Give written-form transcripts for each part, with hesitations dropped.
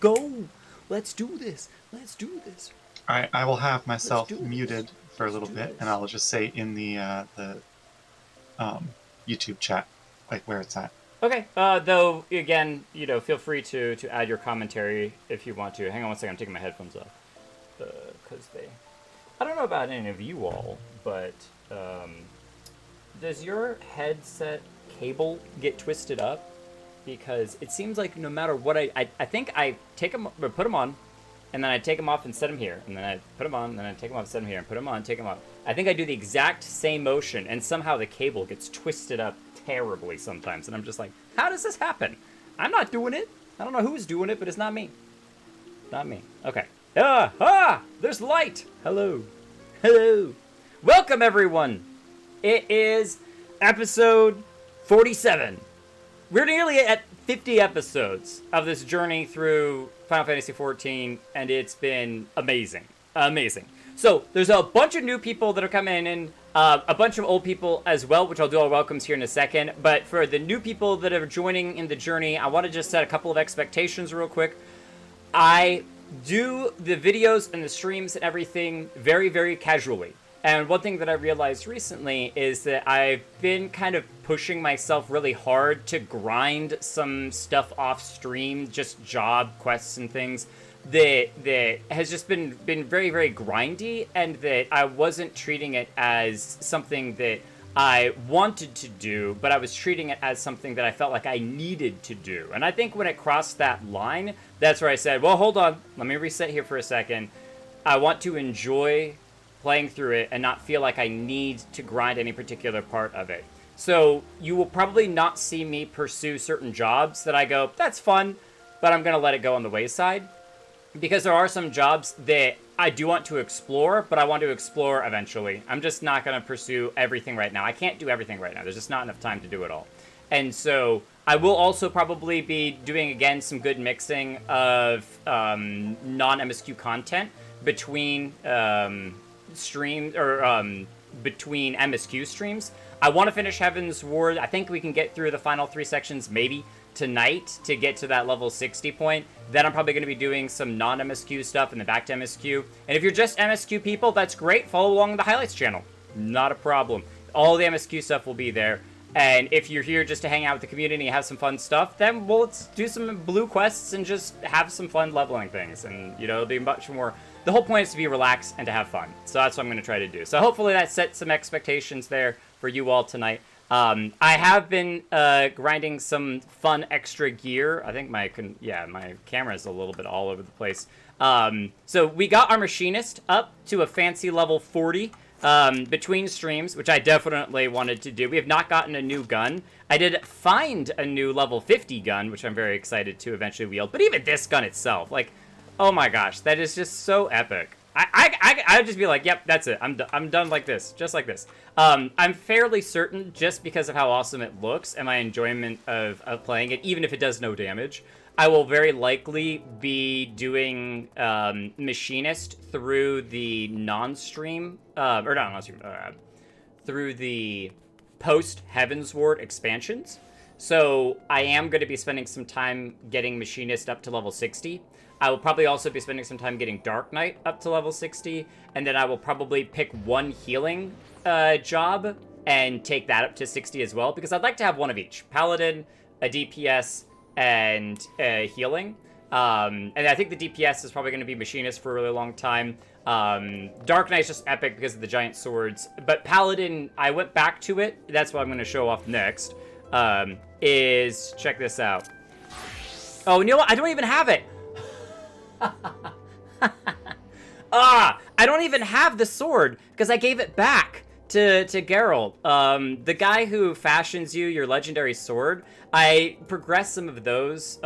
go. Let's do this. Let's do this. All right, I will have myself muted for a little bit, and I'll just say in the YouTube chat, like where it's at. Okay. Though again, feel free to add your commentary if you want to. Hang on one second. I'm taking my headphones off because I don't know about any of you all, but does your headset cable get twisted up? Because it seems like no matter what I think I take them, or put them on, and then I take them off and set them here, and then I put them on, and then I take them off, set them here, and put them on, take them off. I think I do the exact same motion, and somehow the cable gets twisted up terribly sometimes, and I'm just like, how does this happen? I'm not doing it. I don't know who's doing it, but it's not me. Not me. Okay. There's light. Hello. Hello. Welcome, everyone. It is episode 47. We're nearly at 50 episodes of this journey through Final Fantasy XIV, and it's been amazing. Amazing. So, there's a bunch of new people that are coming in, a bunch of old people as well, which I'll do our welcomes here in a second. But for the new people that are joining in the journey, I want to just set a couple of expectations real quick. I do the videos and the streams and everything very, very casually. And one thing that I realized recently is that I've been kind of pushing myself really hard to grind some stuff off stream, just job quests and things that has just been very, very grindy, and that I wasn't treating it as something that I wanted to do, but I was treating it as something that I felt like I needed to do. And I think when it crossed that line, that's where I said, well, hold on, let me reset here for a second. I want to enjoy playing through it and not feel like I need to grind any particular part of it. So you will probably not see me pursue certain jobs that I go, that's fun, but I'm going to let it go on the wayside. Because there are some jobs that I do want to explore, but I want to explore eventually. I'm just not going to pursue everything right now. I can't do everything right now. There's just not enough time to do it all. And so I will also probably be doing, again, some good mixing of non-MSQ content between streams, or between MSQ streams. I want to finish Heavensward. I think we can get through the final 3 sections maybe tonight to get to that level 60 point. Then I'm probably going to be doing some non-MSQ stuff and then back to MSQ. And if you're just MSQ people, that's great. Follow along the highlights channel. Not a problem. All the MSQ stuff will be there. And if you're here just to hang out with the community and have some fun stuff, then let's do some blue quests and just have some fun leveling things. And, it'll be much more. The whole point is to be relaxed and to have fun. So that's what I'm going to try to do. So hopefully that sets some expectations there for you all tonight. I have been grinding some fun extra gear. I think my camera is a little bit all over the place. So we got our machinist up to a fancy level 40 between streams, which I definitely wanted to do. We have not gotten a new gun. I did find a new level 50 gun, which I'm very excited to eventually wield. But even this gun itself, like, oh my gosh, that is just so epic. I'd just be like, yep, that's it. I'm done like this, just like this. I'm fairly certain, just because of how awesome it looks and my enjoyment of playing it, even if it does no damage, I will very likely be doing Machinist through the non-stream, or not non-stream, through the post-Heavensward expansions. So I am going to be spending some time getting Machinist up to level 60. I will probably also be spending some time getting Dark Knight up to level 60, and then I will probably pick one healing job and take that up to 60 as well, because I'd like to have one of each. Paladin, a DPS, and healing. And I think the DPS is probably going to be Machinist for a really long time. Dark Knight's just epic because of the giant swords. But Paladin, I went back to it. That's what I'm going to show off next. Check this out. Oh, you know what? I don't even have it. I don't even have the sword because I gave it back to Geralt. The guy who fashions you your legendary sword. I progressed some of those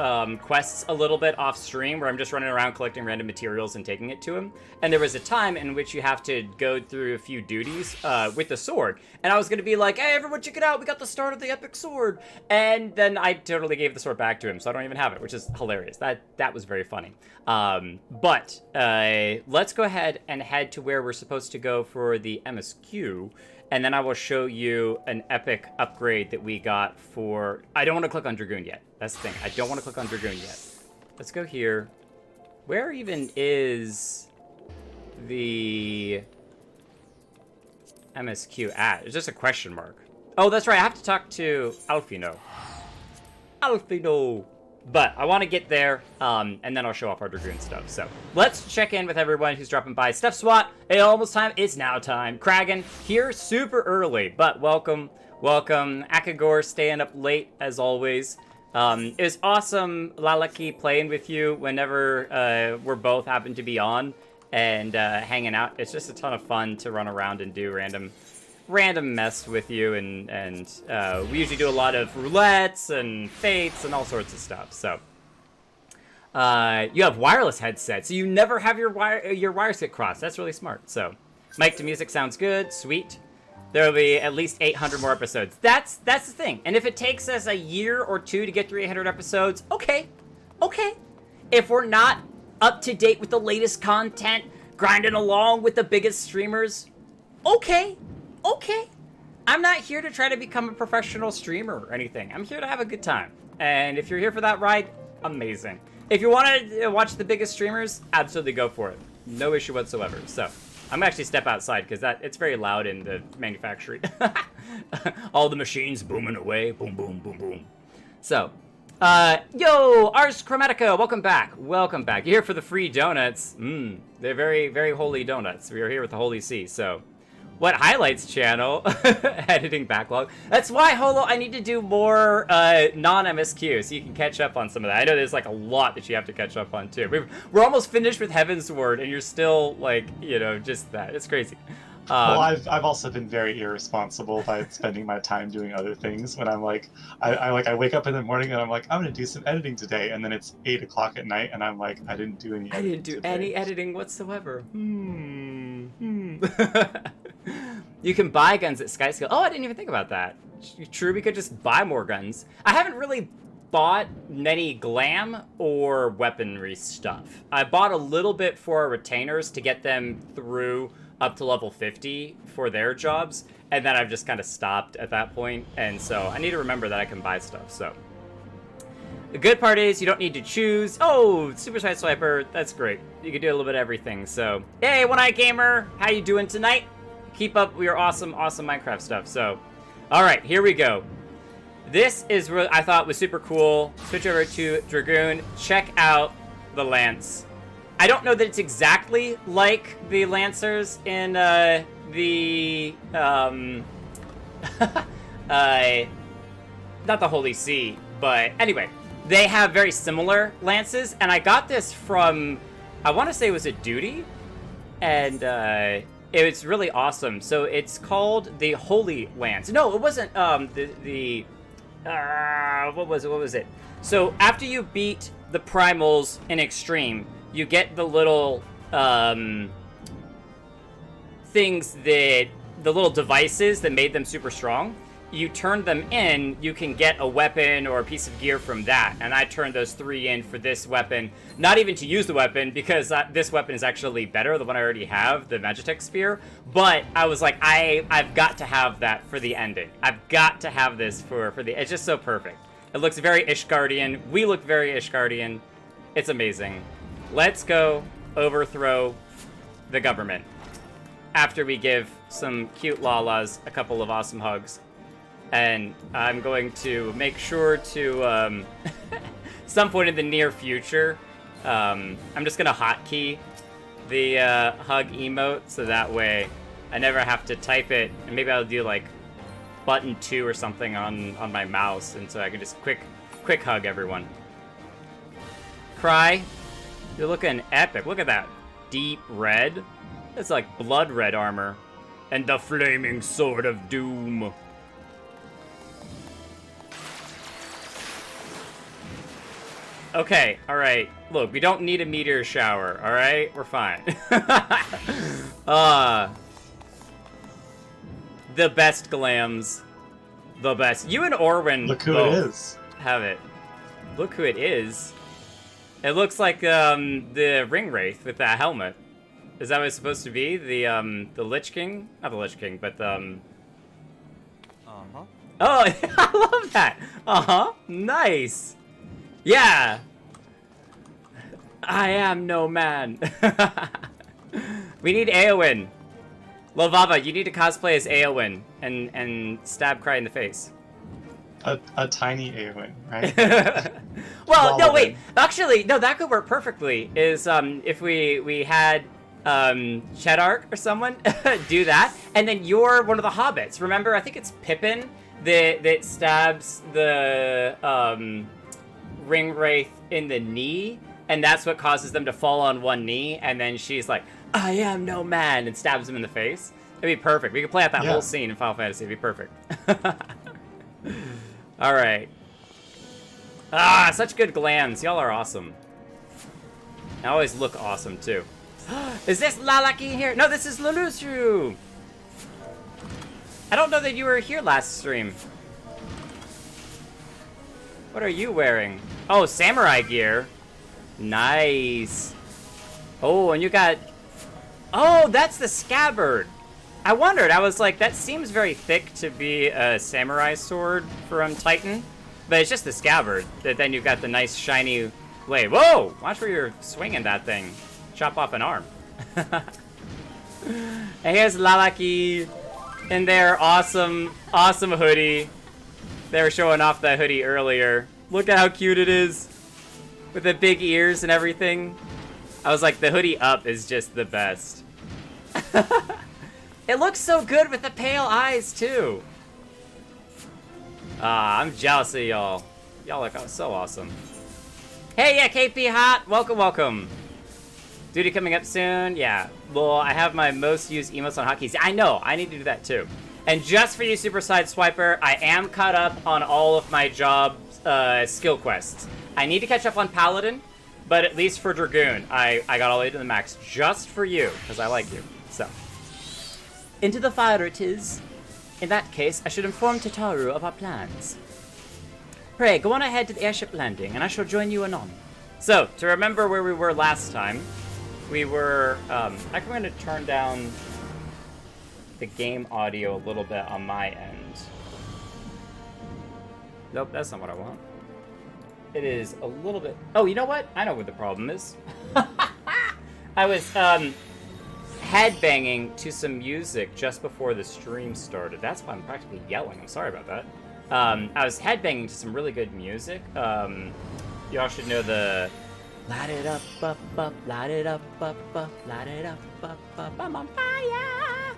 quests a little bit off stream where I'm just running around collecting random materials and taking it to him. And there was a time in which you have to go through a few duties with the sword. And I was going to be like, hey, everyone, check it out. We got the start of the epic sword. And then I totally gave the sword back to him, so I don't even have it, which is hilarious. That was very funny. But let's go ahead and head to where we're supposed to go for the MSQ. And then I will show you an epic upgrade that we got for... I don't want to click on Dragoon yet. That's the thing. I don't want to click on Dragoon yet. Let's go here. Where even is the MSQ at? It's just a question mark. Oh, that's right. I have to talk to Alfino. Alfino. But I want to get there, and then I'll show off our Dragoon stuff. So let's check in with everyone who's dropping by. Steph Swat, it's almost time. It's now time. Kragan here super early, but welcome. Welcome. Akagor staying up late as always. It was awesome, Lalaki, playing with you whenever we're both happen to be on and hanging out. It's just a ton of fun to run around and do random mess with you, and we usually do a lot of roulettes and fates and all sorts of stuff. So you have wireless headsets, so you never have your wires get crossed. That's really smart. So mic to music sounds good. Sweet. There will be at least 800 more episodes. That's the thing. And if it takes us a year or two to get through 800 episodes, okay. If we're not up to date with the latest content, grinding along with the biggest streamers, okay. I'm not here to try to become a professional streamer or anything. I'm here to have a good time. And if you're here for that ride, amazing. If you want to watch the biggest streamers, absolutely go for it. No issue whatsoever. So I'm gonna actually step outside because it's very loud in the manufacturing. All the machines booming away. Boom, boom, boom, boom. So, yo, Ars Chromatica, welcome back. Welcome back. You're here for the free donuts. They're very, very holy donuts. We are here with the Holy See, so. What highlights channel? Editing backlog. That's why, Holo, I need to do more non-MSQ so you can catch up on some of that. I know there's like a lot that you have to catch up on too. We're almost finished with Heavensward and you're still like, just that. It's crazy. Well, I've also been very irresponsible by spending my time doing other things. When I'm like, I wake up in the morning and I'm like, I'm gonna do some editing today, and then it's 8 o'clock at night and I'm like, I didn't do any. I didn't do any editing whatsoever. You can buy guns at Skyscale. Oh, I didn't even think about that. True, we could just buy more guns. I haven't really bought many glam or weaponry stuff. I bought a little bit for our retainers to get them through up to level 50 for their jobs, and then I've just kind of stopped at that point, and so I need to remember that I can buy stuff. So the good part is you don't need to choose. Oh, Super Side Swiper, that's great. You can do a little bit of everything. So hey, One Eye Gamer, how you doing tonight? Keep up your awesome Minecraft stuff. So all right, here we go. This is what I thought was super cool. Switch over to Dragoon. Check out the Lance. I don't know that it's exactly like the Lancers in not the Holy See, but anyway, they have very similar lances, and I got this from, I want to say it was a duty, and it was really awesome. So it's called the Holy Lance. No, it wasn't what was it? So after you beat the primals in Extreme, you get the little things that, the little devices that made them super strong. You turn them in, you can get a weapon or a piece of gear from that. And I turned those 3 in for this weapon. Not even to use the weapon, because this weapon is actually better, the one I already have, the Magitech Spear. But I was like, I've got to have that for the ending. I've got to have this for the, it's just so perfect. It looks very Ishgardian. We look very Ishgardian. It's amazing. Let's go overthrow the government after we give some cute Lalas a couple of awesome hugs. And I'm going to make sure to, some point in the near future, I'm just going to hotkey the hug emote, so that way I never have to type it. And maybe I'll do like button 2 or something on my mouse, and so I can just quick hug everyone. Cry, you're looking epic. Look at that deep red. It's like blood red armor. And the flaming sword of doom. Okay, alright. Look, we don't need a meteor shower, alright? We're fine. The best glams. The best. You and Orwin look who it is. Have it. Look who it is. It looks like the Ring Wraith with that helmet. Is that what it's supposed to be? The Lich King? Not the Lich King, but the Oh, I love that. Nice. Yeah. I am no man. We need Eowyn. Lovava, you need to cosplay as Eowyn and stab Cry in the face. A tiny Eowyn, right? Well, no, wait. Actually, no, that could work perfectly. Is if we had Chedark or someone do that, and then you're one of the hobbits. Remember, I think it's Pippin that stabs the ring wraith in the knee, and that's what causes them to fall on one knee. And then she's like, "I am no man," and stabs him in the face. It'd be perfect. We could play out that whole scene in Final Fantasy. It'd be perfect. All right. Ah, such good glands. Y'all are awesome. I always look awesome, too. Is this Lalaki here? No, this is Lelusru. I don't know that you were here last stream. What are you wearing? Oh, samurai gear. Nice. Oh, and you got... Oh, that's the scabbard. I wondered. I was like, that seems very thick to be a samurai sword from Titan. But it's just the scabbard. That then you've got the nice shiny blade. Whoa! Watch where you're swinging that thing. Chop off an arm. And here's Lalaki in their awesome hoodie. They were showing off that hoodie earlier. Look at how cute it is. With the big ears and everything. I was like, the hoodie up is just the best. It looks so good with the pale eyes, too. Ah, I'm jealous of y'all. Y'all look so awesome. Hey, yeah, KP Hot. Welcome, welcome. Duty coming up soon. Yeah. Well, I have my most used emotes on hotkeys. I know. I need to do that, too. And just for you, Super Side Swiper, I am caught up on all of my job skill quests. I need to catch up on Paladin, but at least for Dragoon, I got all the way to the max just for you, because I like you. So. Into the fire it is. In that case, I should inform Tataru of our plans. Pray, go on ahead to the airship landing, and I shall join you anon. So, to remember where we were last time, we were, I'm going to turn down the game audio a little bit on my end. Nope, that's not what I want. It is a little bit... Oh, you know what? I know what the problem is. I was, headbanging to some music just before the stream started. That's why I'm practically yelling. I'm sorry about that. I was headbanging to some really good music. Y'all should know the light it up, light it up, light it up, I'm on fire.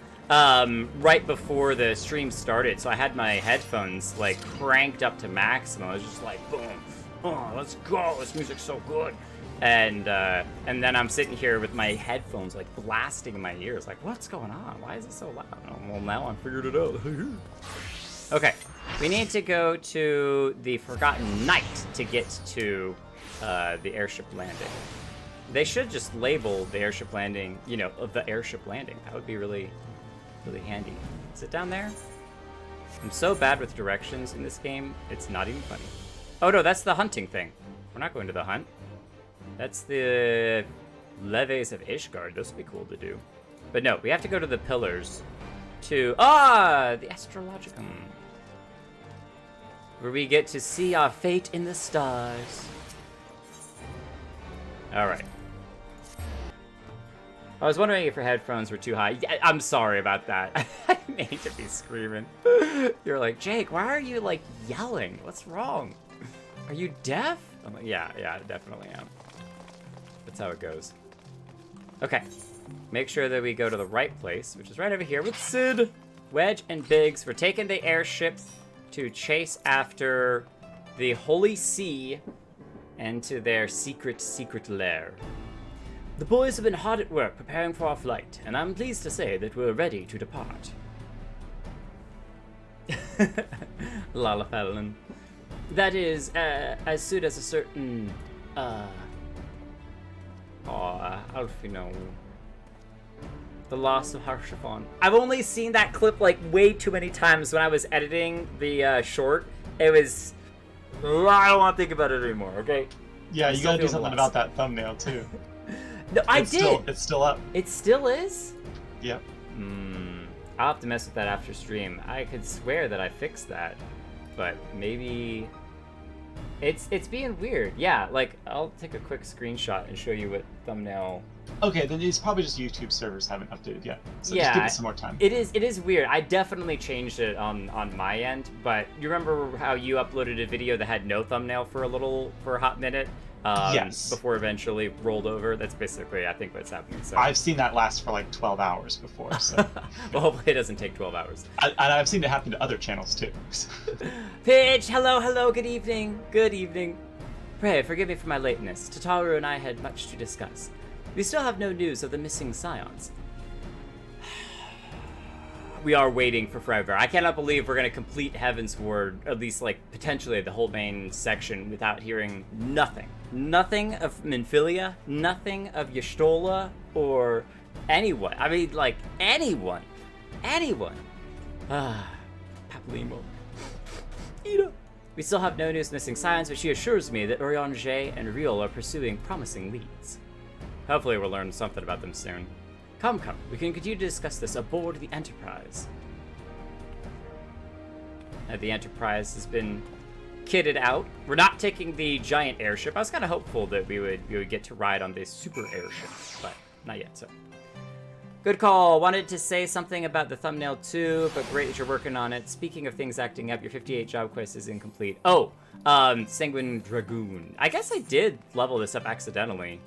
Right before the stream started, so I had my headphones like cranked up to maximum. I was just like, boom, oh, let's go. This music's so good. And then I'm sitting here with my headphones like blasting in my ears, like, what's going on? Why is it so loud? Oh, well, now I figured it out. Okay, we need to go to the Forgotten Night to get to the airship landing. They should just label the airship landing, you know, the airship landing. That would be really, really handy. Is it down there? I'm so bad with directions in this game, it's not even funny. Oh no, that's the hunting thing. We're not going to the hunt. That's the Leves of Ishgard. This would be cool to do. But no, we have to go to the pillars to... the Astrologicum. Where we get to see our fate in the stars. Alright. I was wondering if your headphones were too high. Yeah, I'm sorry about that. I didn't mean to be screaming. You're like, Jake, why are you, like, yelling? What's wrong? Are you deaf? I'm like, yeah, I definitely am. That's how it goes. Okay. Make sure that we go to the right place, which is right over here with Sid, Wedge, and Biggs. We're taking the airship to chase after the Holy See and to their secret lair. The boys have been hard at work preparing for our flight, and I'm pleased to say that we're ready to depart. Lalafellin. That is, as soon as a certain, Alfino. The loss of Harshafon. I've only seen that clip like way too many times when I was editing the short. It was... I don't want to think about it anymore, okay? Yeah, you gotta do something about that thumbnail too. No, I did! It's still up. It still is? Yep. I'll have to mess with that after stream. I could swear that I fixed that, but maybe It's being weird. Yeah, like, I'll take a quick screenshot and show you what thumbnail... Okay, then it's probably just YouTube servers haven't updated yet. So yeah, just give it some more time. It is weird. I definitely changed it on my end, but you remember how you uploaded a video that had no thumbnail for a hot minute? Yes. Before eventually rolled over. That's basically, I think, what's happening. So I've seen that last for like 12 hours before. So. Well, hopefully it doesn't take 12 hours. And I've seen it happen to other channels too. Pitch, hello, good evening. Pray, forgive me for my lateness. Tataru and I had much to discuss. We still have no news of the missing scions. We are waiting for forever. I cannot believe we're going to complete Heavensward, at least, like, potentially the whole main section, without hearing nothing. Nothing of Minfilia, nothing of Y'shtola, or anyone. I mean, like, anyone. Paplimo. Ida. We still have no news of missing scions, but she assures me that Oriange and Riol are pursuing promising leads. Hopefully we'll learn something about them soon. Come, we can continue to discuss this aboard the Enterprise. The Enterprise has been kitted out. We're not taking the giant airship. I was kind of hopeful that we would get to ride on this super airship, but not yet, so. Good call. Wanted to say something about the thumbnail too, but great that you're working on it. Speaking of things acting up, your 58 job quest is incomplete. Oh, Sanguine Dragoon. I guess I did level this up accidentally.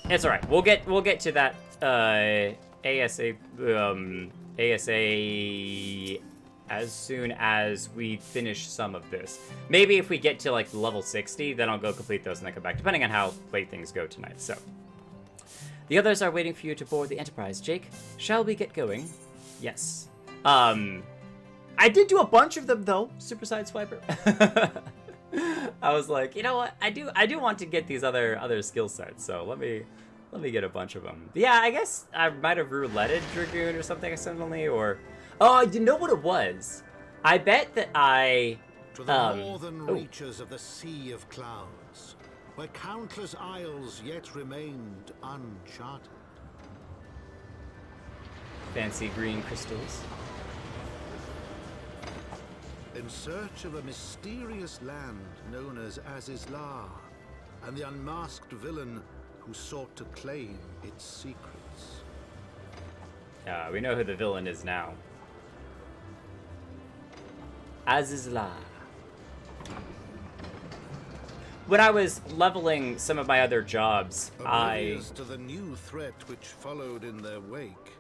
It's all right. We'll get to that ASA as soon as we finish some of this. Maybe if we get to like level 60, then I'll go complete those and then come back, depending on how late things go tonight. So, the others are waiting for you to board the Enterprise. Jake, shall we get going? Yes. I did do a bunch of them though. Super Side Swiper. I was like, you know what? I do want to get these other skill sets. So let me get a bunch of them. But yeah, I guess I might have rouletted Dragoon or something accidentally, or oh, you know what it was? I bet that I to the northern reaches of the Sea of Clouds, where countless isles yet remained uncharted. Fancy green crystals. In search of a mysterious land known as Azys Lla, and the unmasked villain who sought to claim its secrets. We know who the villain is now. Azys Lla. When I was leveling some of my other jobs, oblivious to the new threat which followed in their wake,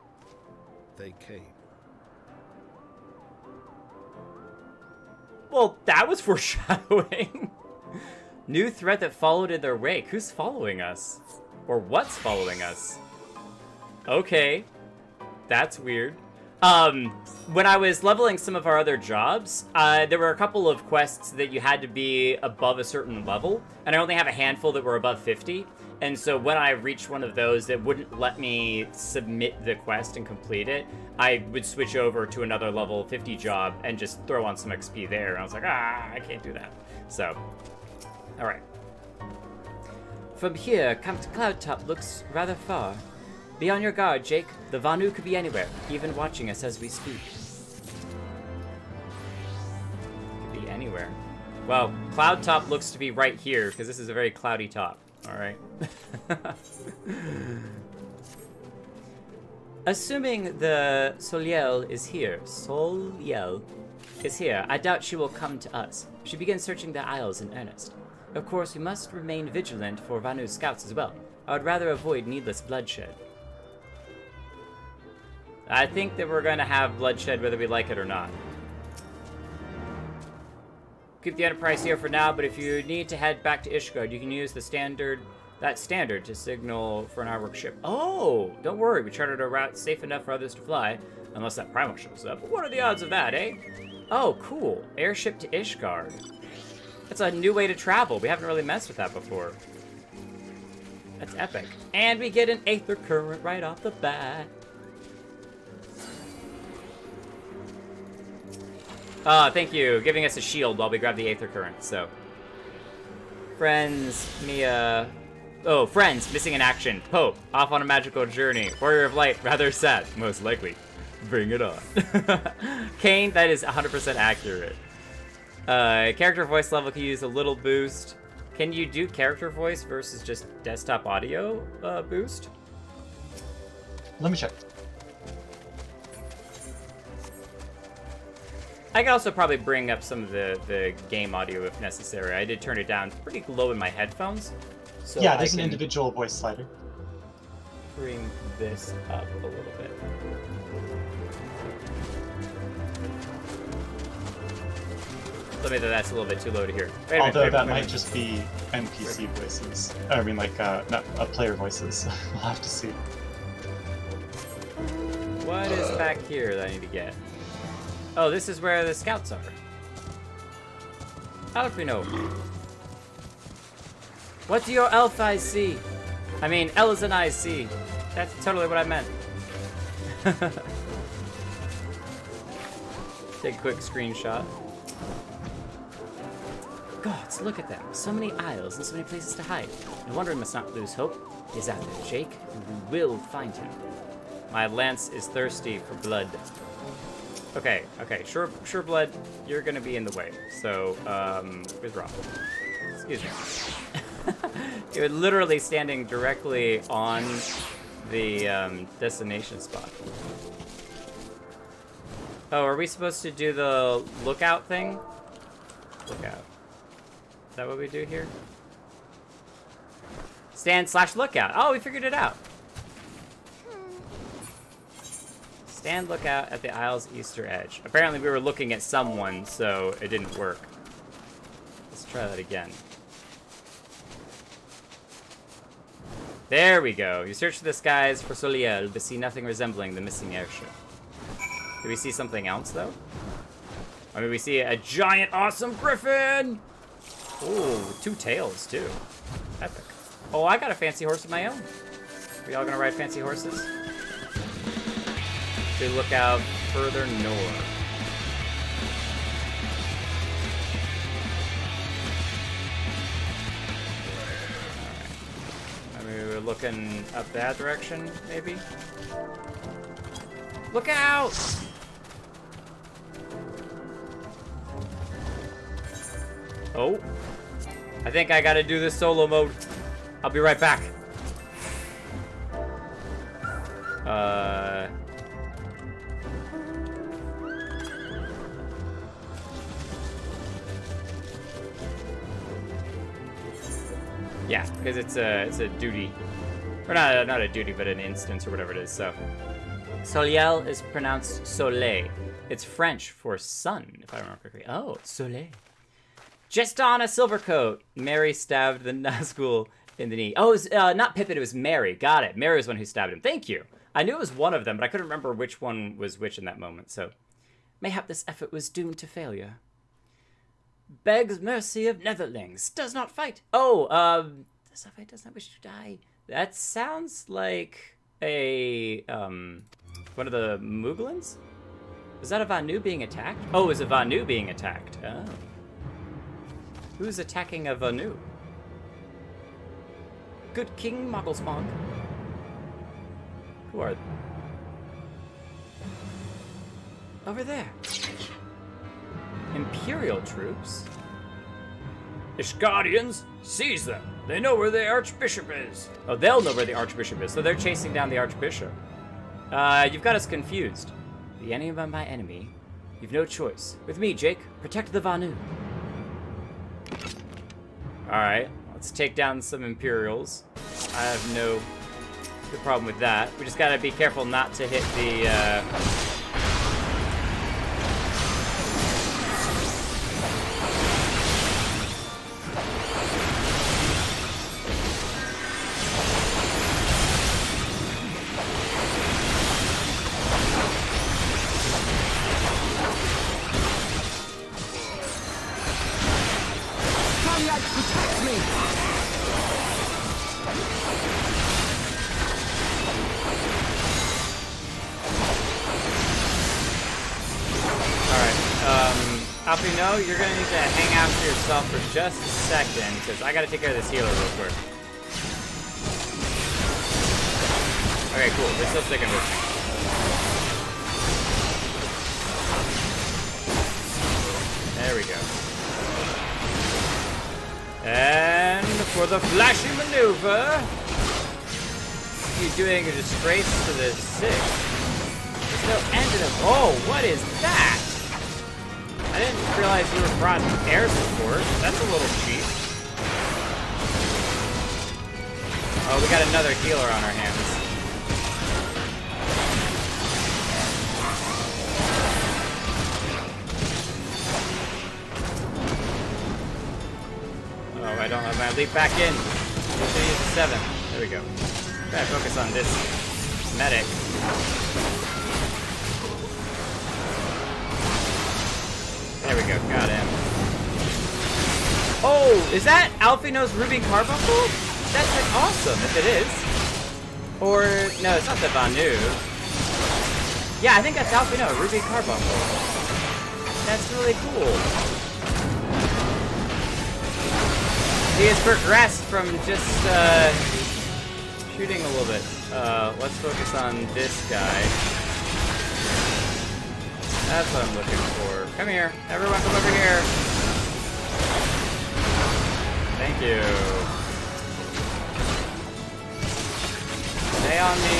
they came. Well, that was foreshadowing. New threat that followed in their wake. Who's following us? Or what's following us? Okay. That's weird. When I was leveling some of our other jobs, there were a couple of quests that you had to be above a certain level, and I only have a handful that were above 50. And so when I reached one of those that wouldn't let me submit the quest and complete it, I would switch over to another level 50 job and just throw on some XP there. And I was like, I can't do that. So, all right. From here, Camp Cloudtop looks rather far. Be on your guard, Jake. The Vanu could be anywhere, even watching us as we speak. Could be anywhere. Well, Cloudtop looks to be right here, because this is a very cloudy top. Alright. Assuming the Soliel is here, I doubt she will come to us. She begins searching the Isles in earnest. Of course, we must remain vigilant for Vanu scouts as well. I would rather avoid needless bloodshed. I think that we're going to have bloodshed whether we like it or not. Keep the Enterprise here for now, but if you need to head back to Ishgard, you can use the standard to signal for an Artwork ship. Oh, don't worry, we chartered a route safe enough for others to fly, unless that Primal shows up. What are the odds of that, eh? Oh, cool. Airship to Ishgard. That's a new way to travel. We haven't really messed with that before. That's epic. And we get an Aether Current right off the bat. Thank you. Giving us a shield while we grab the Aether Current, so. Friends, Mia. Oh, friends, missing in action. Pope, off on a magical journey. Warrior of Light, rather sad, most likely. Bring it on. Kane, that is 100% accurate. Character voice level can use a little boost. Can you do character voice versus just desktop audio boost? Let me check. I can also probably bring up some of the game audio if necessary. I did turn it down pretty low in my headphones. So Yeah, there's an individual voice slider. Bring this up a little bit. Let me know that's a little bit too low to hear. Although that might just be NPC voices. I mean, like, not player voices. We'll have to see. What is back here that I need to get? Oh, this is where the scouts are. How do we know? What do your elf eyes see? I mean, elves and eyes see. That's totally what I meant. Take a quick screenshot. Gods, look at them. So many aisles and so many places to hide. No wonder we must not lose hope. He's out there, Jake, and we will find him. My lance is thirsty for blood. Okay, sure blood, you're gonna be in the way. So, where's Rob? Excuse me. You're literally standing directly on the destination spot. Oh, are we supposed to do the lookout thing? Lookout. Is that what we do here? Stand/lookout. Oh, we figured it out. Stand lookout at the Isle's Easter edge. Apparently we were looking at someone, so it didn't work. Let's try that again. There we go. You search the skies for Soliel, but see nothing resembling the missing airship. Do we see something else, though? I mean, we see a giant, awesome griffin! Ooh, 2 tails, too. Epic. Oh, I got a fancy horse of my own. We all gonna ride fancy horses? To look out further north. Alright. I mean, we're looking up that direction, maybe? Look out! Oh. I think I gotta do this solo mode. I'll be right back. Yeah, because it's a duty. Or not a duty, but an instance or whatever it is, so. Soliel is pronounced soleil. It's French for sun, if I remember correctly. Oh, soleil. Just on a silver coat, Mary stabbed the Nazgul in the knee. Oh, it was not Pippin, it was Mary. Got it. Mary was the one who stabbed him. Thank you. I knew it was one of them, but I couldn't remember which one was which in that moment, so. Mayhap this effort was doomed to failure. Begs mercy of netherlings, does not fight. Oh, does not fight, does not wish to die. That sounds like a, one of the Muglins? Was that a Vanu being attacked? Oh, it was a Vanu being attacked. Oh. Who's attacking a Vanu? Good King Mugglesmog. Who are they? Over there. Imperial troops? Ishgardians, seize them. They know where the Archbishop is. Oh, they'll know where the Archbishop is, so they're chasing down the Archbishop. You've got us confused. The enemy of my enemy. You've no choice. With me, Jake. Protect the Vanu. Alright, let's take down some Imperials. I have no problem with that. We just gotta be careful not to hit the, No, you're gonna need to hang out for yourself for just a second, because I gotta take care of this healer real quick. Okay, cool. They're still sticking with me. There we go. And for the flashy maneuver, you're doing a disgrace to the 6. There's no end to them. Oh, what is that? I didn't realize you were brought air support. That's a little cheap. Oh, we got another healer on our hands. Oh, I don't have my leap back in. I should use the 7. There we go. Gotta focus on this medic. There we go, got him. Oh, is that Alphino's Ruby Carbuncle? That's like awesome, if it is. Or, no, it's not the Vanu. Yeah, I think that's Alphino, Ruby Carbuncle. That's really cool. He has progressed from just, shooting a little bit. Let's focus on this guy. That's what I'm looking for. Come here. Everyone come over here. Thank you. Stay on me.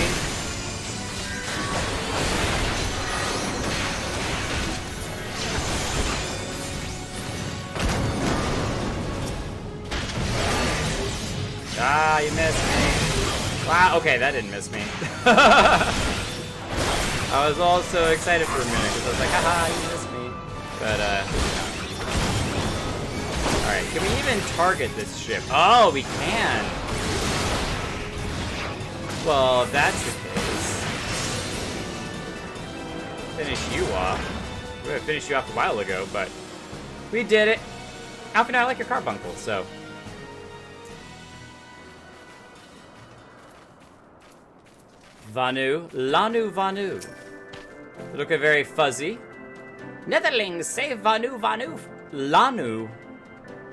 Ah, you missed me. Wow, okay, that didn't miss me. I was also excited for a minute because I was like, haha, you missed me. But, alright, can we even target this ship? Oh, we can. Well, if that's the case, finish you off. We would have finished you off a while ago, but we did it. Alpha, I like your carbuncle, so. Vanu, Lanu Vanu. Looking very fuzzy. Netherlings, save Vanu Vanu. Lanu.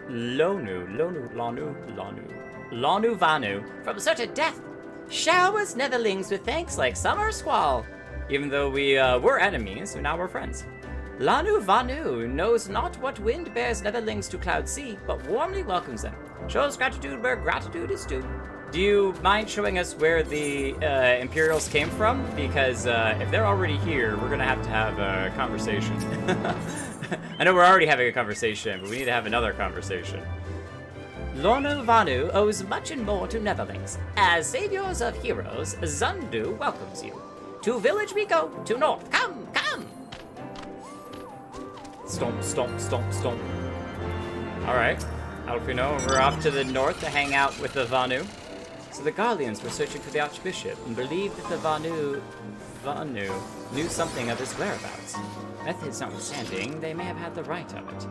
Lonu, Lonu, Lanu, Lanu. Lanu Vanu from certain death. Showers Netherlings with thanks like summer squall. Even though we were enemies, now we're friends. Lanu Vanu knows not what wind bears Netherlings to Cloud Sea, but warmly welcomes them. Shows gratitude where gratitude is due. Do you mind showing us where the Imperials came from? Because if they're already here, we're gonna have a conversation. I know we're already having a conversation, but we need to have another conversation. Lornu Vanu owes much and more to Netherlings. As saviors of heroes, Zundu welcomes you. To village we go, to north, come, come! Stomp, stomp, stomp, stomp. Alright, Alfino, we're off to the north to hang out with the Vanu. So the Garleans were searching for the Archbishop and believed that the Vanu knew something of his whereabouts. Methods notwithstanding, they may have had the right of it.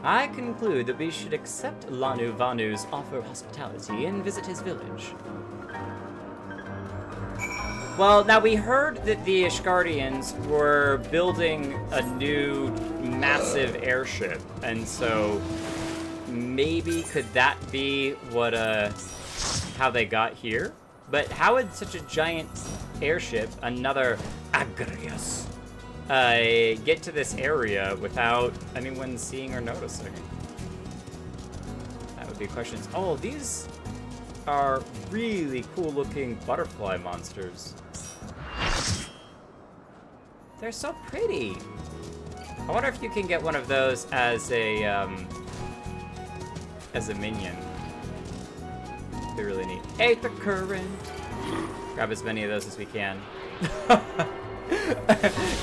I conclude that we should accept Lanu Vanu's offer of hospitality and visit his village. Well, now we heard that the Ishgardians were building a new massive airship, and so maybe could that be what how they got here? But how would such a giant airship, another Agrius, get to this area without anyone seeing or noticing? That would be questions. Oh, these are really cool looking butterfly monsters. They're so pretty. I wonder if you can get one of those as a minion. Be really neat. Aether current. Grab as many of those as we can.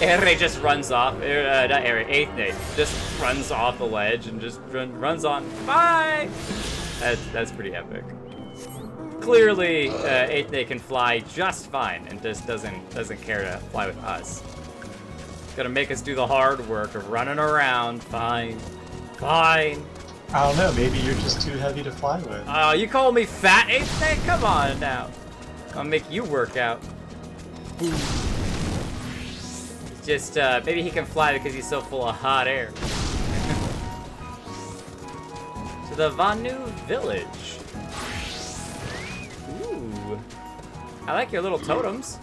Ere just runs off. Not Ere, Aethne just runs off the ledge and just runs on. Bye. That's pretty epic. Clearly, Aethne can fly just fine and just doesn't care to fly with us. Gonna make us do the hard work of running around. Fine. Fine. I don't know, maybe you're just too heavy to fly with. Oh, you call me fat, Aethne? Come on now. I'll make you work out. Just, maybe he can fly because he's so full of hot air. To the Vanu village. Ooh. I like your little totems.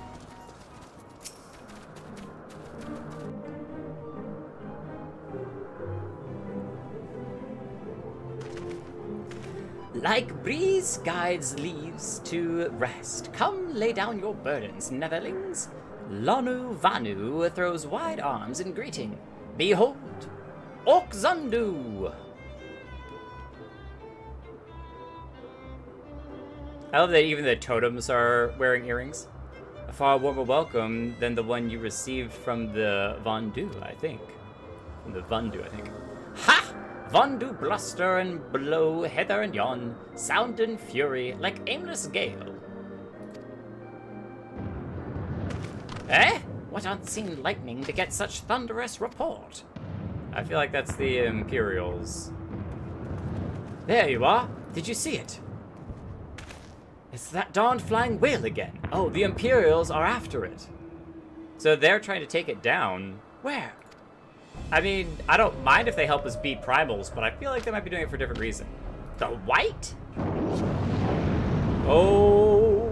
Like breeze guides leaves to rest, come lay down your burdens, netherlings. Lanu Vanu throws wide arms in greeting. Behold, Orc Zundu! I love that even the totems are wearing earrings. A far warmer welcome than the one you received from the Vandu, I think. From the Vandu, I think. Ha! Vandu bluster and blow hither and yon, sound and fury like aimless gale. Eh? What unseen lightning to get such thunderous report? I feel like that's the Imperials. There you are. Did you see it? It's that darned flying whale again. Oh, the Imperials are after it. So they're trying to take it down. Where? I mean, I don't mind if they help us beat primals, but I feel like they might be doing it for a different reason. The white? Oh.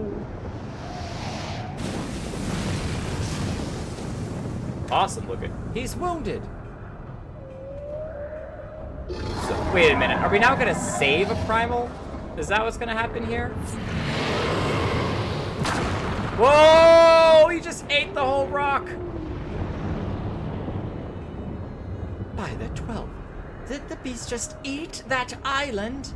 Awesome looking. He's wounded. So, wait a minute. Are we now going to save a primal? Is that what's going to happen here? Whoa! He just ate the whole rock. By the 12, did the beast just eat that island?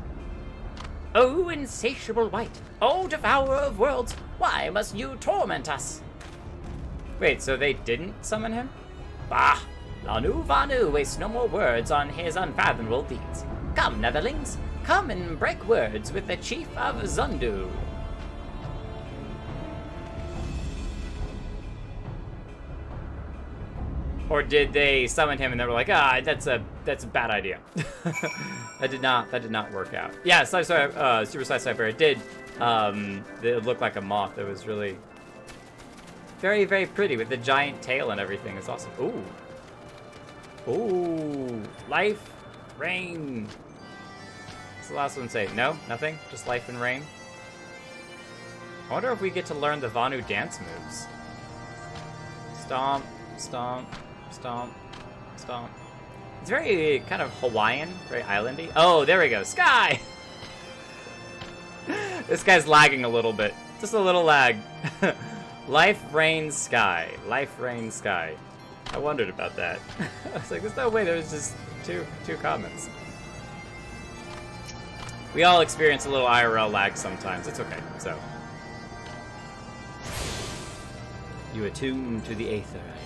Oh, insatiable white. Oh, devourer of worlds. Why must you torment us? Wait, so they didn't summon him? Bah! Lanu Vanu wastes no more words on his unfathomable deeds. Come, netherlings. Come and break words with the chief of Zundu. Or did they summon him and they were like, that's a bad idea. that did not work out. Yeah, Super Slice Sniper, it did. It looked like a moth. It was really very, very pretty with the giant tail and everything. It's awesome. Ooh. Ooh. Life, rain. What's the last one say? No? Nothing? Just life and rain? I wonder if we get to learn the Vanu dance moves. Stomp, stomp, stomp, stomp. It's very kind of Hawaiian, very islandy. Oh, there we go. Sky! This guy's lagging a little bit. Just a little lag. Life, rain, sky. Life, rain, sky. I wondered about that. I was like, there's no way there's just two comments. We all experience a little IRL lag sometimes. It's okay, so. You attune to the Aetherite.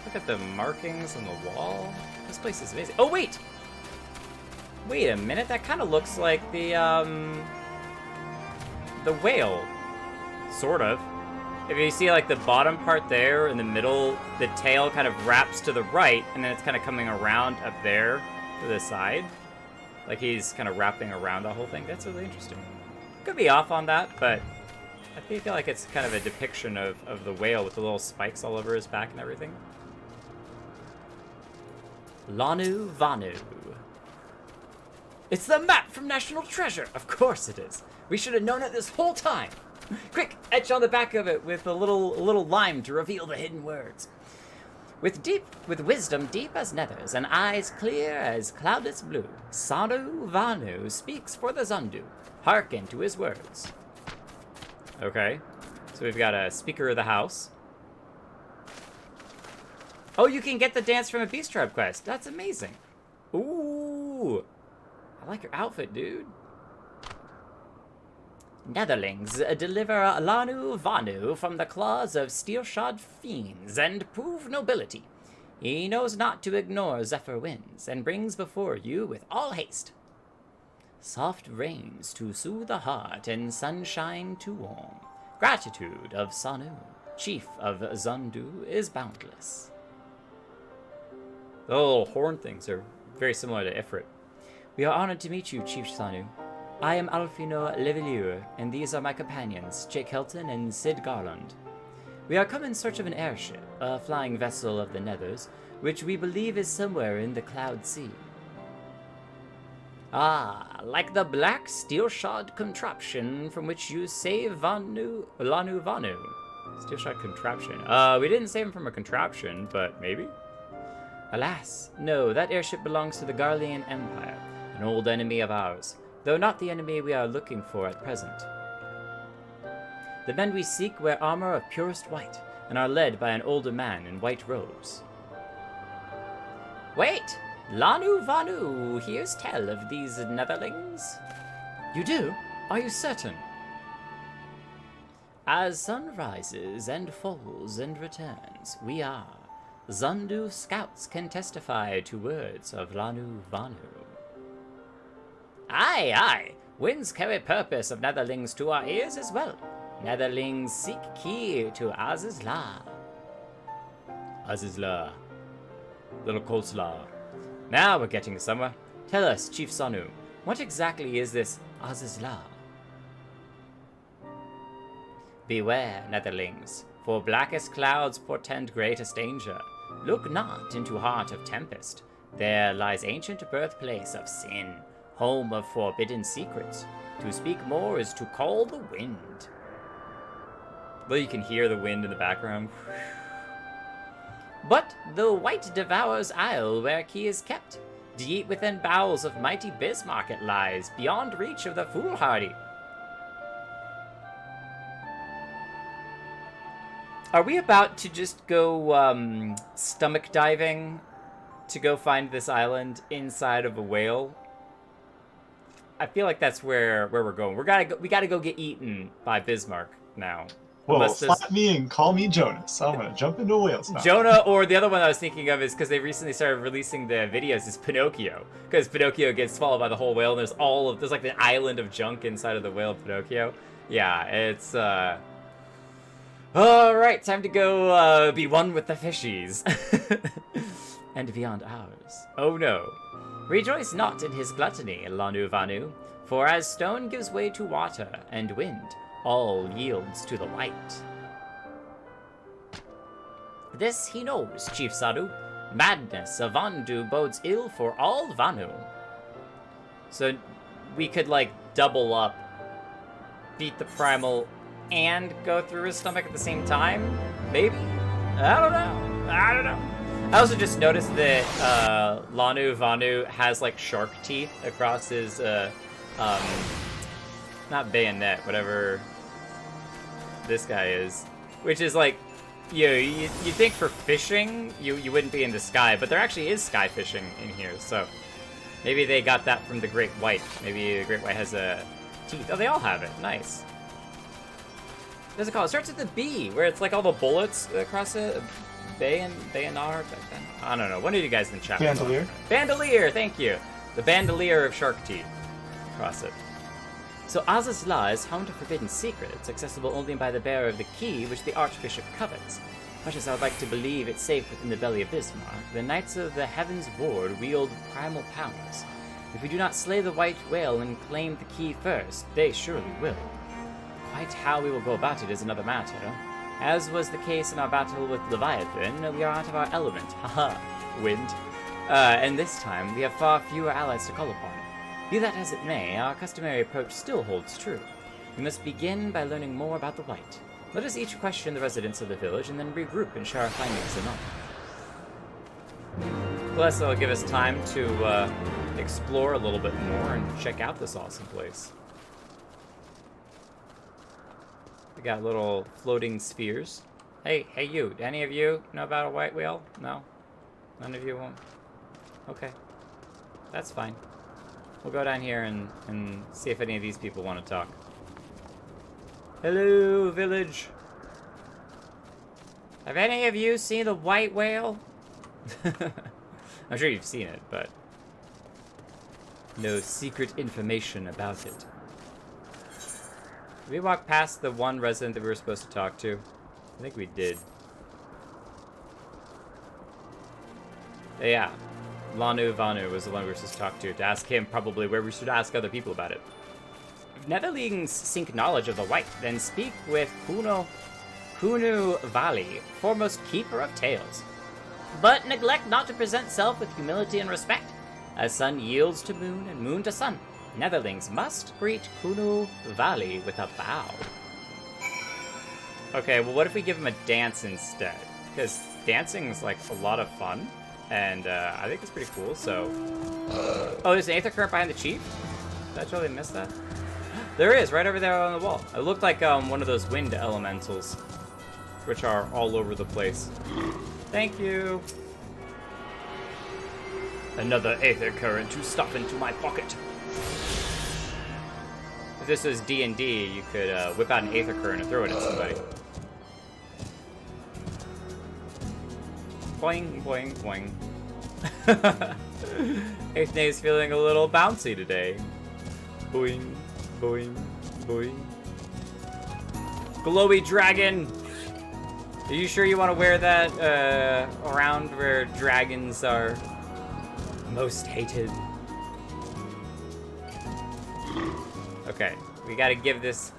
Look at the markings on the wall. This place is amazing. Oh, wait! Wait a minute, that kind of looks like the whale. Sort of. If you see, like, the bottom part there, in the middle, the tail kind of wraps to the right, and then it's kind of coming around up there to the side. Like, he's kind of wrapping around the whole thing. That's really interesting. Could be off on that, but I feel like it's kind of a depiction of the whale with the little spikes all over his back and everything. Lanu Vanu. It's the map from National Treasure! Of course it is. We should have known it this whole time. Quick, etch on the back of it with a little lime to reveal the hidden words. With wisdom deep as nethers and eyes clear as cloudless blue, Sanu Vanu speaks for the Zundu. Hearken to his words. Okay, so we've got a speaker of the house. Oh, you can get the dance from a Beast Tribe quest. That's amazing. Ooh, I like your outfit, dude. Netherlings deliver Lanu Vanu from the claws of steel-shod fiends and prove nobility. He knows not to ignore Zephyr winds and brings before you with all haste. Soft rains to soothe the heart and sunshine to warm. Gratitude of Sanu, chief of Zundu, is boundless. The little horn things are very similar to Ifrit. We are honored to meet you, Chief Sanu. I am Alfino Levelier, and these are my companions, Jake Helton and Sid Garland. We are come in search of an airship, a flying vessel of the Nethers, which we believe is somewhere in the Cloud Sea. Ah, like the black steel-shod contraption from which you save Lanu Vanu. Steel-shod contraption. We didn't save him from a contraption, but maybe? Alas, no, that airship belongs to the Garlean Empire, an old enemy of ours, though not the enemy we are looking for at present. The men we seek wear armor of purest white, and are led by an older man in white robes. Wait! Lanu Vanu hears tell of these netherlings? You do? Are you certain? As sun rises and falls and returns, we are. Zundu scouts can testify to words of Lanu Vanu. Aye, aye! Winds carry purpose of netherlings to our ears as well. Netherlings seek key to Azys Lla. Azys Lla. Little coleslaw. Now we're getting somewhere. Tell us, Chief Sanu, what exactly is this Azys Lla? Beware, netherlings, for blackest clouds portend greatest danger. Look not into heart of tempest. There lies ancient birthplace of sin, home of forbidden secrets. To speak more is to call the wind. Well, you can hear the wind in the background. But the white devours isle where key is kept. Deep within bowels of mighty Bismarck it lies, beyond reach of the foolhardy. Are we about to just go stomach diving to go find this island inside of a whale? I feel like that's where we're going. We gotta go get eaten by Bismarck now. Whoa, slap me and call me Jonah. So I'm gonna jump into whales now. Jonah, or the other one I was thinking of is because they recently started releasing the videos, is Pinocchio. Because Pinocchio gets swallowed by the whole whale, and there's like an island of junk inside of the whale of Pinocchio. Yeah, it's alright, time to go be one with the fishies. And beyond ours. Oh no. Rejoice not in his gluttony, Lanu Vanu, for as stone gives way to water and wind, all yields to the white. This he knows, Chief Sadu. Madness of Vandu bodes ill for all Vanu. So we could like double up, beat the primal, and go through his stomach at the same time? Maybe? I don't know. I also just noticed that Lanu Vanu has like shark teeth across his not bayonet, whatever this guy is, which is like, you think for fishing you wouldn't be in the sky, but there actually is sky fishing in here, so maybe they got that from the great white. Maybe the great white has teeth. Oh, they all have it. Nice. What's it called? It starts with the B, where it's like all the bullets across it. Bayonar? I don't know. One of you guys in the chat. Bandolier. Bandolier, thank you. The bandolier of shark teeth. Across it. So Azys Lla is home to forbidden secrets, accessible only by the bearer of the key which the Archbishop covets. Much as I would like to believe it's safe within the belly of Bismarck, the Knights of the Heavensward wield primal powers. If we do not slay the white whale and claim the key first, they surely will. Quite how we will go about it is another matter. As was the case in our battle with Leviathan, we are out of our element. Haha, wind. And this time, we have far fewer allies to call upon. Be that as it may, our customary approach still holds true. We must begin by learning more about the white. Let us each question the residents of the village and then regroup and share our findings anon. Plus, it'll give us time to explore a little bit more and check out this awesome place. We got little floating spheres. Hey you, any of you know about a white whale? No? None of you won't? Okay. That's fine. We'll go down here and see if any of these people want to talk. Hello, village. Have any of you seen a white whale? I'm sure you've seen it, but no secret information about it. Did we walk past the one resident that we were supposed to talk to? I think we did. Yeah. Lanu Vanu was the one we were supposed to talk to ask him probably where we should ask other people about it. If netherlings seek knowledge of the white, then speak with Kunu Valley, foremost keeper of tales. But neglect not to present self with humility and respect. As sun yields to moon and moon to sun, netherlings must greet Kunu Valley with a bow. Okay, well what if we give him a dance instead? Because dancing is like a lot of fun. And I think it's pretty cool, so... Oh, there's an Aether Current behind the Chief? Did I totally miss that? There is, right over there on the wall. It looked like one of those wind elementals, which are all over the place. Thank you. Another Aether Current to stuff into my pocket. If this was D&D, you could whip out an Aether Current and throw it at somebody. Boing, boing, boing. Heustinne's feeling a little bouncy today. Boing, boing, boing. Glowy dragon! Are you sure you want to wear that around where dragons are most hated? Okay, we gotta give this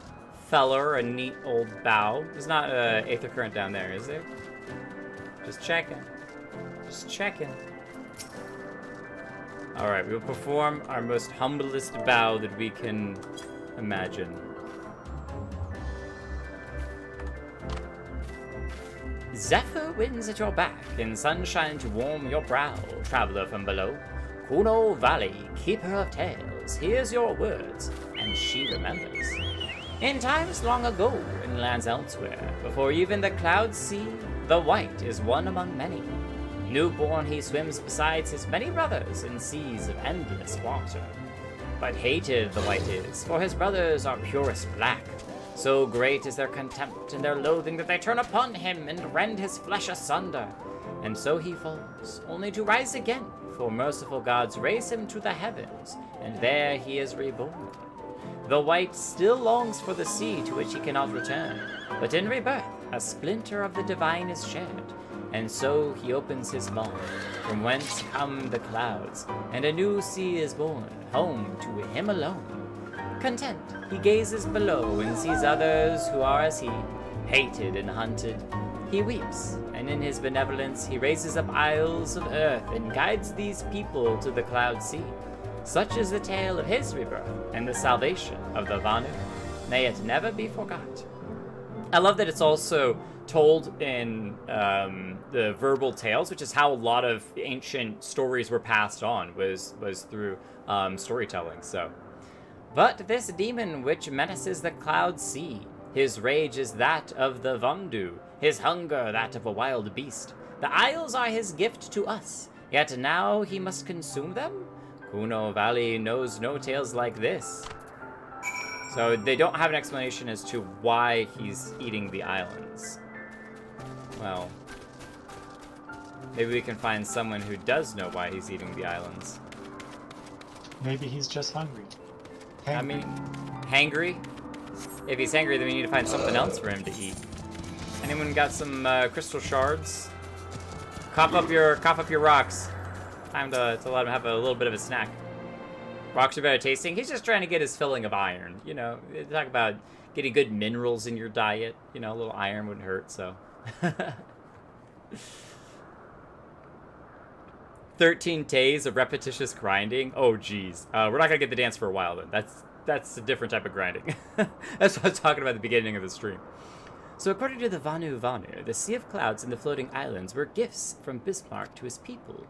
feller a neat old bow. There's not an Aether Current down there, is there? Just checking. Just checking. Alright, we will perform our most humblest bow that we can imagine. Zephyr winds at your back, and sunshine to warm your brow, traveler from below. Kuno Valley, keeper of tales, hears your words, and she remembers. In times long ago, in lands elsewhere, before even the clouds see, the white is one among many. Newborn he swims beside his many brothers in seas of endless water. But hated the white is, for his brothers are purest black. So great is their contempt and their loathing that they turn upon him and rend his flesh asunder. And so he falls, only to rise again, for merciful gods raise him to the heavens, and there he is reborn. The white still longs for the sea to which he cannot return, but in rebirth a splinter of the divine is shared, and so he opens his maw, from whence come the clouds, and a new sea is born, home to him alone. Content, he gazes below and sees others who are as he, hated and hunted. He weeps, and in his benevolence he raises up isles of earth and guides these people to the cloud sea. Such is the tale of his rebirth and the salvation of the Vanu. May it never be forgot. I love that it's also told in the verbal tales, which is how a lot of ancient stories were passed on, was through storytelling. So, but this demon which menaces the cloud sea, his rage is that of the Vundu, his hunger that of a wild beast. The isles are his gift to us, yet now he must consume them? Kuno Valley knows no tales like this. So they don't have an explanation as to why he's eating the islands. Well, maybe we can find someone who does know why he's eating the islands. Maybe he's just hungry. I mean, hangry? If he's hangry, then we need to find something else for him to eat. Anyone got some crystal shards? Cough up your rocks. Time to let him have a little bit of a snack. Rocks are better tasting. He's just trying to get his filling of iron. You know, talk about getting good minerals in your diet. You know, a little iron wouldn't hurt, so. 13 days of repetitious grinding. Oh, geez. We're not gonna get the dance for a while then. That's a different type of grinding. That's what I was talking about at the beginning of the stream. So according to the Vanu, the Sea of Clouds and the floating islands were gifts from Bismarck to his people.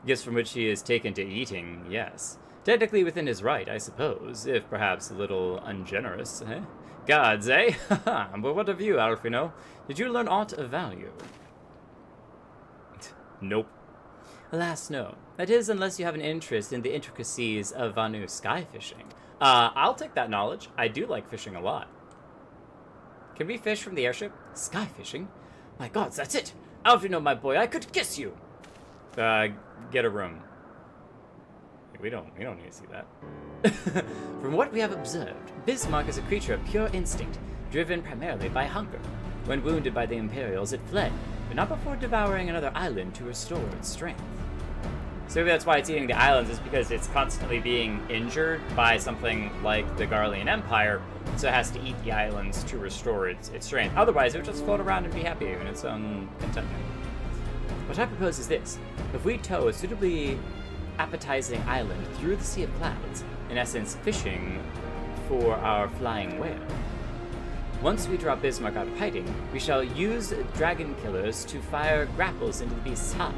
Gifts from which he is taken to eating, yes. Technically within his right, I suppose, if perhaps a little ungenerous, eh? Gods, eh? But what of you, Alfino? Did you learn aught of value? Nope. Alas, no. That is, unless you have an interest in the intricacies of Vanu sky fishing. I'll take that knowledge. I do like fishing a lot. Can we fish from the airship? Sky fishing? My gods, that's it! Alfino, my boy, I could kiss you! Get a room. We don't need to see that. From what we have observed, Bismarck is a creature of pure instinct, driven primarily by hunger. When wounded by the Imperials, it fled, but not before devouring another island to restore its strength. So maybe that's why it's eating the islands, is because it's constantly being injured by something like the Garlean Empire, so it has to eat the islands to restore its strength. Otherwise, it would just float around and be happy in its own contentment. What I propose is this. If we tow a suitably appetizing island through the Sea of Clouds, in essence fishing for our flying whale. Once we drop Bismarck out of hiding, we shall use dragon killers to fire grapples into the beast's hide,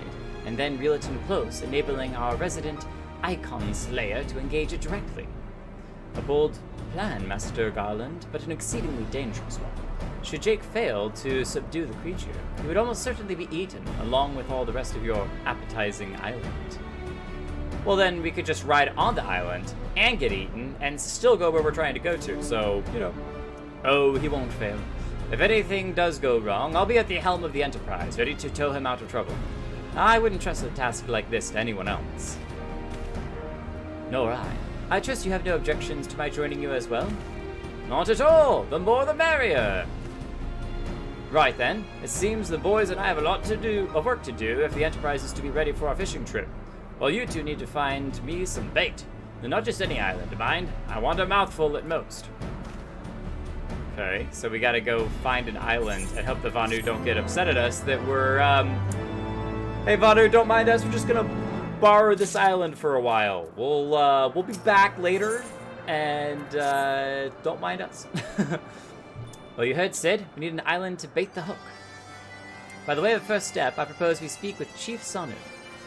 and then reel it in close, enabling our resident Icon Slayer to engage it directly. A bold plan, Master Garland, but an exceedingly dangerous one. Should Jake fail to subdue the creature, he would almost certainly be eaten, along with all the rest of your appetizing island. Well, then we could just ride on the island and get eaten and still go where we're trying to go to, so, you know. Oh, he won't fail. If anything does go wrong, I'll be at the helm of the Enterprise, ready to tow him out of trouble. I wouldn't trust a task like this to anyone else. Nor I. I trust you have no objections to my joining you as well? Not at all! The more the merrier! Right then, it seems the boys and I have a lot of work to do if the Enterprise is to be ready for our fishing trip. Well, you two need to find me some bait. And not just any island, mind. I want a mouthful at most. Okay, so we gotta go find an island and hope the Vanu don't get upset at us that we're, Hey Vanu, don't mind us, we're just gonna borrow this island for a while. We'll be back later, and, don't mind us. Well, you heard Sid, we need an island to bait the hook. By the way of first step, I propose we speak with Chief Sanu.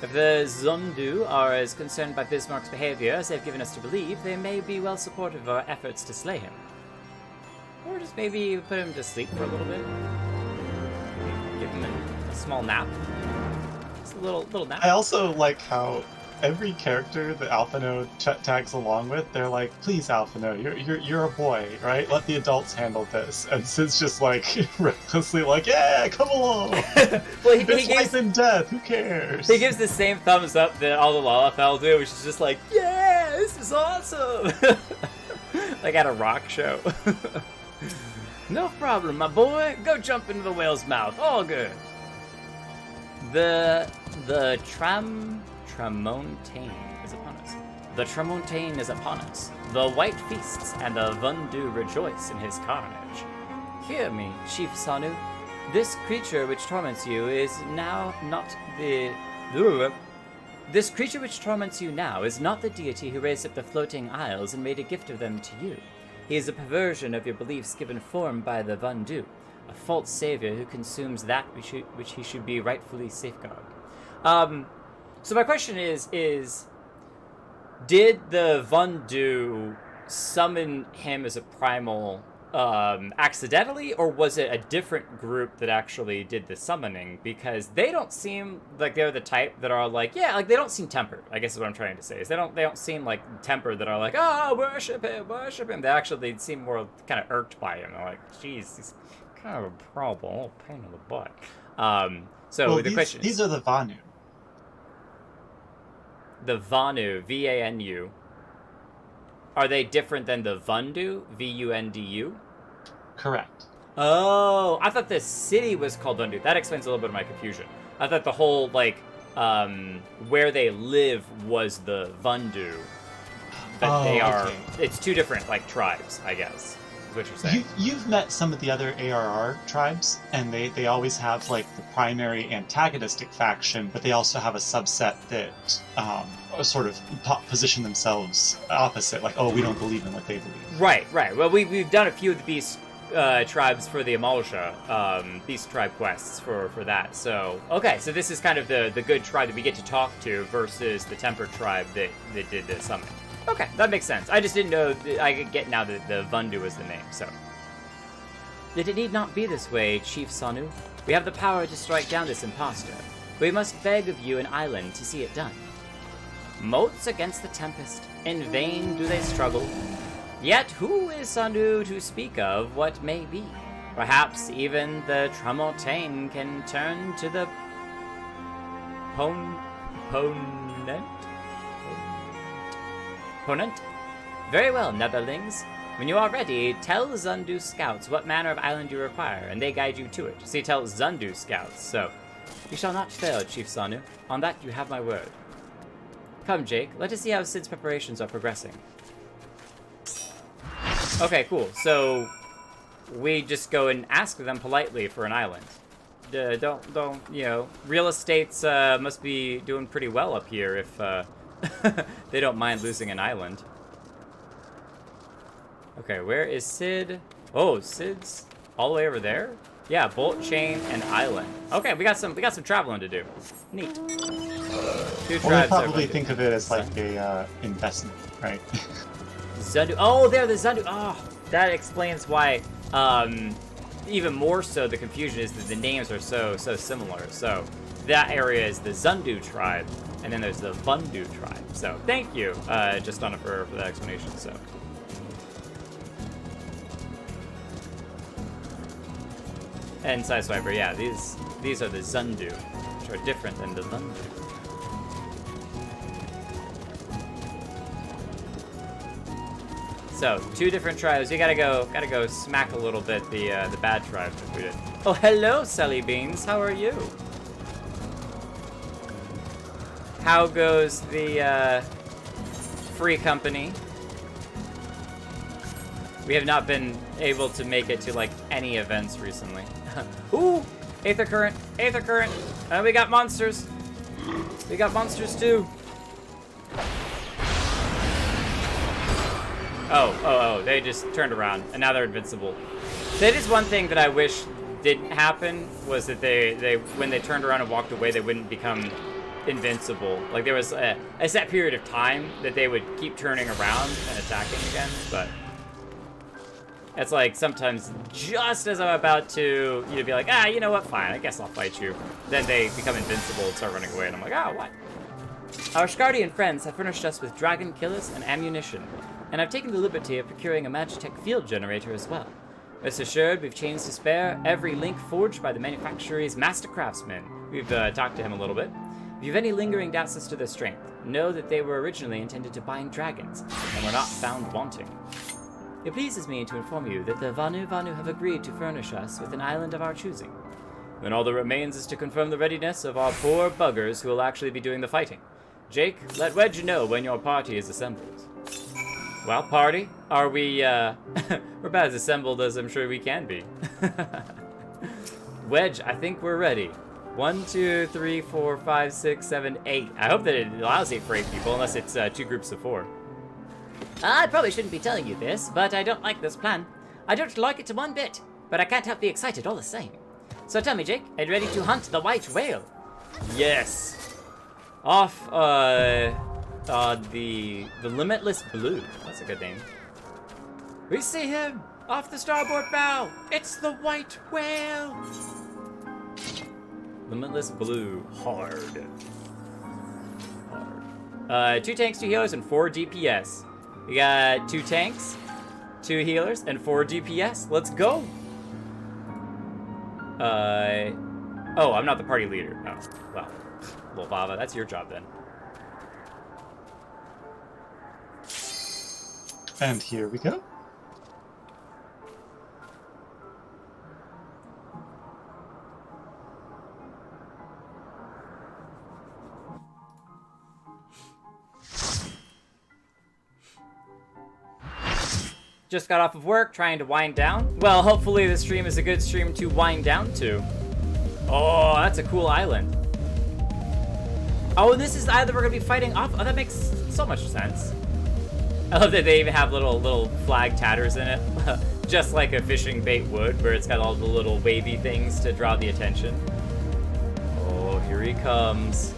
If the Zundu are as concerned by Bismarck's behavior as they've given us to believe, they may be well supportive of our efforts to slay him. Or just maybe put him to sleep for a little bit. Give him a small nap. Just a little nap. I also like how every character that Alphino tags along with, they're like, please Alphino, you're a boy, right? Let the adults handle this. And Sid's just like recklessly like, yeah, come along. Well, it's life and death, who cares? He gives the same thumbs up that all the Lalafell do, which is just like, yeah, this is awesome. Like at a rock show. No problem, my boy. Go jump into the whale's mouth. All good. The Tramontane is upon us. The Tramontane is upon us. The white feasts and the Vundu rejoice in his carnage. Hear me, Chief Sanu. This creature which torments you is now not the... This creature which torments you now is not the deity who raised up the floating isles and made a gift of them to you. He is a perversion of your beliefs given form by the Vundu, a false savior who consumes that which he should be rightfully safeguard. So my question is did the Vundu summon him as a primal accidentally, or was it a different group that actually did the summoning? Because they don't seem like they're the type that are like, yeah, like they don't seem tempered, I guess is what I'm trying to say. Is they don't seem like tempered that are like, oh, worship him. They actually seem more kind of irked by him. They're like, geez, he's kind of a problem, a pain in the butt. So the question is, these are the Vanu. The Vanu, V-A-N-U. Are they different than the Vundu, V-U-N-D-U? Correct. Oh, I thought the city was called Vundu. That explains a little bit of my confusion. I thought the whole, like, where they live was the Vundu. But they are... Okay. It's two different, like, tribes, I guess, is what you're saying. You've met some of the other ARR tribes, and they always have, like, the primary antagonistic faction, but they also have a subset that sort of position themselves opposite, like, oh, we don't believe in what they believe. Right. Well, we've done a few of the beast tribes for the Amalja, beast tribe quests for that. So, okay, so this is kind of the good tribe that we get to talk to versus the tempered tribe that did the summon. Okay, that makes sense. I just didn't know, I could get now that the Vundu was the name, so. Yet it need not be this way, Chief Sanu. We have the power to strike down this impostor. We must beg of you an island to see it done. Moats against the tempest, in vain do they struggle. Yet who is Sanu to speak of what may be? Perhaps even the Tramontane can turn to the Ponent? Very well, Netherlings. When you are ready, tell Zundu scouts what manner of island you require, and they guide you to it. See, tell Zundu scouts, so... You shall not fail, Chief Sanu. On that you have my word. Come, Jake, let us see how Sid's preparations are progressing. Okay, cool. So, we just go and ask them politely for an island. Don't, you know, real estates must be doing pretty well up here if they don't mind losing an island. Okay, where is Sid? Oh, Sid's all the way over there? Yeah, bolt, chain, and island. Okay, we got some traveling to do. Neat. Two Well, we tribes. probably think of it as like a investment, right? Zundu. Oh, they're the Zundu. Oh, that explains why. Even more so, the confusion is that the names are so similar. So that area is the Zundu tribe, and then there's the Vundu tribe. So thank you, just on it for that explanation. So. And Sideswiper, yeah, these are the Zundu, which are different than the Vundu. So, two different tribes. You gotta go smack a little bit the bad tribe if we did. Oh, hello, Sally Beans. How are you? How goes the free company? We have not been able to make it to like any events recently. Ooh, Aether Current, Aether Current. We got monsters. We got monsters too. Oh, they just turned around, and now they're invincible. That is one thing that I wish didn't happen, was that they when they turned around and walked away, they wouldn't become invincible. Like, there was a set period of time that they would keep turning around and attacking again, but it's like sometimes just as I'm about to, be like, you know what, fine, I guess I'll fight you. Then they become invincible and start running away, and I'm like, what? Our Scardian friends have furnished us with dragon killers and ammunition, and I've taken the liberty of procuring a Magitech field generator as well. Rest assured, we've chains to spare, every link forged by the manufacturer's master craftsman. We've talked to him a little bit. If you've any lingering doubts as to their strength, know that they were originally intended to bind dragons, and were not found wanting. It pleases me to inform you that the Vanu have agreed to furnish us with an island of our choosing. Then all that remains is to confirm the readiness of our poor buggers who will actually be doing the fighting. Jake, let Wedge know when your party is assembled. Well, party, are we, we're about as assembled as I'm sure we can be. Wedge, I think we're ready. 1, 2, 3, 4, 5, 6, 7, 8. I hope that it allows 8 for 8 people, unless it's 2 groups of 4. I probably shouldn't be telling you this, but I don't like this plan. I don't like it one bit, but I can't help be excited all the same. So tell me, Jake, are you ready to hunt the white whale? Yes. Off, the Limitless Blue. That's a good name. We see him! Off the starboard bow! It's the white whale! Limitless Blue. Hard. 2 tanks, 2 healers, and 4 DPS. We got 2 tanks, 2 healers, and 4 DPS. Let's go! Oh, I'm not the party leader. Oh, well. Little Bava, that's your job then. And here we go. Just got off of work, trying to wind down. Well, hopefully this stream is a good stream to wind down to. Oh, that's a cool island. Oh, and this is the island we're gonna be fighting off. Oh, that makes so much sense. I love that they even have little flag tatters in it. Just like a fishing bait would, where it's got all the little wavy things to draw the attention. Oh, here he comes.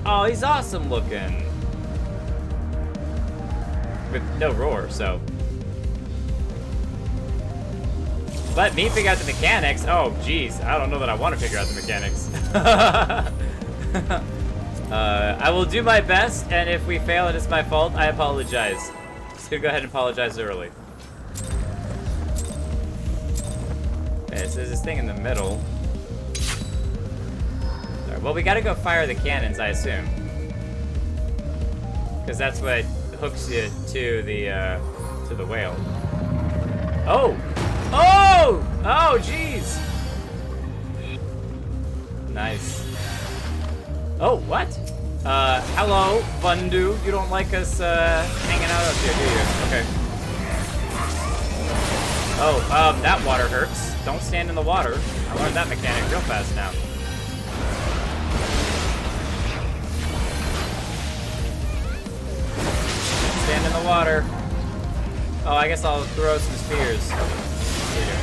Oh, he's awesome looking. With no roar, so. Let me figure out the mechanics. Oh, geez. I don't know that I want to figure out the mechanics. I will do my best, and if we fail, it is my fault. I apologize. Just gonna go ahead and apologize early. Okay, so there's this thing in the middle. Sorry, well, we gotta go fire the cannons, I assume. Because that's what hooks you to the whale. Oh! Oh! Oh, jeez! Nice. Oh, what? Hello, Vundu. You don't like us, hanging out up here, do you? Okay. Oh, that water hurts. Don't stand in the water. I learned that mechanic real fast now. Stand in the water. Oh, I guess I'll throw some spears. Here we go.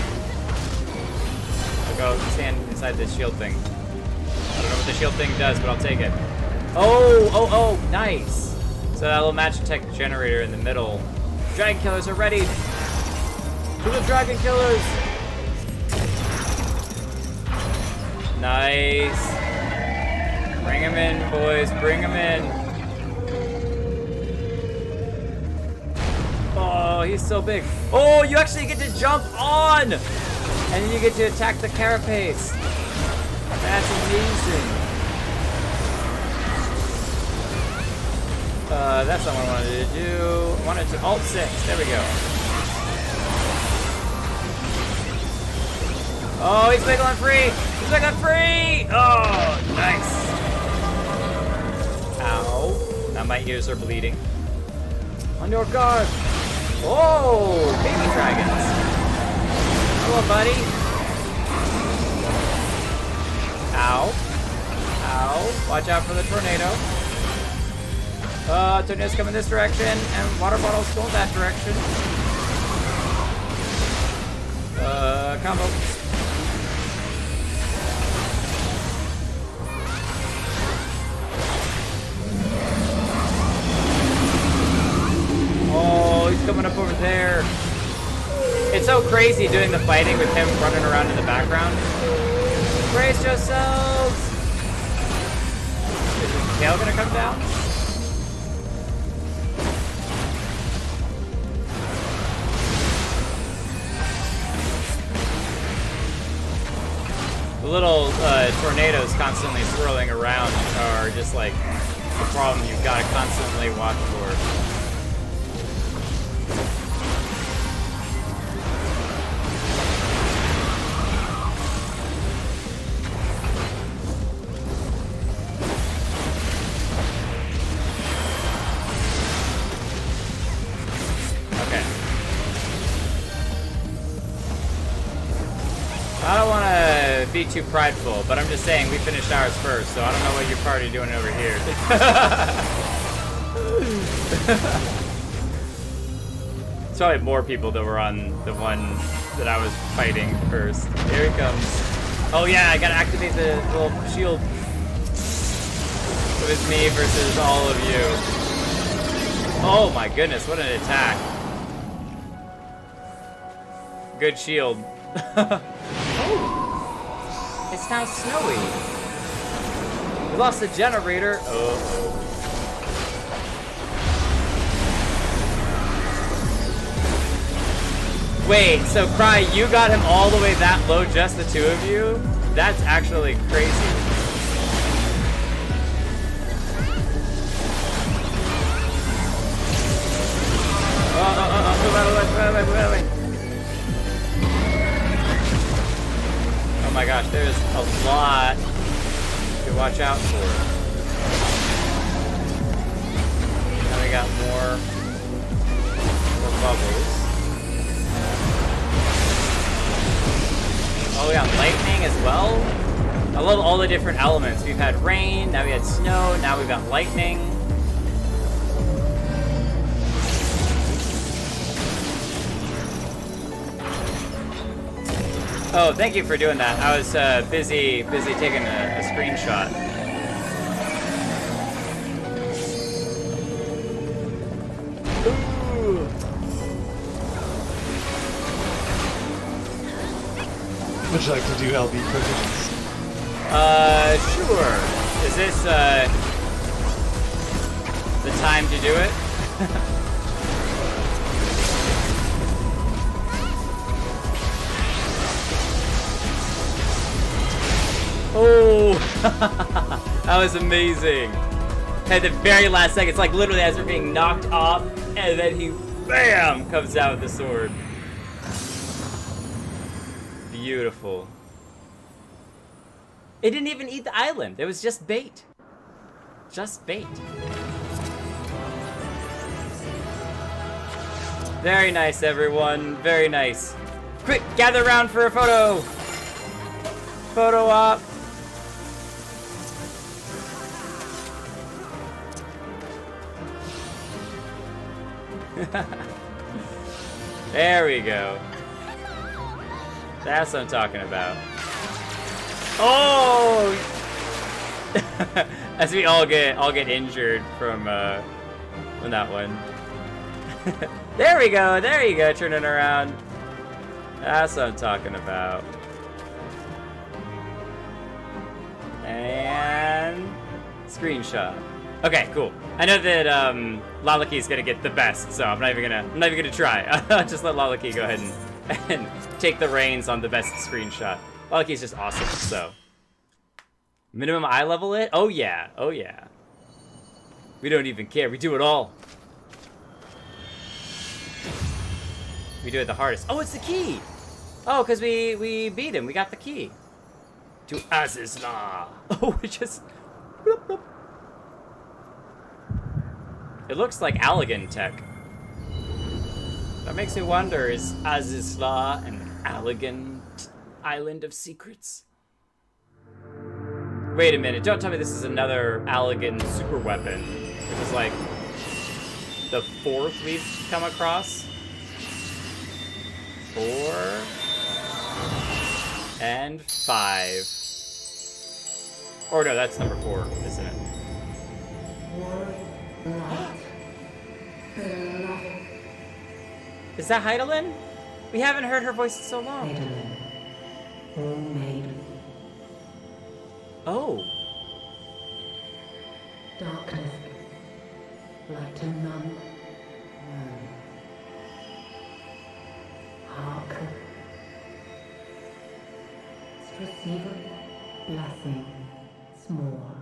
go stand inside this shield thing. I don't know what the shield thing does, but I'll take it. Oh, nice. So that little magic tech generator in the middle. Dragon killers are ready. To the dragon killers. Nice. Bring him in, boys. Bring him in. Oh, he's so big. Oh, you actually get to jump on. And then you get to attack the carapace. That's amazing. That's not what I wanted to do. I wanted to alt 6. There we go. Oh, he's wiggling free. He's wiggling free. Oh, nice. Ow. Now my ears are bleeding. On your guard. Oh, baby dragons. Hello, buddy. Ow. Ow. Watch out for the tornado. Tornadoes coming this direction, and water bottles going that direction. Combo. Oh, he's coming up over there. It's so crazy doing the fighting with him running around in the background. Brace yourselves! Is his tail gonna come down? The little tornadoes constantly swirling around are just like the problem you've got to constantly watch for. I don't want to be too prideful, but I'm just saying we finished ours first, so I don't know what your party doing over here. It's probably more people that were on the one that I was fighting first. Here he comes. Oh yeah, I gotta activate the little shield. It was me versus all of you. Oh my goodness, what an attack. Good shield. Oh, it's now snowy. We lost the generator. Oh. Wait, so Cry, you got him all the way that low, just the two of you? That's actually crazy. Oh my gosh, there's a lot to watch out for. Now we got more bubbles. Oh, we got lightning as well. I love all the different elements. We've had rain, now we had snow, now we've got lightning. Oh, thank you for doing that. I was busy taking a screenshot. Ooh. Would you like to do LB provisions? Sure. Is this the time to do it? Oh, that was amazing. At the very last second, it's like literally as we're being knocked off, and then he, bam, comes out with the sword. Beautiful. It didn't even eat the island. It was just bait. Just bait. Very nice, everyone. Very nice. Quick, gather around for a photo. Photo op. There we go. That's what I'm talking about. Oh! As we all get injured from that one. There we go. There you go. Turning around. That's what I'm talking about. And screenshot. Okay, cool. I know that Lalaki is gonna get the best, so I'm not even gonna try. I'll just let Lalaki go ahead and take the reins on the best screenshot. Lalaki is just awesome. So minimum eye level it. Oh yeah. Oh yeah. We don't even care. We do it all. We do it the hardest. Oh, it's the key. Oh, because we beat him. We got the key to Azys Lla. Oh, we just. Bloop, bloop. It looks like Allegan tech. That makes me wonder, is Azys Lla an Allegan island of secrets? Wait a minute, don't tell me this is another Allegan super weapon. This is like the 4th we've come across. 4 and 5. Or no, that's number 4, isn't it? Is that Heustienne? We haven't heard her voice in so long. Oh. Darkness, light to none. Hearken. Receiver, blessing, small.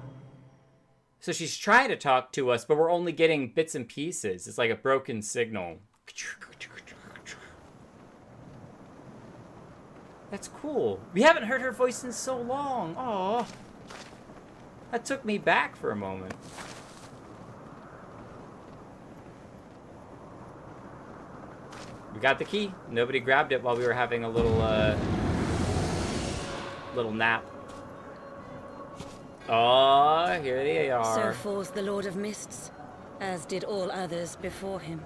So she's trying to talk to us, but we're only getting bits and pieces. It's like a broken signal. That's cool. We haven't heard her voice in so long. Aww. That took me back for a moment. We got the key. Nobody grabbed it while we were having a little nap. Oh, here they are. So falls the Lord of Mists, as did all others before him.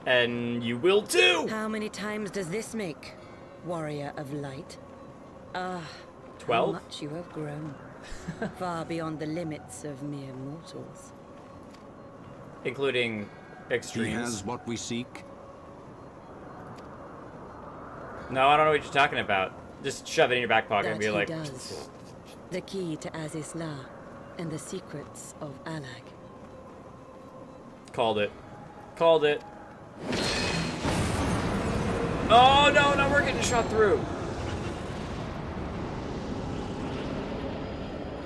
And you will too! How many times does this make, Warrior of Light? 12? How much you have grown. Far beyond the limits of mere mortals. Including extremes. He has what we seek. No, I don't know what you're talking about. Just shove it in your back pocket and be like... Does. The key to Azys Lla and the secrets of Allag. Called it. Called it. Oh, no, no, we're getting shot through.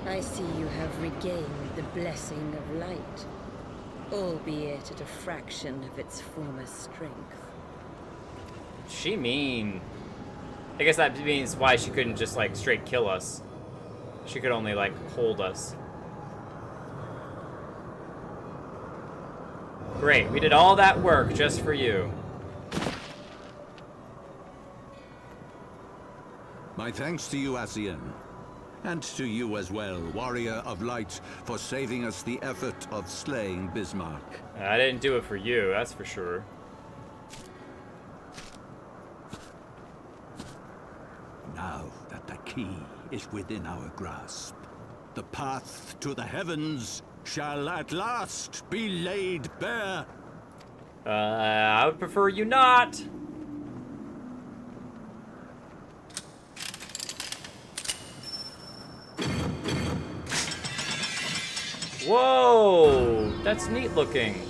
I see you have regained the blessing of light, albeit at a fraction of its former strength. She mean. I guess that means why she couldn't just, like, straight kill us. She could only, like, hold us. Great, we did all that work just for you. My thanks to you, Heustienne. And to you as well, Warrior of Light, for saving us the effort of slaying Bismarck. I didn't do it for you, that's for sure. Now that the key is within our grasp, the path to the heavens shall at last be laid bare. I would prefer you not. Whoa, that's neat looking.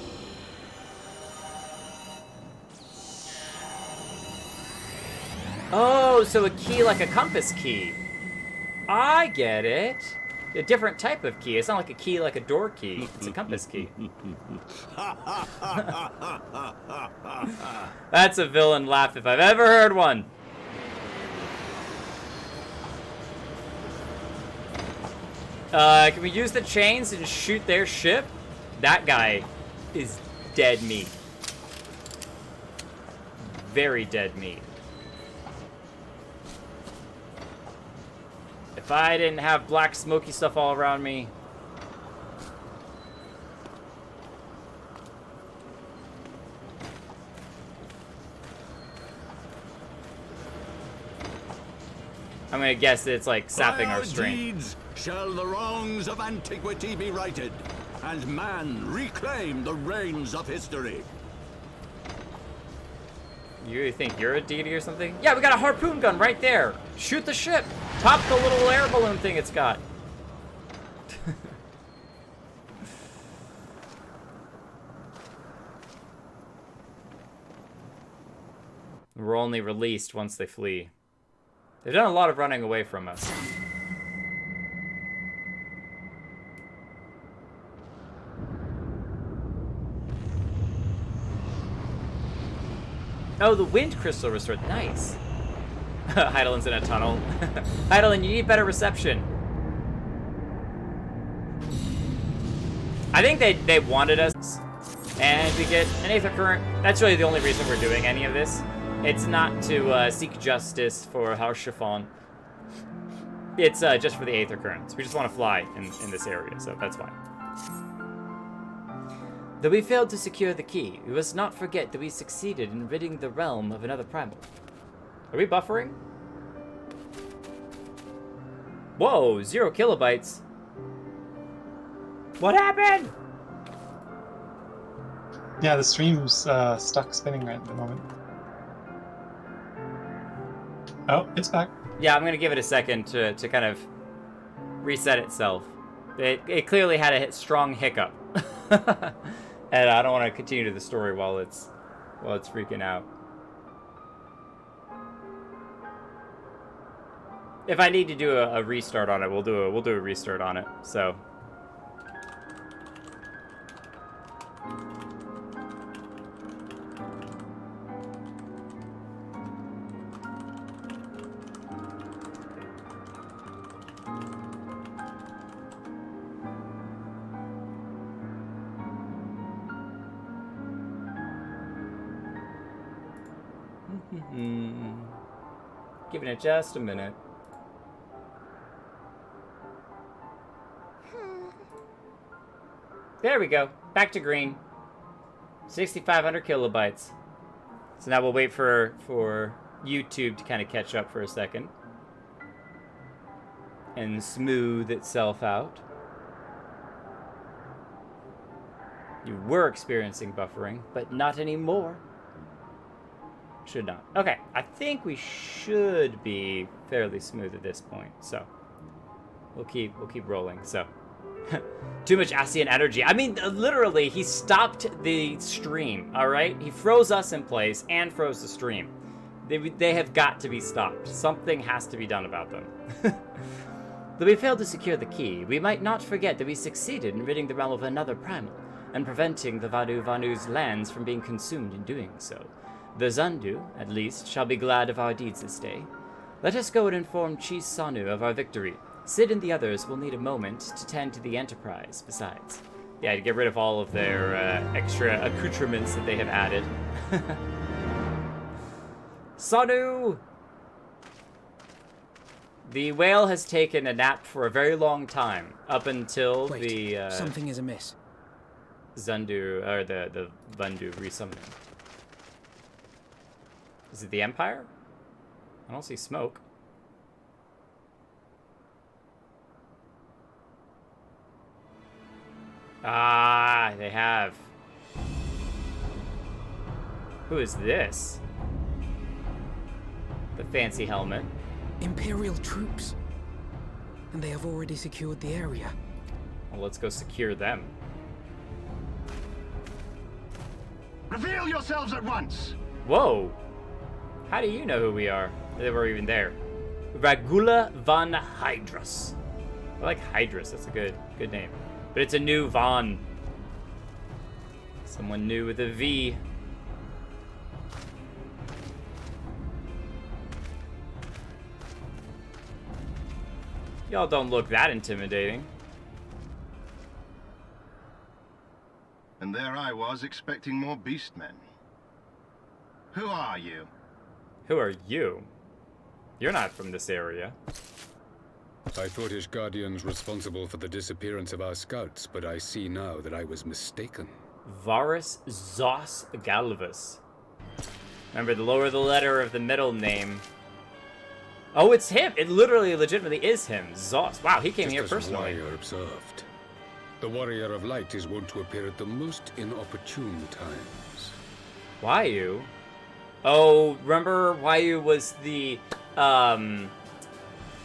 Oh, so a key like a compass key. I get it. A different type of key. It's not like a key like a door key. It's a compass key. That's a villain laugh if I've ever heard one. Can we use the chains and shoot their ship? That guy is dead meat. Very dead meat. If I didn't have black smoky stuff all around me. I'm gonna guess that it's like sapping By our strength. deeds shall the wrongs of antiquity be righted, and man reclaim the reins of history. You think you're a deity or something? Yeah, we got a harpoon gun right there. Shoot the ship. Pop the little air balloon thing it's got. We're only released once they flee. They've done a lot of running away from us. Oh, the wind crystal restored. Nice. Heidelin's in a tunnel. Heidelin, you need better reception. I think they wanted us, and we get an Aether Current. That's really the only reason we're doing any of this. It's not to seek justice for House Chiffon. It's just for the Aether Currents. We just want to fly in this area, so that's fine. Though we failed to secure the key, we must not forget that we succeeded in ridding the realm of another primal. Are we buffering? Whoa, 0 kilobytes. What happened? Yeah, the stream's stuck spinning right at the moment. Oh, it's back. Yeah, I'm gonna give it a second to kind of reset itself. It clearly had a strong hiccup. And I don't want to continue the story while it's freaking out. If I need to do a restart on it, we'll do a restart on it. So. Giving it just a minute. There we go. Back to green. 6,500 kilobytes. So now we'll wait for YouTube to kind of catch up for a second. And smooth itself out. You were experiencing buffering, but not anymore. Should not. Okay, I think we should be fairly smooth at this point. So we'll keep rolling. So too much Ascian energy. I mean, literally, he stopped the stream. All right, he froze us in place and froze the stream. They have got to be stopped. Something has to be done about them. Though we failed to secure the key, we might not forget that we succeeded in ridding the realm of another primal and preventing the Vanu's lands from being consumed in doing so. The Zundu, at least, shall be glad of our deeds this day. Let us go and inform Chi Sanu of our victory. Sid and the others will need a moment to tend to the Enterprise, besides. Yeah, to get rid of all of their extra accoutrements that they have added. Sanu! The whale has taken a nap for a very long time, up until something is amiss. Zundu, or the Vandu resummoning. Is it the Empire? I don't see smoke. Ah, they have. Who is this? The fancy helmet. Imperial troops. And they have already secured the area. Well, let's go secure them. Reveal yourselves at once! Whoa! How do you know who we are? They were even there. Ragula van Hydrus. I like Hydrus, that's a good name. But it's a new Von. Someone new with a V. Y'all don't look that intimidating. And there I was expecting more beastmen. Who are you? Who are you? You're not from this area. I thought Ishgardians responsible for the disappearance of our scouts, but I see now that I was mistaken. Varus Zos Galvus. Remember, the lower the letter of the middle name. Oh, it's him. It literally, legitimately is him. Zos. Wow, he came here personally. Warrior observed. The Warrior of Light is wont to appear at the most inopportune times. Waiyu? Oh, remember Waiyu was the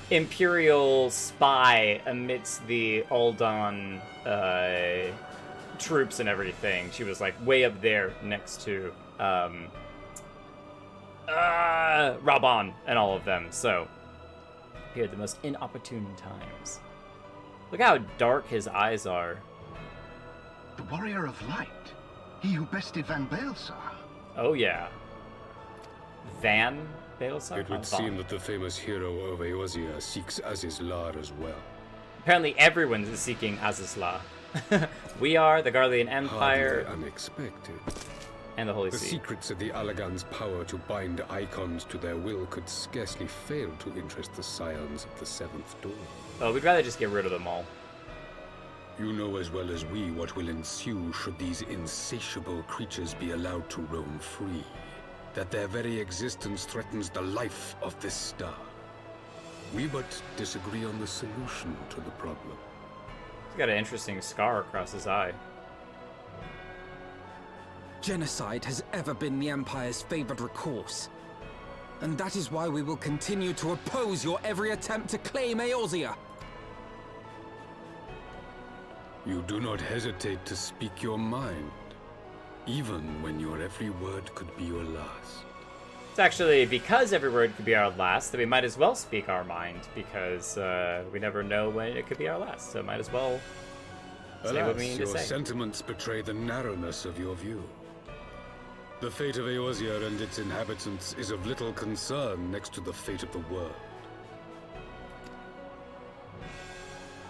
Imperial spy amidst the Aldan troops and everything. She was like way up there next to Raban and all of them. So here at the most inopportune times. Look how dark his eyes are. The Warrior of Light. He who bested Van Baelsar. Oh yeah. Van Baelsar? It would seem that the famous hero of Eorzea seeks Azys Lla as well. Apparently everyone is seeking Azys Lla. We are the Garlean Empire. Hardly unexpected. And the Holy The See. secrets of the Allagan's power to bind icons to their will could scarcely fail to interest the scions of the Seventh Door. Oh, we'd rather just get rid of them all. You know as well as we what will ensue should these insatiable creatures be allowed to roam free. That their very existence threatens the life of this star. We but disagree on the solution to the problem. He's got an interesting scar across his eye. Genocide has ever been the Empire's favored recourse. And that is why we will continue to oppose your every attempt to claim Eorzea. You do not hesitate to speak your mind, even when your every word could be your last. It's actually because every word could be our last that we might as well speak our mind, because we never know when it could be our last, so might as well say what we need to your say. sentiments betray the narrowness of your view. The fate of Eorzea and its inhabitants is of little concern next to the fate of the world.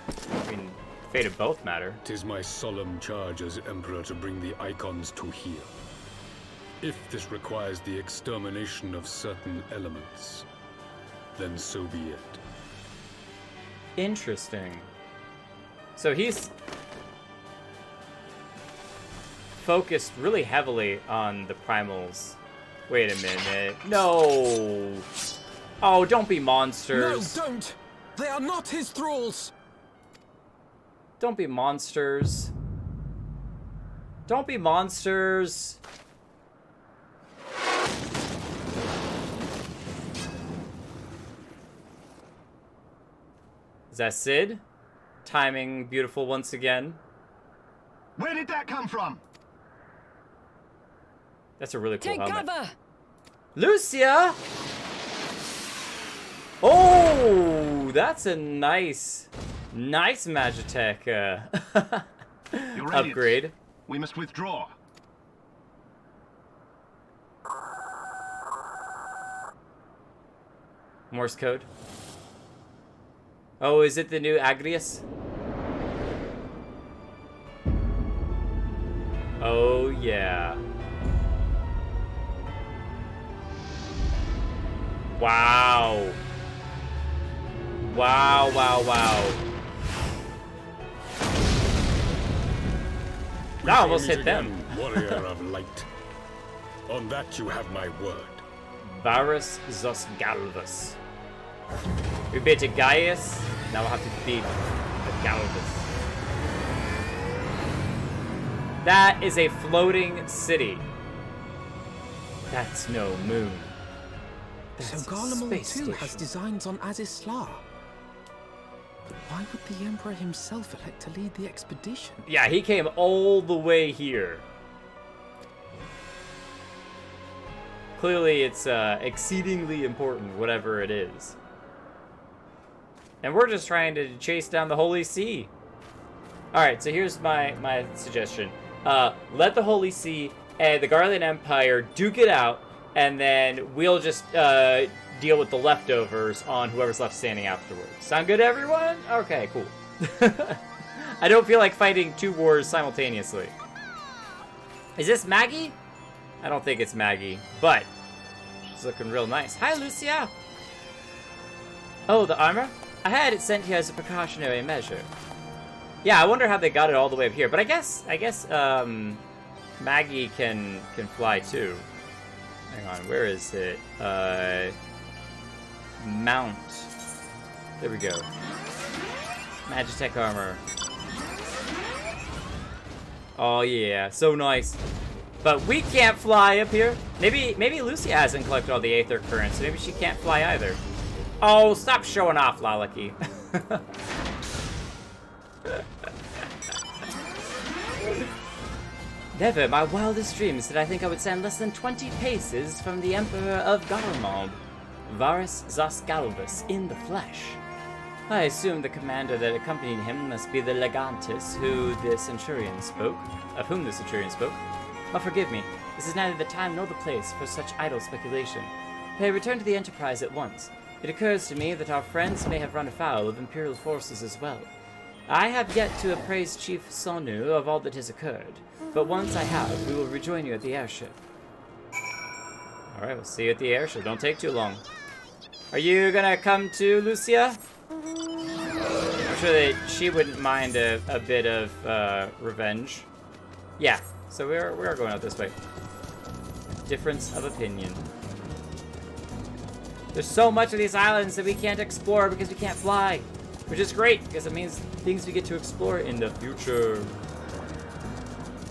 I mean, fate of both matter. 'Tis my solemn charge as Emperor to bring the icons to heel. If this requires the extermination of certain elements, then so be it. Interesting. So he's focused really heavily on the primals. Wait a minute. No! Oh, don't be monsters. No, don't! They are not his thralls! Don't be monsters. Don't be monsters. Is that Sid? Timing beautiful once again. Where did that come from? That's a really cool Take helmet. cover! Lucia! Oh, that's a nice Magitech Your upgrade. idiots. We must withdraw. Morse code. Oh, is it the new Agrius? Oh, yeah. Wow. Wow, wow, wow. That almost hit them. Warrior of Light. On that you have my word. Varus Zos Galvus. We beat a Gaius, now we'll have to beat the Galvus. That is a floating city. That's no moon. So That's a Garlemald space too has station. designs on Azys Lla. But why would the Emperor himself elect to lead the expedition? Yeah, he came all the way here. Clearly it's exceedingly important, whatever it is. And we're just trying to chase down the Holy See. Alright, so here's my suggestion. Let the Holy See and the Garlean Empire duke it out, and then we'll just deal with the leftovers on whoever's left standing afterwards. Sound good, everyone? Okay, cool. I don't feel like fighting two wars simultaneously. Is this Maggie? I don't think it's Maggie, but she's looking real nice. Hi, Lucia. Oh, the armor? I had it sent here as a precautionary measure. Yeah, I wonder how they got it all the way up here. But I guess Maggie can fly too. Hang on, where is it? mount. There we go. Magitech armor. Oh yeah, so nice. But we can't fly up here. Maybe Lucia hasn't collected all the Aether Currents, so maybe she can't fly either. Oh, stop showing off, Lalaki. Never in my wildest dreams did I think I would stand less than 20 paces from the Emperor of Garlemald, Varus Zasgalvus in the flesh. I assume the commander that accompanied him must be the Legantus of whom the Centurion spoke. But forgive me, this is neither the time nor the place for such idle speculation. May I return to the Enterprise at once. It occurs to me that our friends may have run afoul of Imperial forces as well. I have yet to appraise Chief Sonu of all that has occurred, but once I have, we will rejoin you at the airship. Alright, we'll see you at the airship. Don't take too long. Are you gonna come too, Lucia? I'm sure that she wouldn't mind a bit of revenge. Yeah, so we are going out this way. Difference of opinion. There's so much of these islands that we can't explore because we can't fly. Which is great, because it means things we get to explore in the future.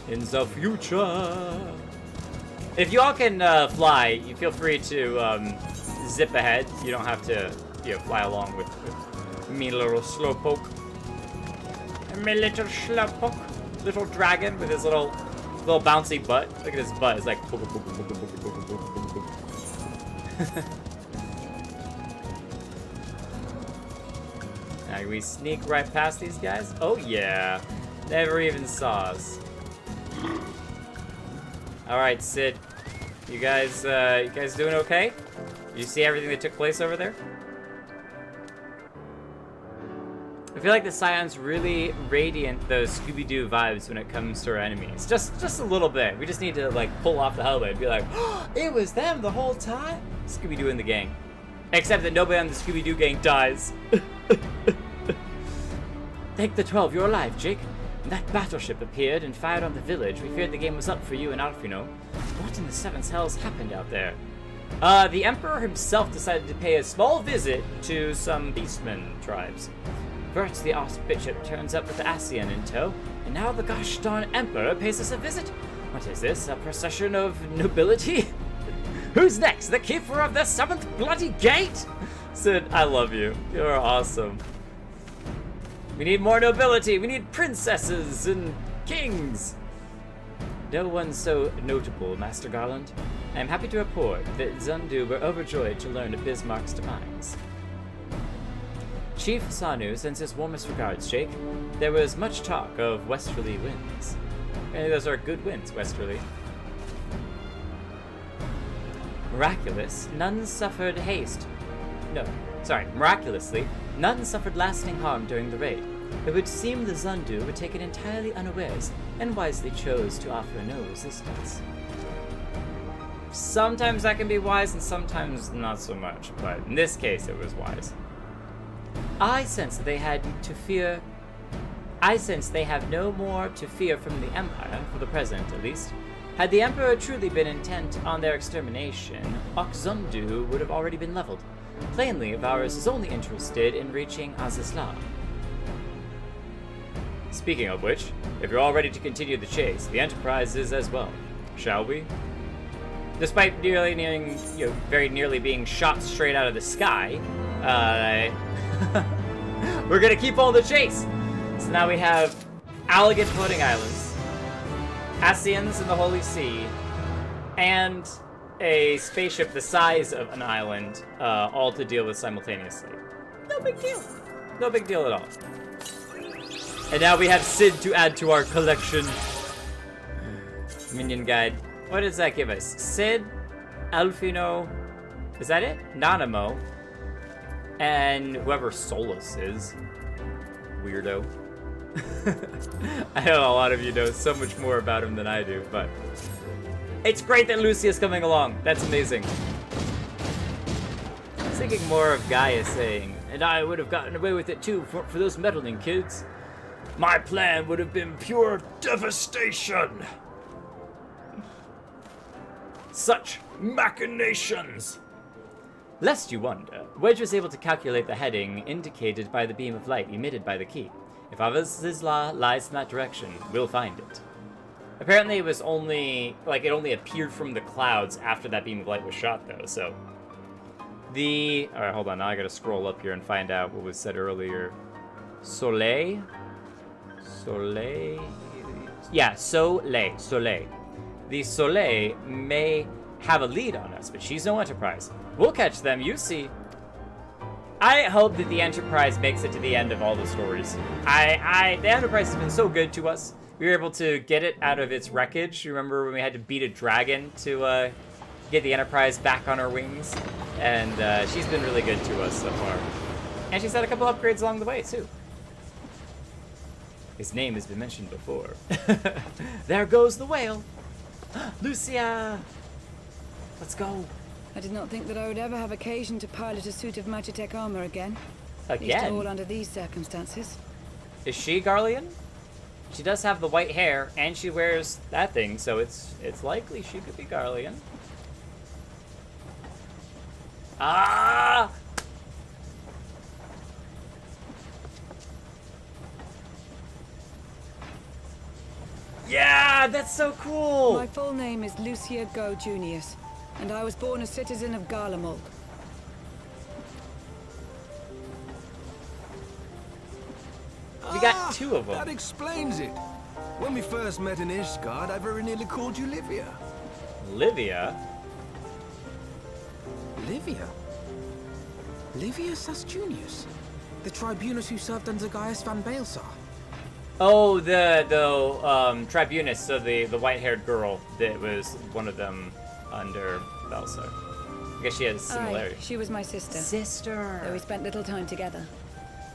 In the future. If you all can fly, you feel free to zip ahead. You don't have to fly along with me little slowpoke. Me little slowpoke. Little dragon with his little bouncy butt. Look at his butt. It's like... Now we sneak right past these guys? Oh yeah. Never even saw us. Alright, Sid. You guys doing okay? You see everything that took place over there? I feel like the Scions really radiant those Scooby-Doo vibes when it comes to our enemies. Just a little bit. We just need to like pull off the helmet and be like, oh, it was them the whole time? Scooby-Doo and the gang. Except that nobody on the Scooby-Doo gang dies. Thank the 12, you're alive, Jake. That battleship appeared and fired on the village. We feared the game was up for you and Alfino. What in the seventh hells happened out there? The Emperor himself decided to pay a small visit to some Beastmen tribes. First, the Archbishop turns up with the Heustienne in tow, and now the gosh darn Emperor pays us a visit. What is this, a procession of nobility? Who's next? The Keeper of the Seventh Bloody Gate? Sid, I love you. You're awesome. We need more nobility. We need princesses and kings. No one so notable, Master Garland. I am happy to report that Zundu were overjoyed to learn of Bismarck's demise. Chief Sanu sends his warmest regards, Jake. There was much talk of westerly winds. Maybe those are good winds, westerly. Miraculously, none suffered lasting harm during the raid. It would seem the Zundu were taken entirely unawares and wisely chose to offer no resistance. Sometimes that can be wise and sometimes not so much, but in this case it was wise. I sense they have no more to fear from the Empire, for the present at least. Had the Emperor truly been intent on their extermination, Zundu would have already been leveled. Plainly, Varus is only interested in reaching Azys Lla. Speaking of which, if you're all ready to continue the chase, the Enterprise is as well. Shall we? Despite very nearly being shot straight out of the sky, we're gonna keep on the chase! So now we have elegant floating islands, Heustiennes in the Holy See, and a spaceship the size of an island, all to deal with simultaneously. No big deal. No big deal at all. And now we have Sid to add to our collection. Minion guide. What does that give us? Sid, Alfino, is that it? Nanamo, and whoever Solus is. Weirdo. I know a lot of you know so much more about him than I do, but it's great that Lucia's coming along. That's amazing. I was thinking more of Gaia saying, and I would have gotten away with it too for those meddling kids. My plan would have been pure devastation. Such machinations. Lest you wonder, Wedge was able to calculate the heading indicated by the beam of light emitted by the key. If Azys Lla lies in that direction, we'll find it. Apparently it was only, like, it only appeared from the clouds after that beam of light was shot, though, so... Alright, hold on, now I gotta scroll up here and find out what was said earlier. Soleil? Yeah, Soleil. The Soleil may have a lead on us, but she's no Enterprise. We'll catch them, you see. I hope that the Enterprise makes it to the end of all the stories. The Enterprise has been so good to us. We were able to get it out of its wreckage. You remember when we had to beat a dragon to get the Enterprise back on her wings? And she's been really good to us so far. And she's had a couple upgrades along the way, too. His name has been mentioned before. There goes the whale. Lucia! Let's go. I did not think that I would ever have occasion to pilot a suit of Magitech armor again. Again? Least of all under these circumstances. Is she Garlean? She does have the white hair, and she wears that thing, so it's likely she could be Garlean. Ah! Yeah, that's so cool! My full name is Lucia Go Junius, and I was born a citizen of Garlemald. We got two of them. That explains it. When we first met in Ishgard, I very nearly called you Livia. Livia? Livia? Livia Sus Junius? The tribunus who served under Gaius van Baelsar? Oh, the tribunus, so the white-haired girl that was one of them under Baelsar. I guess she has similarities. She was my sister. Sister! Though we spent little time together.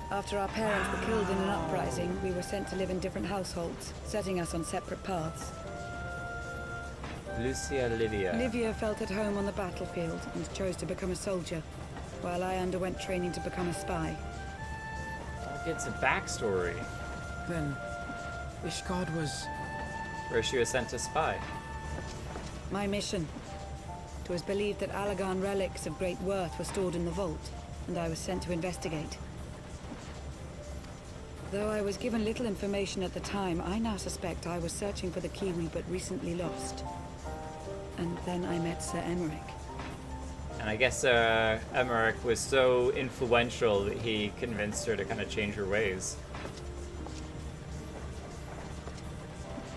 After our parents were killed in an uprising, we were sent to live in different households, setting us on separate paths. Lucia Livia. Livia felt at home on the battlefield and chose to become a soldier, while I underwent training to become a spy. I'll get some backstory. Then, Ishgard was... Where she was sent to spy. My mission. It was believed that Allagan relics of great worth were stored in the vault, and I was sent to investigate. Though I was given little information at the time, I now suspect I was searching for the key we but recently lost. And then I met Sir Emmerich. And I guess Emmerich was so influential that he convinced her to kind of change her ways.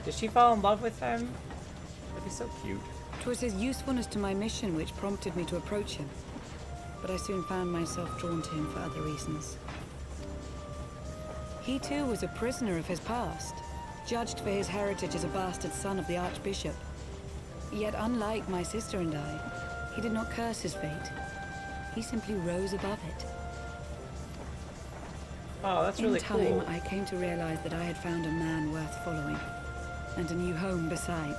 Did she fall in love with him? That'd be so cute. It was his usefulness to my mission which prompted me to approach him. But I soon found myself drawn to him for other reasons. He too was a prisoner of his past, judged for his heritage as a bastard son of the Archbishop. Yet unlike my sister and I, he did not curse his fate. He simply rose above it. Oh, that's really cool. In time, I came to realize that I had found a man worth following, and a new home besides.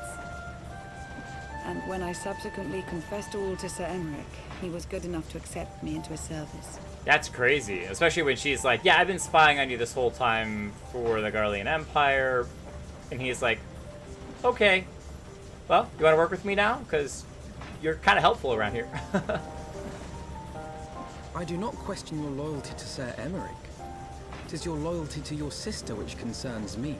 And when I subsequently confessed all to Sir Emmerich, he was good enough to accept me into his service. That's crazy, especially when she's like, yeah, I've been spying on you this whole time for the Garlean Empire. And he's like, okay, well, you want to work with me now? Because you're kind of helpful around here. I do not question your loyalty to Sir Emmerich. It is your loyalty to your sister which concerns me.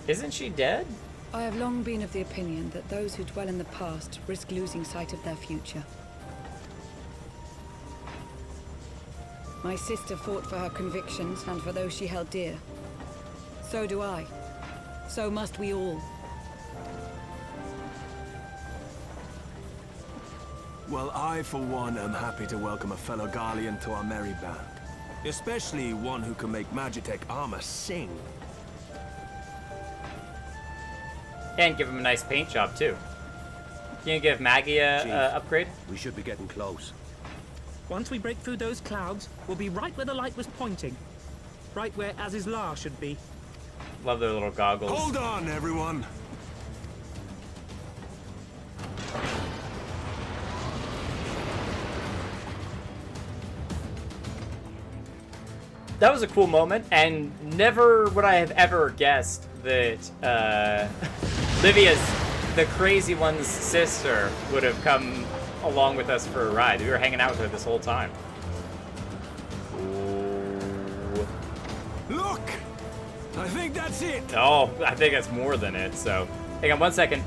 Isn't she dead? I have long been of the opinion that those who dwell in the past risk losing sight of their future. My sister fought for her convictions and for those she held dear. So do I. So must we all. Well, I, for one, am happy to welcome a fellow Garlean to our merry band. Especially one who can make Magitech armor sing. And give him a nice paint job, too. Can you give Maggie a upgrade? We should be getting close. Once we break through those clouds, we'll be right where the light was pointing. Right where Azys Lla should be. Love their little goggles. Hold on, everyone! That was a cool moment, and never would I have ever guessed that Livia's, the crazy one's sister, would have come along with us for a ride. We were hanging out with her this whole time. Look! I think that's it. Oh, I think that's more than it, so. Hang on 1 second.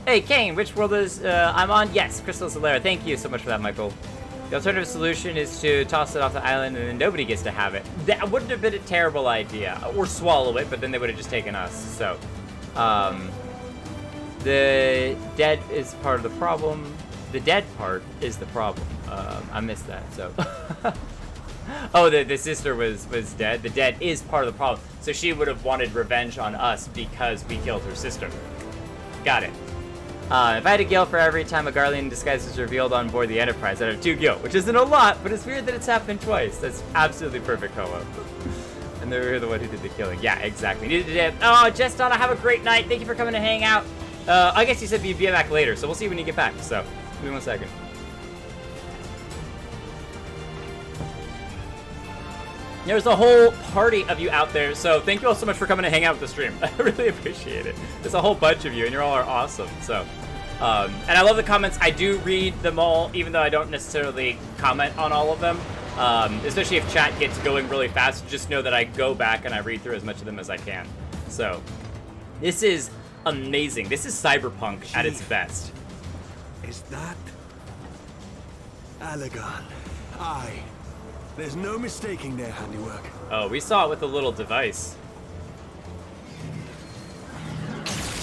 Hey, Kane, which world is I'm on? Yes, Crystal Solera. Thank you so much for that, Michael. The alternative solution is to toss it off the island and then nobody gets to have it. That wouldn't have been a terrible idea. Or swallow it, but then they would have just taken us, so. The dead is part of the problem. The dead part is the problem. I missed that, so. Oh, the sister was dead. The dead is part of the problem. So she would have wanted revenge on us because we killed her sister. Got it. If I had a gil for every time a Garlean disguise is revealed on board the Enterprise, I'd have 2 gil, which isn't a lot, but it's weird that it's happened twice. That's absolutely perfect, Homo. And they're the one who did the killing. Yeah, exactly. Needed it. Oh, Jess Donna, have a great night. Thank you for coming to hang out. I guess you said you'd be back later, so we'll see when you get back. So, give me 1 second. There's a whole party of you out there, so thank you all so much for coming to hang out with the stream. I really appreciate it. There's a whole bunch of you, and you all are awesome. So, and I love the comments. I do read them all, even though I don't necessarily comment on all of them. Especially if chat gets going really fast, just know that I go back and I read through as much of them as I can. So, this is amazing. This is cyberpunk at its best. Is that Allagan? Aye. There's no mistaking their handiwork. Oh, we saw it with a little device.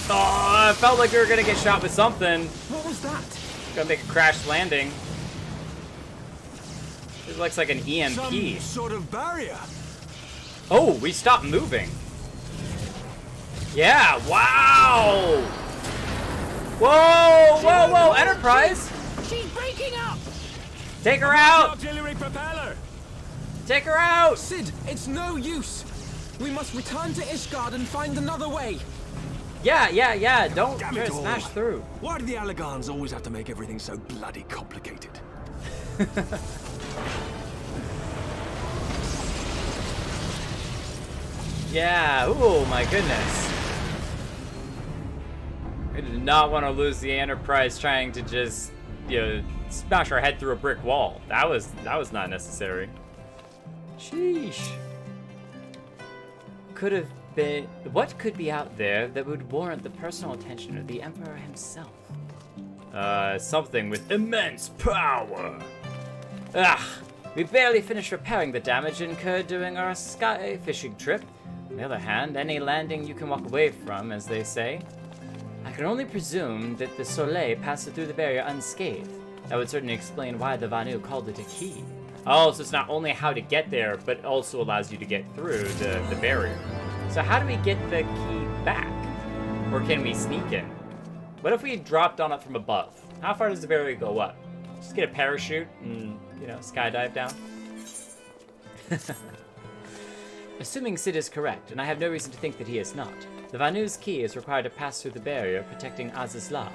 Oh, I felt like we were gonna get shot with something. What was that? Gonna make a crash landing. It looks like an EMP. Some sort of barrier. Oh, we stopped moving. Yeah, wow! Whoa, whoa, whoa, Enterprise! She's breaking up! Take her out! Auxiliary propeller! Take her out! Sid, it's no use. We must return to Ishgard and find another way. Yeah. Don't try to smash through. Why do the Allagans always have to make everything so bloody complicated? Yeah, oh my goodness. I did not want to lose the Enterprise trying to just, smash our head through a brick wall. That was not necessary. Sheesh. What could be out there that would warrant the personal attention of the Emperor himself? Something with immense power. We barely finished repairing the damage incurred during our sky fishing trip. On the other hand, any landing you can walk away from, as they say. I can only presume that the Soleil passed through the barrier unscathed. That would certainly explain why the Vanu called it a key. Oh, so it's not only how to get there, but also allows you to get through the barrier. So how do we get the key back? Or can we sneak in? What if we dropped on it from above? How far does the barrier go up? Just get a parachute and, skydive down? Assuming Sid is correct, and I have no reason to think that he is not, the Vanu's key is required to pass through the barrier protecting Azys Lla.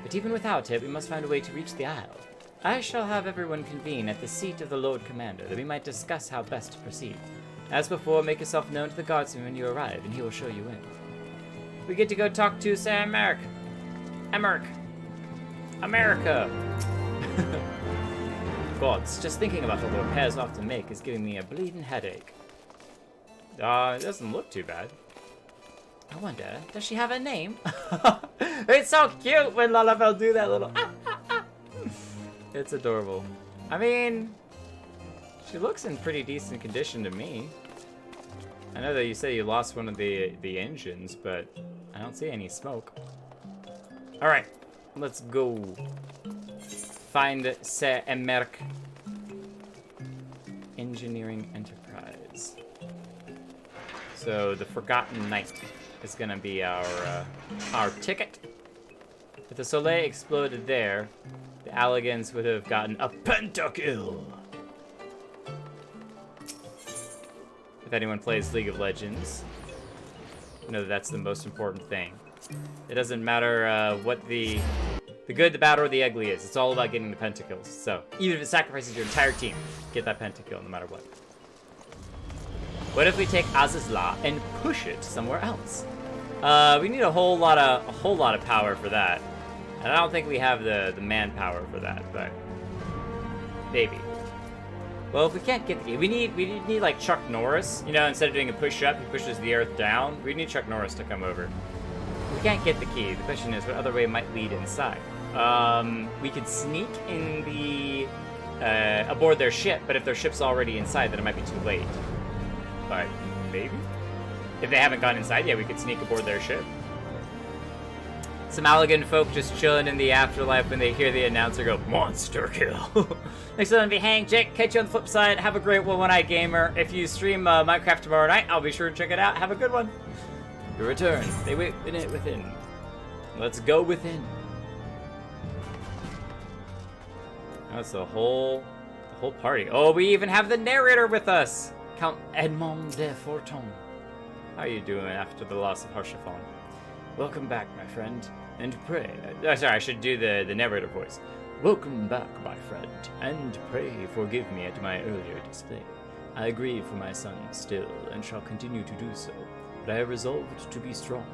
But even without it, we must find a way to reach the Isle. I shall have everyone convene at the seat of the Lord Commander, that we might discuss how best to proceed. As before, make yourself known to the guardsman when you arrive, and he will show you in. We get to go talk to Sir America! Gods, just thinking about what the repairs often make is giving me a bleeding headache. It doesn't look too bad. I wonder, does she have a name? It's so cute when Lalabelle do that little It's adorable. I mean, she looks in pretty decent condition to me. I know that you say you lost one of the engines, but I don't see any smoke. Alright, let's go. Find Sir America. Engineering Enterprise. So the Forgotten Knight is gonna be our ticket. If the Soleil exploded there, the Allagans would have gotten a pentakill. If anyone plays League of Legends, you know that's the most important thing. It doesn't matter what the good, the bad, or the ugly is. It's all about getting the pentakills. So even if it sacrifices your entire team, get that pentakill no matter what. What if we take Azys Lla and push it somewhere else? We need a whole lot of power for that. And I don't think we have the manpower for that, but maybe. Well, if we can't get the key, we need like Chuck Norris, you know, instead of doing a push-up, he pushes the earth down. We need Chuck Norris to come over. We can't get the key. The question is, what other way might lead inside? We could sneak in the aboard their ship, but if their ship's already inside, then it might be too late. But maybe? If they haven't gone inside yet, we could sneak aboard their ship. Some Allagan folk just chilling in the afterlife when they hear the announcer go, monster kill. Next time, be hang, Jake. Catch you on the flip side. Have a great one-eye gamer. If you stream Minecraft tomorrow night, I'll be sure to check it out. Have a good one. Your return. They wait in it within. Let's go within. That's the whole party. Oh, we even have the narrator with us. Count Edmond de Forton. How are you doing after the loss of Harshaphon? Welcome back, my friend, and pray. Sorry, I should do the narrator voice. Welcome back, my friend, and pray forgive me at my earlier display. I grieve for my son still, and shall continue to do so, but I have resolved to be strong.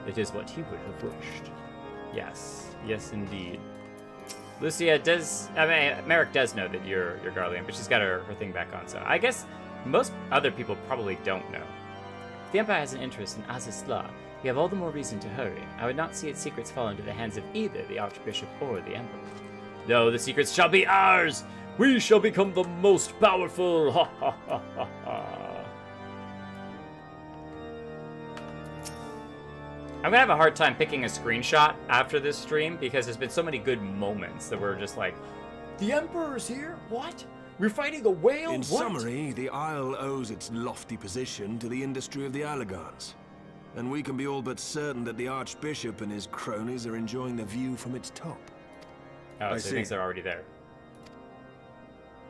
It is what he would have wished. Yes, yes indeed. Lucia does, Merrick does know that you're Garlean, but she's got her thing back on, so I guess most other people probably don't know. If the Empire has an interest in Azys Lla, we have all the more reason to hurry. I would not see its secrets fall into the hands of either the Archbishop or the Emperor. No, the secrets shall be ours! We shall become the most powerful! Ha ha ha ha ha! I'm gonna have a hard time picking a screenshot after this stream because there's been so many good moments that we're just like, the Emperor's here? What? We're fighting a whale? In What? summary, the Isle owes its lofty position to the industry of the Allagans. And we can be all but certain that the Archbishop and his cronies are enjoying the view from its top. Oh, so he thinks they're already there.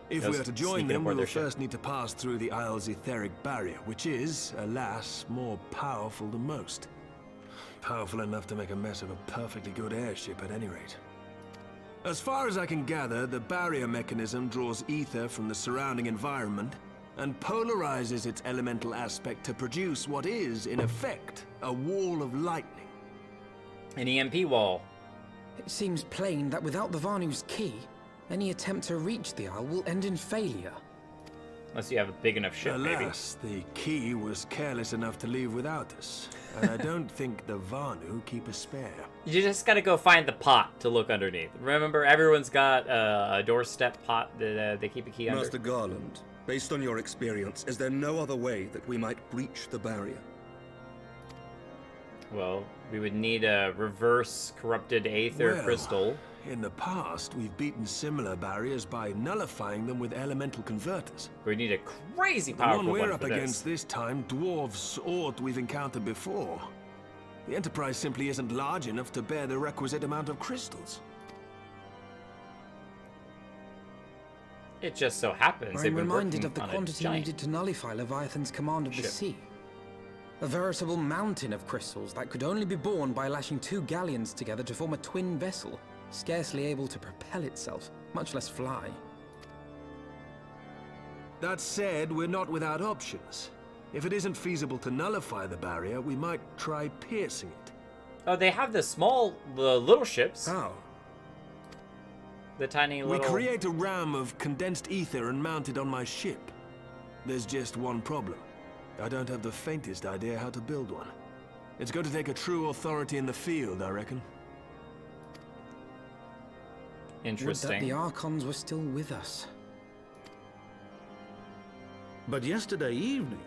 If we are to join them, we will first need to pass through the Isle's etheric barrier, which is, alas, more powerful than most. Powerful enough to make a mess of a perfectly good airship at any rate. As far as I can gather, the barrier mechanism draws ether from the surrounding environment and polarizes its elemental aspect to produce what is, in effect, a wall of lightning. An EMP wall. It seems plain that without the Vanu's key, any attempt to reach the Isle will end in failure. Unless you have a big enough ship, Alas, the key was careless enough to leave without us. And I don't think the Vanu keep a spare. You just gotta go find the pot to look underneath. Remember, everyone's got a doorstep pot that they keep a key under. Master Garland, based on your experience, is there no other way that we might breach the barrier? Well, we would need a reverse corrupted aether crystal. In the past, we've beaten similar barriers by nullifying them with elemental converters. We need a crazy powerful one we're one up for against this time dwarfs aught we've encountered before. The Enterprise simply isn't large enough to bear the requisite amount of crystals. It just so happens I'm reminded of the quantity needed to nullify Leviathan's command of the sea. A veritable mountain of crystals that could only be borne by lashing two galleons together to form a twin vessel, scarcely able to propel itself, much less fly. That said, we're not without options. If it isn't feasible to nullify the barrier, we might try piercing it. Oh, they have the little ships. How? The tiny little... We create a ram of condensed ether and mount it on my ship. There's just one problem. I don't have the faintest idea how to build one. It's going to take a true authority in the field, I reckon. Interesting. Would that the Archons were still with us. But yesterday evening,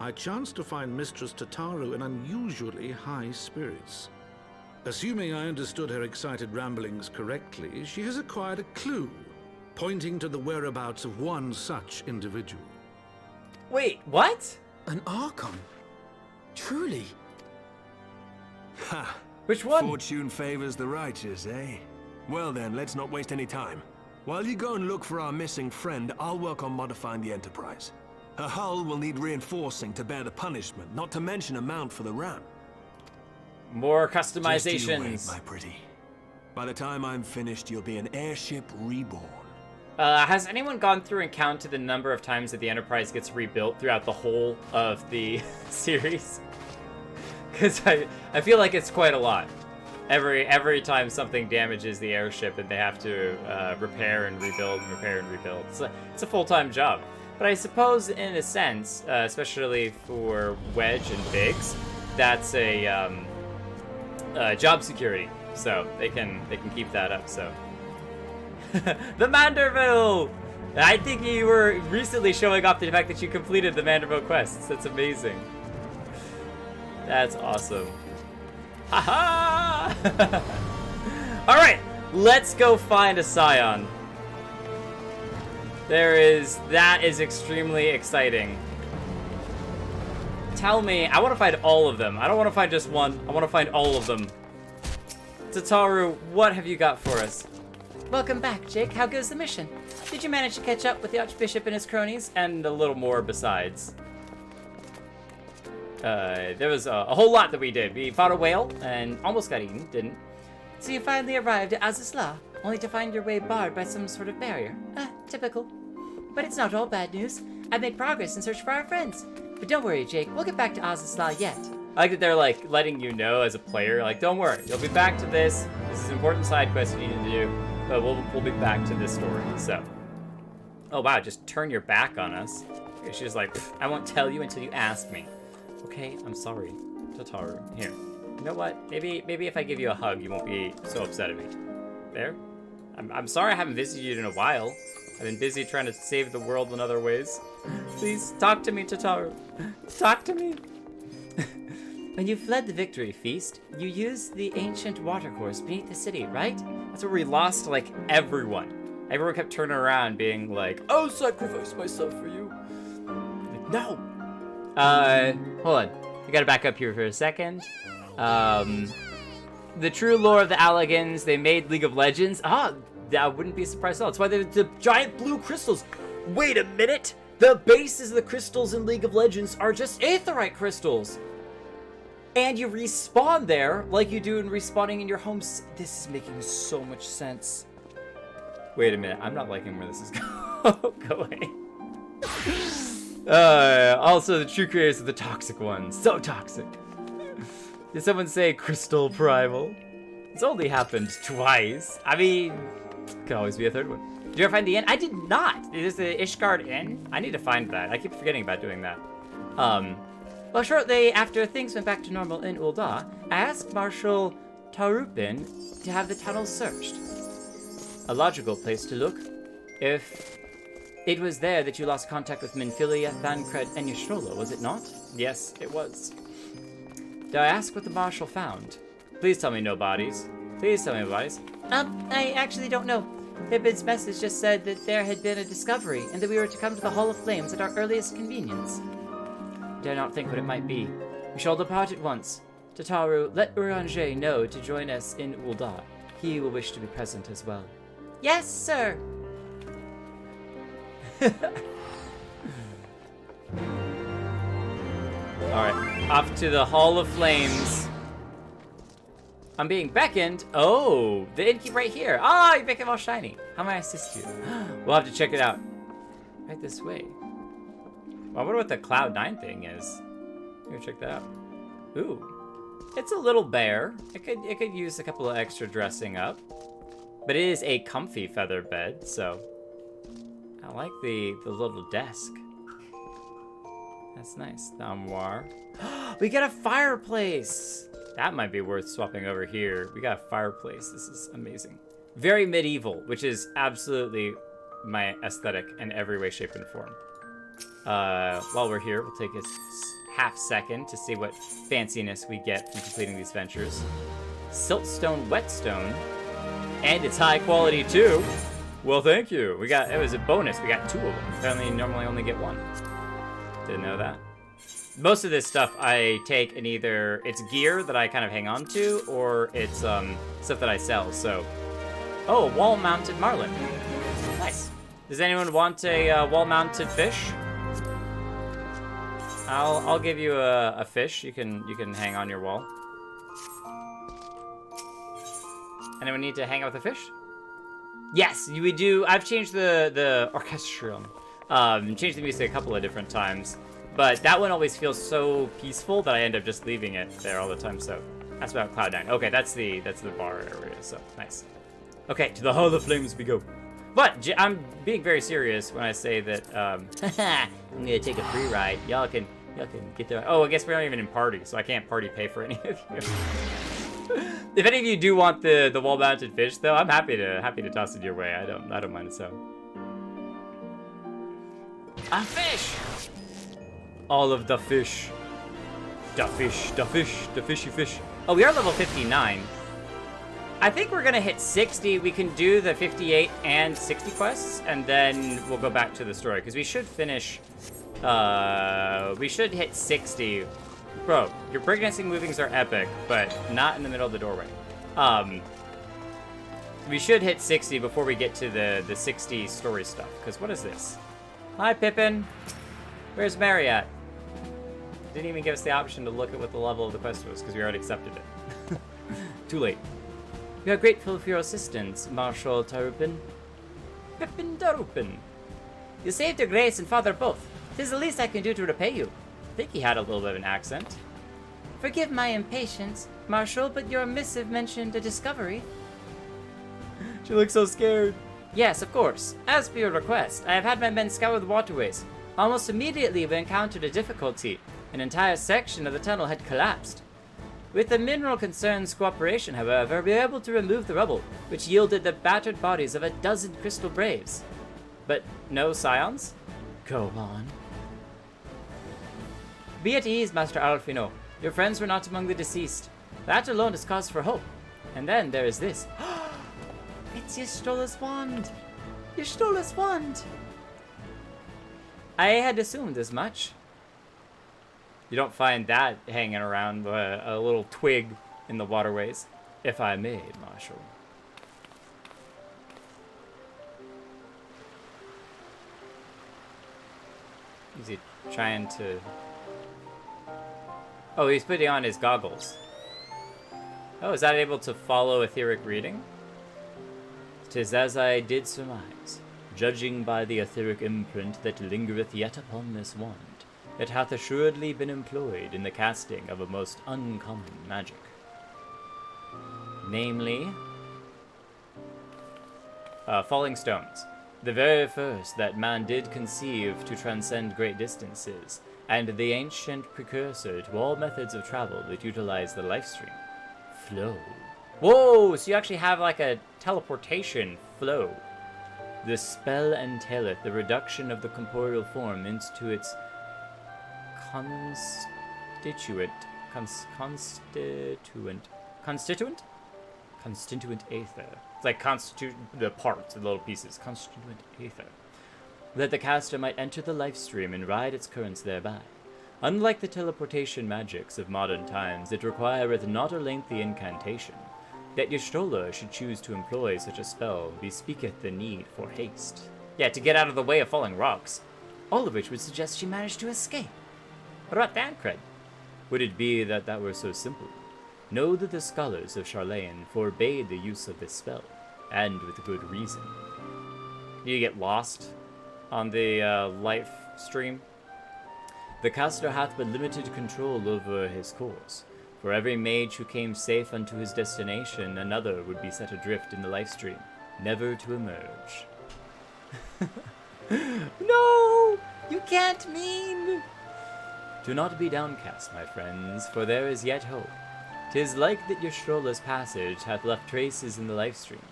I chanced to find Mistress Tataru in unusually high spirits. Assuming I understood her excited ramblings correctly, she has acquired a clue, pointing to the whereabouts of one such individual. Wait, what? An Archon? Truly? Ha! Which one? Fortune favors the righteous, eh? Well then, let's not waste any time. While you go and look for our missing friend, I'll work on modifying the Enterprise. Her hull will need reinforcing to bear the punishment, not to mention a mount for the ram. More Just customizations. you wait, my pretty. By the time I'm finished, you'll be an airship reborn. Has anyone gone through and counted the number of times that the Enterprise gets rebuilt throughout the whole of the series? Because I feel like it's quite a lot. Every time something damages the airship and they have to repair and rebuild, it's a full-time job. But I suppose, in a sense, especially for Wedge and Biggs, that's a job security. So they can keep that up. So the Manderville. I think you were recently showing off the fact that you completed the Manderville quests. That's amazing. That's awesome. Haha! Alright, let's go find a Scion. That is extremely exciting. Tell me, I want to find all of them. I don't want to find just one, I want to find all of them. Tataru, what have you got for us? Welcome back, Jake. How goes the mission? Did you manage to catch up with the Archbishop and his cronies? And a little more besides. There was a whole lot that we did. We fought a whale and almost got eaten, didn't. So you finally arrived at Azys Lla, only to find your way barred by some sort of barrier. Typical. But it's not all bad news. I've made progress in search for our friends. But don't worry, Jake. We'll get back to Azys Lla yet. I like that they're like letting you know as a player, like, don't worry, you'll be back to this. This is an important side quest you need to do, but we'll be back to this story. So, oh wow, just turn your back on us. She's like, I won't tell you until you ask me. Okay, I'm sorry, Tataru. Here, you know what? Maybe if I give you a hug, you won't be so upset at me. There. I'm sorry I haven't visited you in a while. I've been busy trying to save the world in other ways. Please talk to me, Tataru. Talk to me. When you fled the victory feast, you used the ancient watercourse beneath the city, right? That's where we lost, like, everyone. Everyone kept turning around being like, I'll sacrifice myself for you. Like, no. Hold on. We gotta back up here for a second. The true lore of the Allegans, they made League of Legends. That wouldn't be a surprise at all. That's why they're the giant blue crystals. Wait a minute. The bases of the crystals in League of Legends are just aetheryte crystals. And you respawn there like you do in respawning in your homes. This is making so much sense. Wait a minute. I'm not liking where this is going. Also, the true creators are the toxic ones. So toxic. Did someone say Crystal Primal? It's only happened twice. I mean, could always be a third one. Did you ever find the inn? I did not. Is the Ishgard Inn? I need to find that. I keep forgetting about doing that. Well, shortly after things went back to normal in Ul'dah, I asked Marshal Tarupin to have the tunnels searched. A logical place to look. If it was there that you lost contact with Minfilia, Thancred, and Yashrola, was it not? Yes, it was. Did I ask what the Marshal found? Please tell me no bodies. Please tell me no bodies. I actually don't know. Pippin's message just said that there had been a discovery, and that we were to come to the Hall of Flames at our earliest convenience. Dare not think what it might be. We shall depart at once. Tataru, let Uranger know to join us in Ul'dah. He will wish to be present as well. Yes, sir! Alright, off to the Hall of Flames. I'm being beckoned. Oh, the innkeep right here. Ah, you make it all shiny. How may I assist you? We'll have to check it out. Right this way. I wonder what the Cloud9 thing is. Go check that out. Ooh, it's a little bare. It could use a couple of extra dressing up, but it is a comfy feather bed. So I like the little desk. That's nice. The armoire. We got a fireplace. That might be worth swapping over here. We got a fireplace. This is amazing. Very medieval, which is absolutely my aesthetic in every way, shape, and form. While we're here, we'll take a half second to see what fanciness we get from completing these ventures. Siltstone Whetstone, and it's high quality too. Well, thank you. It was a bonus. We got 2 of them. Apparently, you normally only get 1. Didn't know that. Most of this stuff I take in either it's gear that I kind of hang on to, or it's stuff that I sell. So, oh, wall-mounted marlin. Nice. Does anyone want a wall-mounted fish? I'll give you a fish. You can hang on your wall. Anyone need to hang out with a fish? Yes, we do. I've changed the orchestrum. Changed the music a couple of different times, but that one always feels so peaceful that I end up just leaving it there all the time. So That's about Cloud9. Okay, that's the bar area, so nice. Okay, to the Hall of Flames we go. But I'm being very serious when I say that I'm gonna take a free ride. Y'all can get there. Oh, I guess we're not even in party, so I can't party pay for any of you. If any of you do want the wall-mounted fish, though, I'm happy to toss it your way. I don't mind it so. A fish! All of the fish. The fishy fish. Oh, we are level 59. I think we're gonna hit 60. We can do the 58 and 60 quests, and then we'll go back to the story, because we should finish, we should hit 60. Bro, your breakdancing movings are epic, but not in the middle of the doorway. We should hit 60 before we get to the 60 story stuff, because what is this? Hi, Pippin. Where's Mary at? Didn't even give us the option to look at what the level of the quest was, because we already accepted it. Too late. We are grateful for your assistance, Marshal Tarupin. Pippin Tarupin. You saved your grace and father both. 'Tis the least I can do to repay you. I think he had a little bit of an accent. Forgive my impatience, Marshal, but your missive mentioned a discovery. She looks so scared. Yes, of course. As for your request, I have had my men scour the waterways. Almost immediately we encountered a difficulty. An entire section of the tunnel had collapsed. With the mineral concern's cooperation, however, we were able to remove the rubble, which yielded the battered bodies of a dozen crystal braves. But no scions? Go on. Be at ease, Master Alfino. Your friends were not among the deceased. That alone is cause for hope. And then there is this. It's Ystrolla's wand! Ystrolla's wand! I had assumed as much. You don't find that hanging around a little twig in the waterways, if I may, Marshal. Is he trying to... Oh, he's putting on his goggles. Oh, is that able to follow etheric reading? 'Tis as I did surmise, judging by the etheric imprint that lingereth yet upon this wand. It hath assuredly been employed in the casting of a most uncommon magic. Namely, falling stones. The very first that man did conceive to transcend great distances, and the ancient precursor to all methods of travel that utilize the Livestream. Flow. Whoa, so you actually have like a teleportation flow. The spell entaileth the reduction of the corporeal form into its constituent aether. It's like constitute the parts, the little pieces. Constituent aether. That the caster might enter the Livestream and ride its currents thereby. Unlike the teleportation magics of modern times, it requireth not a lengthy incantation. That Ystrolla should choose to employ such a spell bespeaketh the need for haste. Yeah, to get out of the way of falling rocks. All of which would suggest she managed to escape. What about Thancred? Would it be that that were so simple? Know that the scholars of Sharlayan forbade the use of this spell, and with good reason. You get lost on the life stream? The caster hath but limited control over his course. For every mage who came safe unto his destination, another would be set adrift in the Livestream, never to emerge. No! You can't mean! Do not be downcast, my friends, for there is yet hope. 'Tis like that Ystrolla's passage hath left traces in the Livestream.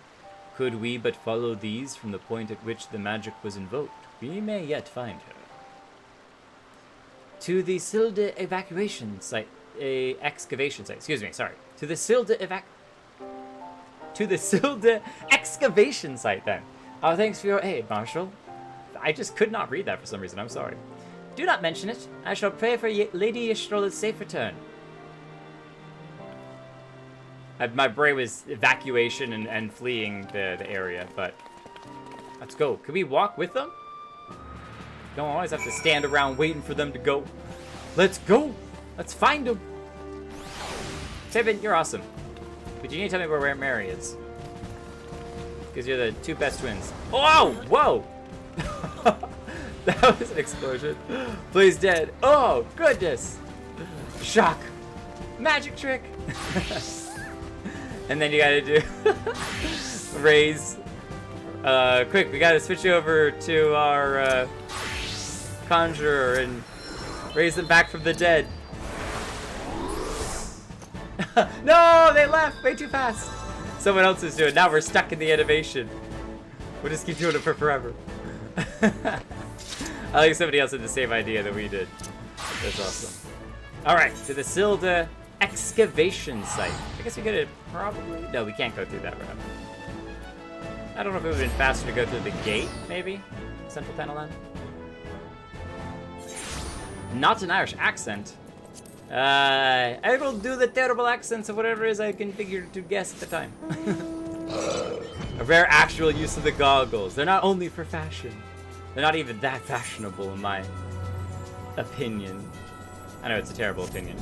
Could we but follow these from the point at which the magic was invoked, we may yet find her. To the Silda excavation site, excuse me, sorry. To the Silda excavation site, then. Oh, thanks for your aid, Marshal. I just could not read that for some reason, I'm sorry. Do not mention it. I shall pray for Lady Ystrolla's safe return. My brain was evacuation and fleeing the area, but let's go. Can we walk with them? Don't always have to stand around waiting for them to go. Let's go. Let's find them. Tibbin, you're awesome. But you need to tell me where Mary is. Because you're the two best twins. Oh, whoa. That was an explosion. Please dead. Oh, goodness. Shock. Magic trick! And then you gotta do raise. Quick, we gotta switch over to our conjurer and raise them back from the dead. No, they left way too fast. Someone else is doing it. Now we're stuck in the animation. We'll just keep doing it for forever. I think somebody else had the same idea that we did. That's awesome. Alright, to the Silda excavation site. I guess we could have probably... No, we can't go through that route. I don't know if it would have been faster to go through the gate, maybe? Central Panel Line? Not an Irish accent. I will do the terrible accents of whatever it is I can figure to guess at the time. A rare actual use of the goggles. They're not only for fashion. They're not even that fashionable in my opinion. I know it's a terrible opinion.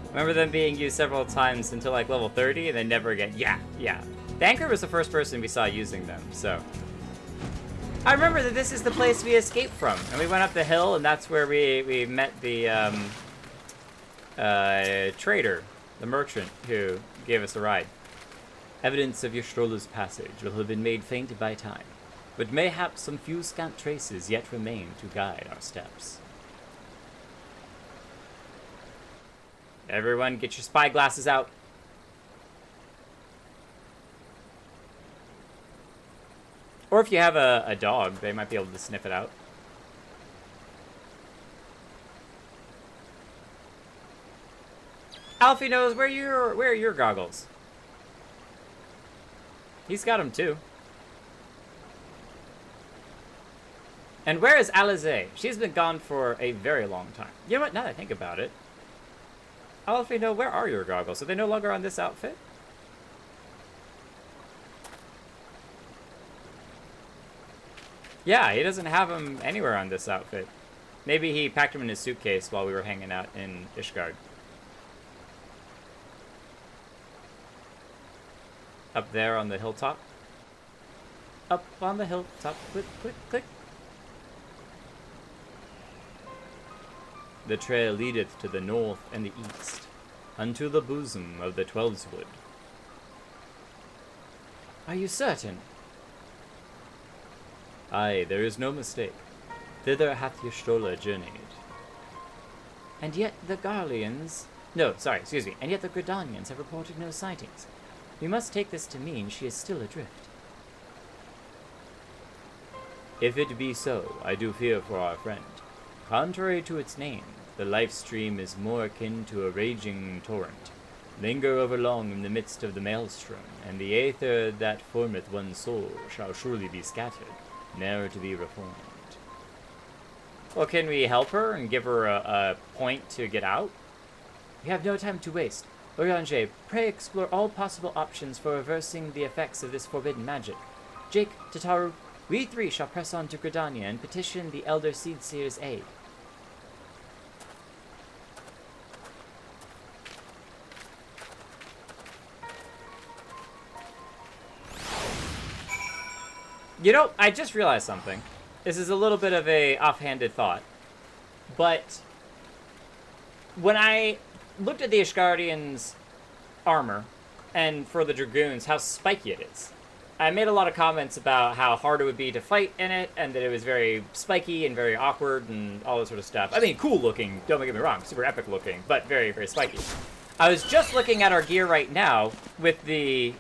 I remember them being used several times until like level 30 and then never again. Yeah. Danker was the first person we saw using them, so. I remember that this is the place we escaped from. And we went up the hill and that's where we met the trader, the merchant who gave us a ride. Evidence of Ystrolla's passage will have been made faint by time, but mayhap some few scant traces yet remain to guide our steps. Everyone, get your spy glasses out. Or if you have a dog, they might be able to sniff it out. Alfie knows where are your goggles? He's got them too. And where is Alize? She's been gone for a very long time. You know what? Now that I think about it, Alfie, know where are your goggles? Are they no longer on this outfit? Yeah, he doesn't have them anywhere on this outfit. Maybe he packed them in his suitcase while we were hanging out in Ishgard. Up there on the hilltop. Up on the hilltop. Click, click, click. The trail leadeth to the north and the east, unto the bosom of the Twelveswood. Are you certain? Aye, there is no mistake. Thither hath Ystrolla journeyed. And yet the Garleans... No, sorry, excuse me. And yet the Gridanians have reported no sightings. We must take this to mean she is still adrift. If it be so, I do fear for our friend. Contrary to its name, the Livestream is more akin to a raging torrent. Linger overlong in the midst of the maelstrom, and the aether that formeth one's soul shall surely be scattered, ne'er to be reformed. Well, can we help her and give her a point to get out? We have no time to waste. Oriange, pray explore all possible options for reversing the effects of this forbidden magic. Jake, Tataru, we three shall press on to Gridania and petition the Elder Seedseer's aid. You know, I just realized something. This is a little bit of a offhanded thought. But when I looked at the Ishgardians' armor, and for the Dragoons, how spiky it is. I made a lot of comments about how hard it would be to fight in it, and that it was very spiky and very awkward and all this sort of stuff. I mean, cool looking, don't get me wrong, super epic looking, but very, very spiky. I was just looking at our gear right now with the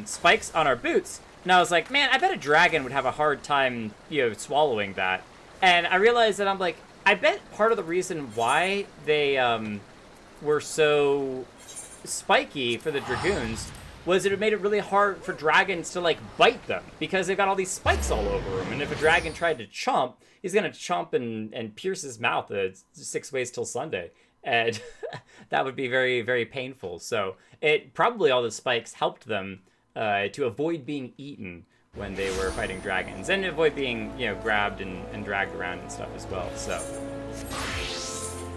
spikes on our boots, and I was like, man, I bet a dragon would have a hard time, swallowing that. And I realized that I'm like, I bet part of the reason why they were so spiky for the Dragoons was it made it really hard for dragons to, like, bite them, because they've got all these spikes all over them, and if a dragon tried to chomp, he's gonna chomp and pierce his mouth 6 ways till Sunday, and that would be very, very painful. So probably all the spikes helped them to avoid being eaten when they were fighting dragons, and avoid being, grabbed and dragged around and stuff as well. So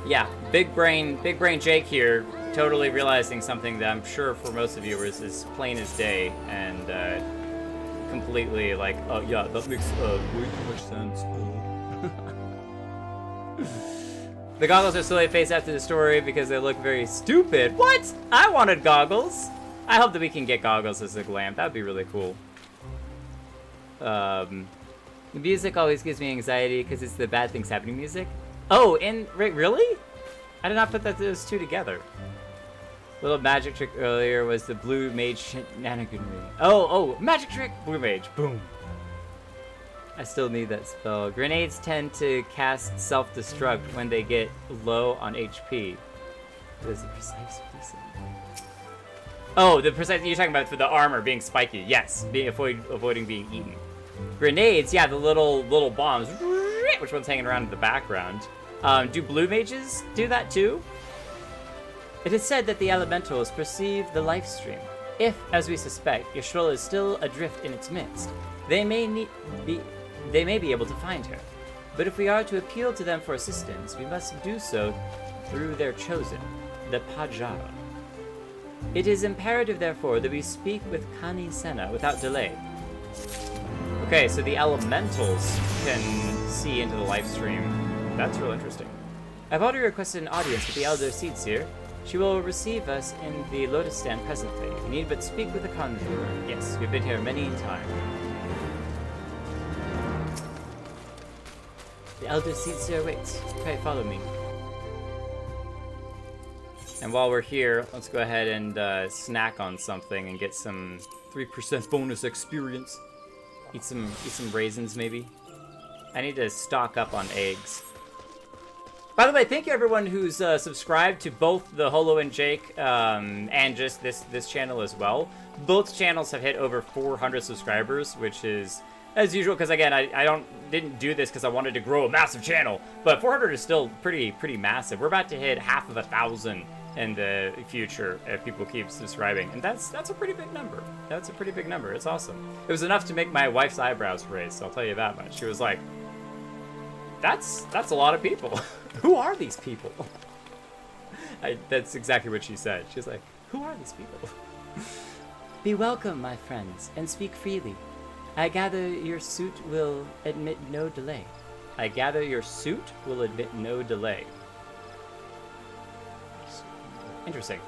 yeah, big brain Jake here, totally realizing something that I'm sure for most of you is as plain as day, and completely like, oh yeah, that makes way too much sense. The goggles are slowly phased after the story because they look very stupid. What? I wanted goggles. I hope that we can get goggles as a glam. That would be really cool. The music always gives me anxiety because it's the bad things happening music. Oh, and really? I did not put those two together. Little magic trick earlier was the blue mage shenaniganry. Oh, magic trick, blue mage, boom. I still need that spell. Grenades tend to cast self-destruct when they get low on HP. What is the precise reason? Oh, the precise, you're talking about for the armor being spiky. Yes, avoiding being eaten. Grenades, yeah, the little bombs. Which one's hanging around in the background? Do blue mages do that too? It is said that the elementals perceive the Livestream. If, as we suspect, Y'shtola is still adrift in its midst, they may be able to find her. But if we are to appeal to them for assistance, we must do so through their chosen, the Pajara. It is imperative, therefore, that we speak with Kani Senna without delay. Okay, so the elementals can see into the Livestream. That's real interesting. I've already requested an audience with the Elder Seedseer. She will receive us in the Lotus Stand presently. We need but speak with the Conjurer. Yes, we've been here many times. The Elder Seedseer waits. Pray follow me. And while we're here, let's go ahead and snack on something and get some 3% bonus experience. Eat some raisins, maybe. I need to stock up on eggs. By the way, thank you everyone who's subscribed to both the Holo and Jake and just this channel as well. Both channels have hit over 400 subscribers, which is as usual. Because again, I didn't do this because I wanted to grow a massive channel, but 400 is still pretty massive. We're about to hit half of 1,000 in the future if people keep subscribing, and that's a pretty big number. That's a pretty big number. It's awesome. It was enough to make my wife's eyebrows raise. I'll tell you that much. She was like, "That's a lot of people." Who are these people? That's exactly what she said. She's like, who are these people? Be welcome, my friends, and speak freely. I gather your suit will admit no delay. I gather your suit will admit no delay. Interesting.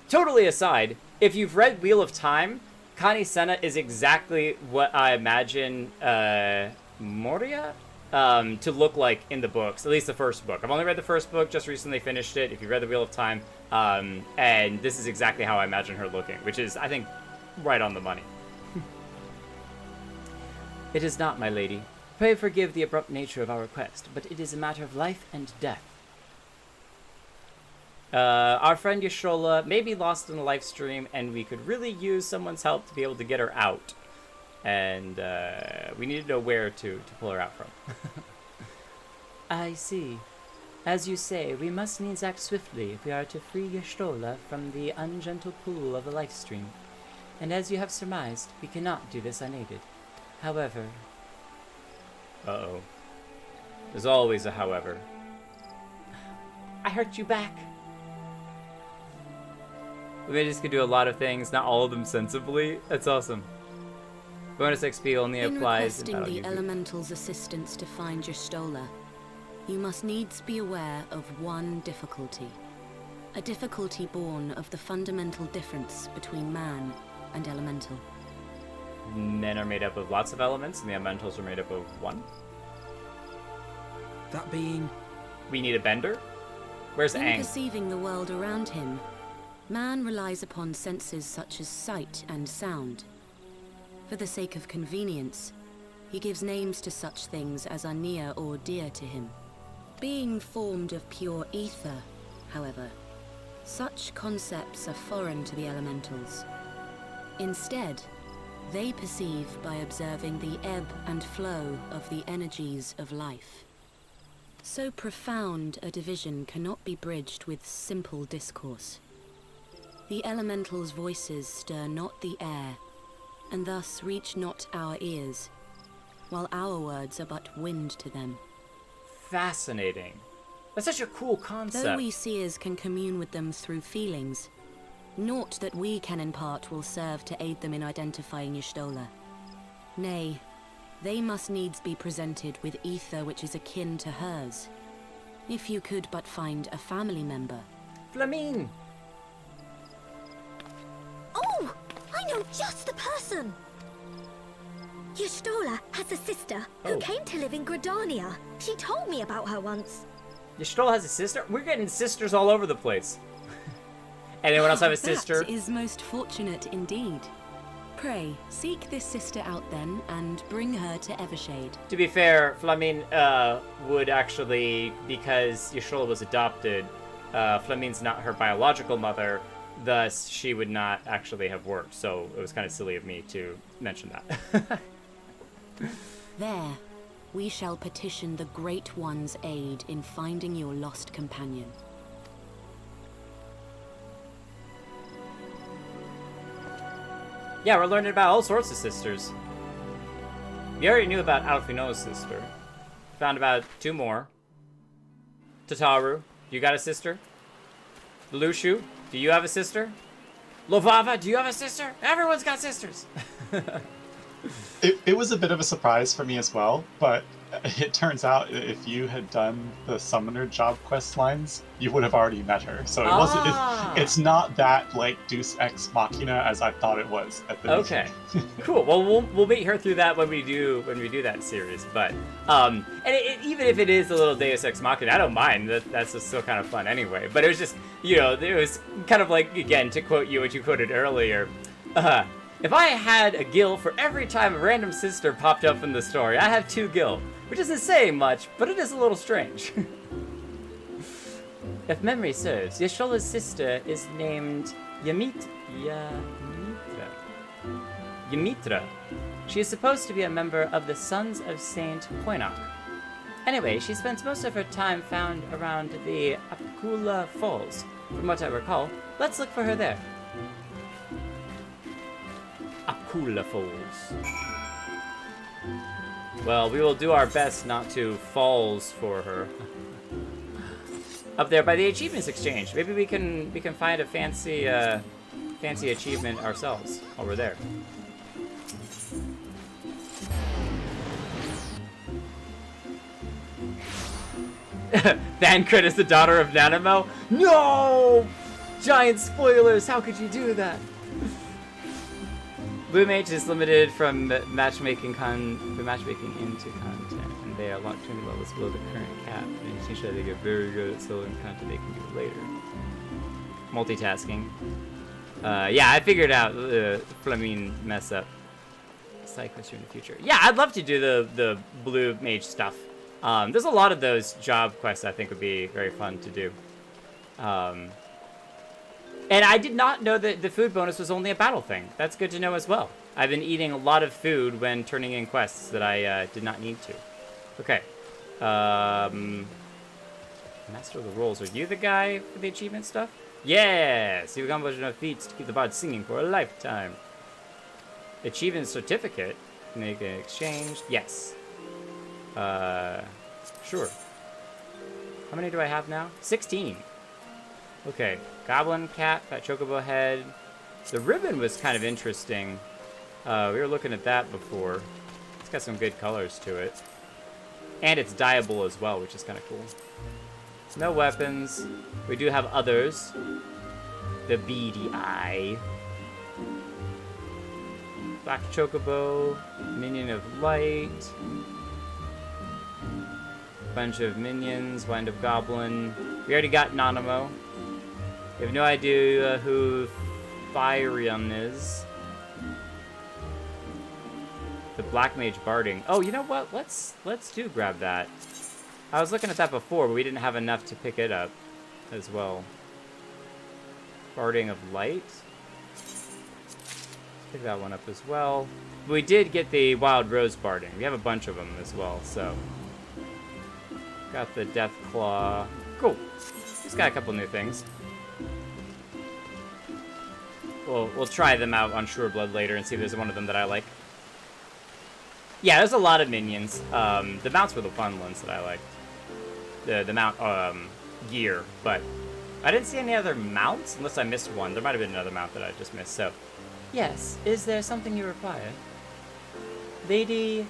Totally aside, if you've read Wheel of Time, Kani Senna is exactly what I imagine Moria to look like in the books, at least the first book. I've only read the first book, just recently finished it. If you read the Wheel of Time, and this is exactly how I imagine her looking, which is, I think, right on the money. It is not, my lady. Pray forgive the abrupt nature of our request, but it is a matter of life and death. Our friend Y'shtola may be lost in the Livestream, and we could really use someone's help to be able to get her out. And we need to know where to pull her out from. I see. As you say, we must needs act swiftly if we are to free Y'shtola from the ungentle pull of the Livestream. And as you have surmised, we cannot do this unaided. However... Uh-oh. There's always a however. I hurt you back. We may just could do a lot of things, not all of them sensibly. That's awesome. Bonus XP only applies in requesting the Elemental's assistance to find Y'shtola, you must needs be aware of one difficulty. A difficulty born of the fundamental difference between man and elemental. Men are made up of lots of elements, and the elementals are made up of one. That being... We need a bender? Where's In Aang? perceiving the world around him, man relies upon senses such as sight and sound. For the sake of convenience, he gives names to such things as are near or dear to him. Being formed of pure ether, however, such concepts are foreign to the elementals. Instead, they perceive by observing the ebb and flow of the energies of life. So profound a division cannot be bridged with simple discourse. The elementals' voices stir not the air, and thus reach not our ears, while our words are but wind to them. Fascinating. That's such a cool concept. Though we seers can commune with them through feelings, naught that we can impart will serve to aid them in identifying Y'shtola. Nay, they must needs be presented with ether which is akin to hers. If you could but find a family member. Flamine! Oh! I know just the person! Y'shtola has a sister who came to live in Gridania. She told me about her once. Y'shtola has a sister? We're getting sisters all over the place. Anyone else have a sister? That is most fortunate indeed. Pray, seek this sister out then, and bring her to Evershade. To be fair, Flamine would actually, because Y'shtola was adopted, Flamine's not her biological mother, thus she would not actually have worked, so it was kind of silly of me to mention that. There, we shall petition the Great One's aid in finding your lost companion. Yeah, we're learning about all sorts of sisters. We already knew about Alfino's sister. Found about 2 more. Tataru, you got a sister? Lushu, do you have a sister? Lovava, do you have a sister? Everyone's got sisters! It was a bit of a surprise for me as well, but it turns out if you had done the summoner job quest lines, you would have already met her. So it wasn't. It's not that like Deus Ex Machina as I thought it was at the Okay, cool. Well, we'll meet her through that when we do that series. But and even if it is a little Deus Ex Machina, I don't mind. That's just still kind of fun anyway. But it was just, you know, it was kind of like, again, to quote you what you quoted earlier. If I had a gil for every time a random sister popped up in the story, I have 2 gil, which isn't saying much, but it is a little strange. If memory serves, Y'shtola's sister is named Ymitra. She is supposed to be a member of the Sons of Saint Poinok. Anyway, she spends most of her time found around the Apkula Falls. From what I recall, let's look for her there. Apkula Falls. Well, we will do our best not to falls for her. Up there by the achievements exchange. Maybe we can find a fancy achievement ourselves while we're there. Thancred is the daughter of Nanamo? No! Giant spoilers! How could you do that? Blue Mage is limited from matchmaking into content, and they are locked 20 levels below the current cap. And it seems like they get very good at selling content they can do later. Multitasking. Yeah, I figured out the Flamine mess up. Side quest in the future. Yeah, I'd love to do the Blue Mage stuff. There's a lot of those job quests I think would be very fun to do. And I did not know that the food bonus was only a battle thing. That's good to know as well. I've been eating a lot of food when turning in quests that I did not need to. Okay. Master of the Rolls. Are you the guy for the achievement stuff? Yes! You've accomplished enough feats to keep the bard singing for a lifetime. Achievement certificate. Make an exchange. Yes. Sure. How many do I have now? 16. Okay, Goblin Cat, Fat Chocobo Head. The ribbon was kind of interesting. We were looking at that before. It's got some good colors to it. And it's dyeable as well, which is kind of cool. No weapons. We do have others. The Beady Eye. Black Chocobo. Minion of Light. Bunch of minions. Wind of Goblin. We already got Nanamo. We have no idea who Thyrion is. The Black Mage Barding. Oh, you know what? Let's do grab that. I was looking at that before, but we didn't have enough to pick it up as well. Barding of Light. Let's pick that one up as well. We did get the Wild Rose Barding. We have a bunch of them as well, so. Got the Death Claw. Cool. Just got a couple new things. We'll try them out on Sureblood later and see if there's one of them that I like. Yeah, there's a lot of minions. The mounts were the fun ones that I liked. The mount gear, but I didn't see any other mounts unless I missed one. There might have been another mount that I just missed. So, yes, is there something you require? Lady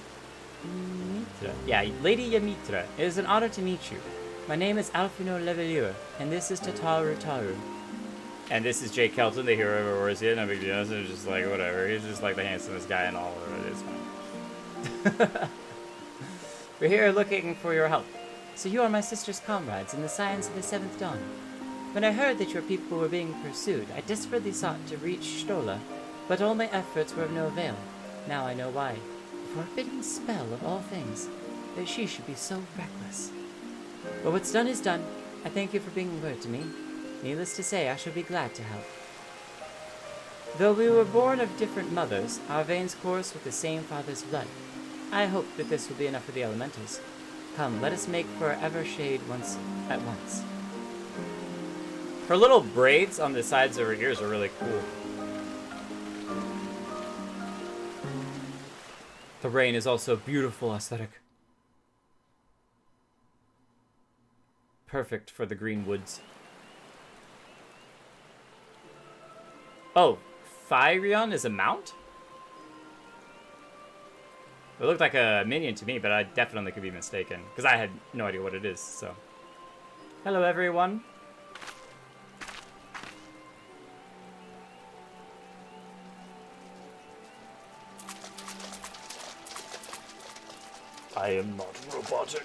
Ymitra. Yeah, Lady Ymitra. It is an honor to meet you. My name is Alfino Levelure, and this is Tataru Taru. And this is Jake Kelton, the hero of Eorzea. No big deal. It's just like, whatever. He's just like the handsomest guy in all of it. It's fine. We're here looking for your help. So you are my sister's comrades in the science of the Seventh Dawn. When I heard that your people were being pursued, I desperately sought to reach Stola, but all my efforts were of no avail. Now I know why. The forbidden spell of all things, that she should be so reckless. But what's done is done. I thank you for being a word to me. Needless to say, I shall be glad to help. Though we were born of different mothers, our veins course with the same father's blood. I hope that this will be enough for the elementals. Come, let us make for Evershade once at once. Her little braids on the sides of her ears are really cool. The rain is also beautiful aesthetic. Perfect for the green woods. Oh, Phyrion is a mount? It looked like a minion to me, but I definitely could be mistaken, because I had no idea what it is, so. Hello, everyone. I am not robotic.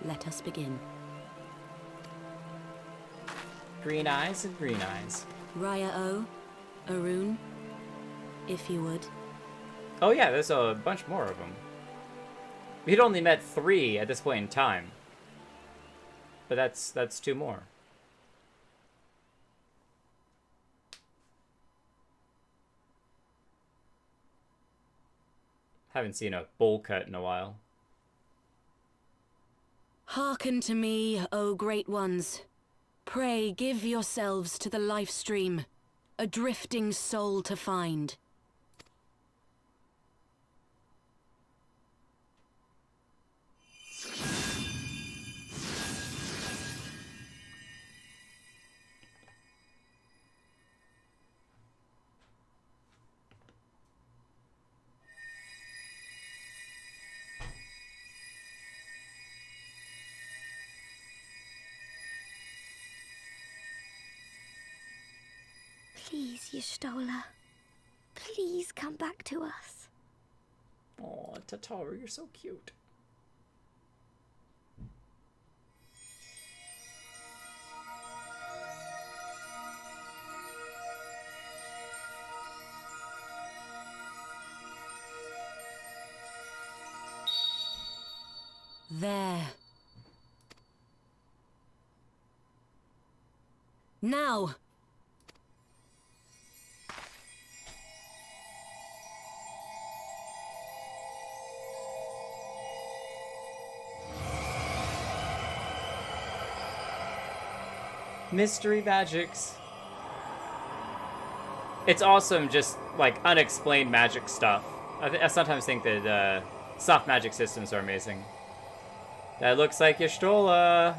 Let us begin. Green eyes and green eyes. Raya O, Arun, if you would. Oh yeah, there's a bunch more of them. We'd only met 3 at this point in time. But that's 2 more. Haven't seen a bowl cut in a while. Hearken to me, O great ones. Pray give yourselves to the Livestream, a drifting soul to find. Please, Y'shtola. Please come back to us. Aw, Tataru, you're so cute. There. Now! Mystery magics. It's awesome, just like unexplained magic stuff. I sometimes think that soft magic systems are amazing. That looks like Y'shtola.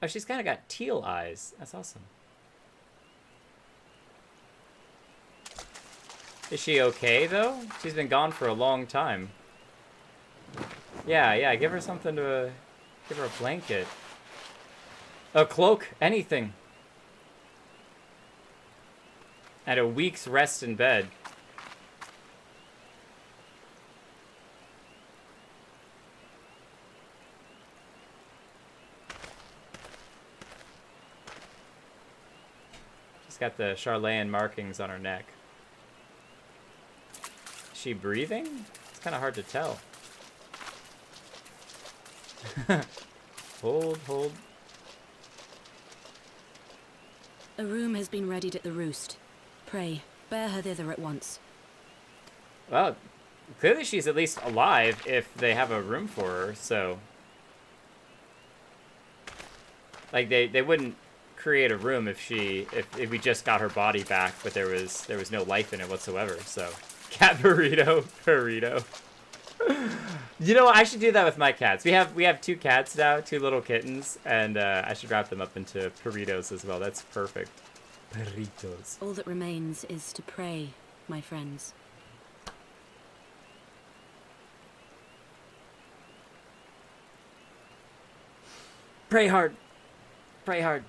Oh, she's kind of got teal eyes. That's awesome. Is she okay, though? She's been gone for a long time. Yeah, give her something to... give her a blanket. A cloak, anything. And a week's rest in bed. She's got the Sharlayan markings on her neck. Is she breathing? It's kind of hard to tell. Hold. A room has been readied at the roost. Pray, bear her thither at once. Well, clearly she's at least alive if they have a room for her, so... Like, they wouldn't create a room if we just got her body back, but there was no life in it whatsoever, so... Cat burrito. You know, I should do that with my cats. We have 2 cats now, 2 little kittens, and I should wrap them up into burritos as well. That's perfect. Burritos. All that remains is to pray, my friends. Pray hard. Pray hard.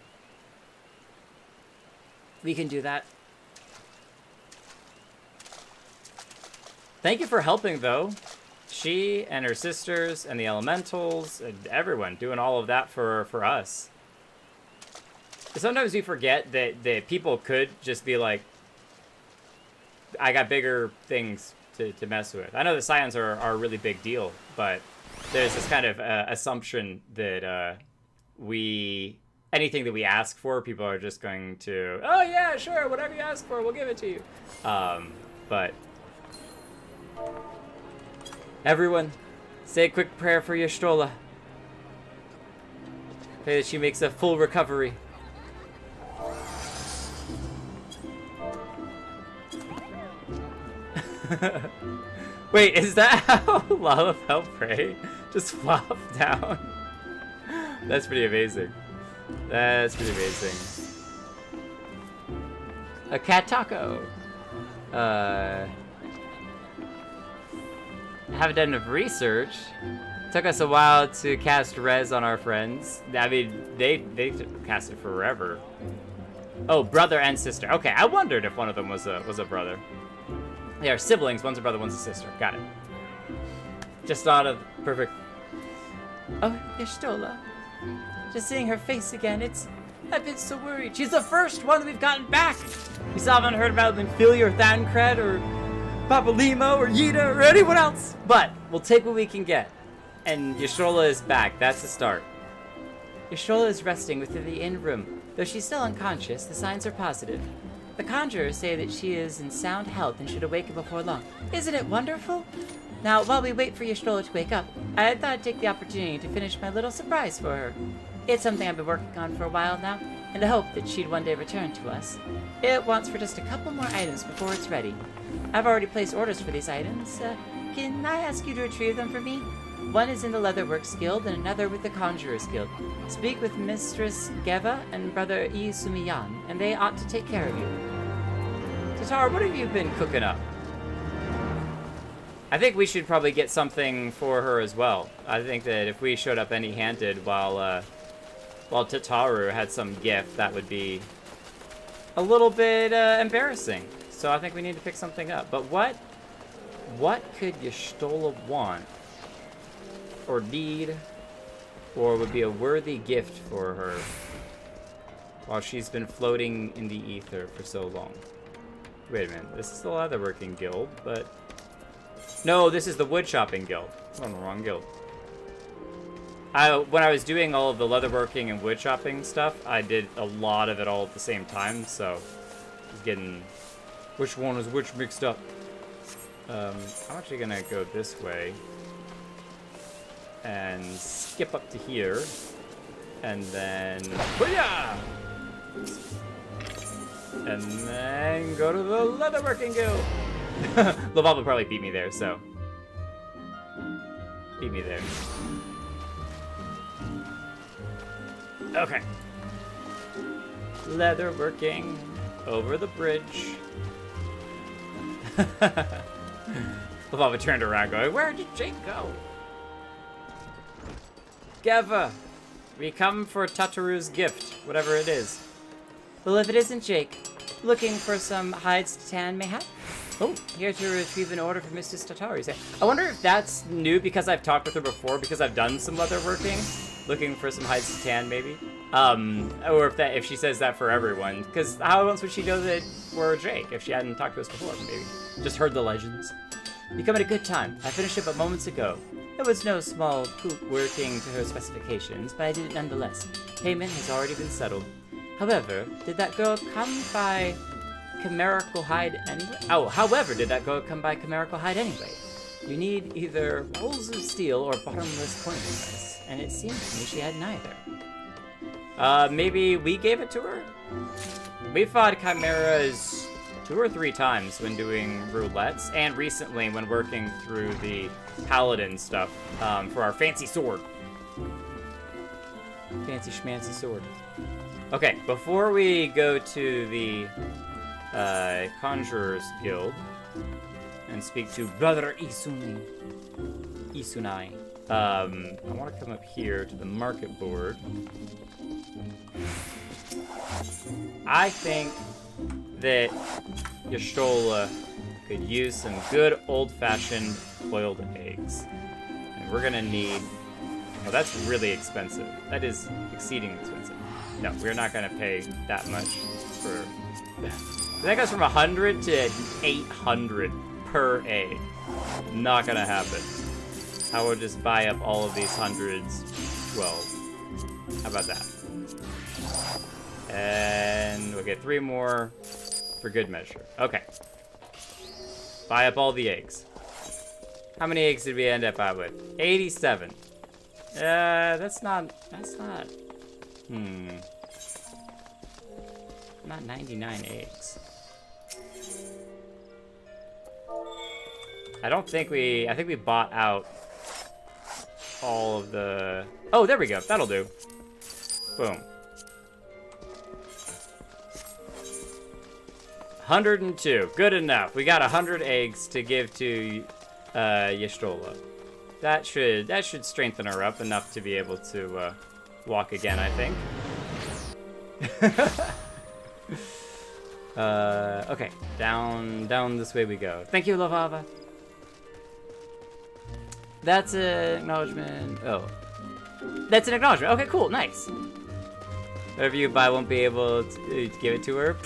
We can do that. Thank you for helping, though. She and her sisters and the elementals and everyone doing all of that for us. Sometimes we forget that people could just be like, I got bigger things to mess with. I know the Scions are a really big deal, but there's this kind of assumption that anything that we ask for, people are just going to, oh yeah, sure, whatever you ask for, we'll give it to you. But everyone, say a quick prayer for Heustienne Lla. Pray that she makes a full recovery. Wait, is that how Lalafell pray? Just flop down? That's pretty amazing. That's pretty amazing. A cat taco. Haven't done enough research. Took us a while to cast res on our friends. I mean, they cast it forever. Oh, brother and sister. Okay, I wondered if one of them was a brother. They are siblings. One's a brother, one's a sister. Got it. Just thought of perfect. Oh, Heustienne Lla. Just seeing her face again, I've been so worried. She's the first one that we've gotten back. We still haven't heard about Linfilia or Thancred or Papalimo or Yida or anyone else. But we'll take what we can get. And Heustienne Lla is back. That's the start. Heustienne Lla is resting within the inn room. Though she's still unconscious, the signs are positive. The conjurers say that she is in sound health and should awaken before long. Isn't it wonderful? Now, while we wait for Heustienne Lla to wake up, I thought I'd take the opportunity to finish my little surprise for her. It's something I've been working on for a while now, in the hope that she'd one day return to us. It wants for just a couple more items before it's ready. I've already placed orders for these items. Can I ask you to retrieve them for me? One is in the Leatherworks Guild and another with the Conjurers Guild. Speak with Mistress Geva and Brother E. Sumiyan, and they ought to take care of you. Tatar, what have you been cooking up? I think we should probably get something for her as well. I think that if we showed up empty-handed while Tataru had some gift, that would be a little bit embarrassing. So I think we need to pick something up. But what could Heustienne Lla want or need or would be a worthy gift for her while she's been floating in the ether for so long? Wait a minute, this is the Leatherworking Guild, but... No, this is the Woodchopping Guild. I'm on the wrong guild. When I was doing all of the leatherworking and woodchopping stuff, I did a lot of it all at the same time, so I was getting which one was which mixed up. I'm actually gonna go this way and skip up to here, and then booyah! And then go to the Leatherworking Guild. Laval will probably beat me there, so beat me there. Okay. Leatherworking over the bridge. Laval turned around going, where did Jake go? Geva, we come for Tataru's gift, whatever it is. Well, if it isn't Jake, looking for some hides to tan, mayhap? Oh, here to retrieve an order for Mrs. Tataru. I wonder if that's new because I've talked with her before, because I've done some leatherworking, looking for some hides to tan, maybe. Or if she says that for everyone, because how else would she know that we're Jake if she hadn't talked to us before? Maybe just heard the legends. You come at a good time. I finished it but moments ago. It was no small poop working to her specifications, but I did it nonetheless. Payment has already been settled. However, did that girl come by chimerical hide anyway? Oh, however, did that girl come by chimerical hide anyway? You need either rolls of steel or bottomless pointlessness, and it seemed to me she had neither. Maybe we gave it to her? We fought chimeras 2 or 3 times when doing roulettes, and recently when working through the paladin stuff for our fancy sword. Fancy schmancy sword. Okay, before we go to the Conjurer's Guild and speak to Brother Isunai, I want to come up here to the market board. I think that Y'shtola could use some good old-fashioned boiled eggs. And we're gonna need... Oh, that's really expensive. That is exceedingly expensive. No, we're not gonna pay that much for that. That goes from 100 to 800 per egg. Not gonna happen. I will just buy up all of these hundreds. 12. How about that? And we'll get 3 more for good measure. Okay. Buy up all the eggs. How many eggs did we end up out with? 87. That's not... Not 99 eggs. I think we bought out all of the... Oh, there we go. That'll do. Boom. 102. Good enough. We got 100 eggs to give to Y'shtola. That should strengthen her up enough to be able to walk again, I think. Okay. Down this way we go. Thank you, Lavava. That's an acknowledgement. Oh. That's an acknowledgement. Okay, cool. Nice. Whatever you buy won't be able to give it to her.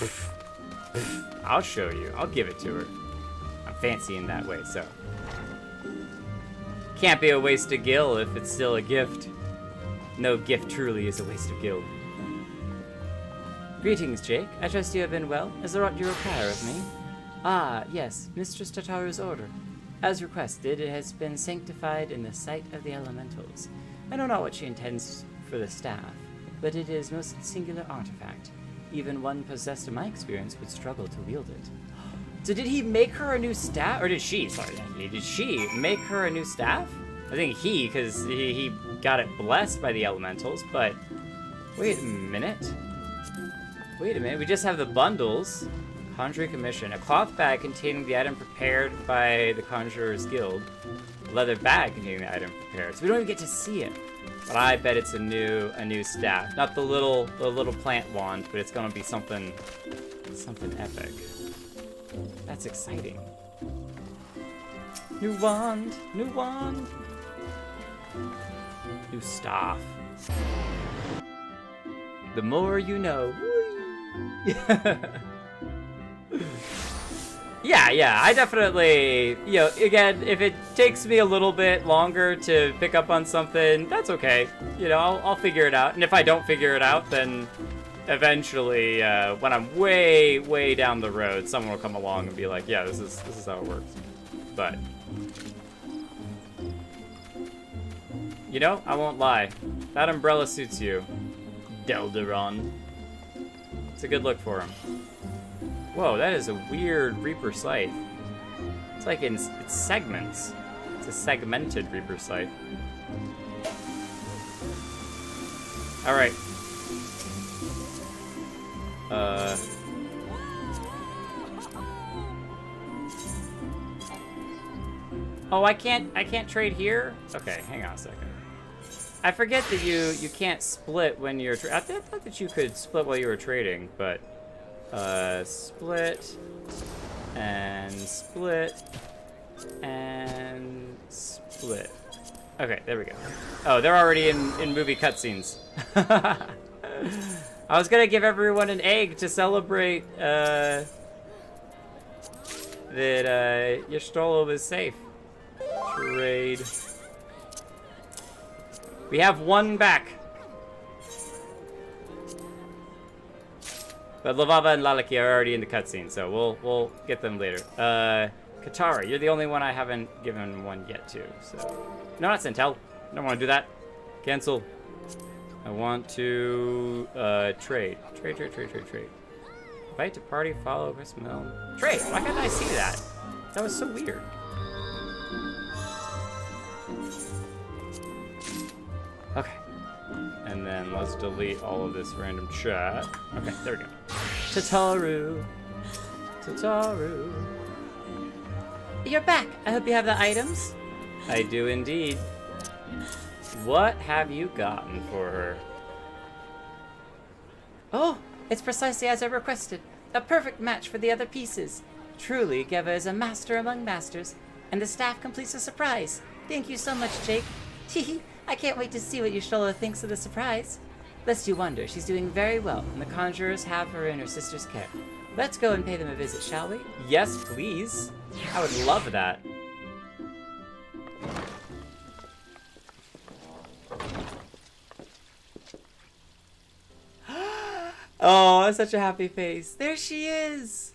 I'll show you. I'll give it to her. I'm fancy in that way, so. Can't be a waste of gil if it's still a gift. No gift truly is a waste of gil. Greetings, Jake. I trust you have been well. Is there aught you require of me? Ah, yes. Mistress Tataru's order. As requested, it has been sanctified in the sight of the elementals. I know not what she intends for the staff, but it is most singular artifact. Even one possessed in my experience would struggle to wield it. So did he make her a new staff? Or did she? Sorry, did she make her a new staff? I think he, because he got it blessed by the elementals, but... Wait a minute. Wait a minute, we just have the bundles. Conjuring Commission. A cloth bag containing the item prepared by the Conjurer's Guild. A leather bag containing the item prepared. So we don't even get to see it. But I bet it's a new staff. Not the little plant wand, but it's gonna be something epic. That's exciting. New wand, new wand. New staff. The more you know. Yeah, I definitely, again, if it takes me a little bit longer to pick up on something, that's okay. I'll figure it out. And if I don't figure it out, then eventually, when I'm way, way down the road, someone will come along and be like, yeah, this is how it works. But, I won't lie. That umbrella suits you, Delderon. It's a good look for him. Whoa, that is a weird Reaper sight. It's like it's segments. It's a segmented Reaper sight. All right. Oh, I can't trade here? Okay, hang on a second. I forget that you can't split when you're I thought that you could split while you were trading, but split and split and split. Okay, there we go. Oh, they're already in movie cutscenes. I was gonna give everyone an egg to celebrate that Y'shtola was safe. Trade. We have one back. But Lavava and Lalaki are already in the cutscene, so we'll get them later. Katara, you're the only one I haven't given one yet to, so. No, not Centel. I don't want to do that. Cancel. I want to trade. Trade. Invite to party, follow, smell. Trey, why can't I see that? That was so weird. Okay. And then let's delete all of this random chat. Okay, there we go. Tataru. Tataru. You're back. I hope you have the items. I do indeed. What have you gotten for her? Oh, it's precisely as I requested. A perfect match for the other pieces. Truly, Geva is a master among masters, and the staff completes the surprise. Thank you so much, Jake. Hehe, I can't wait to see what Y'shtola thinks of the surprise. Lest you wonder, she's doing very well, and the conjurers have her in her sister's care. Let's go and pay them a visit, shall we? Yes, please. I would love that. Oh, that's such a happy face. There she is.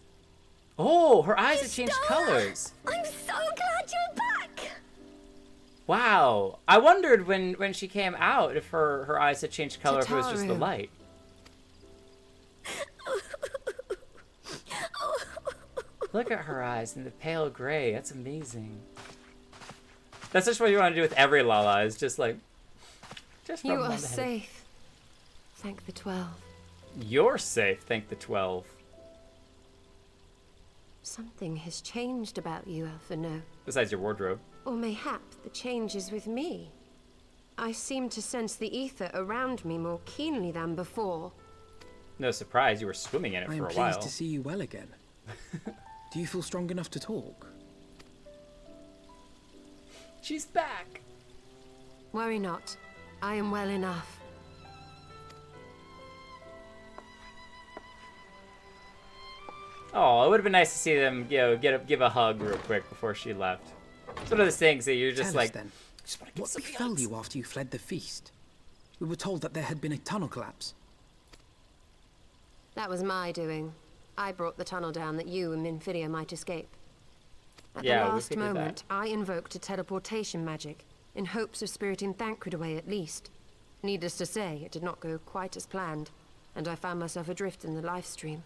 Oh, her eyes have changed colors. I'm so glad you're back. Wow. I wondered when she came out if her eyes had changed color, if it was just the light. Look at her eyes in the pale gray. That's amazing. That's just what you want to do with every Lala, is just like, just rub You them on are the head. safe. Thank the 12. You're safe, thank the 12. Something has changed about you, Alphino. Besides your wardrobe. Or mayhap the change is with me. I seem to sense the ether around me more keenly than before. No surprise, you were swimming in it I am for a pleased while. to see you well again. Do you feel strong enough to talk? She's back. Worry not. I am well enough. Oh, it would have been nice to see them, you know, give a hug real quick before she left. It's one of those things that you're just Tell us like, then, just want to give what some befell hugs. you after you fled the feast? We were told that there had been a tunnel collapse. That was my doing. I brought the tunnel down that you and Minfidia might escape. At Yeah, the we last figured that. moment, I invoked a teleportation magic, in hopes of spiriting Thancred away at least. Needless to say, it did not go quite as planned, and I found myself adrift in the Livestream.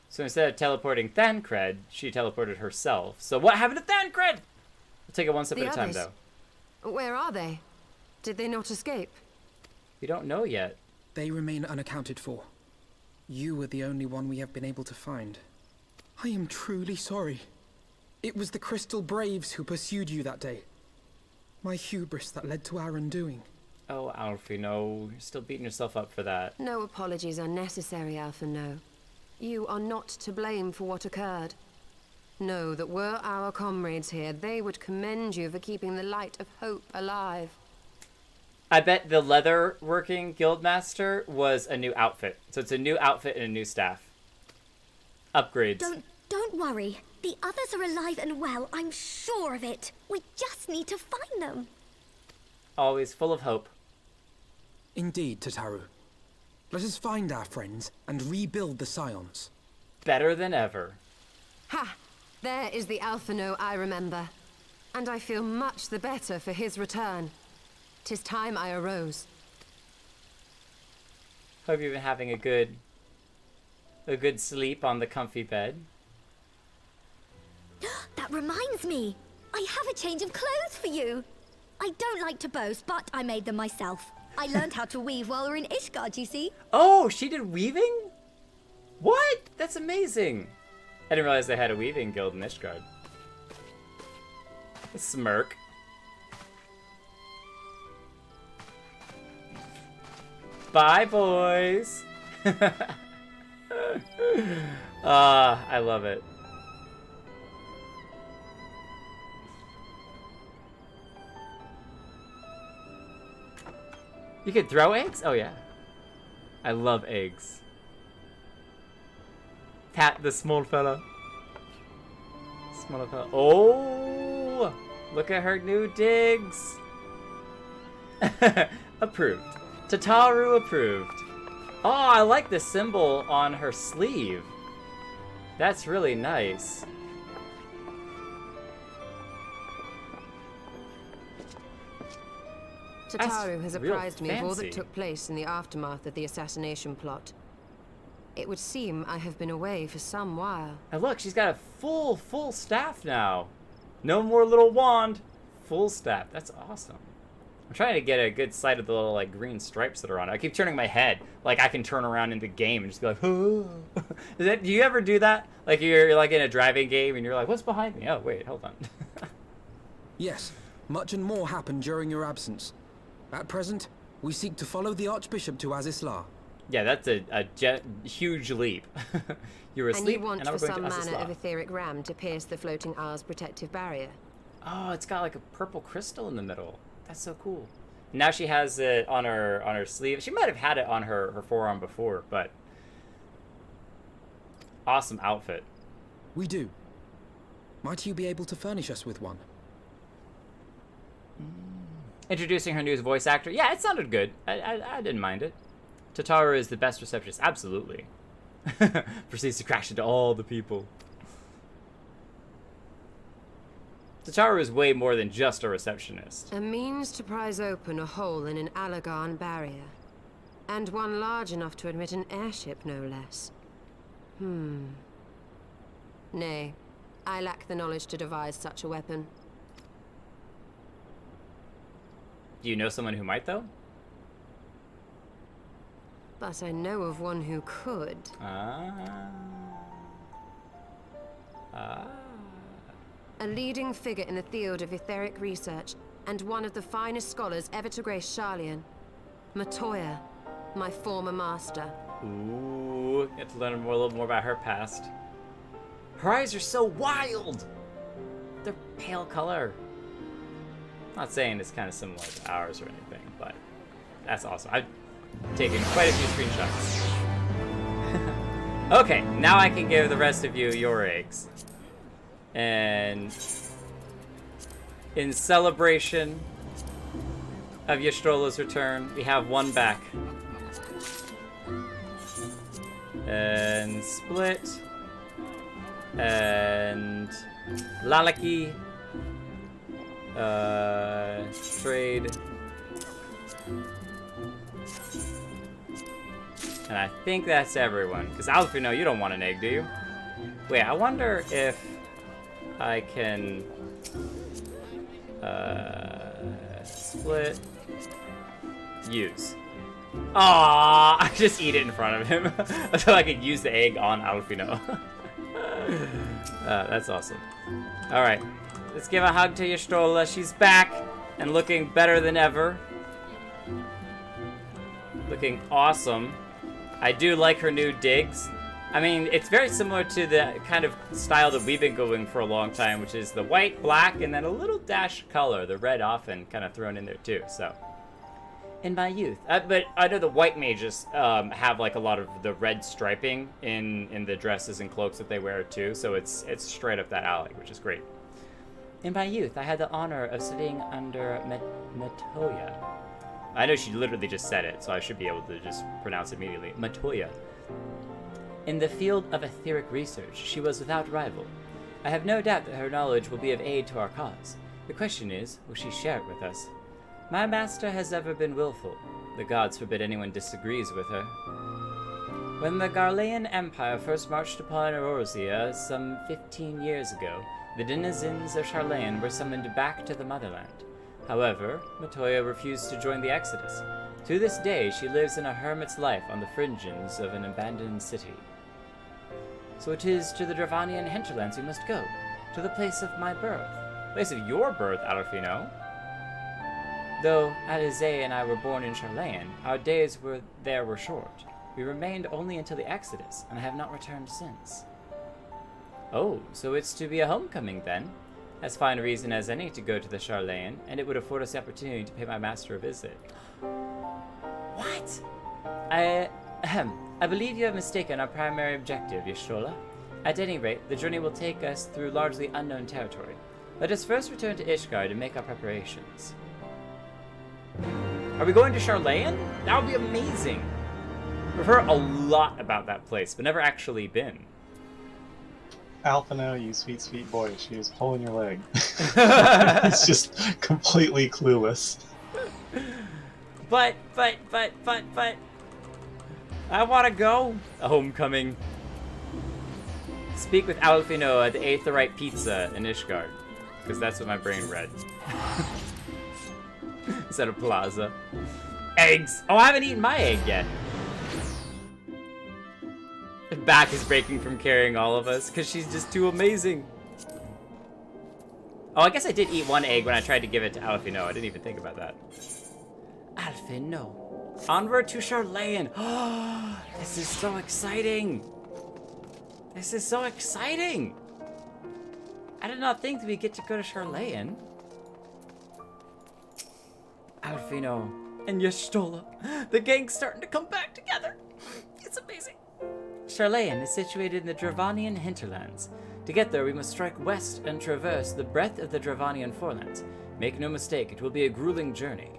So instead of teleporting Thancred, she teleported herself. So what happened to Thancred? We'll take it one step The at a time, others? though. Where are they? Did they not escape? We don't know yet. They remain unaccounted for. You were the only one we have been able to find. I am truly sorry. It was the Crystal Braves who pursued you that day. My hubris that led to our undoing. Oh, Alfie, no. You're still beating yourself up for that. No apologies are necessary, Alphino. You are not to blame for what occurred. Know that were our comrades here, they would commend you for keeping the light of hope alive. I bet the leather-working guildmaster was a new outfit. So it's a new outfit and a new staff. Upgrades. Don't worry. The others are alive and well. I'm sure of it. We just need to find them. Always full of hope. Indeed, Tataru. Let us find our friends and rebuild the Scions. Better than ever. Ha! There is the Alphino I remember. And I feel much the better for his return. 'Tis time I arose. Hope you've been having a good sleep on the comfy bed. That reminds me. I have a change of clothes for you. I don't like to boast, but I made them myself. I learned how to weave while we were in Ishgard, you see. Oh, she did weaving? What? That's amazing. I didn't realize they had a weaving guild in Ishgard. A smirk. Bye, boys. I love it. You could throw eggs? Oh, yeah. I love eggs. Pat the small fella. Small fella. Oh! Look at her new digs. Approved. Tataru approved. Oh, I like the symbol on her sleeve. That's really nice. Tataru has real apprised me of all fancy. that took place in the aftermath of the assassination plot. It would seem I have been away for some while. And look, she's got a full staff now. No more little wand. Full staff. That's awesome. I'm trying to get a good sight of the little like green stripes that are on it. I keep turning my head. Like I can turn around in the game and just be like, oh. Do you ever do that? Like you're like in a driving game and you're like, what's behind me? Oh, wait, hold on. Yes, much and more happened during your absence. At present, we seek to follow the Archbishop to Azys Lla. Yeah, that's a huge leap. You were asleep, and you want and I'm for going to some Azys manner Lla. of etheric ram to pierce the floating isle's protective barrier. Oh, it's got like a purple crystal in the middle. That's so cool. Now she has it on her sleeve. She might have had it on her forearm before, but awesome outfit. We do. Might you be able to furnish us with one? Introducing her new voice actor. Yeah, it sounded good. I didn't mind it. Tataru is the best receptionist. Absolutely. Proceeds to crash into all the people. Tataru is way more than just a receptionist. A means to prise open a hole in an Allagan barrier. And one large enough to admit an airship, no less. Nay, I lack the knowledge to devise such a weapon. Do you know someone who might, though? But I know of one who could. A leading figure in the field of etheric research, and one of the finest scholars ever to grace Sharlayan. Matoya, my former master. Ooh, get to learn a little more about her past. Her eyes are so wild! They're pale color. Not saying it's kind of similar to ours or anything, but that's awesome. I've taken quite a few screenshots. Okay, now I can give the rest of you your eggs. And in celebration of Y'shtola's return, we have one back. And Split. And Lalaki. Trade. And I think that's everyone. Because Alfino, you don't want an egg, do you? Wait, I wonder if I can split, use. Aww, I just eat it in front of him so I could use the egg on Alfino. That's awesome. All right, let's give a hug to Y'shtola. She's back and looking better than ever. Looking awesome. I do like her new digs. I mean, it's very similar to the kind of style that we've been going for a long time, which is the white, black, and then a little dash of color, the red often kind of thrown in there too, so. In my youth. But I know the white mages have like a lot of the red striping in the dresses and cloaks that they wear too, so it's straight up that alley, which is great. In my youth, I had the honor of sitting under Matoya. I know she literally just said it, so I should be able to just pronounce it immediately. Matoya. In the field of etheric research, she was without rival. I have no doubt that her knowledge will be of aid to our cause. The question is, will she share it with us? My master has ever been willful. The gods forbid anyone disagrees with her. When the Garlean Empire first marched upon Eorzea some 15 years ago, the denizens of Sharlayan were summoned back to the motherland. However, Matoya refused to join the exodus. To this day, she lives in a hermit's life on the fringes of an abandoned city. So it is to the Dravanian hinterlands we must go, to the place of my birth. Place of your birth, Alfino. Though Azys Lla and I were born in Sharlayan, our days were short. We remained only until the Exodus, and I have not returned since. Oh, so it's to be a homecoming then? As fine a reason as any to go to the Sharlayan, and it would afford us the opportunity to pay my master a visit. What? I believe you have mistaken our primary objective, Y'shtola. At any rate, the journey will take us through largely unknown territory. Let us first return to Ishgard and make our preparations. Are we going to Sharlayan? That would be amazing. We've heard a lot about that place, but never actually been. Alfino, you sweet, sweet boy. She is pulling your leg. It's just completely clueless. But. I wanna go. A homecoming. Speak with Alfino at the Aetherite Pizza in Ishgard. Because that's what my brain read. Instead of Plaza. Eggs! Oh, I haven't eaten my egg yet. The back is breaking from carrying all of us because she's just too amazing. Oh, I guess I did eat one egg when I tried to give it to Alfino. I didn't even think about that. Alfino. Onward to Sharlayan. Oh, this is so exciting. This is so exciting. I did not think that we'd get to go to Sharlayan. Alfino and Y'shtola. The gang's starting to come back together. It's amazing. Sharlayan is situated in the Dravanian hinterlands. To get there, we must strike west and traverse the breadth of the Dravanian forelands. Make no mistake, it will be a grueling journey.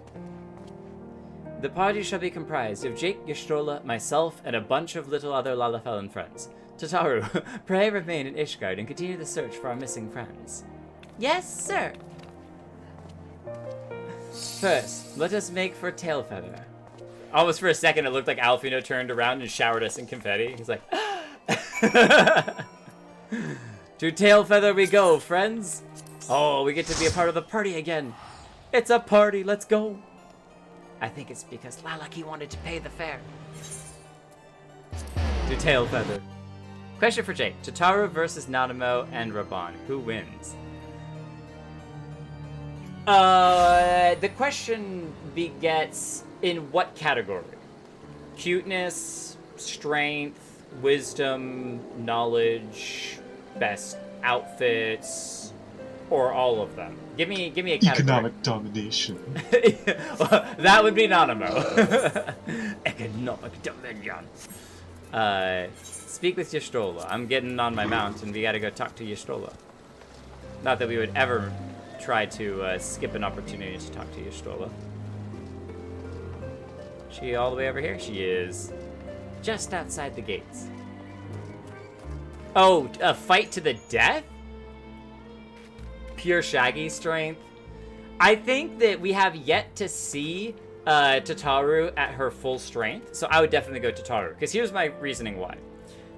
The party shall be comprised of Jake, Y'shtola, myself, and a bunch of little other Lalafellan friends. Tataru, pray remain in Ishgard and continue the search for our missing friends. Yes, sir. First, let us make for Tailfeather. Almost for a second, it looked like Alfino turned around and showered us in confetti. He's like, to Tailfeather we go, friends. Oh, we get to be a part of the party again. It's a party, let's go. I think it's because Lalaki wanted to pay the fare. To Tailfeather. Question for Jake. Tataru versus Nanamo and Raban. Who wins? The question begets in what category? Cuteness, strength, wisdom, knowledge, best outfits, or all of them? Give me a category. Economic domination. That would be Nanamo. Economic dominion. Speak with Y'shtola. I'm getting on my mount, and we gotta go talk to Y'shtola. Not that we would ever try to skip an opportunity to talk to Y'shtola. She all the way over here? She is just outside the gates. Oh, a fight to the death? Pure Shaggy strength. I think that we have yet to see Tataru at her full strength, so I would definitely go Tataru. Because here's my reasoning why.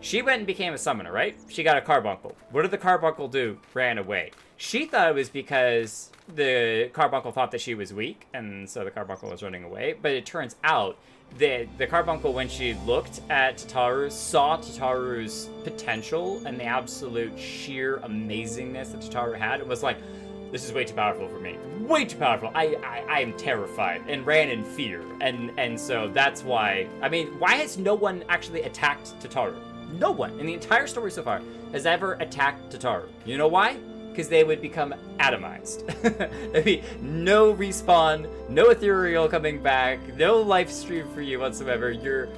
She went and became a summoner, right? She got a carbuncle. What did the carbuncle do? Ran away. She thought it was because the carbuncle thought that she was weak, and so the carbuncle was running away. But it turns out that the carbuncle, when she looked at Tataru, saw Tataru's potential and the absolute sheer amazingness that Tataru had, and was like, this is way too powerful for me. Way too powerful. I am terrified, and ran in fear. And so that's why, I mean, why has no one actually attacked Tataru? No one in the entire story so far has ever attacked Tataru. You know why? Because they would become atomized. There'd be no respawn, no ethereal coming back, no life stream for you whatsoever. You're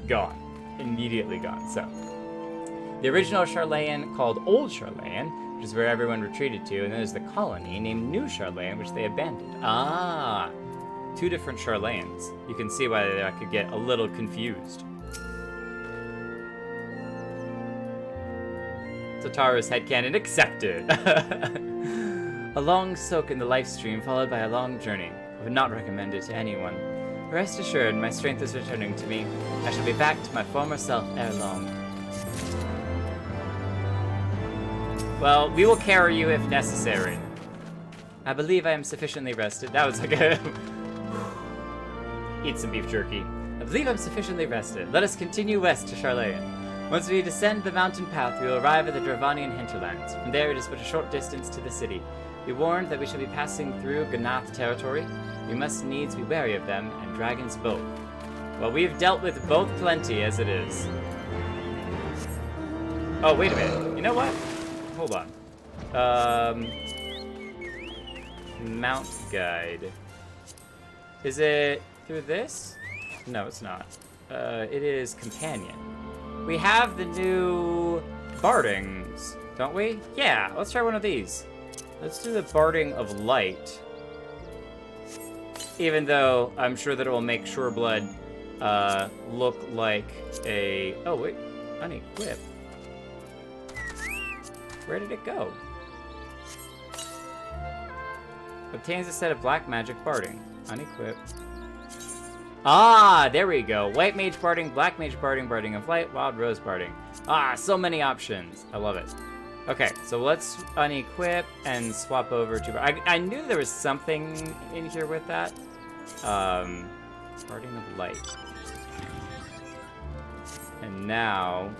gone. Immediately gone. So, the original Sharlayan called Old Sharlayan, which is where everyone retreated to, and then there's the colony named New Sharlayan, which they abandoned. Ah, two different Sharlayans. You can see why I could get a little confused. Tataru's headcanon accepted. A long soak in the life stream followed by a long journey. I would not recommend it to anyone. Rest assured, my strength is returning to me. I shall be back to my former self ere long. Well, we will carry you if necessary. I believe I am sufficiently rested. That was like a... Eat some beef jerky. I believe I'm sufficiently rested. Let us continue west to Sharlayan. Once we descend the mountain path, we will arrive at the Dravanian hinterlands. From there, it is but a short distance to the city. Be warned that we shall be passing through Ganath territory. We must needs be wary of them, and dragons both. Well, we've dealt with both plenty as it is. Oh, wait a minute. You know what? Hold on. Mount guide. Is it through this? No, it's not. It is companion. We have the new Bardings, don't we? Yeah, let's try one of these. Let's do the Barding of Light. Even though I'm sure that it will make Shoreblood look like a... Oh, wait. Unequip. Where did it go? Obtains a set of black magic Barding. Unequip. Ah, there we go. White mage barding, black mage barding, barding in flight, wild rose barding. Ah, so many options. I love it. Okay, so let's unequip and swap over to... I knew there was something in here with that. Barding of light. And now...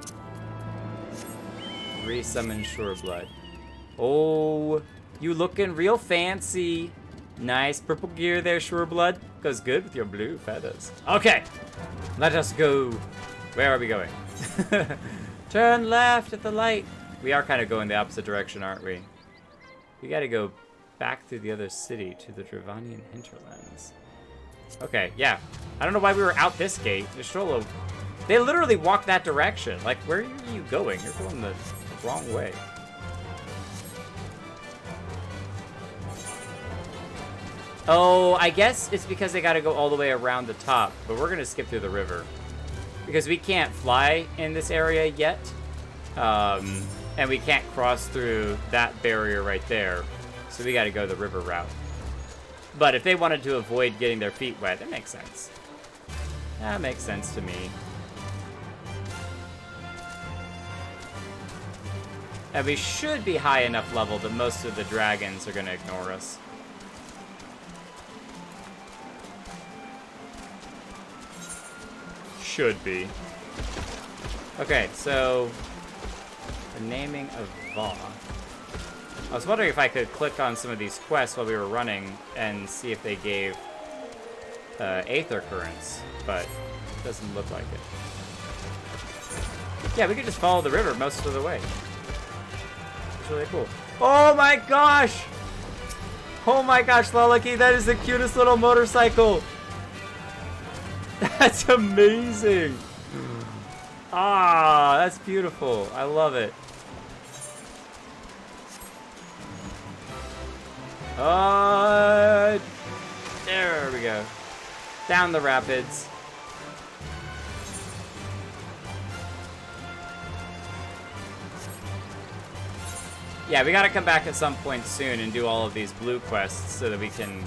resummon Shoreblood. Oh, you looking real fancy. Nice purple gear there, Shoreblood. Goes good with your blue feathers. Okay, let us go. Where are we going? Turn left at the light. We are kind of going the opposite direction, aren't we? We gotta go back through the other city to the Dravanian hinterlands. Okay, yeah. I don't know why we were out this gate. Ystrolo, they literally walked that direction. Like, where are you going? You're going the wrong way. Oh, I guess it's because they gotta go all the way around the top, but we're gonna skip through the river. Because we can't fly in this area yet. And we can't cross through that barrier right there. So we gotta go the river route. But if they wanted to avoid getting their feet wet, that makes sense. That makes sense to me. And we should be high enough level that most of the dragons are gonna ignore us. Should be. Okay, so the naming of Va. I was wondering if I could click on some of these quests while we were running and see if they gave Aether Currents, but it doesn't look like it. Yeah, we could just follow the river most of the way. It's really cool. Oh my gosh! Oh my gosh, Lalaki, that is the cutest little motorcycle! That's amazing! Ah, that's beautiful. I love it. There we go. Down the rapids. Yeah, we gotta come back at some point soon and do all of these blue quests so that we can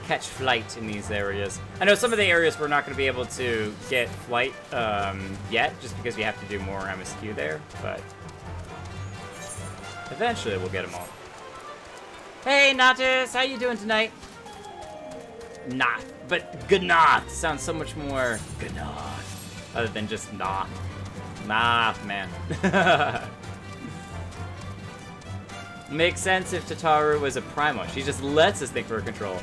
catch flight in these areas. I know some of the areas we're not going to be able to get flight yet, just because we have to do more MSQ there, but eventually we'll get them all. Hey, Natus, how you doing tonight? Nah, but Gnath sounds so much more Gnath, other than just nah. Nah, man. Makes sense if Tataru was a Primal. She just lets us think we're in control.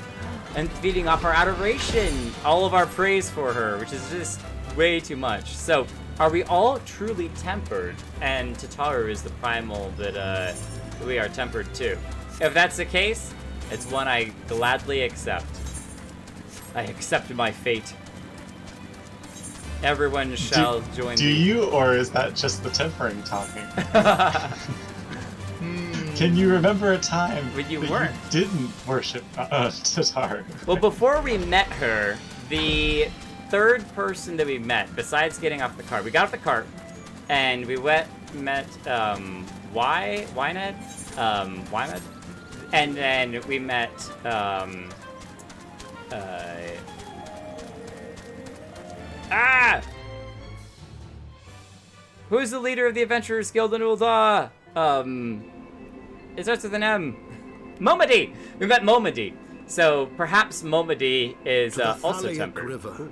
And feeding off our adoration, all of our praise for her, which is just way too much. So, are we all truly tempered? And Tataru is the primal that we are tempered to. If that's the case, it's one I gladly accept. I accept my fate. Everyone shall join me. Do you, or is that just the tempering talking? Can you remember a time when you you didn't worship Tataru? Well, before we met her, the third person that we met, besides getting off the cart, we got off the cart, and we met Wymed, and then we met who's the leader of the Adventurers Guild in Ul'dah? It starts with an M. Momody! We met Momody. So perhaps Momody is also tempered. River,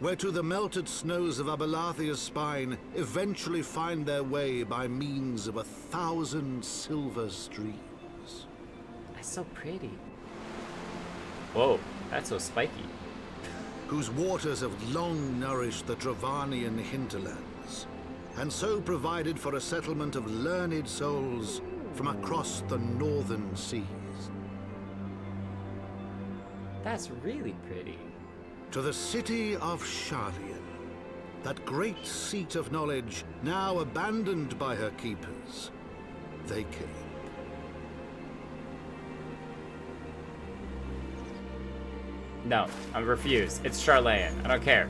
where to the melted snows of Abelathia's spine eventually find their way by means of 1,000 silver streams. That's so pretty. Whoa, that's so spiky. Whose waters have long nourished the Dravanian hinterlands, and so provided for a settlement of learned souls from across the northern seas. That's really pretty. To the city of Sharlayan, that great seat of knowledge, now abandoned by her keepers, they came. No, I refuse. It's Sharlayan. I don't care.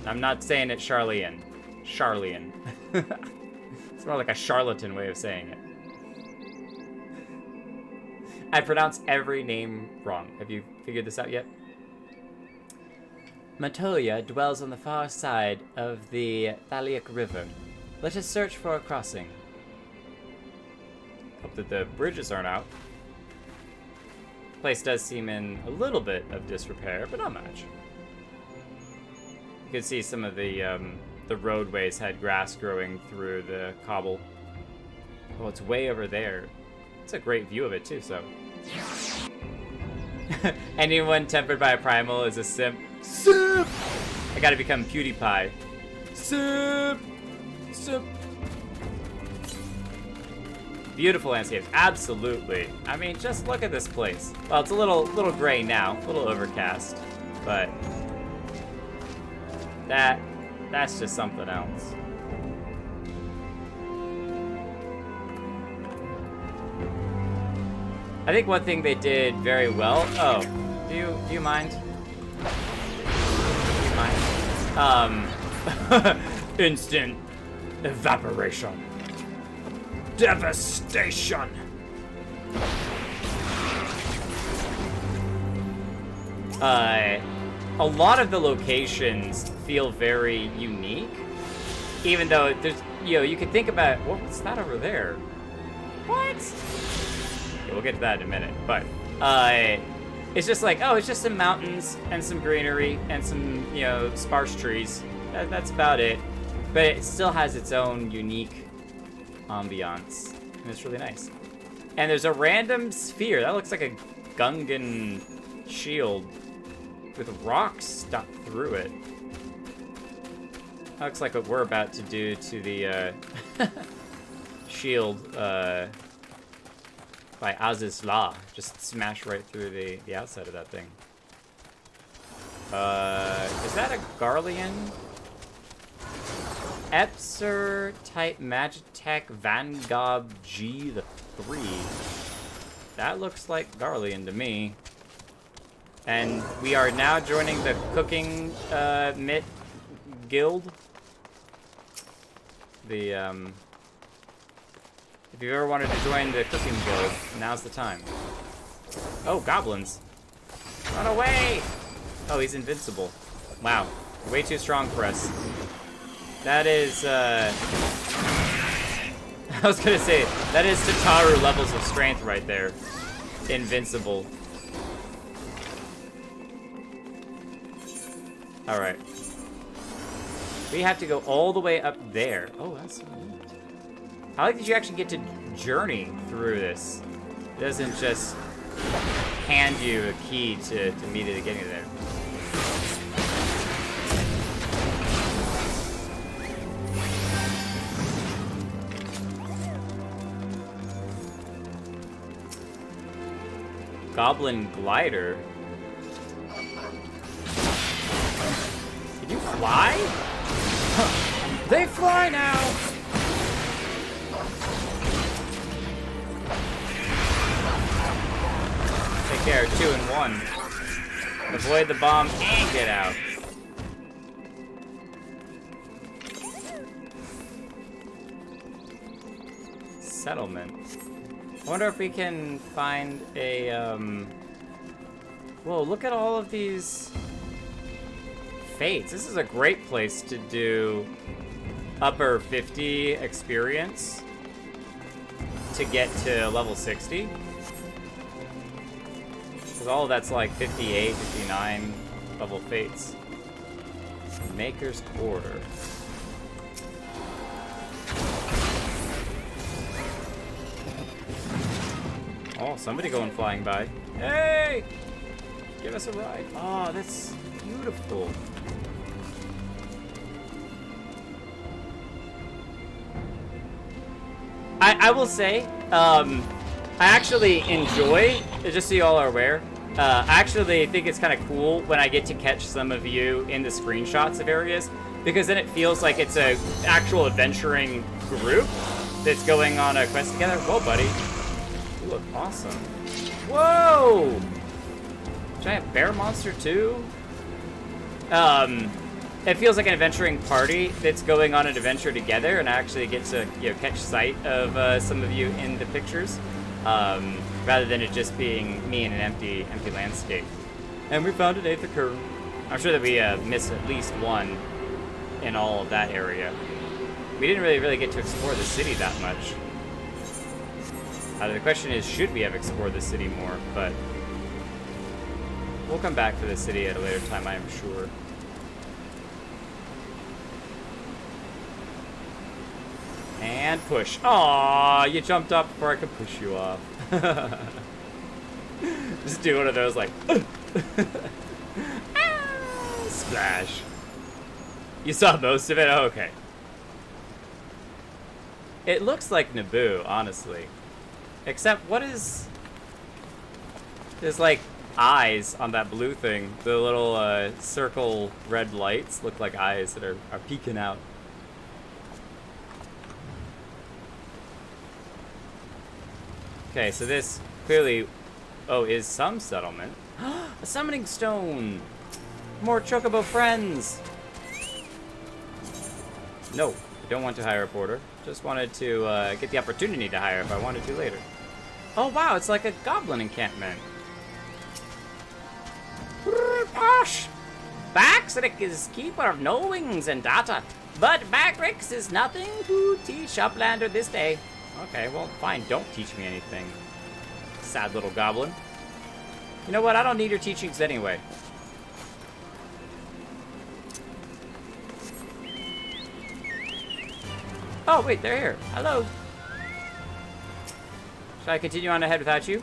I'm not saying it's Sharlayan. Sharlayan. It's more like a charlatan way of saying it. I pronounce every name wrong. Have you figured this out yet? Matoya dwells on the far side of the Thaliac River. Let us search for a crossing. Hope that the bridges aren't out. Place does seem in a little bit of disrepair, but not much. You can see some of the roadways had grass growing through the cobble. Oh, it's way over there. It's a great view of it too, so. Anyone tempered by a primal is a simp. Simp! I gotta become PewDiePie. Simp! Simp! Beautiful landscapes, absolutely. I mean, just look at this place. Well, it's a little gray now, a little overcast, but that's just something else. I think one thing they did very well. Oh, do you mind? Do you mind? Instant evaporation. Devastation. A lot of the locations feel very unique, even though there's, you could think about, what's that over there? What? Yeah, we'll get to that in a minute, but it's just like, oh, it's just some mountains and some greenery and some, sparse trees. That's about it, but it still has its own unique ambiance, and it's really nice. And there's a random sphere that looks like a Gungan shield with rocks stuck through it. That looks like what we're about to do to the shield by Azys Lla. Just smash right through the outside of that thing. Is that a Garlean? Epser type Magitech Vanguard G the 3. That looks like Garlean to me. And we are now joining the cooking mitt guild. The if you've ever wanted to join the cooking guild, now's the time. Oh, goblins! Run away! Oh, he's invincible. Wow, way too strong for us. That is, I was gonna say, that is Tataru levels of strength right there. Invincible. Alright. We have to go all the way up there. Oh, that's so neat. I like that you actually get to journey through this. It doesn't just hand you a key to immediately getting there. Goblin glider. Can you fly? They fly now! Take care, 2 and 1. Avoid the bomb and get out. Settlement. I wonder if we can find a, Whoa, look at all of these fates. This is a great place to do upper 50 experience to get to level 60. Because all of that's like 58, 59 level fates. Maker's Quarter. Oh, somebody going flying by. Hey! Give us a ride. Oh, that's beautiful. I will say, I actually enjoy, just so you all are aware, I actually think it's kind of cool when I get to catch some of you in the screenshots of areas, because then it feels like it's a actual adventuring group that's going on a quest together. Whoa, buddy. You look awesome. Whoa! Giant bear monster too? It feels like an adventuring party that's going on an adventure together, and I actually get to catch sight of some of you in the pictures, rather than it just being me in an empty landscape. And we found an 8th occurrence. I'm sure that we missed at least one in all of that area. We didn't really get to explore the city that much. The question is, should we have explored the city more? But we'll come back to the city at a later time, I am sure. And push. Aww, you jumped up before I could push you off. Just do one of those like splash. You saw most of it? Oh, okay. It looks like Naboo, honestly. Except, what is... There's like eyes on that blue thing. The little circle red lights look like eyes that are peeking out. Okay, so this clearly, is some settlement. A summoning stone! More chocobo friends! No, I don't want to hire a porter. Just wanted to get the opportunity to hire if I wanted to later. Oh wow, it's like a goblin encampment. Posh! Baxric is keeper of no wings and data, but Bagrix is nothing to teach Uplander this day. Okay, well, fine, don't teach me anything. Sad little goblin. You know what, I don't need your teachings anyway. Oh, wait, they're here. Hello. Shall I continue on ahead without you?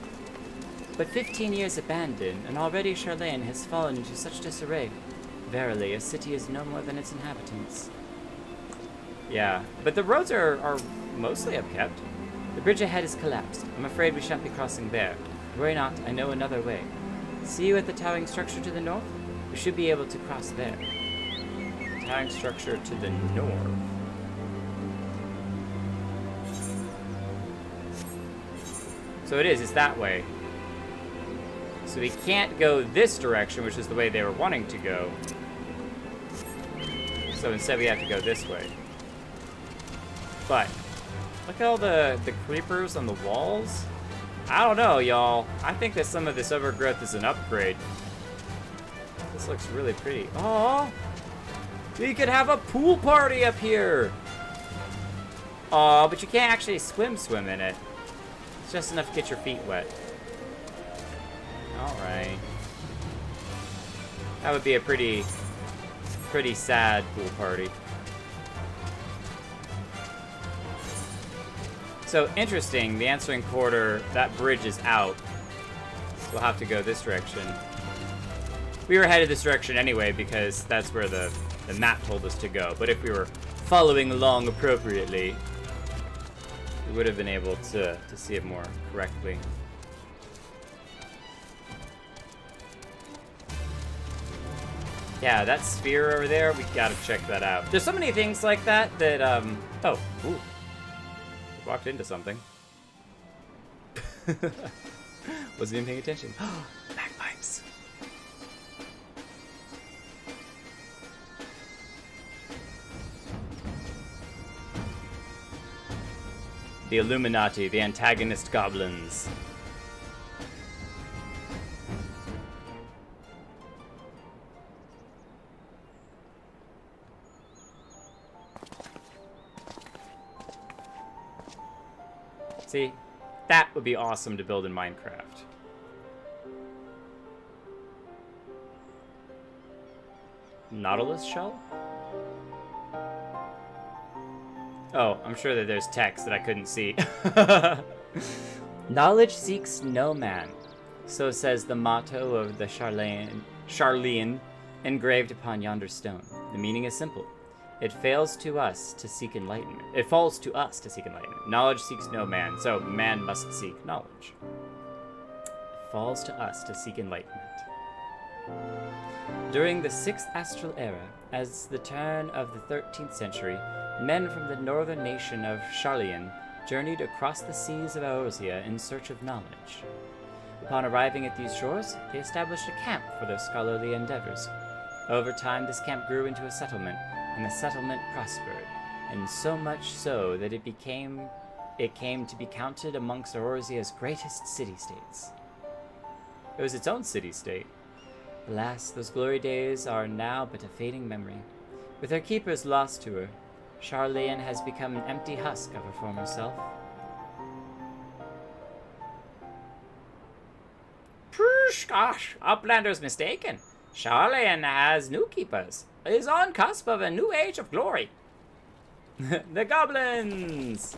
But 15 years abandoned, and already Sharlayan has fallen into such disarray. Verily, a city is no more than its inhabitants. Yeah, but the roads are mostly upkept. The bridge ahead is collapsed. I'm afraid we shan't be crossing there. Worry not, I know another way. See you at the towering structure to the north? We should be able to cross there. Towering structure to the north. So it's that way. So we can't go this direction, which is the way they were wanting to go. So instead we have to go this way. But look at all the creepers on the walls. I don't know, y'all. I think that some of this overgrowth is an upgrade. This looks really pretty. Oh, we could have a pool party up here. Oh, but you can't actually swim in it. It's just enough to get your feet wet. All right. That would be a pretty sad pool party. So interesting, the answering quarter, that bridge is out. So we'll have to go this direction. We were headed this direction anyway because that's where the map told us to go. But if we were following along appropriately, we would have been able to see it more correctly. Yeah, that sphere over there, we gotta check that out. There's so many things like that oh, ooh. Walked into something. Wasn't even paying attention. Bagpipes. The Illuminati, the antagonist goblins. See, that would be awesome to build in Minecraft. Nautilus shell? Oh, I'm sure that there's text that I couldn't see. Knowledge seeks no man. So says the motto of the Sharlayan engraved upon yonder stone. The meaning is simple. It fails to us to seek enlightenment. It falls to us to seek enlightenment. Knowledge seeks no man, so man must seek knowledge. It falls to us to seek enlightenment. During the 6th Astral Era, as the turn of the 13th century, men from the northern nation of Sharlayan journeyed across the seas of Eorzea in search of knowledge. Upon arriving at these shores, they established a camp for their scholarly endeavors. Over time, this camp grew into a settlement, and the settlement prospered, and so much so that it came to be counted amongst Eorzea's greatest city-states. It was its own city-state. Alas, those glory days are now but a fading memory. With her keepers lost to her, Sharlayan has become an empty husk of her former self. Gosh, Uplander's mistaken. Sharlayan has new keepers. Is on cusp of a new age of glory. The goblins!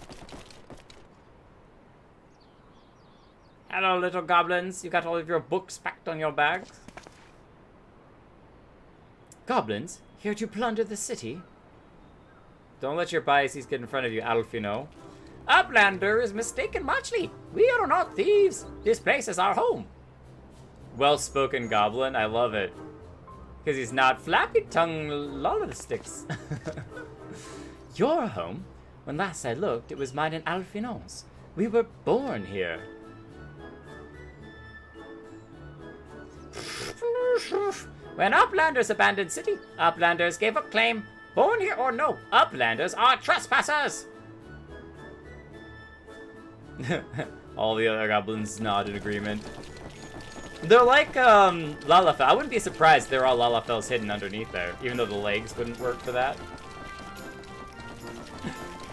Hello, little goblins. You got all of your books packed on your bags? Goblins, here to plunder the city? Don't let your biases get in front of you, Alfino. Uplander is mistaken muchly. We are not thieves. This place is our home. Well-spoken goblin. I love it. Because he's not flappy-tongued lollisticks. Your home? When last I looked, it was mine and Alfino's. We were born here. When Uplanders abandoned city, Uplanders gave up claim. Born here or no, Uplanders are trespassers! All the other goblins nod in agreement. They're like, Lalafell. I wouldn't be surprised if they're all Lalafells hidden underneath there, even though the legs wouldn't work for that.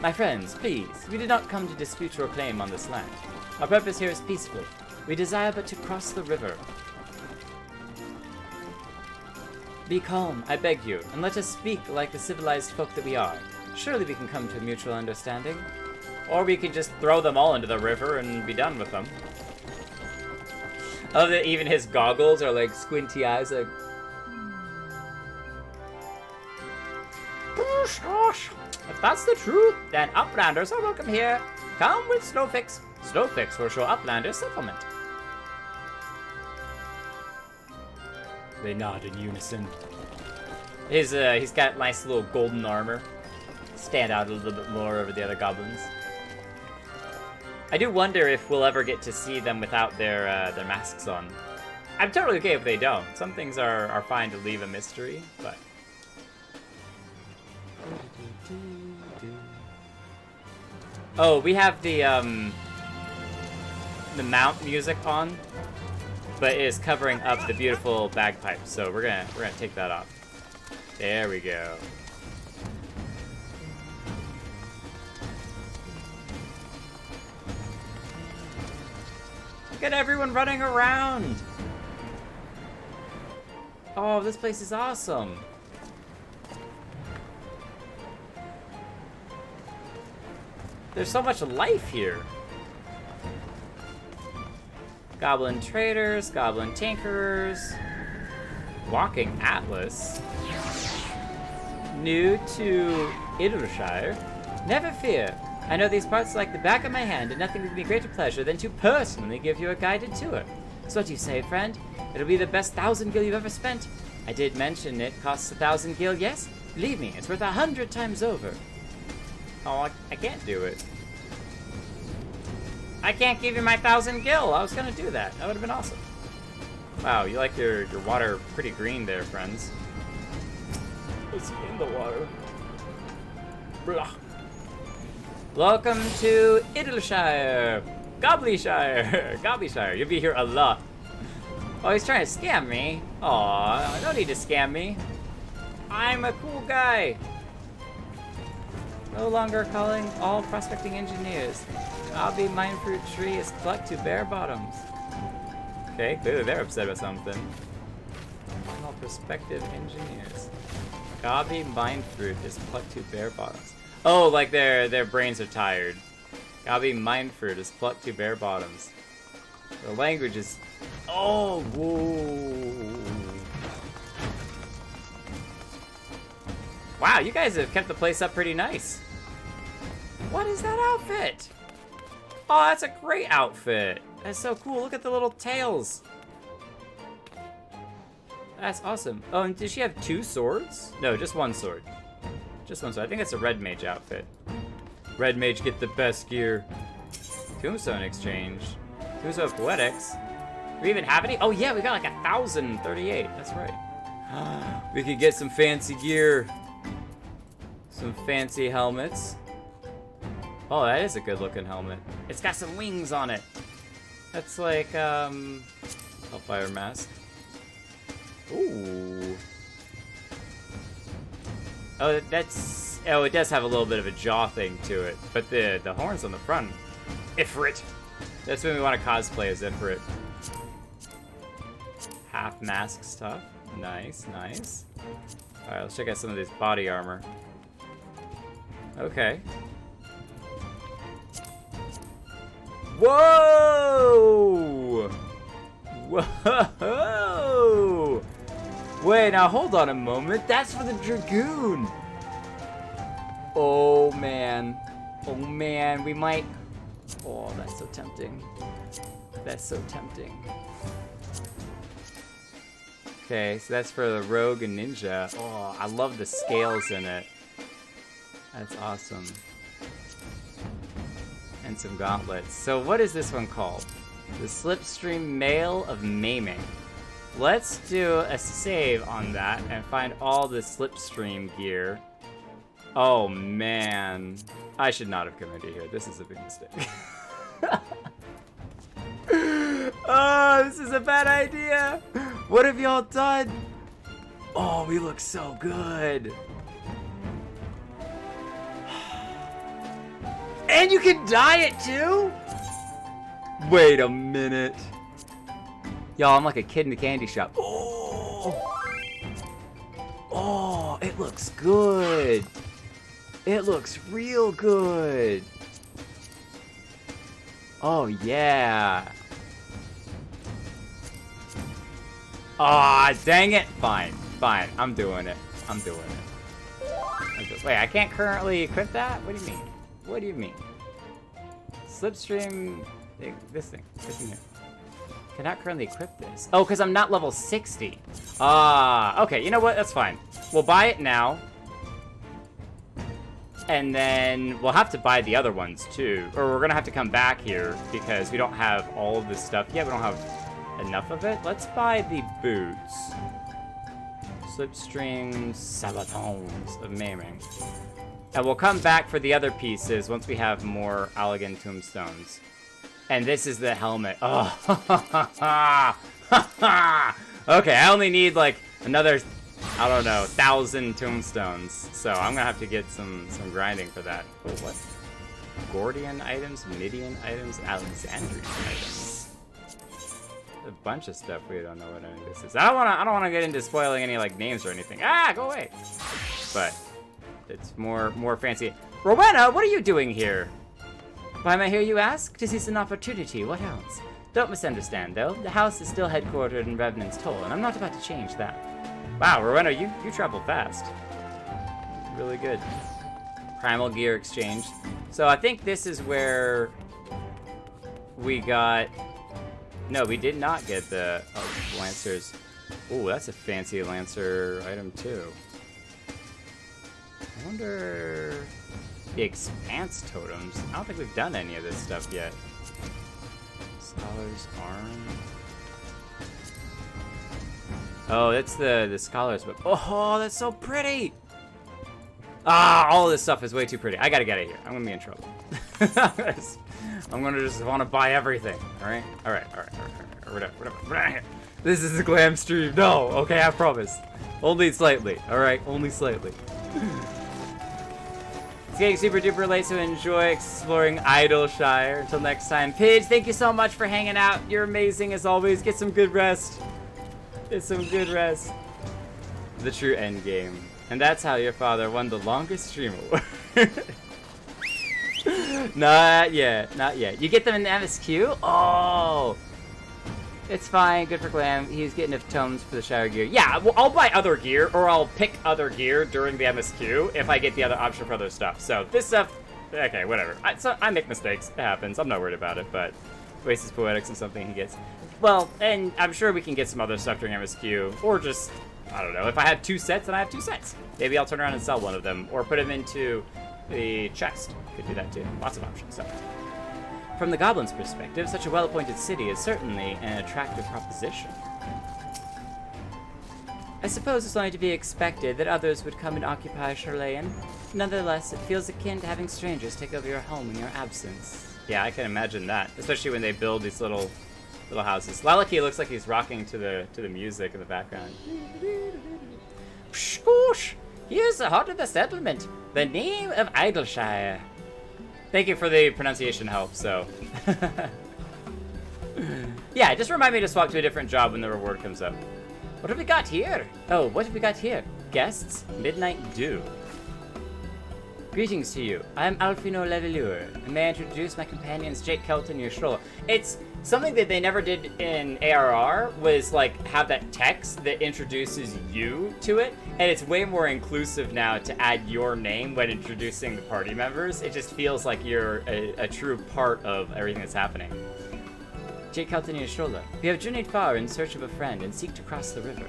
My friends, please, we did not come to dispute your claim on this land. Our purpose here is peaceful. We desire but to cross the river. Be calm, I beg you, and let us speak like the civilized folk that we are. Surely we can come to a mutual understanding. Or we could just throw them all into the river and be done with them. Oh, that even his goggles are like squinty eyes, like... If that's the truth, then Uplanders are welcome here. Come with Snowfix. Snowfix will show Uplanders settlement. They nod in unison. He's got nice little golden armor. Stand out a little bit more over the other goblins. I do wonder if we'll ever get to see them without their masks on. I'm totally okay if they don't. Some things are fine to leave a mystery, but... Oh, we have the mount music on, but it is covering up the beautiful bagpipes, so we're gonna take that off. There we go. Look at everyone running around! Oh, this place is awesome! There's so much life here! Goblin traders, goblin tinkerers, walking atlas. New to Idleshire. Never fear. I know these parts like the back of my hand, and nothing would give me greater pleasure than to personally give you a guided tour. So what do you say, friend? It'll be the best 1,000 gil you've ever spent. I did mention it costs 1,000 gil, yes? Believe me, it's worth 100 times over. Oh, I can't do it. I can't give you my 1,000 gil. I was gonna do that. That would have been awesome. Wow, you like your water pretty green there, friends. It's in the water. Blah. Welcome to Idleshire. Gobbleshire. Gobbleshire. You'll be here a lot. Oh, he's trying to scam me. Aw, no need to scam me. I'm a cool guy. No longer calling all prospecting engineers. Hobby mine fruit tree is plucked to bare bottoms. Okay, clearly they're upset about something. All prospective engineers. Hobby mine fruit is plucked to bare bottoms. Oh, like their brains are tired. Hobby mine fruit is plucked to bare bottoms. The language is... Oh, whoa. Wow, you guys have kept the place up pretty nice. What is that outfit? Oh, that's a great outfit. That's so cool. Look at the little tails. That's awesome. Oh, and does she have 2 swords? No, just 1 sword. Just 1 sword. I think that's a red mage outfit. Red mage get the best gear. Tombstone exchange. Tombstone poetics. Do we even have any? Oh yeah, we got like 1,038. That's right. We could get some fancy gear. Some fancy helmets. Oh, that is a good looking helmet. It's got some wings on it. That's like, Hellfire mask. Ooh. Oh, that's... Oh, it does have a little bit of a jaw thing to it. But the horns on the front. Ifrit. That's when we want to cosplay as Ifrit. Half mask stuff. Nice, nice. Alright, let's check out some of this body armor. Okay. Whoa! Whoa! Wait, now hold on a moment. That's for the Dragoon. Oh man. Oh man, we might... Oh, that's so tempting. That's so tempting. Okay, so that's for the Rogue and Ninja. Oh, I love the scales in it. That's awesome. And some gauntlets. So what is this one called? The Slipstream Mail of Maiming. Let's do a save on that and find all the Slipstream gear. Oh man. I should not have come into here. This is a big mistake. Oh, this is a bad idea. What have y'all done? Oh, we look so good. And you can dye it too? Wait a minute. Y'all, I'm like a kid in a candy shop. Oh, oh, it looks good. It looks real good. Oh, yeah. Aw, dang it. Fine, fine. I'm doing it. I'm doing it. Wait, I can't currently equip that? What do you mean? What do you mean? Slipstream... This thing here. Cannot currently equip this. Oh, because I'm not level 60. Ah, okay. You know what? That's fine. We'll buy it now. And then we'll have to buy the other ones too. Or we're going to have to come back here because we don't have all of this stuff. Yeah, we don't have enough of it. Let's buy the boots. Slipstream Sabatons of Maiming. And we'll come back for the other pieces once we have more Allegan tombstones. And this is the helmet. Oh, okay, I only need like another, I don't know, 1,000 tombstones. So I'm gonna have to get some grinding for that. Oh, what? Gordian items, Midian items, Alexandrian items. A bunch of stuff we don't know what any of this is. I don't wanna get into spoiling any like names or anything. Ah, go away. But it's more fancy. Rowena, what are you doing here? Why am I here, you ask? To seize an opportunity, what else? Don't misunderstand, though. The house is still headquartered in Revenant's Toll, and I'm not about to change that. Wow, Rowena, you travel fast. Really good. Primal gear exchange. So I think this is where we got... No, we did not get the Lancers. Ooh, that's a fancy Lancer item, too. I wonder... The Expanse totems. I don't think we've done any of this stuff yet. Scholar's Arm. Oh, that's the Scholar's Book. Oh, that's so pretty! Ah, all of this stuff is way too pretty. I gotta get it here. I'm gonna be in trouble. I'm gonna just want to buy everything. Alright? Alright. Whatever. This is a glam stream. No! Okay, I promise. Only slightly. Alright? Only slightly. It's getting super duper late, so enjoy exploring Idleshire. Until next time. Pidge, thank you so much for hanging out. You're amazing as always. Get some good rest. Get some good rest. The true end game. And that's how your father won the longest stream award. Not yet. Not yet. You get them in the MSQ? Oh! It's fine. Good for Glam. He's getting enough tomes for the shower gear. Yeah, well, I'll buy other gear, or I'll pick other gear during the MSQ if I get the other option for other stuff. So this stuff, okay, whatever. I make mistakes. It happens. I'm not worried about it, but Wastes his Poetics and something he gets. Well, and I'm sure we can get some other stuff during MSQ, or just, I don't know. If I have 2 sets, then I have 2 sets. Maybe I'll turn around and sell one of them, or put them into the chest. Could do that too. Lots of options. So. From the Goblins' perspective, such a well-appointed city is certainly an attractive proposition. I suppose it's only to be expected that others would come and occupy Sharlayan. Nonetheless, it feels akin to having strangers take over your home in your absence. Yeah, I can imagine that, especially when they build these little little houses. Lalaki looks like he's rocking to the music in the background. Pshkoosh! Here's the heart of the settlement. The name of Idleshire. Thank you for the pronunciation help, so. Yeah, just remind me to swap to a different job when the reward comes up. What have we got here? Oh, what have we got here? Guests, Midnight Dew. Greetings to you. I'm Alfino Levelure, and may I introduce my companions Jake Kelton and Yashrola. It's something that they never did in ARR was like have that text that introduces you to it, and it's way more inclusive now to add your name when introducing the party members. It just feels like you're a true part of everything that's happening. Jake Kelton and Yashrola, we have journeyed far in search of a friend and seek to cross the river.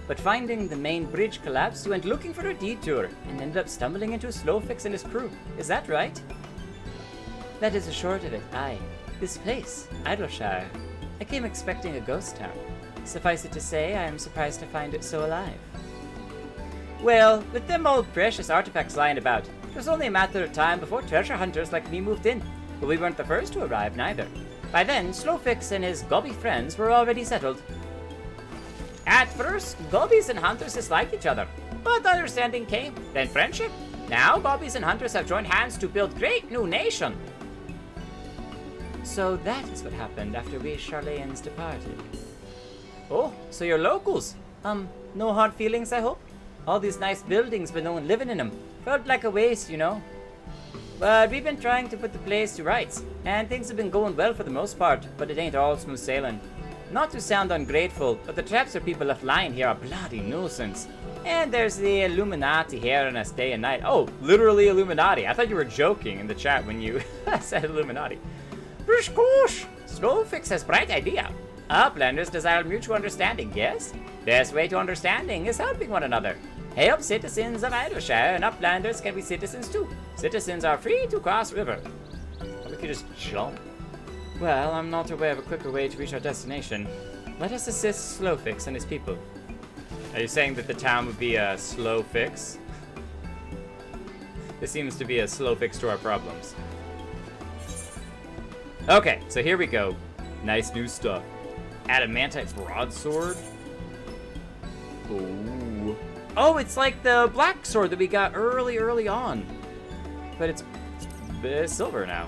But finding the main bridge collapsed, we went looking for a detour and ended up stumbling into Slowfix and his crew. Is that right? That is the short of it, aye. This place, Idleshire. I came expecting a ghost town. Suffice it to say, I am surprised to find it so alive. Well, with them old precious artifacts lying about, it was only a matter of time before treasure hunters like me moved in. But we weren't the first to arrive, neither. By then, Slowfix and his gobby friends were already settled. At first, gobbies and hunters disliked each other, but understanding came, then friendship. Now, gobbies and hunters have joined hands to build great new nation. So that is what happened after we Sharlayans departed. Oh, so you're locals? No hard feelings, I hope? All these nice buildings, but no one living in them. Felt like a waste, you know? But we've been trying to put the place to rights, and things have been going well for the most part, but it ain't all smooth sailing. Not to sound ungrateful, but the traps that people left lying here are bloody nuisance. And there's the Illuminati hearing us day and night. Oh, literally Illuminati. I thought you were joking in the chat when you said Illuminati. Brishkoosh! Slowfix has bright idea. Uplanders desire mutual understanding, yes? Best way to understanding is helping one another. Help citizens of Idleshire, and Uplanders can be citizens too. Citizens are free to cross river. Or we could just jump. Well, I'm not aware of a quicker way to reach our destination. Let us assist Slowfix and his people. Are you saying that the town would be a slow fix? This seems to be a slow fix to our problems. Okay, so here we go. Nice new stuff. Adamantite broadsword. Ooh. Oh, it's like the black sword that we got early on. But it's silver now.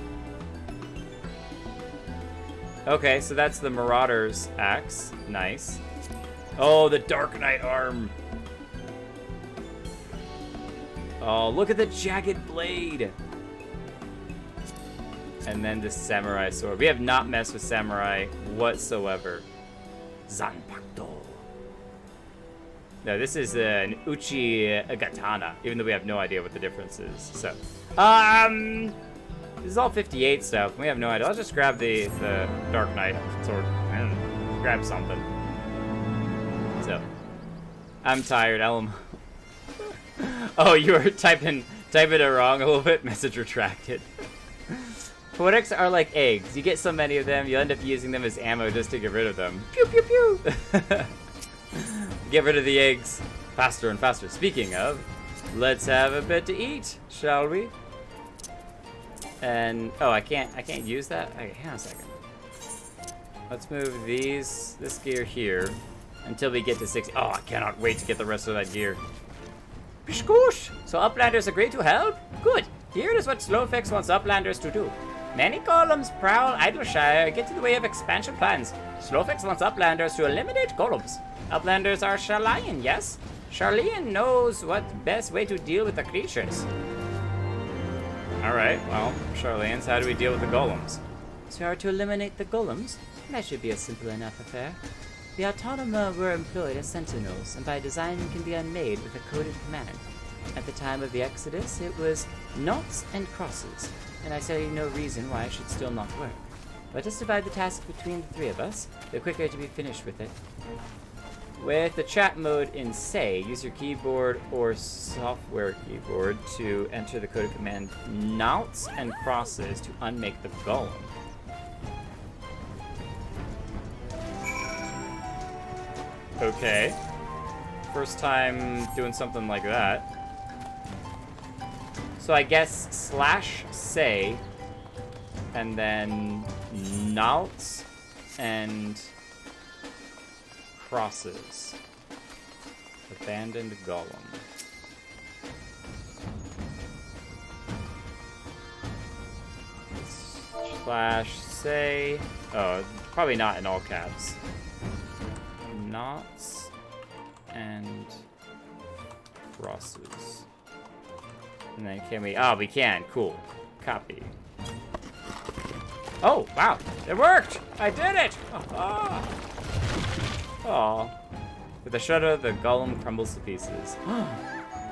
Okay, so that's the Marauder's axe. Nice. Oh, the Dark Knight arm. Oh, look at the jagged blade. And then the samurai sword. We have not messed with samurai whatsoever. Zanpakuto. No, this is an Uchi Gatana, even though we have no idea what the difference is. So, this is all 58 stuff. We have no idea. I'll just grab the Dark Knight sword and grab something. So, I'm tired. Oh, you were typing it wrong a little bit. Message retracted. Onix are like eggs. You get so many of them, you end up using them as ammo just to get rid of them. Pew pew pew. Get rid of the eggs faster and faster. Speaking of, let's have a bit to eat, shall we? And oh, I can't use that. Okay, hang on a second. Let's move this gear here until we get to 60. Oh, I cannot wait to get the rest of that gear. Pishkoosh! So Uplanders agree to help? Good. Here is what Slowfix wants Uplanders to do. Many golems prowl Idleshire and get in the way of expansion plans. Slowfix wants Uplanders to eliminate golems. Uplanders are Sharlayan, yes? Sharlayan knows what best way to deal with the creatures. Alright, well, Sharlayans, how do we deal with the golems? So are to eliminate the golems? That should be a simple enough affair. The Autonoma were employed as sentinels, and by design can be unmade with a coded command. At the time of the Exodus, it was noughts and crosses, and I see no reason why it should still not work. Let us divide the task between the three of us, the quicker to be finished with it. With the chat mode in Say, use your keyboard or software keyboard to enter the coded command noughts and crosses to unmake the golem. Okay. First time doing something like that. So I guess /say and then noughts and crosses. Abandoned golem. Slash say. Oh, probably not in all caps. Knots and crosses. And then can we? Oh, we can. Cool. Copy. Oh, wow. It worked. I did it. Oh. With a shudder, the golem crumbles to pieces.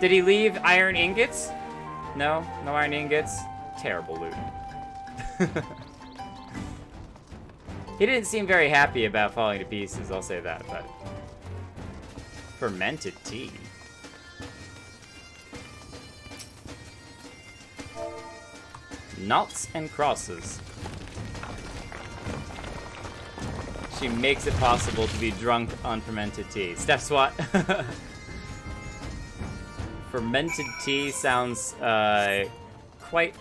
Did he leave iron ingots? No? No iron ingots? Terrible loot. He didn't seem very happy about falling to pieces, I'll say that, but... Fermented tea. Knots and crosses. She makes it possible to be drunk on fermented tea. Steph Swat. Fermented tea sounds quite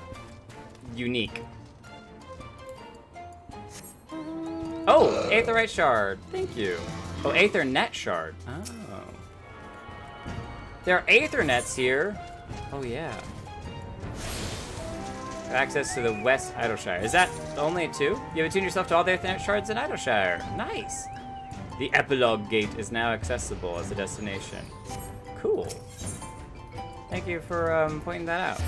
unique. Oh, Aetherite Shard. Thank you. Oh, Aethernet Shard. Oh. There are Aethernets here. Oh, yeah. Access to the West Idleshire. Is that only 2? You have attuned yourself to all the Aethernet Shards in Idleshire. Nice. The Epilogue Gate is now accessible as a destination. Cool. Thank you for pointing that out.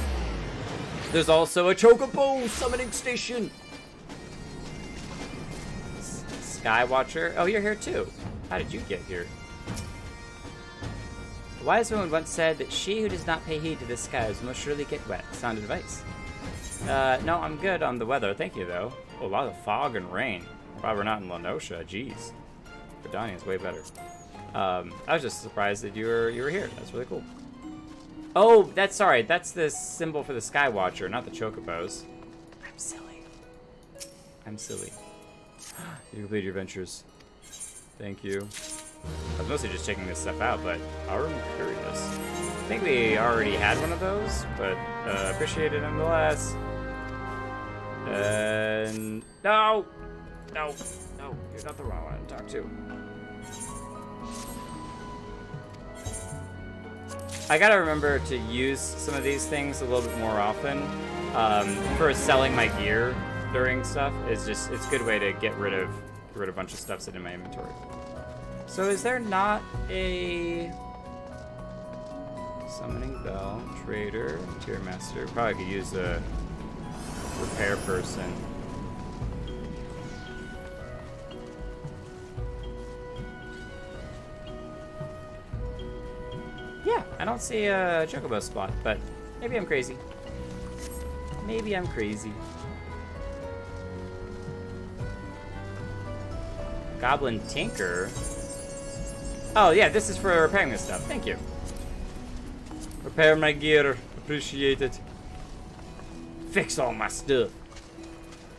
There's also a Chocobo summoning station. Skywatcher. Oh, you're here too. How did you get here? A wise woman once said that she who does not pay heed to the skies will most surely get wet. Sound advice. No, I'm good on the weather. Thank you, though. Oh, a lot of fog and rain. Glad we're not in Lenosha. Jeez. Verdanian's way better. I was just surprised that you were here. That's really cool. Oh, that's the symbol for the Skywatcher, not the Chocobos. I'm silly. I'm silly. You completed your ventures. Thank you. I was mostly just checking this stuff out, but I'm curious. I think we already had one of those, but appreciate it nonetheless. And no, you're not the wrong one to talk to. I gotta remember to use some of these things a little bit more often. For selling my gear during stuff it's a good way to get rid of a bunch of stuff sitting in my inventory. So is there not a summoning bell, trader, tier master? Probably could use a repair person. Yeah, I don't see a Chocobo spot, but maybe I'm crazy. Maybe I'm crazy. Goblin Tinker. Oh yeah, this is for repairing this stuff. Thank you. Repair my gear. Appreciate it. Fix all my stuff.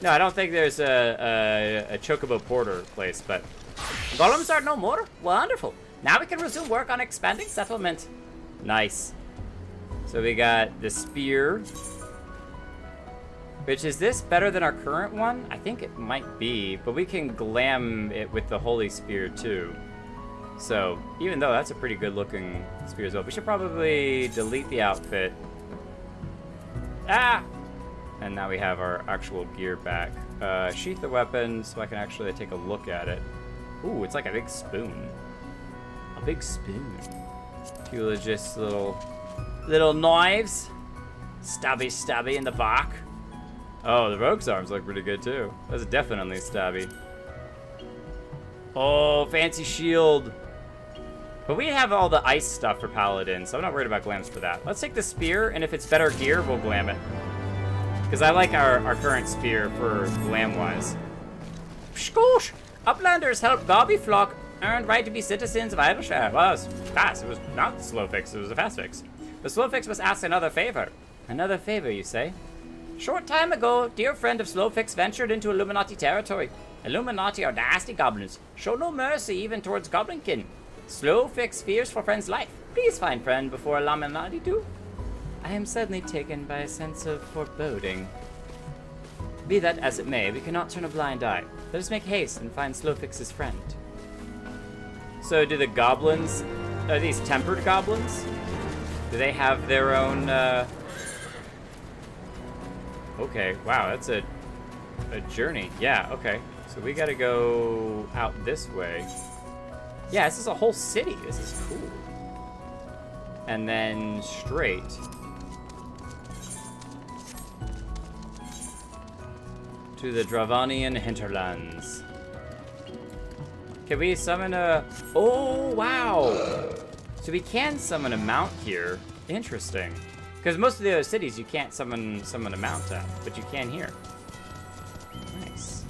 No, I don't think there's a Chocobo Porter place, but golems are no more. Wonderful. Now we can resume work on expanding settlement. Nice. So we got the spear. Which, is this better than our current one? I think it might be, but we can glam it with the Holy Spear too. So, even though that's a pretty good looking spear as well, we should probably delete the outfit. Ah! And now we have our actual gear back. Sheath the weapon so I can actually take a look at it. Ooh, it's like a big spoon. A big spoon. Few just little knives. Stabby in the back. Oh, the rogue's arms look pretty good too. That's definitely stabby. Oh, fancy shield. But we have all the ice stuff for paladin, so I'm not worried about glams for that. Let's take the spear, and if it's better gear, we'll glam it. Because I like our current spear for glam-wise. Skoosh! Uplanders help Garleans earned right to be citizens of Idleshire. Well, it was fast. It was not the slow fix, it was a fast fix. The slow fix must ask another favor. Another favor, you say? Short time ago, dear friend of Slowfix ventured into Illuminati territory. Illuminati are nasty goblins. Show no mercy even towards goblinkin. Slowfix fears for friend's life. Please find friend before Illuminati do. I am suddenly taken by a sense of foreboding. Be that as it may, we cannot turn a blind eye. Let us make haste and find Slowfix's friend. So do the goblins, are these tempered goblins? Do they have their own, Okay, wow, that's a journey. Yeah, okay. So we gotta go out this way. Yeah, this is a whole city. This is cool. And then straight. To the Dravanian hinterlands. Can we summon a... Oh, wow! So we can summon a mount here. Interesting. Because most of the other cities you can't summon a mount at, but you can here. Nice.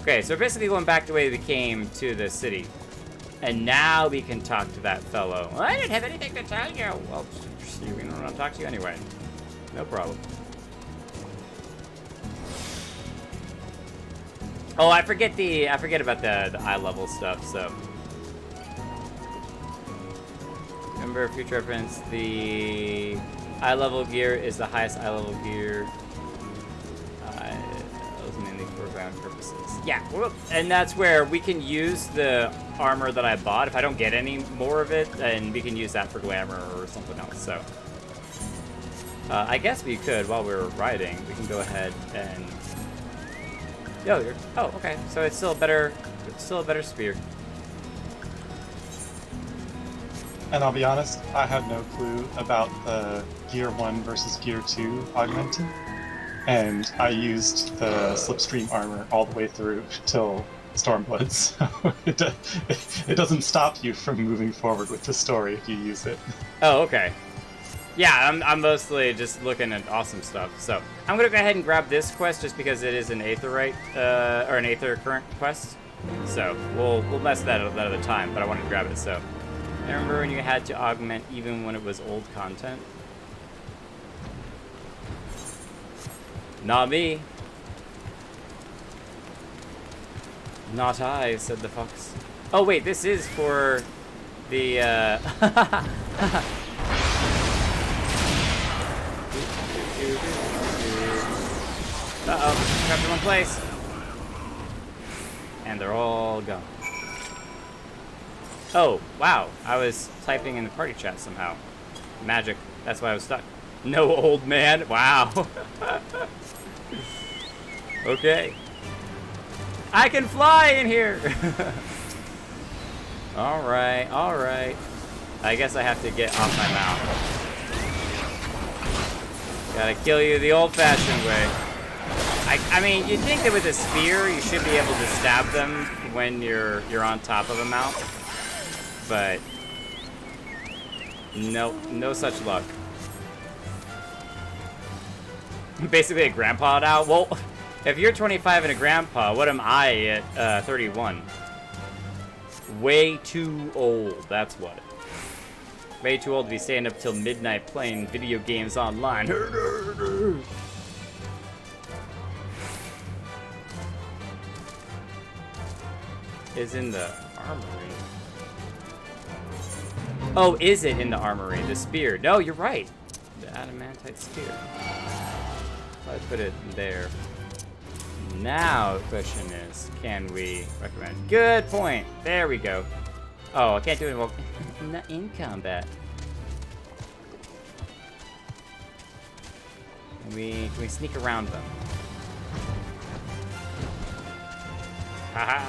Okay, so we're basically going back the way we came to the city. And now we can talk to that fellow. Well, I didn't have anything to tell you. Well, we don't want to talk to you anyway. No problem. Oh, I forget about the eye level stuff, so. Remember, future reference, the eye level gear is the highest eye level gear. Those mainly for ground purposes. Yeah, and that's where we can use the armor that I bought. If I don't get any more of it, then we can use that for glamour or something else, so. I guess we could, while we're riding, we can go ahead and... Oh, okay. So it's still a better spear. And I'll be honest, I had no clue about the Gear 1 versus Gear 2 augmented. And I used the Slipstream armor all the way through till Stormblood, so it doesn't stop you from moving forward with the story if you use it. Oh, okay. Yeah, I'm mostly just looking at awesome stuff. So I'm gonna go ahead and grab this quest just because it is an Aetherite or an Aether current quest. So we'll mess with that at a time, but I wanted to grab it. So I remember when you had to augment even when it was old content. Not me. Not I, said the fox. Oh wait, this is for the Uh-oh, trapped in one place. And they're all gone. Oh, wow. I was typing in the party chat somehow. Magic. That's why I was stuck. No, old man. Wow. Okay. I can fly in here. Alright, alright. I guess I have to get off my mount. Gotta kill you the old-fashioned way. I mean, you'd think that with a spear, you should be able to stab them when you're on top of a mount. But no such luck. Basically a grandpa now. Well, if you're 25 and a grandpa, what am I at 31? Way too old, that's what. Way too old to be staying up till midnight playing video games online. Is in the armory. Oh, is it in the armory? The spear. No, you're right. The adamantite spear. I put it there. Now the question is, can we recommend? Good point. There we go. Oh, I can't do it not in combat. Can we sneak around them? Haha.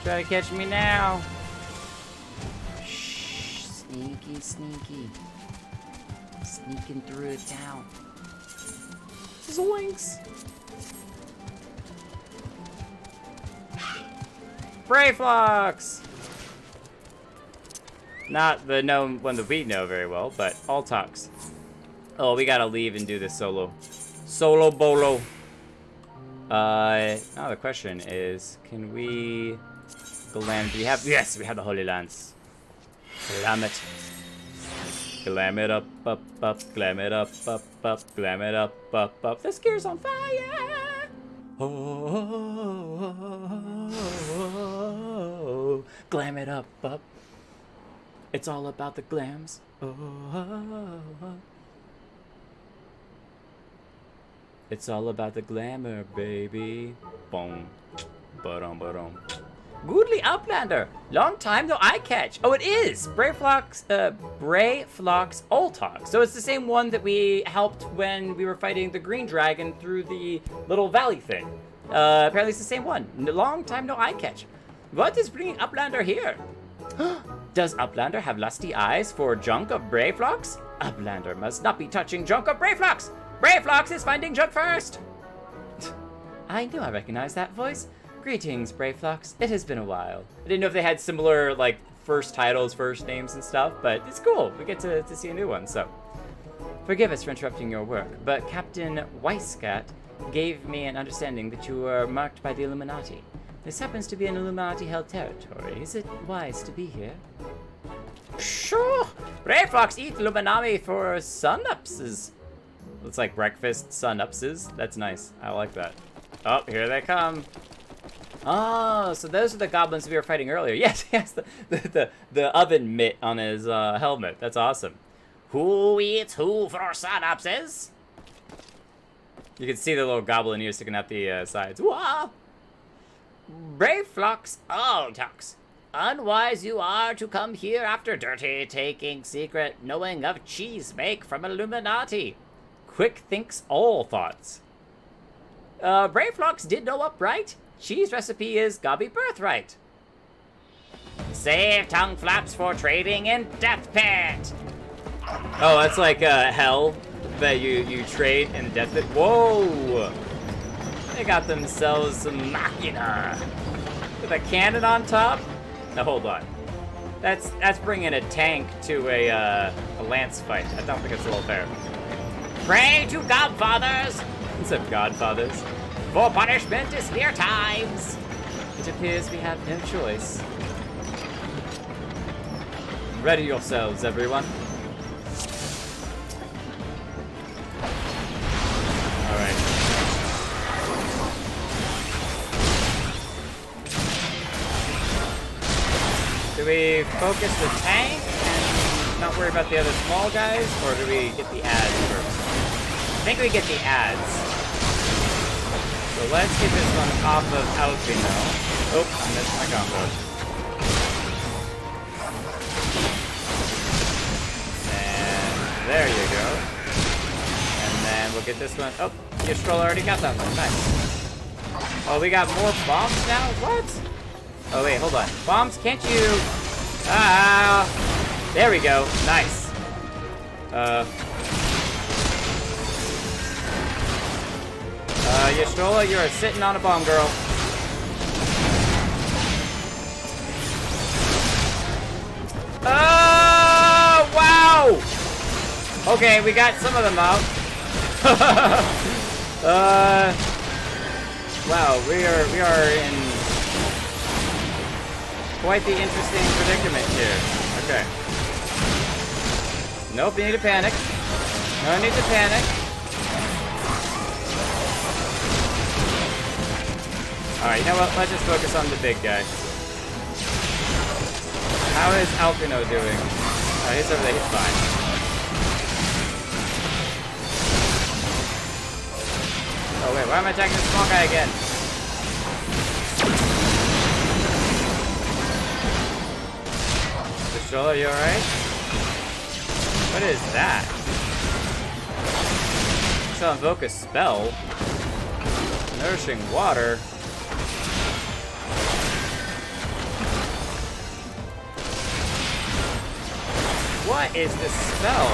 Try to catch me now. Shh, sneaky, sneaky. Sneaking through the town. Zoinks. Brayflox! Not the known one that we know very well, but all talks. Oh, we gotta leave and do this solo. Solo bolo. Now the question is, can we glam? Do we have? Yes, we have the Holy Lance. Glam it. Glam it up, up, up. Glam it up, up, up. Glam it up, up, up. This gear's on fire. Oh, glam it up, up. It's all about the glams. It's all about the glamour, baby. Boom. Ba-dum. Goodly Outlander. Long time no eye catch. Oh, it is Brayflox Ultog. So it's the same one that we helped when we were fighting the green dragon through the little valley thing. Apparently it's the same one. Long time no eye catch. What is bringing Uplander here? Does Uplander have lusty eyes for junk of Brayflox? Uplander must not be touching junk of Brayflox. Brayflox is finding junk first. I knew I recognized that voice. Greetings, Brayflox. It has been a while. I didn't know if they had similar, like, first titles, first names and stuff, but it's cool. We get to see a new one, so. Forgive us for interrupting your work, but Captain Weisscat gave me an understanding that you were marked by the Illuminati. This happens to be an Illuminati-held territory. Is it wise to be here? Sure! Brayflox eat Illuminati for sun-upses. Looks like breakfast sun-upses. That's nice. I like that. Oh, here they come. Oh, so those are the goblins we were fighting earlier. Yes, the oven mitt on his helmet. That's awesome. Who eats who for sun-upses? You can see the little goblin ears sticking out the sides. Wah! Brayflox Ultux. Unwise you are to come here after dirty taking secret knowing of cheese make from Illuminati. Quick thinks all thoughts. Brayflox did know upright. Cheese recipe is gobby birthright. Save tongue flaps for trading in Death Pit. Oh, that's like hell that you trade in Death Pit. Whoa! They got themselves some machina with a cannon on top. Now hold on. That's bringing a tank to a lance fight. I don't think it's a little fair. Pray to Godfathers. Instead of Godfathers. For punishment is near times. It appears we have no choice. Ready yourselves, everyone. Alright. Do we focus the tank and not worry about the other small guys? Or do we get the ads first? I think we get the ads. So let's get this one off of Alfino. Oh, I missed my combo. And there you go. And then we'll get this one. Oh, your stroll already got that one. Nice. Oh, we got more bombs now? What? Oh, wait, hold on. Bombs, can't you... Ah! There we go. Nice. Yastrola, you are sitting on a bomb, girl. Oh, wow! Okay, we got some of them out. Wow, we are in quite the interesting predicament here. Okay. Nope, you need to panic. No need to panic. Alright, you know what? Let's just focus on the big guy. How is Alfino doing? Oh, he's over there. He's fine. Oh, wait. Why am I attacking the small guy again? Destrola, you alright? What is that? So invoke a spell. Nourishing water. What is this spell?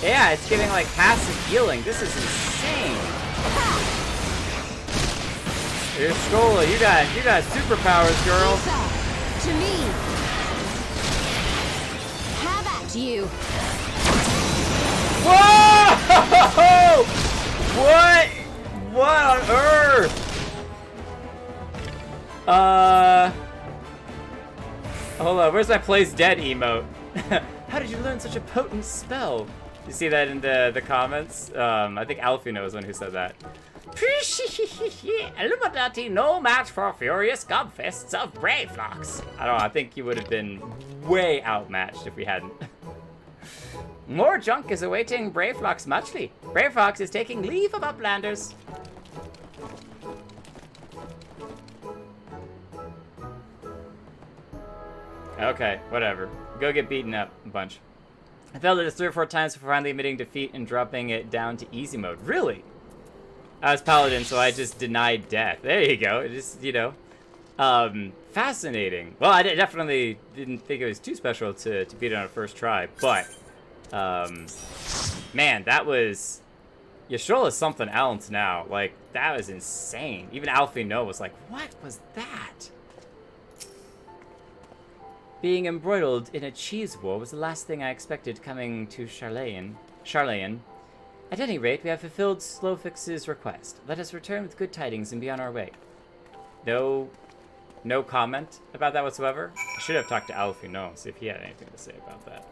Yeah, it's giving like passive healing. This is insane. Here's Scola, you got superpowers, girl. To me. Have at you. Whoa! What on earth? Hold on, where's my plays dead emote? How did you learn such a potent spell? You see that in the comments? I think Alfino is the one who said that. Illuminati no match for furious gobfists of Brayflox. I don't know, I think he would have been way outmatched if we hadn't. More junk is awaiting Brayflox muchly. Brayflox is taking leave of Uplanders. Okay, whatever. Go get beaten up a bunch. I failed it 3 or 4 times before finally admitting defeat and dropping it down to easy mode. Really? I was Paladin, so I just denied death. There you go. It just, you know. Fascinating. Well, I definitely didn't think it was too special to beat it on a first try, but, man, that was... Ystrolla's something else now. Like, that was insane. Even Alfie No was like, what was that? Being embroiled in a cheese war was the last thing I expected coming to Sharlayan. At any rate, we have fulfilled Slowfix's request. Let us return with good tidings and be on our way. No comment about that whatsoever. I should have talked to Alfie No, see if he had anything to say about that.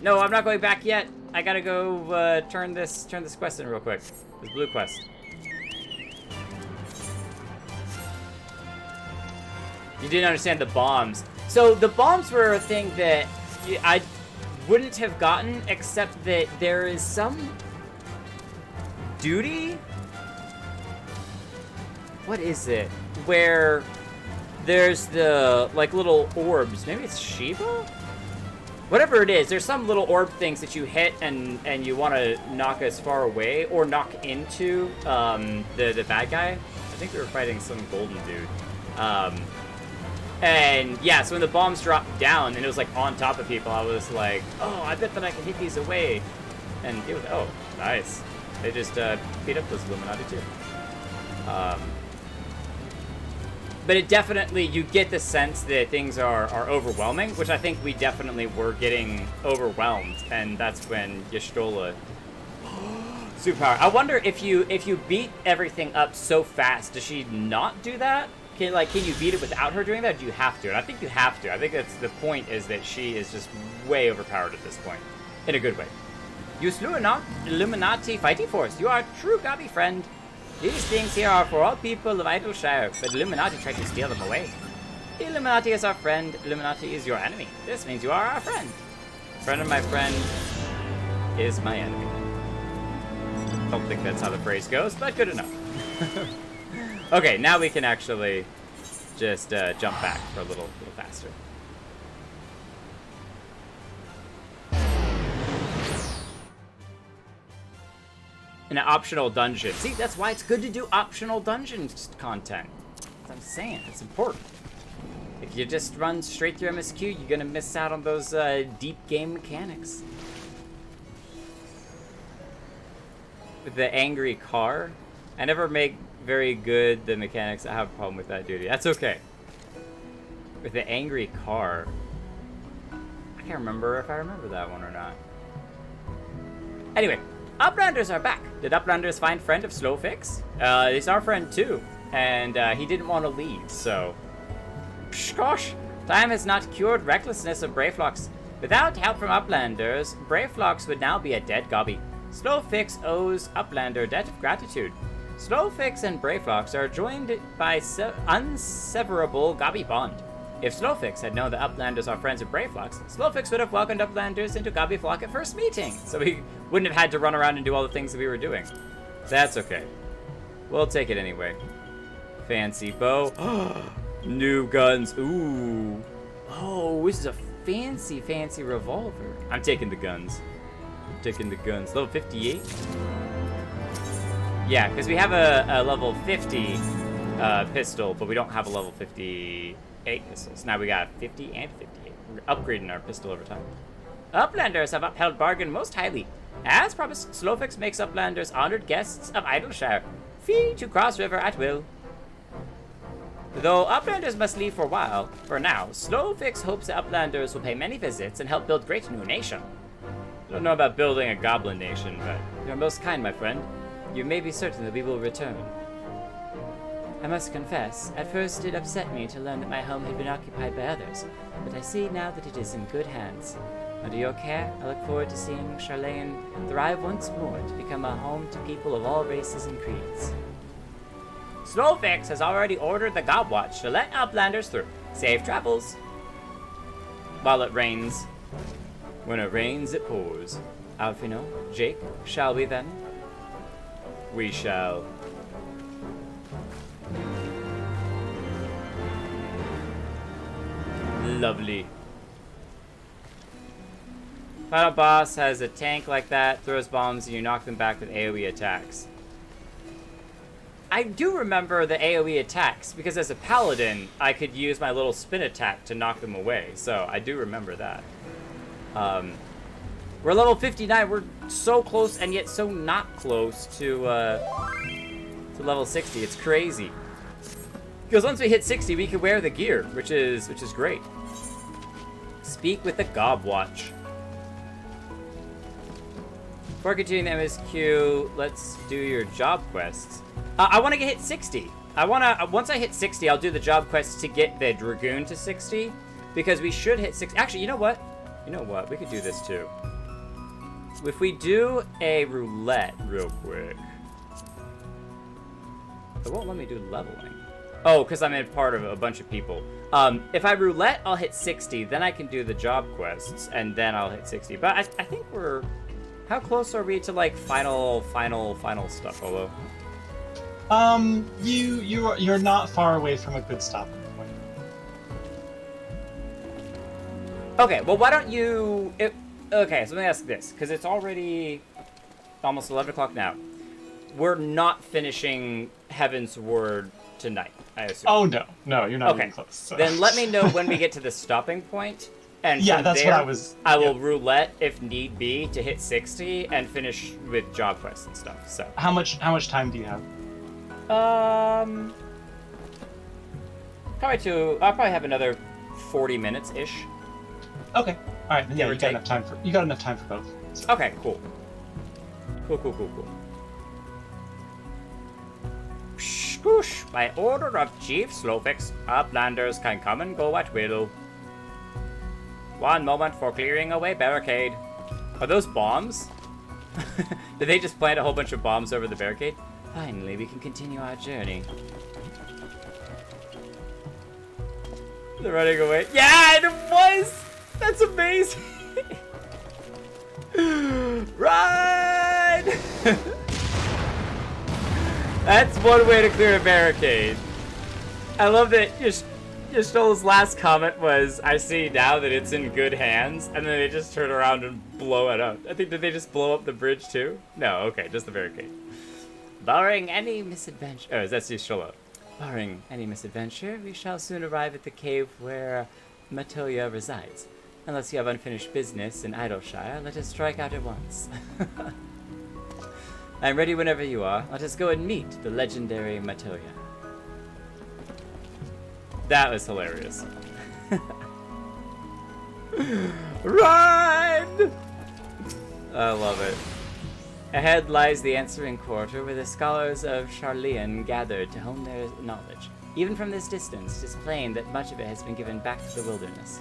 No, I'm not going back yet. I gotta go turn this quest in real quick. This blue quest. You didn't understand the bombs. So the bombs were a thing that I wouldn't have gotten, except that there is some duty. What is it? Where there's the like little orbs. Maybe it's Shiva? Whatever it is, there's some little orb things that you hit and you want to knock as far away or knock into the bad guy. I think we were fighting some golden dude. And yeah, so when the bombs dropped down and it was like on top of people, I was like, oh, I bet that I can hit these away. And it was, oh, nice. They just beat up those Illuminati too. But it definitely, you get the sense that things are overwhelming, which I think we definitely were getting overwhelmed, and that's when Ystrolla superpower. I wonder if you beat everything up so fast, does she not do that? Can you beat it without her doing that, or do you have to? And I think you have to. I think that's the point, is that she is just way overpowered at this point. In a good way. You slew an Illuminati fighting force. You are a true Gabi friend. These things here are for all people of Idleshire, but Illuminati tried to steal them away. Illuminati is our friend. Illuminati is your enemy. This means you are our friend. Friend of my friend is my enemy. Don't think that's how the phrase goes, but good enough. Okay, now we can actually just jump back for a little faster. An optional dungeon. See, that's why it's good to do optional dungeon content. That's what I'm saying, it's important. If you just run straight through MSQ, you're gonna miss out on those deep game mechanics. With the angry car, I never make very good the mechanics. I have a problem with that duty. That's okay. With the angry car, I can't remember if I remember that one or not. Anyway, Uplanders are back. Did Uplanders find friend of Slowfix? He's our friend too, and he didn't want to leave, so... Gosh, time has not cured recklessness of Brayflox. Without help from Uplanders, Brayflox would now be a dead gobby. Slowfix owes Uplander a debt of gratitude. Slowfix and Brayflox are joined by unseverable gobby bond. If Slowfix had known that Uplanders are friends of Brayflox, Slowfix would have welcomed Uplanders into Gobby Flock at first meeting, so we wouldn't have had to run around and do all the things that we were doing. That's okay. We'll take it anyway. Fancy bow. New guns. Ooh. Oh, this is a fancy, fancy revolver. I'm taking the guns. I'm taking the guns. Level 58? Yeah, because we have a level 50 pistol, but we don't have a level 58 pistols. Now we got 50 and 58. We're upgrading our pistol over time. Uplanders have upheld bargain most highly. As promised, Slowfix makes Uplanders honored guests of Idleshire, free to cross river at will. Though Uplanders must leave for a while, for now, Slowfix hopes that Uplanders will pay many visits and help build great new nation. I don't know about building a goblin nation, but you're most kind, my friend. You may be certain that we will return. I must confess, at first it upset me to learn that my home had been occupied by others, but I see now that it is in good hands. Under your care, I look forward to seeing Sharlayan thrive once more to become a home to people of all races and creeds. Slowfix has already ordered the Gobwatch to let Uplanders through. Safe travels. While it rains When it rains, it pours. Alfino, Jake, shall we then? We shall. Lovely. Final boss has a tank like that, throws bombs, and you knock them back with AoE attacks. I do remember the AoE attacks, because as a paladin, I could use my little spin attack to knock them away, so I do remember that. We're level 59, we're so close and yet so not close to level 60, it's crazy. Because once we hit 60, we can wear the gear, which is great. Speak with the Gobwatch. Before continuing the MSQ, let's do your job quests. I want to hit 60. Once I hit 60, I'll do the job quests to get the Dragoon to 60, because we should hit 60. Actually, you know what? We could do this too. If we do a roulette real quick. It won't let me do leveling. Oh, because I'm in part of a bunch of people. If I roulette, I'll hit 60, then I can do the job quests, and then I'll hit 60. But I think we're... How close are we to, like, final stuff, Olo? You're not far away from a good stopping point. Okay, well, why don't you... Okay, so let me ask this, because it's already almost 11 o'clock now. We're not finishing Heavensward tonight, I assume. Oh, no, you're not even close. So. Then let me know when we get to the stopping point, and yeah, from that's there, what I was. I will roulette if need be to hit 60 and finish with job quests and stuff. So how much time do you have? I'll probably have another 40 minutes ish. Okay. All right. Then yeah, you got enough time for both. So. Okay. Cool. Skoosh! By order of Chief Slowfix, uplanders can come and go at will. One moment for clearing away barricade. Are those bombs? Did they just plant a whole bunch of bombs over the barricade? Finally, we can continue our journey. They're running away. Yeah, it was! That's amazing! Run! That's one way to clear a barricade. I love that Yashtol's last comment was, I see now that it's in good hands, and then they just turn around and blow it up. I think, did they just blow up the bridge too? No, okay, just the barricade. Barring any misadventure, oh, that's Yashtola. Barring any misadventure, we shall soon arrive at the cave where Matoya resides. Unless you have unfinished business in Idleshire, let us strike out at once. I'm ready whenever you are. Let us go and meet the legendary Matoya. That was hilarious. Run! I love it. Ahead lies the answering quarter where the scholars of Sharlayan gathered to hone their knowledge. Even from this distance, it is plain that much of it has been given back to the wilderness.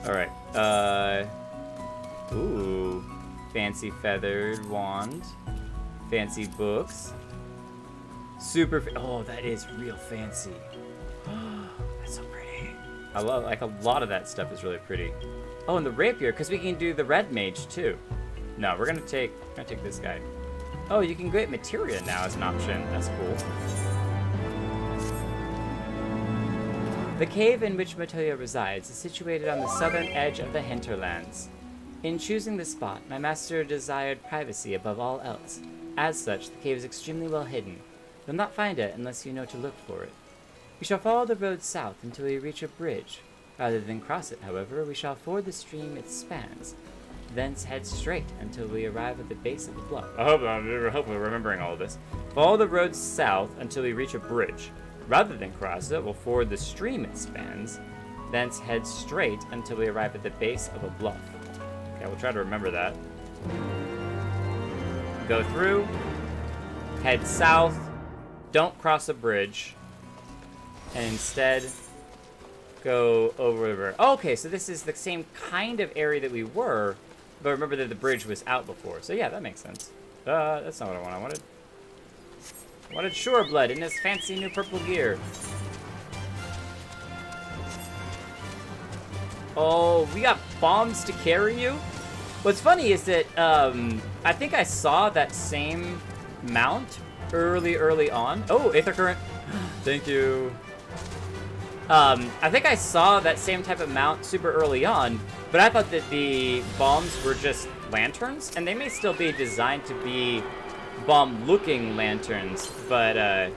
Alright, ooh. Fancy feathered wand. Fancy books. Oh, that is real fancy. That's so pretty. I love, like, a lot of that stuff is really pretty. Oh, and the rapier, because we can do the red mage too. No, we're gonna take this guy. Oh, you can get materia now as an option. That's cool. The cave in which Matoya resides is situated on the southern edge of the hinterlands. In choosing this spot, my master desired privacy above all else. As such, the cave is extremely well hidden. You'll not find it unless you know to look for it. We shall follow the road south until we reach a bridge. Rather than cross it, however, we shall ford the stream it spans. Thence head straight until we arrive at the base of the bluff. I hope we're remembering all of this. Follow the road south until we reach a bridge. Rather than cross it, we'll ford the stream it spans. Thence head straight until we arrive at the base of a bluff. Okay, we'll try to remember that. Go through. Head south. Don't cross a bridge. And instead go over the river. Oh, okay, so this is the same kind of area that we were, but remember that the bridge was out before. So yeah, that makes sense. That's not what I wanted. I wanted Shoreblood in his fancy new purple gear. Oh, we got bombs to carry you. What's funny is that I think I saw that same mount early on. Oh, Aether Current. Thank you. I think I saw that same type of mount super early on, but I thought that the bombs were just lanterns, and they may still be designed to be bomb-looking lanterns, but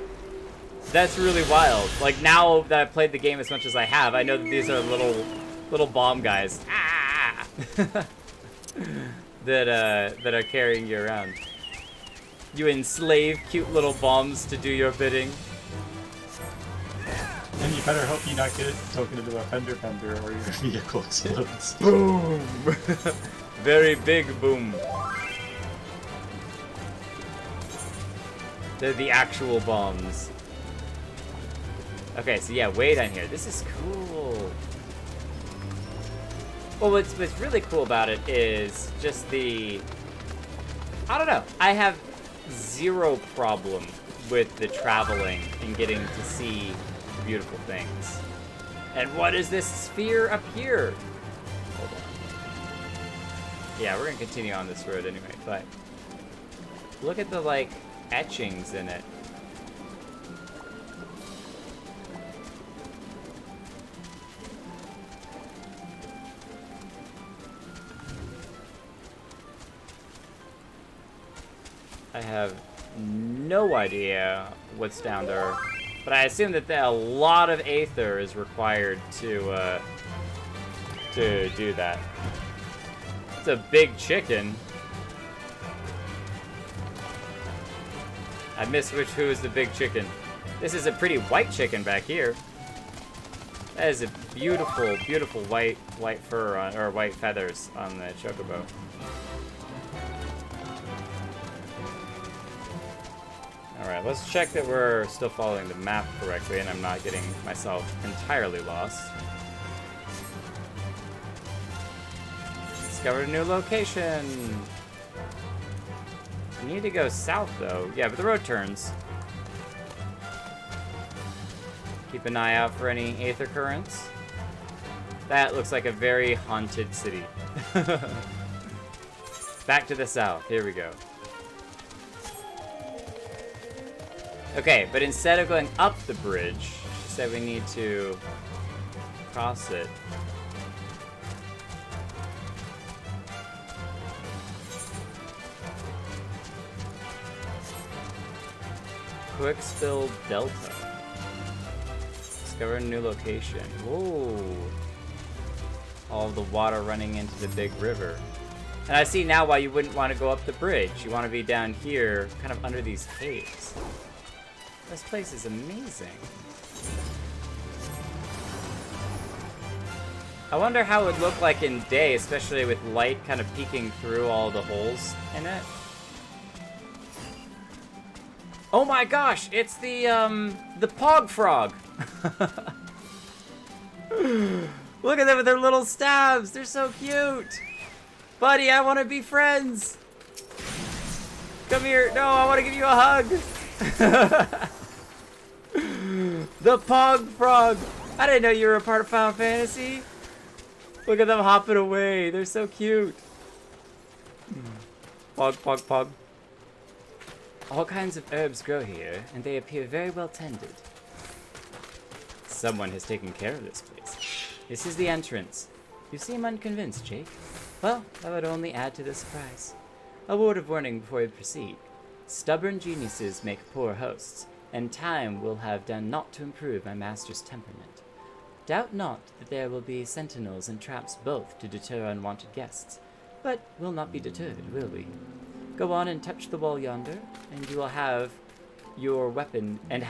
that's really wild. Like, now that I've played the game as much as I have, I know that these are little bomb guys. Ah! that are carrying you around. You enslave cute little bombs to do your bidding. And you better hope you not get it broken into a fender bender or your vehicle explodes. Boom! Very big boom. They're the actual bombs. Okay, so yeah, way down here. This is cool. Well, what's really cool about it is just the... I don't know. I have zero problem with the traveling and getting to see beautiful things. And what is this sphere up here? Hold on. Yeah, we're gonna continue on this road anyway, but look at the, like, etchings in it. I have no idea what's down there, but I assume that a lot of aether is required to do that. It's a big chicken. I missed who is the big chicken. This is a pretty white chicken back here. That is a beautiful, beautiful white fur on, or white feathers on the chocobo. Alright, let's check that we're still following the map correctly and I'm not getting myself entirely lost. Discovered a new location! We need to go south though. Yeah, but the road turns. Keep an eye out for any aether currents. That looks like a very haunted city. Back to the south, here we go. Okay, but instead of going up the bridge, she said we need to cross it. Quickspill Delta. Discover a new location. Whoa. All the water running into the big river. And I see now why you wouldn't want to go up the bridge. You want to be down here, kind of under these caves. This place is amazing. I wonder how it would look like in day, especially with light kind of peeking through all the holes in it. Oh my gosh, it's the Pog Frog. Look at them with their little stabs. They're so cute. Buddy, I want to be friends. Come here. No, I want to give you a hug. The Pog Frog. I didn't know you were a part of Final Fantasy. Look at them hopping away. They're so cute. Pog, pog, pog. All kinds of herbs grow here, and they appear very well tended. Someone has taken care of this place. This is the entrance. You seem unconvinced, Jake. Well, that would only add to the surprise. A word of warning before we proceed. Stubborn geniuses make poor hosts, and time will have done naught to improve my master's temperament. Doubt not that there will be sentinels and traps both to deter unwanted guests, but we'll not be deterred, will we? Go on and touch the wall yonder, and you will have your weapon, and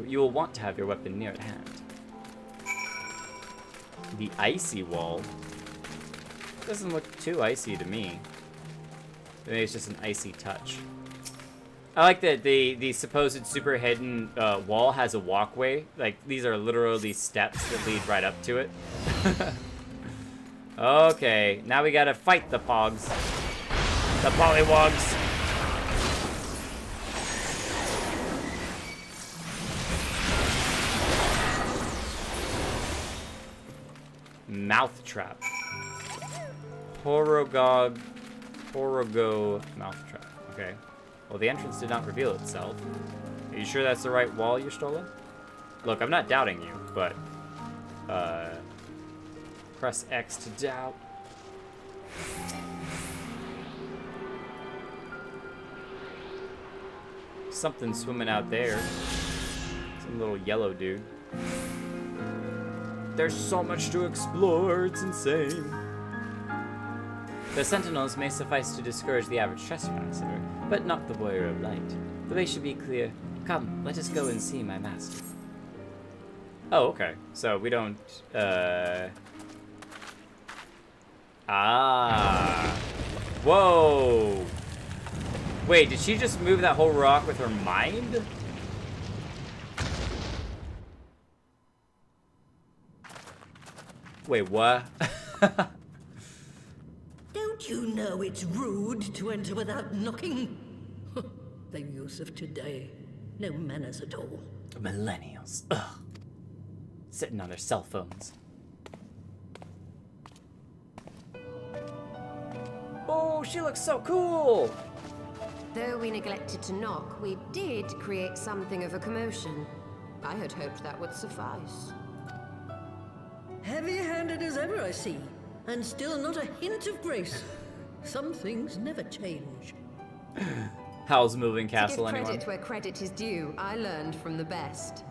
you will want to have your weapon near at hand. The icy wall doesn't look too icy to me. Maybe it's just an icy touch. I like that the supposed super hidden wall has a walkway. Like, these are literally steps that lead right up to it. Okay, now we gotta fight the pogs. The polywogs. Mouth trap. Horogo mousetrap. Okay. Well, the entrance did not reveal itself. Are you sure that's the right wall, Y'shtola? Look, I'm not doubting you, but press X to doubt. Something swimming out there. Some little yellow dude. There's so much to explore, it's insane. The sentinels may suffice to discourage the average trespasser, but not the warrior of light. The way should be clear. Come, let us go and see my master. Oh, okay. So we don't, Ah. Whoa. Wait, did she just move that whole rock with her mind? Wait, what? Don't you know it's rude to enter without knocking? The youth of today. No manners at all. Millennials. Ugh. Sitting on their cell phones. Oh, she looks so cool! Though we neglected to knock, we did create something of a commotion. I had hoped that would suffice. Heavy-handed as ever, I see. And still not a hint of grace. Some things never change. How's moving castle, to give anyone? credit where credit is due, I learned from the best.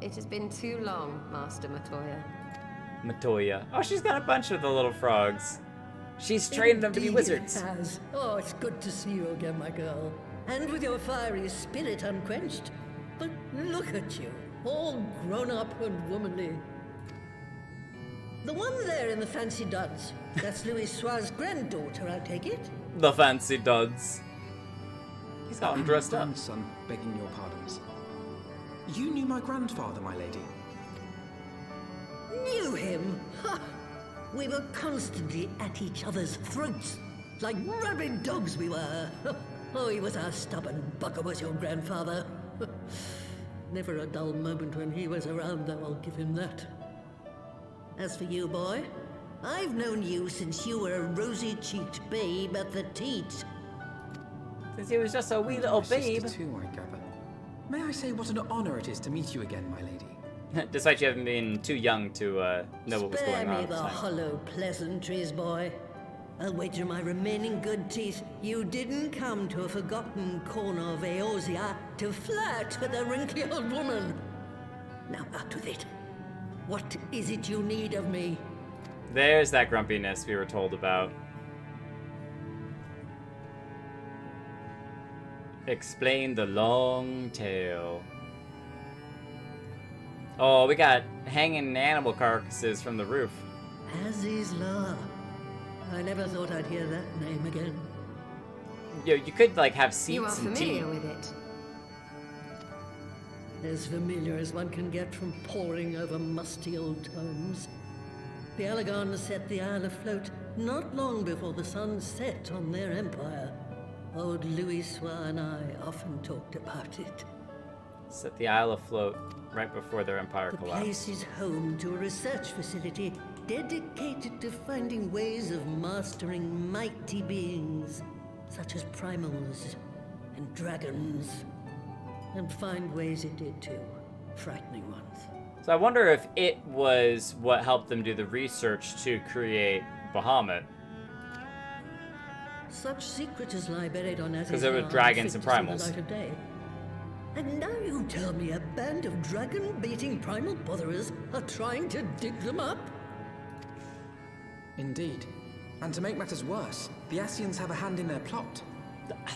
It has been too long, Master Matoya. Matoya. Oh, she's got a bunch of the little frogs. She's trained them to be wizards. It has. Oh, it's good to see you again, my girl. And with your fiery spirit unquenched. But look at you, all grown up and womanly. The one there in the fancy duds, that's Louis Soir's granddaughter, I take it? The fancy duds. He's got him dressed up. Grandson, begging your pardons. You knew my grandfather, my lady. Knew him? Ha! We were constantly at each other's throats. Like rabid dogs we were. Oh, he was a stubborn bugger, was your grandfather. Never a dull moment when he was around, though, I'll give him that. As for you, boy, I've known you since you were a rosy-cheeked babe at the teat. Since he was just a wee little babe. Too, I gather. May I say what an honor it is to meet you again, my lady? Despite you having been too young to know what was going on. Spare me the hollow pleasantries, boy. I'll wager my remaining good teeth you didn't come to a forgotten corner of Eorzea to flirt with a wrinkly old woman. Now out with it. What is it you need of me? There's that grumpiness we were told about. Explain the long tail. Oh, we got hanging animal carcasses from the roof. Azys Lla. I never thought I'd hear that name again. Yo, you could like have seats You are and tea. familiar with it. As familiar as one can get from poring over musty old tomes. The Alagons set the Isle afloat not long before the sun set on their empire. Old Louis Soir and I often talked about it. Set the Isle afloat right before their empire The collapsed. place is home to a research facility dedicated to finding ways of mastering mighty beings, such as primals and dragons. And find ways it did too, frightening ones. So I wonder if it was what helped them do the research to create Bahamut. Such secrets lie buried on Azys 'Cause there were Lla dragons and fit to see the primals. light of day. And now you tell me a band of dragon-baiting primal botherers are trying to dig them up? Indeed. And to make matters worse, the Ascians have a hand in their plot.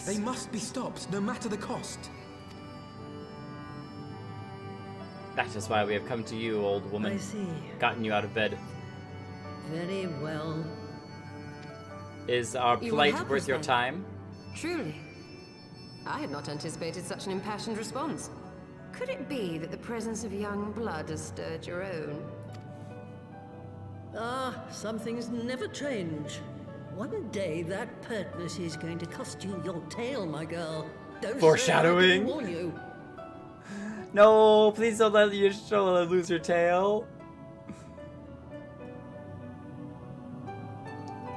They must be stopped, no matter the cost. That is why we have come to you, old woman. I see. Gotten you out of bed. Very well. Is our You will plight help worth us your then? time? Truly. I had not anticipated such an impassioned response. Could it be that the presence of young blood has stirred your own? Ah, some things never change. One day that pertness is going to cost you your tail, my girl. Don't Foreshadowing. say I didn't warn you. No, please don't let Y'shtola lose her tail.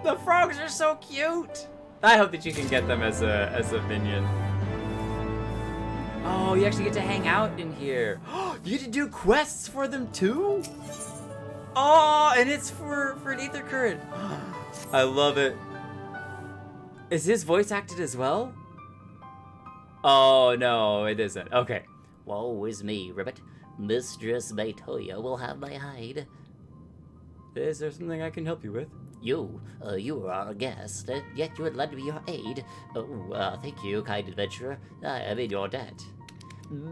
The frogs are so cute. I hope that you can get them as a minion. Oh, you actually get to hang out in here. You get to do quests for them too? Oh, and it's for an Aether Current. I love it. Is his voice acted as well? Oh, no, it isn't. Okay. Woe is me, Ribbit. Mistress Matoya will have my hide. Is there something I can help you with? You are our guest, yet you would lend me your aid. Oh, thank you, kind adventurer. I am in your debt.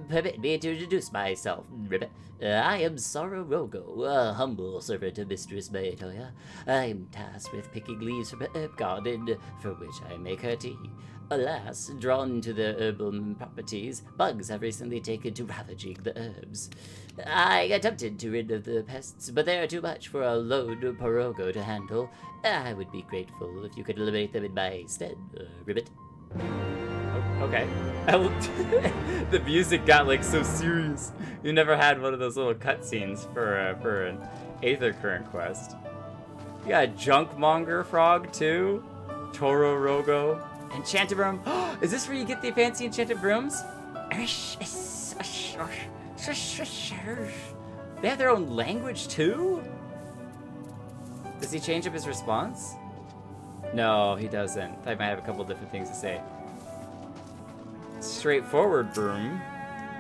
Permit me to introduce myself, Ribbit. I am Sorrow Rogo, a humble servant of Mistress Matoya. I am tasked with picking leaves from a herb garden, for which I make her tea. Alas, drawn to the herbal properties, bugs have recently taken to ravaging the herbs. I attempted to rid of the pests, but they are too much for a lone Porogo to handle. I would be grateful if you could eliminate them in my stead, Ribbit. Okay. The music got like so serious. You never had one of those little cutscenes for an Aether Current quest. You got a Junkmonger frog too. Toro Rogo. Enchanted broom. Is this where you get the fancy enchanted brooms? They have their own language too? Does he change up his response? No, he doesn't. I might have a couple different things to say. Straightforward broom.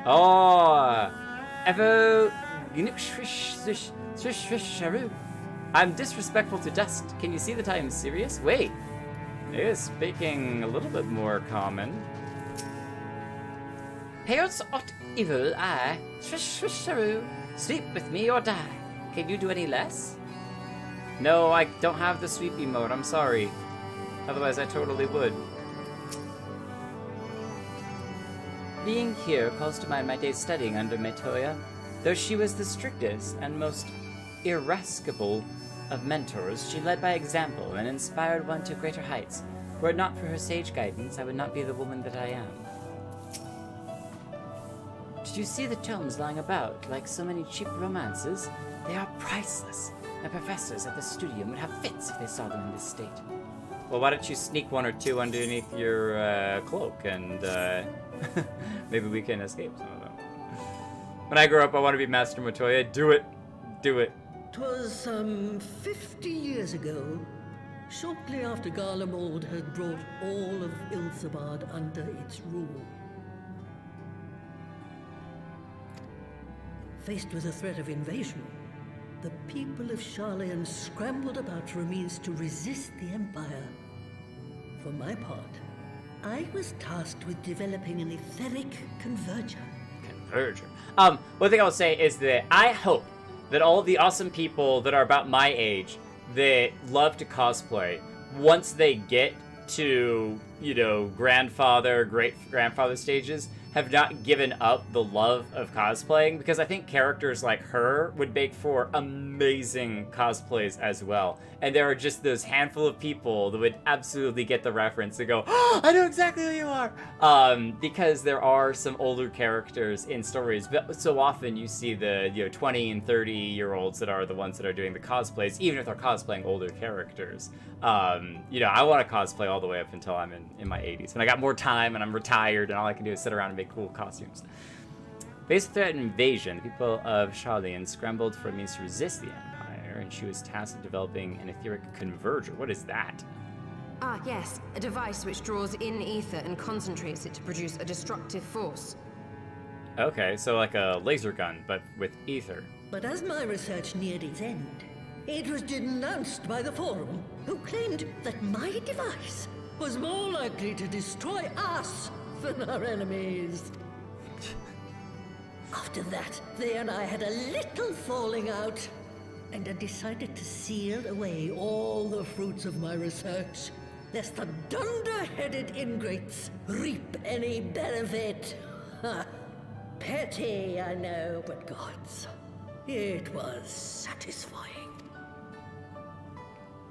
Oh, I'm disrespectful to dust. Can you see that I am serious? Wait, he is speaking a little bit more common. Parents ought evil, I sleep with me or die. Can you do any less? No, I don't have the sweepy mode. I'm sorry. Otherwise, I totally would. Being here calls to mind my days studying under Matoya. Though she was the strictest and most irascible of mentors, she led by example and inspired one to greater heights. Were it not for her sage guidance, I would not be the woman that I am. Did you see the tomes lying about, like so many cheap romances? They are priceless. My professors at the studium would have fits if they saw them in this state. Well, why don't you sneak one or two underneath your cloak and maybe we can escape some of them. When I grow up, I want to be Master Matoya. Do it. Do it. 'Twas some 50 years ago, shortly after Garlemald had brought all of Ilsabard under its rule. Faced with the threat of invasion, the people of Sharlayan scrambled about for a means to resist the Empire. For my part, I was tasked with developing an etheric converger. One thing I'll say is that I hope that all of the awesome people that are about my age that love to cosplay, once they get to, you know, grandfather, great-grandfather stages, have not given up the love of cosplaying, because I think characters like her would make for amazing cosplays as well. And there are just those handful of people that would absolutely get the reference and go, oh, I know exactly who you are! Because there are some older characters in stories, but so often you see the 20 and 30-year-olds that are the ones that are doing the cosplays, even if they're cosplaying older characters. I want to cosplay all the way up until I'm in my 80s. When I got more time and I'm retired and all I can do is sit around and make cool costumes. Faced the threat of invasion, the people of Sharlayan scrambled for a means to resist the Empire, and she was tasked with developing an etheric converger. What is that? Ah, yes. A device which draws in ether and concentrates it to produce a destructive force. Okay, so like a laser gun, but with ether. But as my research neared its end, it was denounced by the Forum, who claimed that my device was more likely to destroy us than our enemies. After that, they and I had a little falling out, and I decided to seal away all the fruits of my research, lest the dunder-headed ingrates reap any benefit. Ha! Petty, I know, but gods, it was satisfying.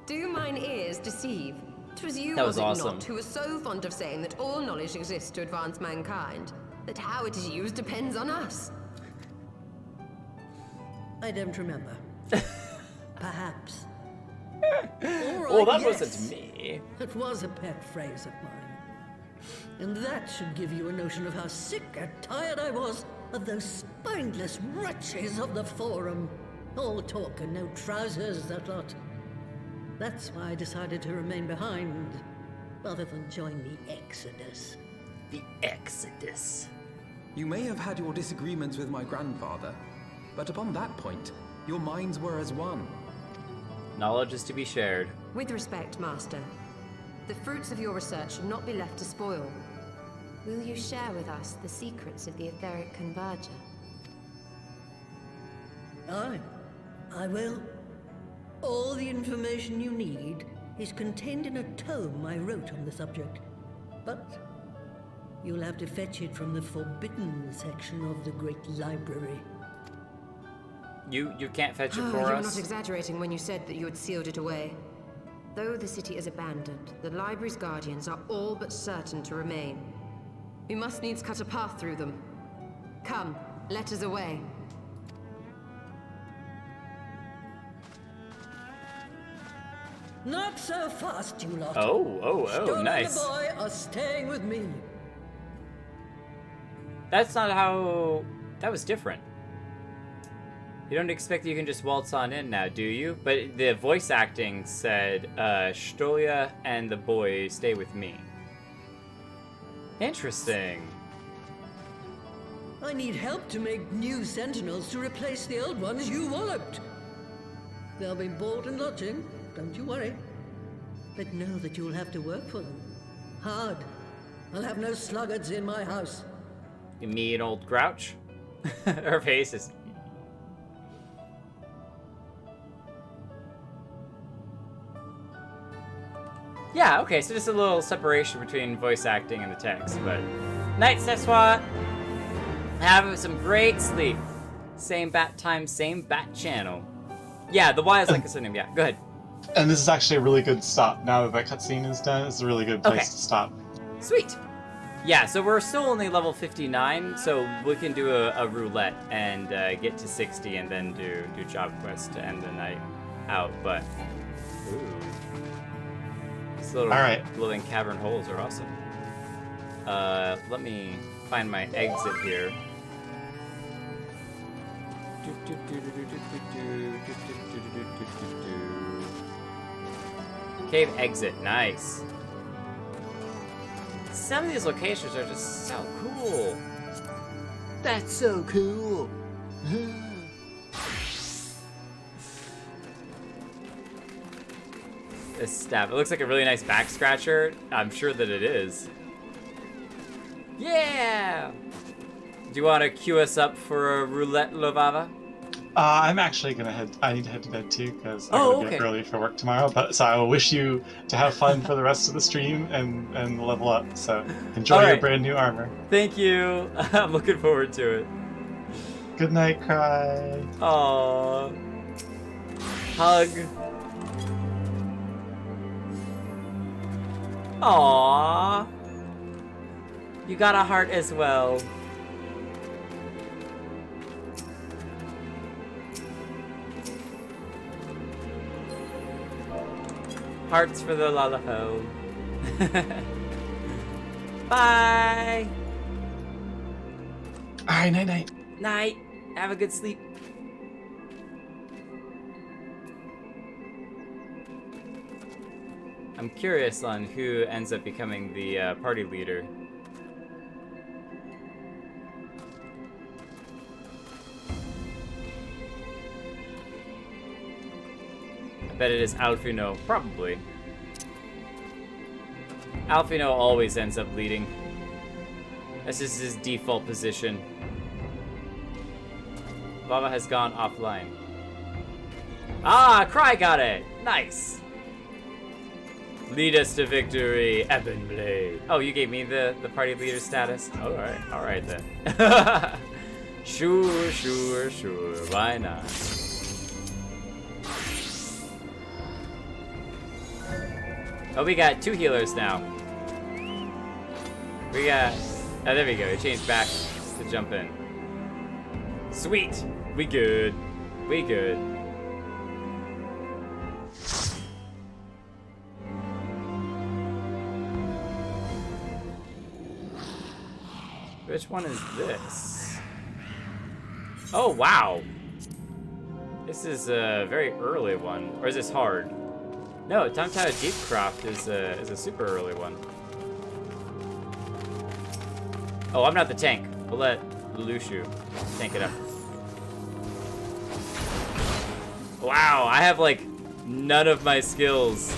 Do mine ears deceive? 'Twas you, that was was it awesome. not, who was so fond of saying that all knowledge exists to advance mankind, that how it is used depends on us. I don't remember. Perhaps. All right, that yes. wasn't me. It was a pet phrase of mine. And that should give you a notion of how sick and tired I was of those spineless wretches of the Forum. All talk and no trousers, that lot. That's why I decided to remain behind, rather than join the Exodus. The Exodus. You may have had your disagreements with my grandfather, but upon that point, your minds were as one. Knowledge is to be shared. With respect, Master, the fruits of your research should not be left to spoil. Will you share with us the secrets of the etheric converger? Aye, I will. All the information you need is contained in a tome I wrote on the subject. But you'll have to fetch it from the forbidden section of the Great Library. You can't fetch it for You were us? not exaggerating when you said that you had sealed it away. Though the city is abandoned, the library's guardians are all but certain to remain. We must needs cut a path through them. Come, let us away. Not so fast, you lot. Oh, Jonah nice. and the boy are staying with me. That's not how... That was different. You don't expect that you can just waltz on in now, do you? But the voice acting said, Stolia and the boy stay with me. Interesting. I need help to make new sentinels to replace the old ones you walloped. They'll be board and lodging, don't you worry. But know that you'll have to work for them. Hard. I'll have no sluggards in my house. Me and old Grouch? Her face is... Yeah, okay, so just a little separation between voice acting and the text, but... Night, Seswa! Have some great sleep. Same bat time, same bat channel. Yeah, the Y is like a synonym, yeah. Go ahead. And this is actually a really good stop. Now that that cutscene is done, it's a really good place to stop. Sweet! Yeah, so we're still only level 59, so we can do a roulette and get to 60 and then do job quest to end the night out, but... Ooh. These little glowing cavern holes are awesome. Let me find my exit here. Cave exit, nice. Some of these locations are just so cool. That's so cool. This staff, it looks like a really nice back scratcher. I'm sure that it is. Yeah! Do you want to queue us up for a roulette, Lovava? I'm actually gonna head. I need to head to bed too because I'm gonna get early for work tomorrow. But so I will wish you to have fun for the rest of the stream and level up. So enjoy your brand new armor. Thank you. I'm looking forward to it. Good night, Cry. Aww. Hug. Aww. You got a heart as well. Hearts for the Lalaho. Bye. Alright, night night. Night. Have a good sleep. I'm curious on who ends up becoming the party leader. I bet it is Alfino, probably. Alfino always ends up leading. That's just his default position. Lava has gone offline. Ah, Cry got it! Nice! Lead us to victory, Ebon Blade. Oh, you gave me the party leader status? Alright then. Sure, why not? Oh, we got 2 healers now. We got... Oh, there we go. It changed back to jump in. Sweet! We good. We good. Which one is this? Oh, wow. This is a very early one. Or is this hard? No, Time Tower Deepcroft is a super early one. Oh, I'm not the tank. We'll let Lushu tank it up. Wow, I have like none of my skills.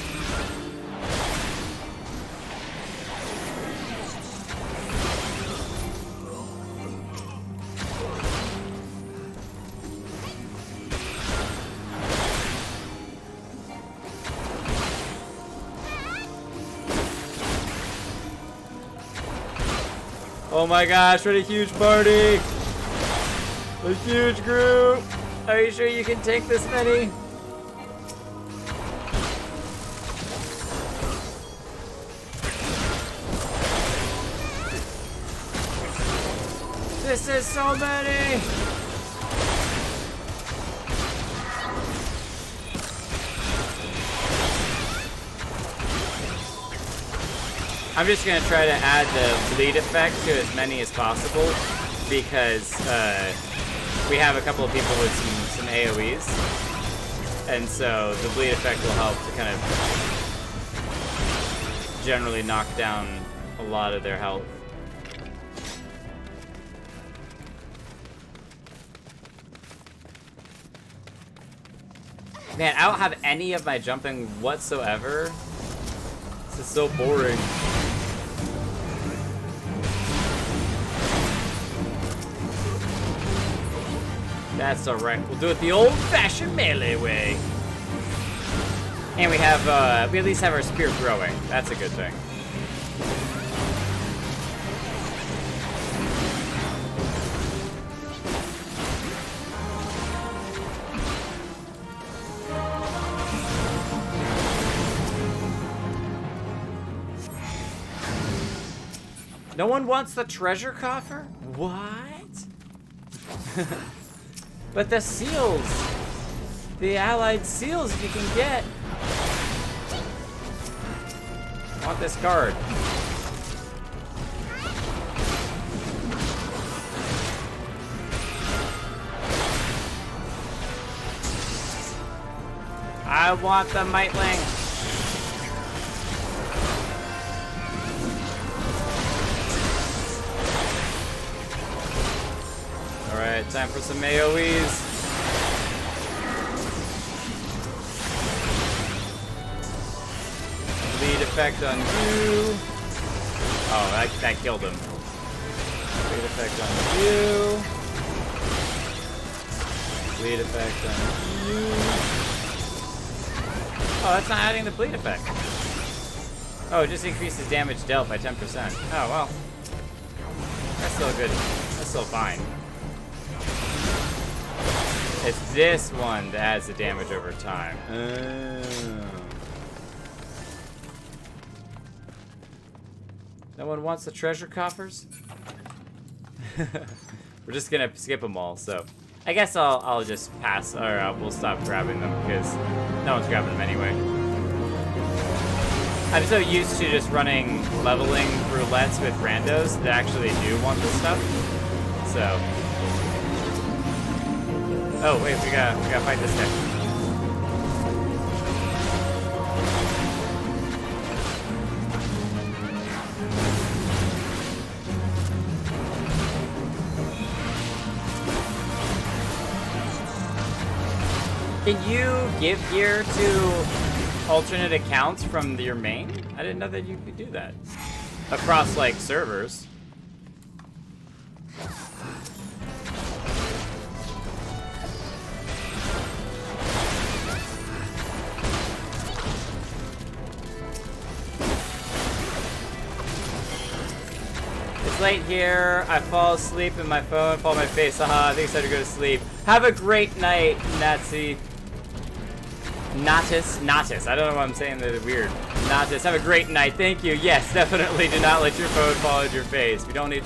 Oh my gosh, what a huge party! A huge group! Are you sure you can take this many? This is so many! I'm just gonna try to add the bleed effect to as many as possible because we have a couple of people with some AoEs, and so the bleed effect will help to kind of generally knock down a lot of their health. Man, I don't have any of my jumping whatsoever. This is so boring. That's alright. We'll do it the old-fashioned melee way. And we have, we at least have our spear growing. That's a good thing. No one wants the treasure coffer? What? But the seals, the allied seals you can get. I want this guard. I want the Mightling. Alright, time for some AoEs. Bleed effect on you. Oh, that killed him. Bleed effect on you. Bleed effect on you. Oh, that's not adding the bleed effect. Oh, it just increases damage dealt by 10%. Oh, well. That's still good. That's still fine. It's this one that adds the damage over time. No one wants the treasure coffers? We're just gonna skip them all, so I guess I'll just pass, or we'll stop grabbing them because no one's grabbing them anyway. I'm so used to just running leveling roulettes with randos that actually do want this stuff. So. Oh wait, we gotta fight this guy. Can you give gear to alternate accounts from your main? I didn't know that you could do that. Across, like, servers. It's late here. I fall asleep and my phone fall on my face. Haha, I think it's time to go to sleep. Have a great night, Nazi. Natus. I don't know why I'm saying that weird. Natus, have a great night. Thank you. Yes, definitely do not let your phone fall on your face. We don't need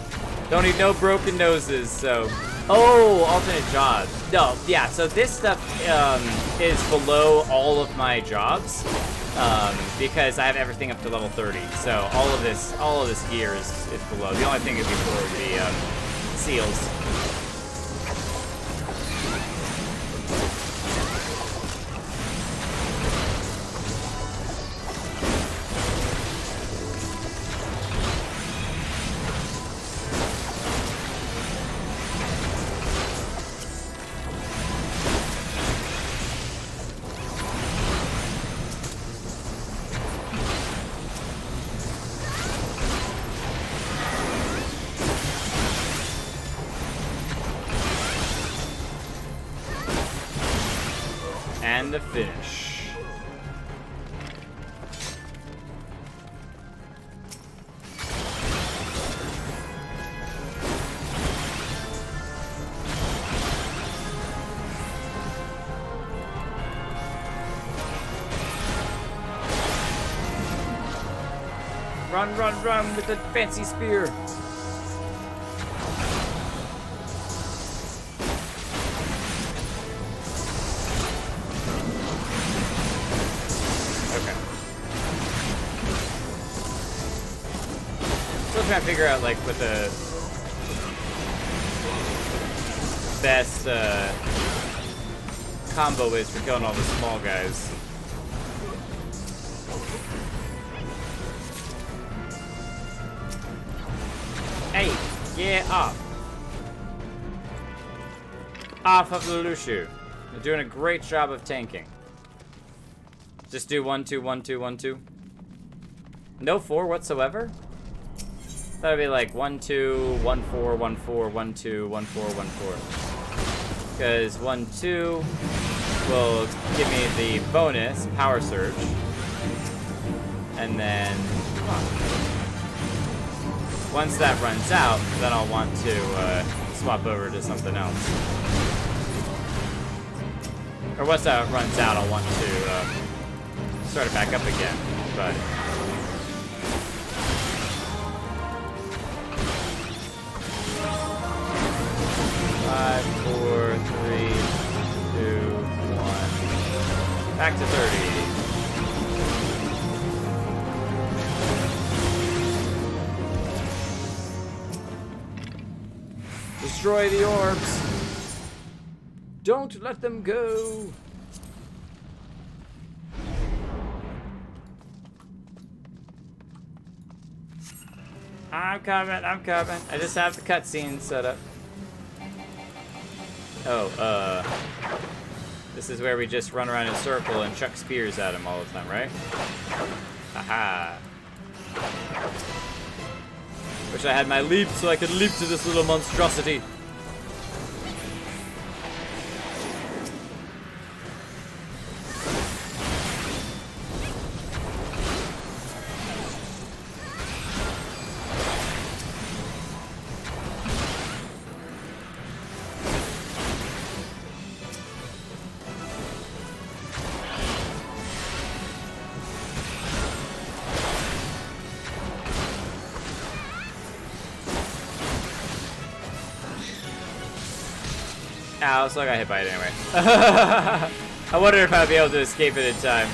no broken noses, so. Oh, alternate jobs. No, yeah, so this stuff is below all of my jobs. because I have everything up to level 30. So all of this gear is below. The only thing is before would be seals. And the finish. Run, run, run with the fancy spear. Still trying to figure out like what the best combo is for killing all the small guys. Hey, yeah, off. Off of the Lushu. They're doing a great job of tanking. Just do 1, 2, 1, 2, 1, 2. No 4 whatsoever? That'd be like 1, 2, 1, 4, 1, 4, 1, 2, 1, 4, 1, 4. Because 1, 2 will give me the bonus power surge. And then once that runs out, then I'll want to swap over to something else. Or once that runs out, I'll want to start it back up again. But 5, 4, 3, 2, 1. Back to 30. Destroy the orbs. Don't let them go. I'm coming, I'm coming. I just have the cutscene set up. Oh, this is where we just run around in a circle and chuck spears at him all the time, right? Haha. Wish I had my leap so I could leap to this little monstrosity. Ow, so I got hit by it anyway. I wonder if I'd be able to escape it in time.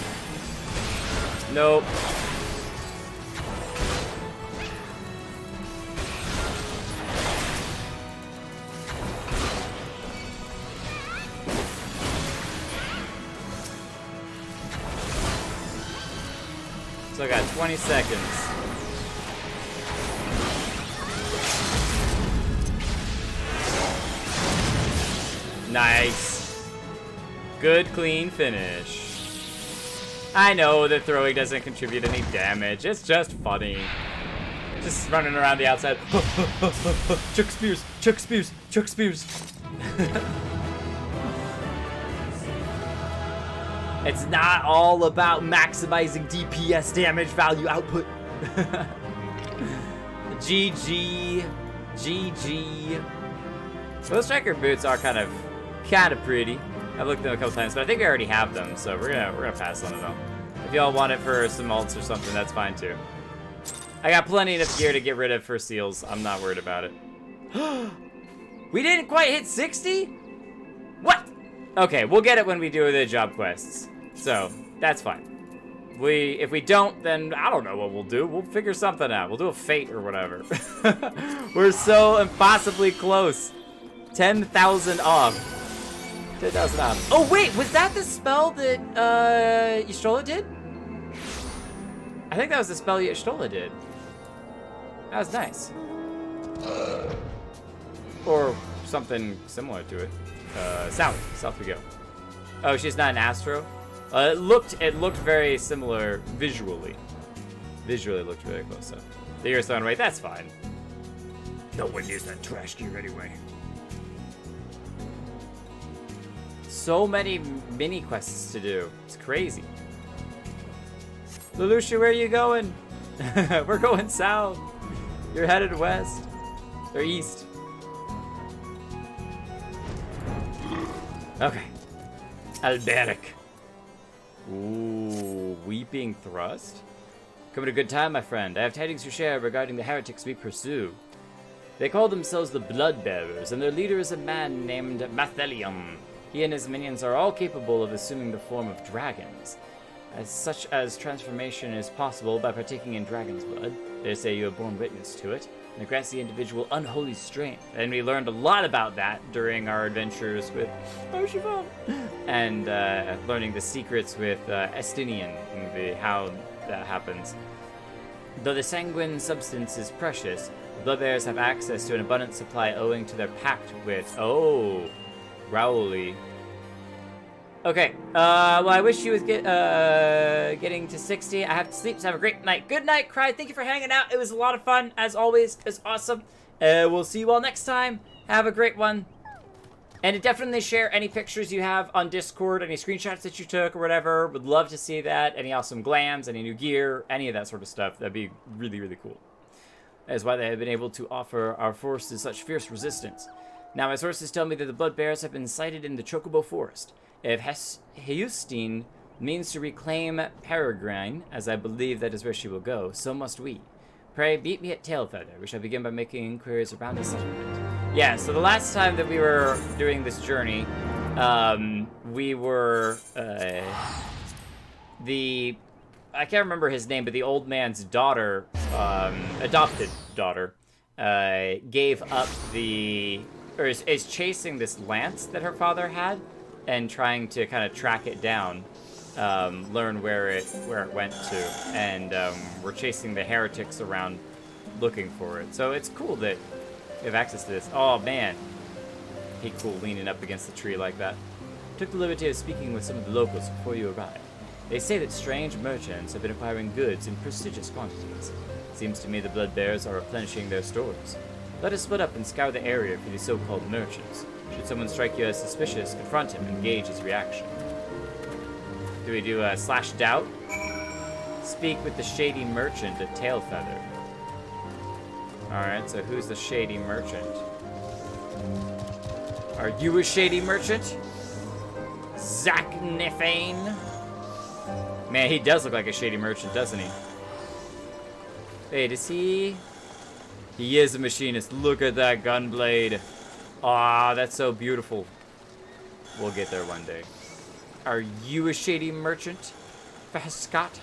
Nope. So I got 20 seconds. Nice. Good, clean finish. I know that throwing doesn't contribute any damage. It's just funny. Just running around the outside. Chuck spears, chuck spears, chuck spears. It's not all about maximizing DPS damage value output. GG. GG. Those striker boots are kind of pretty. I've looked at them a couple times, but I think we already have them, so we're gonna pass on it all. If y'all want it for some ults or something, that's fine too. I got plenty enough gear to get rid of for seals. I'm not worried about it. We didn't quite hit 60? What? Okay, we'll get it when we do the job quests. So, that's fine. If we don't, then I don't know what we'll do. We'll figure something out. We'll do a fate or whatever. We're so impossibly close. 10,000 off. 10,000 off. Oh wait, was that the spell that Y'shtola did? I think that was the spell Y'shtola did. That was nice. Or something similar to it. South we go. Oh, she's not an astro? It looked very similar visually. Visually, it looked very close. So the ear's thrown away. That's fine. No one needs that trash gear anyway. So many mini quests to do. It's crazy. Lelouch, where are you going? We're going south. You're headed west or east. Okay. Alberic. Ooh, Weeping Thrust? Come at a good time, my friend. I have tidings to share regarding the heretics we pursue. They call themselves the Bloodbearers, and their leader is a man named Mathelium. He and his minions are all capable of assuming the form of dragons. Such as transformation is possible by partaking in dragon's blood. They say you have borne witness to it, and it grants the individual unholy strength. And we learned a lot about that during our adventures with Oshivon, and learning the secrets with Heustinne and how that happens. Though the sanguine substance is precious, the Bloodbearers have access to an abundant supply owing to their pact with... Oh, Rowley. Okay, well, I wish you was getting to 60. I have to sleep, so have a great night. Good night, Cry. Thank you for hanging out. It was a lot of fun, as always. It was awesome. We'll see you all next time. Have a great one. And definitely share any pictures you have on Discord, any screenshots that you took or whatever. Would love to see that. Any awesome glams, any new gear, any of that sort of stuff. That'd be really, really cool. That is why they have been able to offer our forces such fierce resistance. Now, my sources tell me that the Bloodbearers have been sighted in the Chocobo Forest. If Heustienne means to reclaim Peregrine, as I believe that is where she will go, so must we. Pray, beat me at Tailfeather. We shall begin by making inquiries around the settlement. Yeah, so the last time that we were doing this journey, we were, I can't remember his name, but the old man's daughter, adopted daughter, gave up or is chasing this lance that her father had, and trying to kind of track it down, learn where it went to, and we're chasing the heretics around looking for it. So it's cool that we have access to this. Oh man, he cool leaning up against the tree like that. Took the liberty of speaking with some of the locals before you arrived. They say that strange merchants have been acquiring goods in prestigious quantities. Seems to me the Bloodbearers are replenishing their stores. Let us split up and scour the area for these so-called merchants. Should someone strike you as suspicious, confront him and gauge his reaction. Do we do a /doubt? Speak with the shady merchant at Tailfeather. Alright, so who's the shady merchant? Are you a shady merchant? Zach Nefane? Man, he does look like a shady merchant, doesn't he? Wait, is he... He is a machinist. Look at that gunblade. Ah, that's so beautiful. We'll get there one day. Are you a shady merchant, Scott?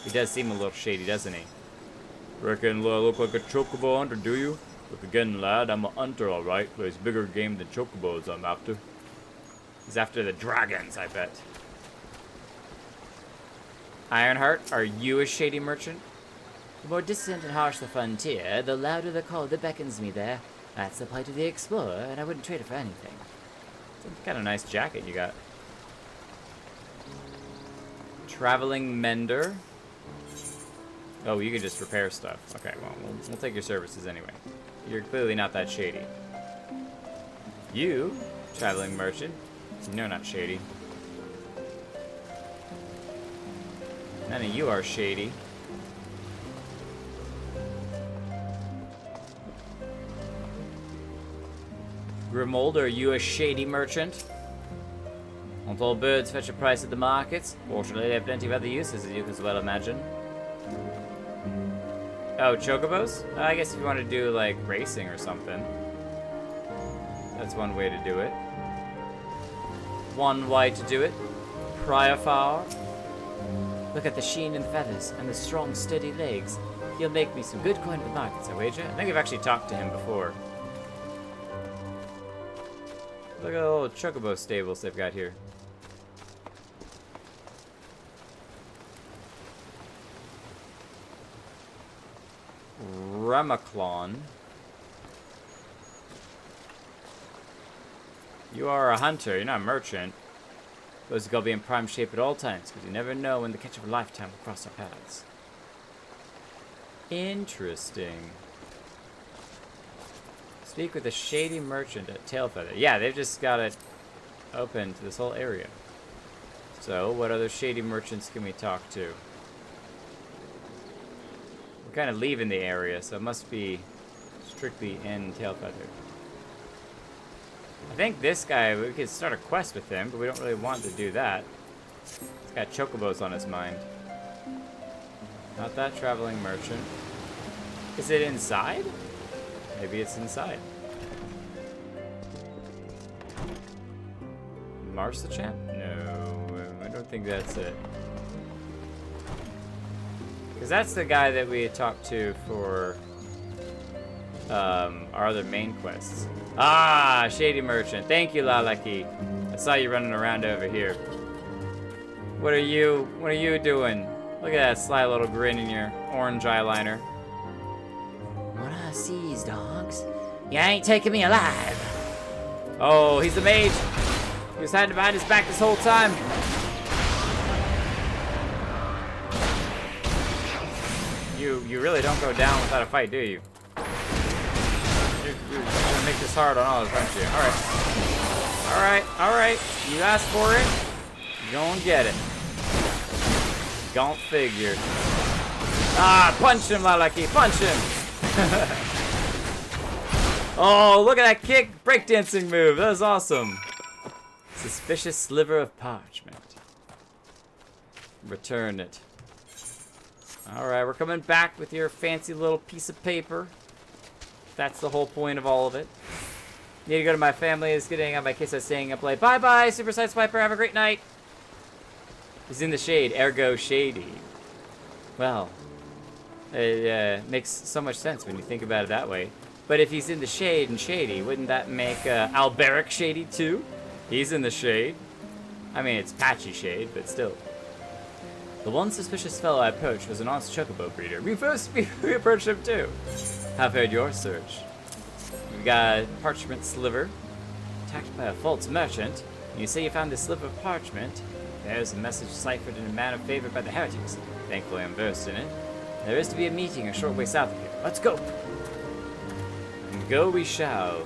He does seem a little shady, doesn't he? Reckon I look like a chocobo hunter, do you? Look again, lad, I'm a hunter, alright, but it's bigger game than chocobos I'm after. He's after the dragons, I bet. Ironheart, are you a shady merchant? The more distant and harsh the frontier, the louder the call that beckons me there. That's the plight of the explorer, and I wouldn't trade it for anything. It's a kind of nice jacket you got. Traveling mender. Oh, you can just repair stuff. Okay, well, we'll take your services anyway. You're clearly not that shady. You, traveling merchant, you're not shady. None of you are shady. Grimold, are you a shady merchant? Won't all birds fetch a price at the markets? Fortunately, they have plenty of other uses, as you can well imagine. Oh, chocobos? I guess if you want to do, like, racing or something. That's one way to do it. One way to do it. Prior far. Look at the sheen in the feathers and the strong, steady legs. He'll make me some good coin for the markets, I wager. I think I've actually talked to him before. Look at the little chocobo stables they've got here. Remaclon. You are a hunter, you're not a merchant. Those gotta be in prime shape at all times, because you never know when the catch of a lifetime will cross our paths. Interesting. Speak with a shady merchant at Tailfeather. Yeah, they've just got it open to this whole area. So, what other shady merchants can we talk to? We're kind of leaving the area, so it must be strictly in Tailfeather. I think this guy, we could start a quest with him, but we don't really want to do that. He's got chocobos on his mind. Not that traveling merchant. Is it inside? Maybe it's inside. Mars the champ? No, I don't think that's it. Because that's the guy that we had talked to for our other main quests. Ah, Shady Merchant. Thank you, Lalaki. I saw you running around over here. What are you doing? Look at that sly little grin in your orange eyeliner. What I see is dogs. You ain't taking me alive. Oh, he's the mage. He was hiding behind his back this whole time. You really don't go down without a fight, do you? You're gonna make this hard on all of us, aren't you? Alright. You asked for it, you're gonna get it. Don't figure. Ah, punch him, Lalaki, punch him! Oh, look at that kick breakdancing move, that was awesome. Suspicious sliver of parchment. Return it. Alright, we're coming back with your fancy little piece of paper. That's the whole point of all of it. Need to go to my family. It's getting on my case of staying up late. Bye-bye, Super Side Swiper. Have a great night. He's in the shade, ergo shady. Well, it makes so much sense when you think about it that way. But if he's in the shade and shady, wouldn't that make Alberic shady too? He's in the shade. I mean, it's patchy shade, but still. The one suspicious fellow I approached was an honest chocobo breeder. We approached him too. Have heard your search. We've got a parchment sliver, attacked by a false merchant. And you say you found this sliver of parchment. There's a message ciphered in a manner favored by the heretics. Thankfully, I'm versed in it. There is to be a meeting a short way south of here. Let's go. And go we shall.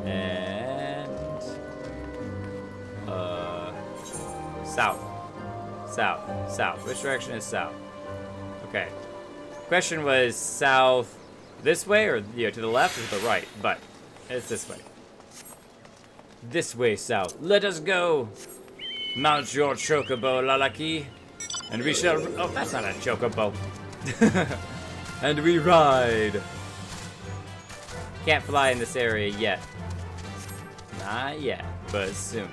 And south. Which direction is south? Okay. Question was south this way, or to the left or to the right? But it's this way. This way south. Let us go. Mount your chocobo, Lalaki, and we shall. Oh, that's not a chocobo. And we ride. Can't fly in this area yet. Not yet, but soon.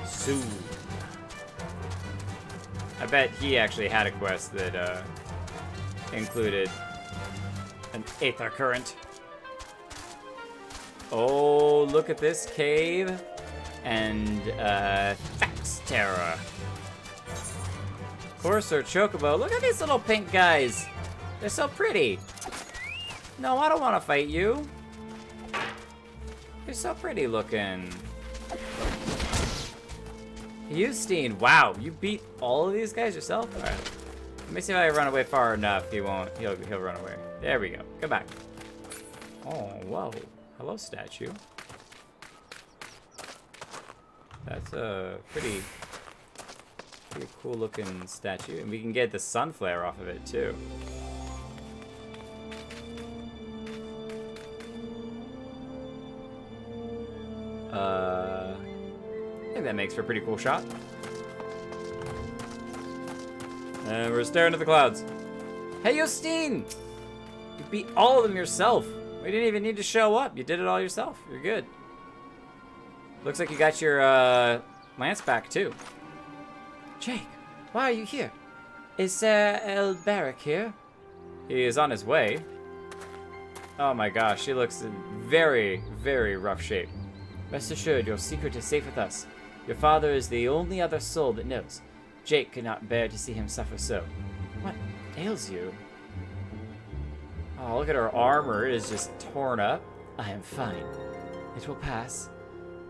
Soon. I bet he actually had a quest that included an aether current. Oh, look at this cave and Faxterra. Corsair Chocobo. Look at these little pink guys. They're so pretty. No, I don't want to fight you. You're so pretty looking. Heustienne, wow, you beat all of these guys yourself? Alright. Let me see if I run away far enough. He won't. He'll run away. There we go. Come back. Oh, whoa. Hello, statue. That's a pretty cool looking statue. And we can get the sun flare off of it too. I think that makes for a pretty cool shot. And we're staring at the clouds. Hey, Heustienne! You beat all of them yourself. We didn't even need to show up. You did it all yourself. You're good. Looks like you got your lance back too. Jake, why are you here? Is Sir Elberic here? He is on his way. Oh my gosh, she looks in very, very rough shape. Rest assured, your secret is safe with us. Your father is the only other soul that knows. Jake could not bear to see him suffer so. What ails you? Oh, look at her armor. It is just torn up. I am fine. It will pass.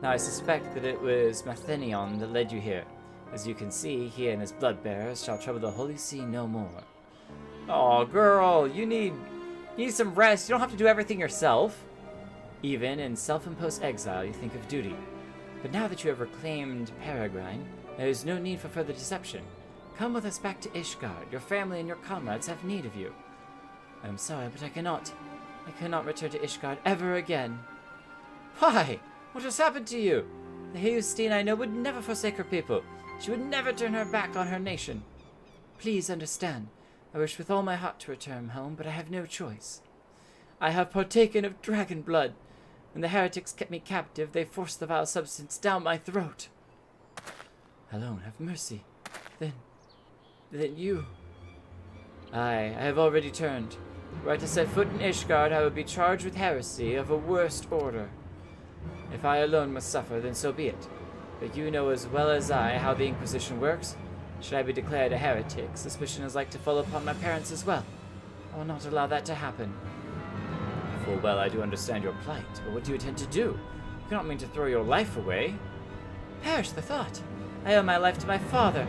Now I suspect that it was Mathenion that led you here. As you can see, he and his blood-bearers shall trouble the Holy See no more. Oh, girl, you need some rest. You don't have to do everything yourself. Even in self-imposed exile, you think of duty. But now that you have reclaimed Peregrine, there is no need for further deception. Come with us back to Ishgard. Your family and your comrades have need of you. I am sorry, but I cannot. I cannot return to Ishgard ever again. Why? What has happened to you? The Heustienne I know would never forsake her people. She would never turn her back on her nation. Please understand. I wish with all my heart to return home, but I have no choice. I have partaken of dragon blood. When the heretics kept me captive, they forced the vile substance down my throat. Alone, have mercy. Then you. I have already turned. Were I to set foot in Ishgard, I would be charged with heresy of a worst order. If I alone must suffer, then so be it. But you know as well as I how the Inquisition works. Should I be declared a heretic, suspicion is like to fall upon my parents as well. I will not allow that to happen. Full well I do understand your plight, but what do you intend to do? You cannot mean to throw your life away. Perish the thought. I owe my life to my father.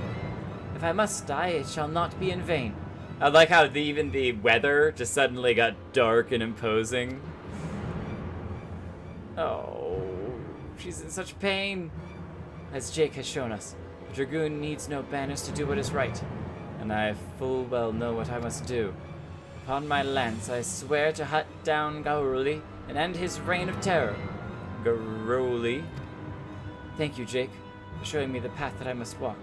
If I must die, it shall not be in vain. I like how even the weather just suddenly got dark and imposing. Oh, she's in such pain. As Jake has shown us, the Dragoon needs no banners to do what is right, and I full well know what I must do. Upon my lance, I swear to hunt down Garlean and end his reign of terror. Garlean? Thank you, Jake, for showing me the path that I must walk,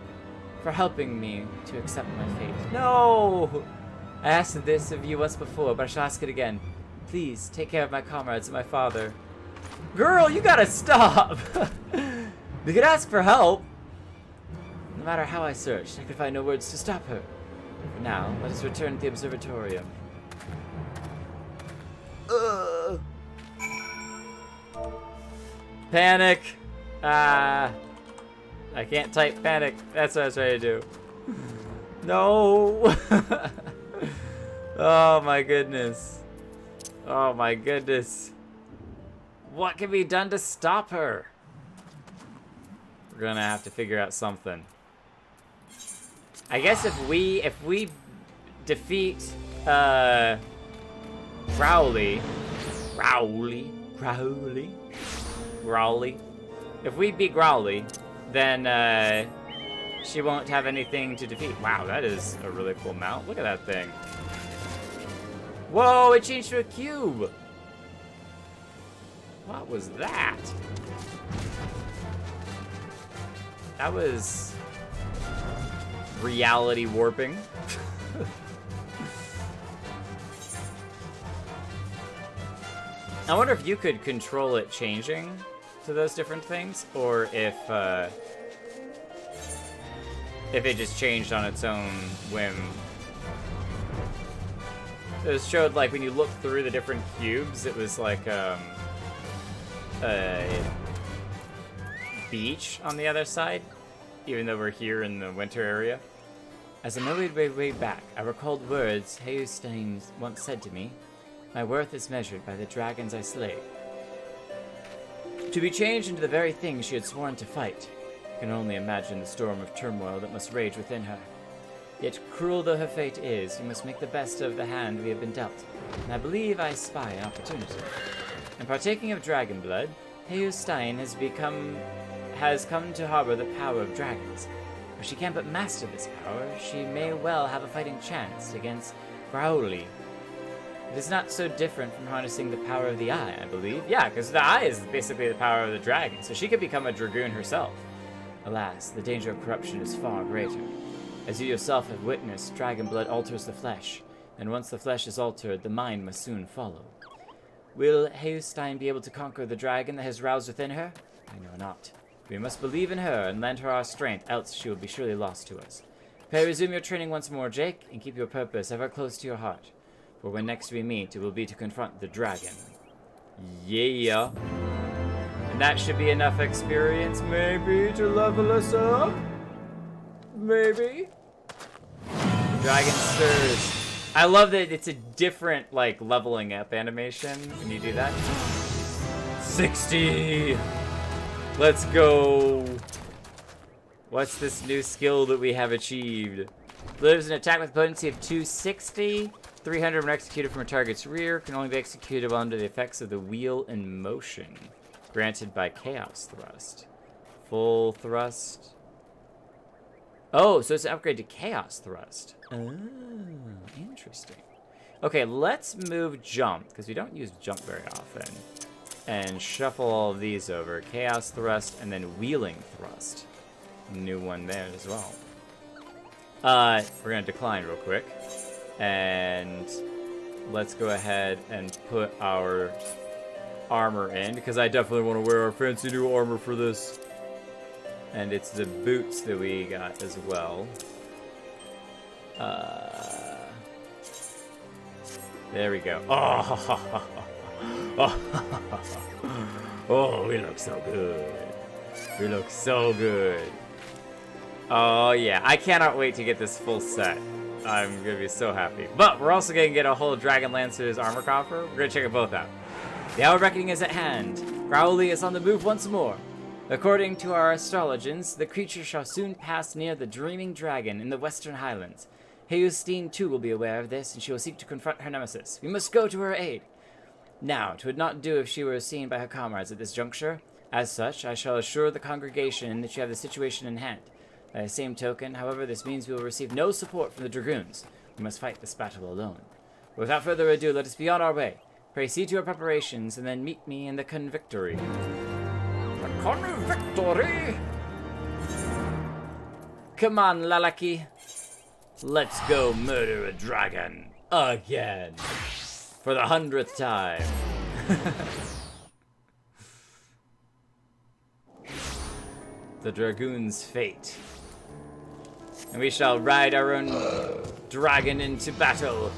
for helping me to accept my fate. No! I asked this of you once before, but I shall ask it again. Please, take care of my comrades and my father. Girl, you gotta stop! We could ask for help. No matter how I searched, I could find no words to stop her. For now, let us return to the observatorium. Panic! I can't type panic. That's what I was trying to do. No! Oh my goodness. Oh my goodness. What can be done to stop her? We're gonna have to figure out something. I guess if we defeat Growly. If we beat Growly, then she won't have anything to defeat. Wow, that is a really cool mount. Look at that thing. Whoa, it changed to a cube. What was that? That was reality warping. I wonder if you could control it changing to those different things, or if it just changed on its own whim. It showed like when you look through the different cubes, it was like a beach on the other side, even though we're here in the winter area. As I made my way back, I recalled words Heustinne once said to me. My worth is measured by the dragons I slay. To be changed into the very thing she had sworn to fight. I can only imagine the storm of turmoil that must rage within her. Yet cruel though her fate is, we must make the best of the hand we have been dealt, and I believe I spy an opportunity. In partaking of dragon blood, Heustinne has come to harbor the power of dragons. If she can but master this power, she may well have a fighting chance against Growly. It is not so different from harnessing the power of the eye, I believe. Yeah, because the eye is basically the power of the dragon, so she could become a Dragoon herself. Alas, the danger of corruption is far greater. As you yourself have witnessed, dragon blood alters the flesh, and once the flesh is altered, the mind must soon follow. Will Heustinne be able to conquer the dragon that has roused within her? I know not. We must believe in her and lend her our strength, else she will be surely lost to us. Pray resume your training once more, Jake, and keep your purpose ever close to your heart. For when next we meet, it will be to confront the dragon. Yeah. And that should be enough experience, maybe, to level us up? Maybe? Dragon stirs. I love that it's a different, like, leveling up animation when you do that. 60! Let's go! What's this new skill that we have achieved? Delivers an attack with potency of 260. 300 when executed from a target's rear. Can only be executed while under the effects of the wheel in motion. Granted by Chaos Thrust. Full Thrust. Oh, so it's an upgrade to Chaos Thrust. Oh, interesting. Okay, let's move Jump, because we don't use Jump very often. And shuffle all of these over. Chaos Thrust and then Wheeling Thrust. New one there as well. We're going to decline real quick. And let's go ahead and put our armor in, because I definitely want to wear our fancy new armor for this. And it's the boots that we got as well. There we go. Oh, we look so good. We look so good. Oh yeah, I cannot wait to get this full set. I'm gonna be so happy. But we're also gonna get a whole Dragon Lancer's armor coffer. We're gonna check it both out. The hour of reckoning is at hand. Growly is on the move once more. According to our astrologians, the creature shall soon pass near the Dreaming Dragon in the Western Highlands. Heustienne too will be aware of this, and she will seek to confront her nemesis. We must go to her aid. Now, 'twould not do if she were seen by her comrades at this juncture. As such, I shall assure the congregation that you have the situation in hand. By the same token, however, this means we will receive no support from the Dragoons. We must fight this battle alone. But without further ado, let us be on our way. Pray see to your preparations, and then meet me in the convictory. The convictory! Come on, Lalaki. Let's go murder a dragon. Again. For the 100th time. The Dragoon's fate. And we shall ride our own dragon into battle.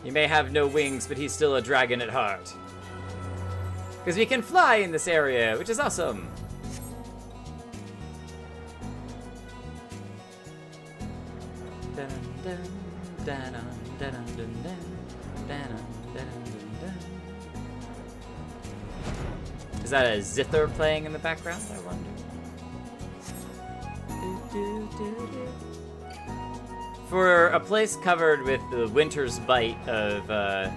He may have no wings, but he's still a dragon at heart. Because we can fly in this area, which is awesome. Is that a zither playing in the background, I wonder? For a place covered with the winter's bite of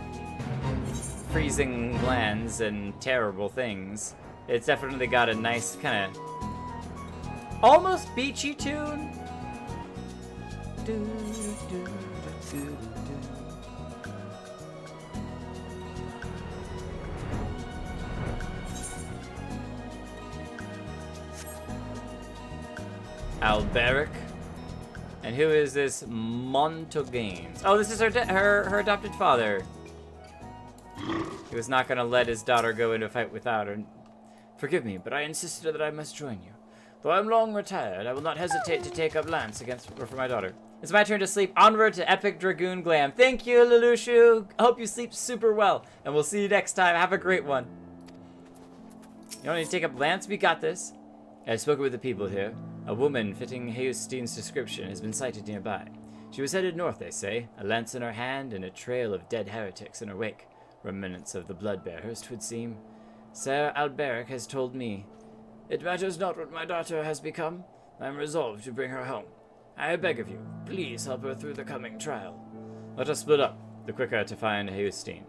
freezing lands and terrible things, it's definitely got a nice kind of almost beachy tune. Alberic. And who is this Montoganes? Oh, this is her adopted father. He was not going to let his daughter go into a fight without her. Forgive me, but I insisted that I must join you. Though I'm long retired, I will not hesitate to take up lance for my daughter. It's my turn to sleep. Onward to Epic Dragoon Glam. Thank you, Lelouchu. I hope you sleep super well. And we'll see you next time. Have a great one. You don't need to take up lance? We got this. I've spoken with the people here. A woman fitting Heustinne's description has been sighted nearby. She was headed north, they say, a lance in her hand and a trail of dead heretics in her wake. Remnants of the blood-bearers, 'twould seem. Sir Alberic has told me. It matters not what my daughter has become. I am resolved to bring her home. I beg of you, please help her through the coming trial. Let us split up, the quicker to find Heustinne.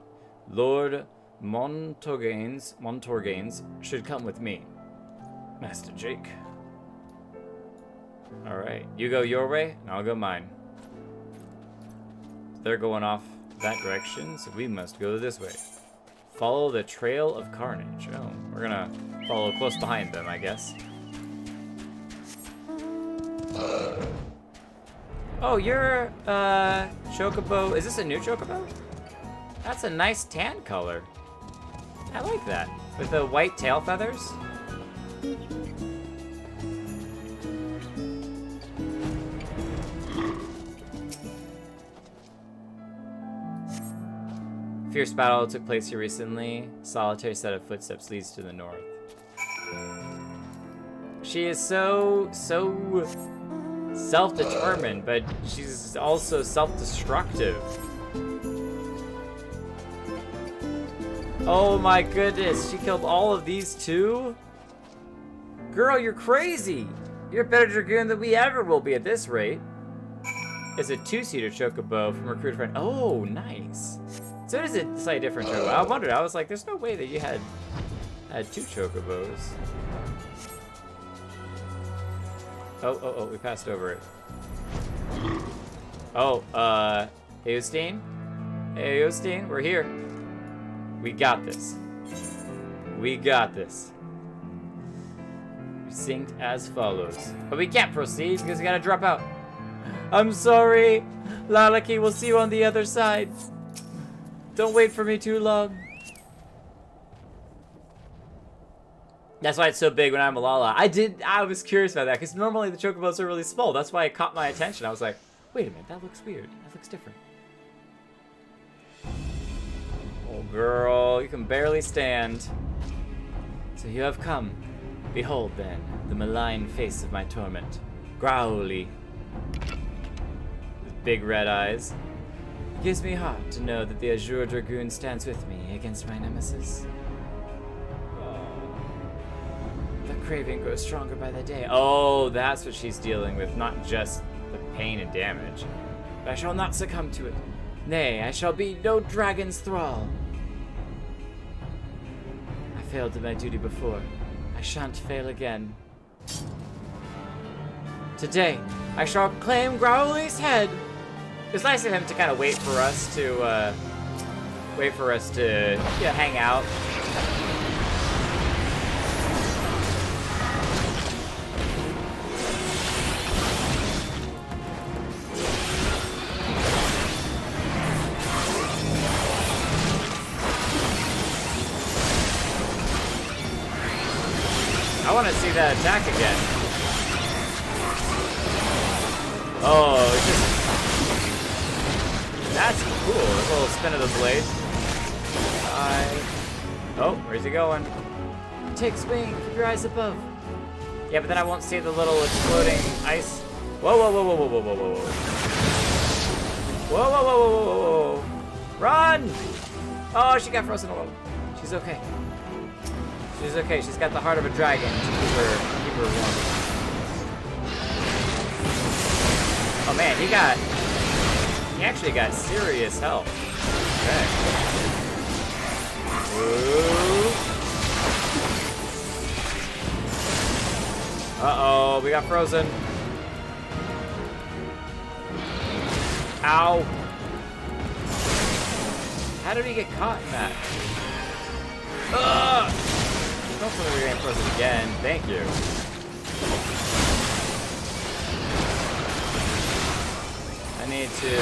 Lord Montorganes should come with me. Master Jake. Alright, you go your way, and I'll go mine. They're going off that direction, so we must go this way. Follow the trail of carnage. Oh, we're gonna follow close behind them, I guess. Oh, you're, Chocobo. Is this a new Chocobo? That's a nice tan color. I like that. With the white tail feathers. Fierce battle took place here recently. Solitary set of footsteps leads to the north. She is so self-determined, but she's also self-destructive. Oh my goodness, she killed all of these too? Girl, you're crazy! You're a better Dragoon than we ever will be at this rate. It's a 2-seater chocobo from recruit friend. Oh, nice. So it is a slightly different chocobo. I wondered, I was like, there's no way that you had 2 chocobos. Oh, we passed over it. Oh, Heustienne? Hey, Heustienne, we're here. We got this. We got this. Succinct as follows. But we can't proceed because we gotta drop out. I'm sorry. Lalaki, we'll see you on the other side. Don't wait for me too long. That's why it's so big when I'm Malala. I was curious about that because normally the chocobos are really small. That's why it caught my attention. I was like, wait a minute, that looks weird. That looks different. Oh, girl, you can barely stand. So you have come. Behold, then, the malign face of my torment. Growly. With big red eyes. It gives me heart to know that the Azure Dragoon stands with me against my nemesis. The craving grows stronger by the day. Oh, that's what she's dealing with, not just the pain and damage. But I shall not succumb to it. Nay, I shall be no dragon's thrall. I failed in my duty before. I shan't fail again. Today, I shall claim Growly's head. It's nice of him to kind of wait for us to hang out. I want to see that attack again. Oh, it's just... That's cool. A little spin of the blade. Oh, where's he going? Take swing. Keep your eyes above. Yeah, but then I won't see the little exploding ice. Whoa, whoa, whoa, whoa, whoa, whoa, whoa, whoa. Whoa, whoa, whoa, whoa, whoa, whoa. Run! Oh, she got frozen a little. She's okay. She's okay. She's got the heart of a dragon to keep her warm. Oh man, he actually got serious help. Okay. Ooh. Uh-oh, we got frozen. Ow. How did we get caught in that? Ugh! Hopefully we're getting frozen again. Thank you. I need to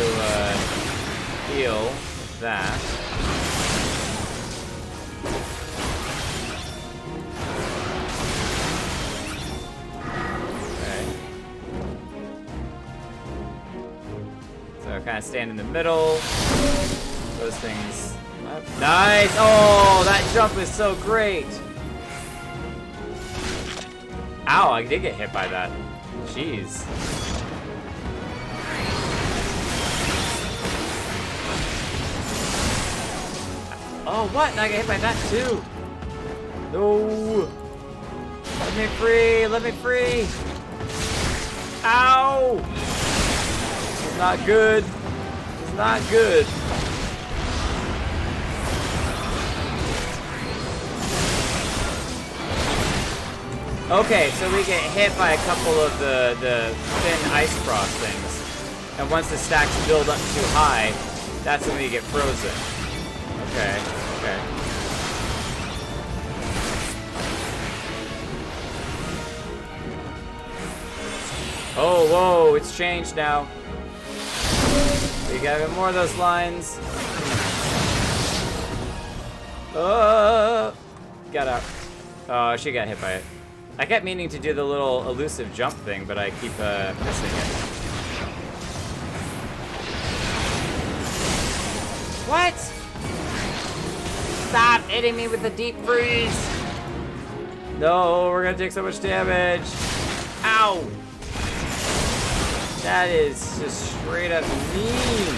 heal with that. Okay. So kind of stand in the middle. Those things. Nice! Oh, that jump is so great! Ow, I did get hit by that. Jeez. Oh, what? I got hit by that too. No. Let me free. Let me free. Ow. It's not good. It's not good. Okay, so we get hit by a couple of the thin ice frost things. And once the stacks build up too high, that's when we get frozen. Okay, okay. Oh, whoa, it's changed now. We got more of those lines. Got out. Oh, she got hit by it. I kept meaning to do the little elusive jump thing, but I keep missing it. What? Stop hitting me with the deep freeze! No, we're gonna take so much damage. Ow! That is just straight up mean.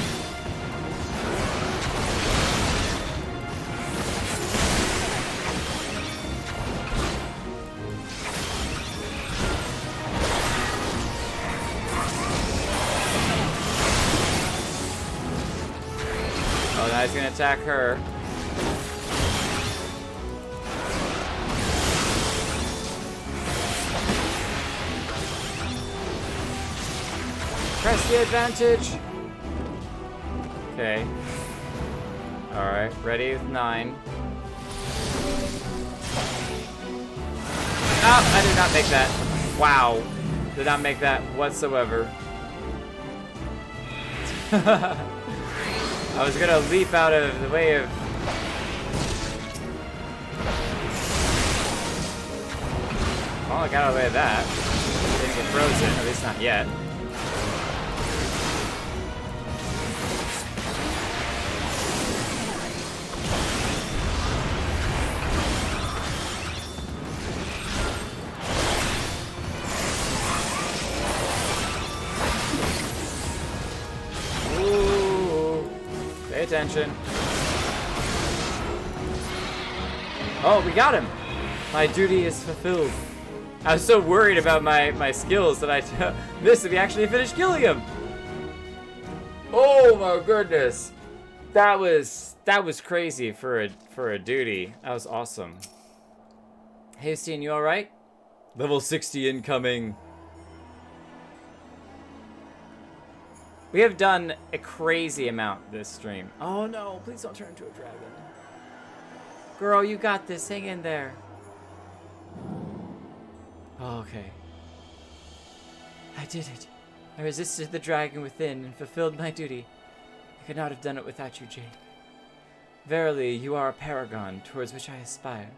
Oh, now he's gonna attack her. Press the advantage. Okay. Alright, ready with 9. Oh, I did not make that. Wow. Did not make that whatsoever. I was gonna leap out of the way of... Oh, I got out of the way of that. Didn't get frozen, at least not yet. Pay attention. Oh, we got him. My duty is fulfilled. I was so worried about my skills that I missed that we actually finished killing him. Oh my goodness. That was crazy for a duty. That was awesome. Heustienne, you alright? Level 60 incoming. We have done a crazy amount this stream. Oh no, please don't turn into a dragon. Girl, you got this. Hang in there. Oh, okay. I did it. I resisted the dragon within and fulfilled my duty. I could not have done it without you, Jake. Verily, you are a paragon towards which I aspire.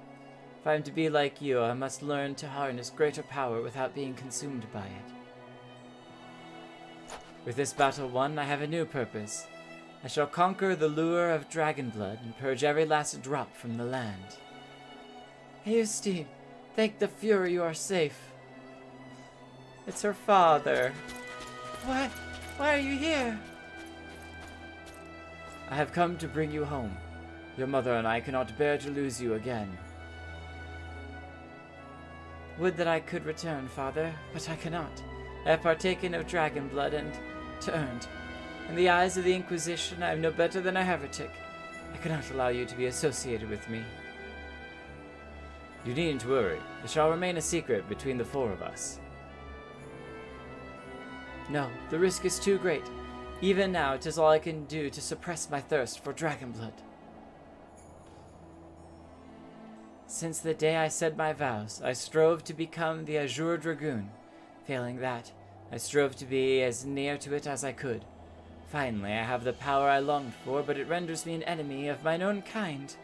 If I am to be like you, I must learn to harness greater power without being consumed by it. With this battle won, I have a new purpose. I shall conquer the lure of dragon blood and purge every last drop from the land. Heustienne, thank the Fury you are safe. It's her father. What? Why are you here? I have come to bring you home. Your mother and I cannot bear to lose you again. Would that I could return, father, but I cannot. I have partaken of dragon blood and turned. In the eyes of the Inquisition, I am no better than a heretic. I cannot allow you to be associated with me. You needn't worry. It shall remain a secret between the 4 of us. No, the risk is too great. Even now, it is all I can do to suppress my thirst for dragon blood. Since the day I said my vows, I strove to become the Azure Dragoon. Failing that, I strove to be as near to it as I could. Finally, I have the power I longed for, but it renders me an enemy of mine own kind.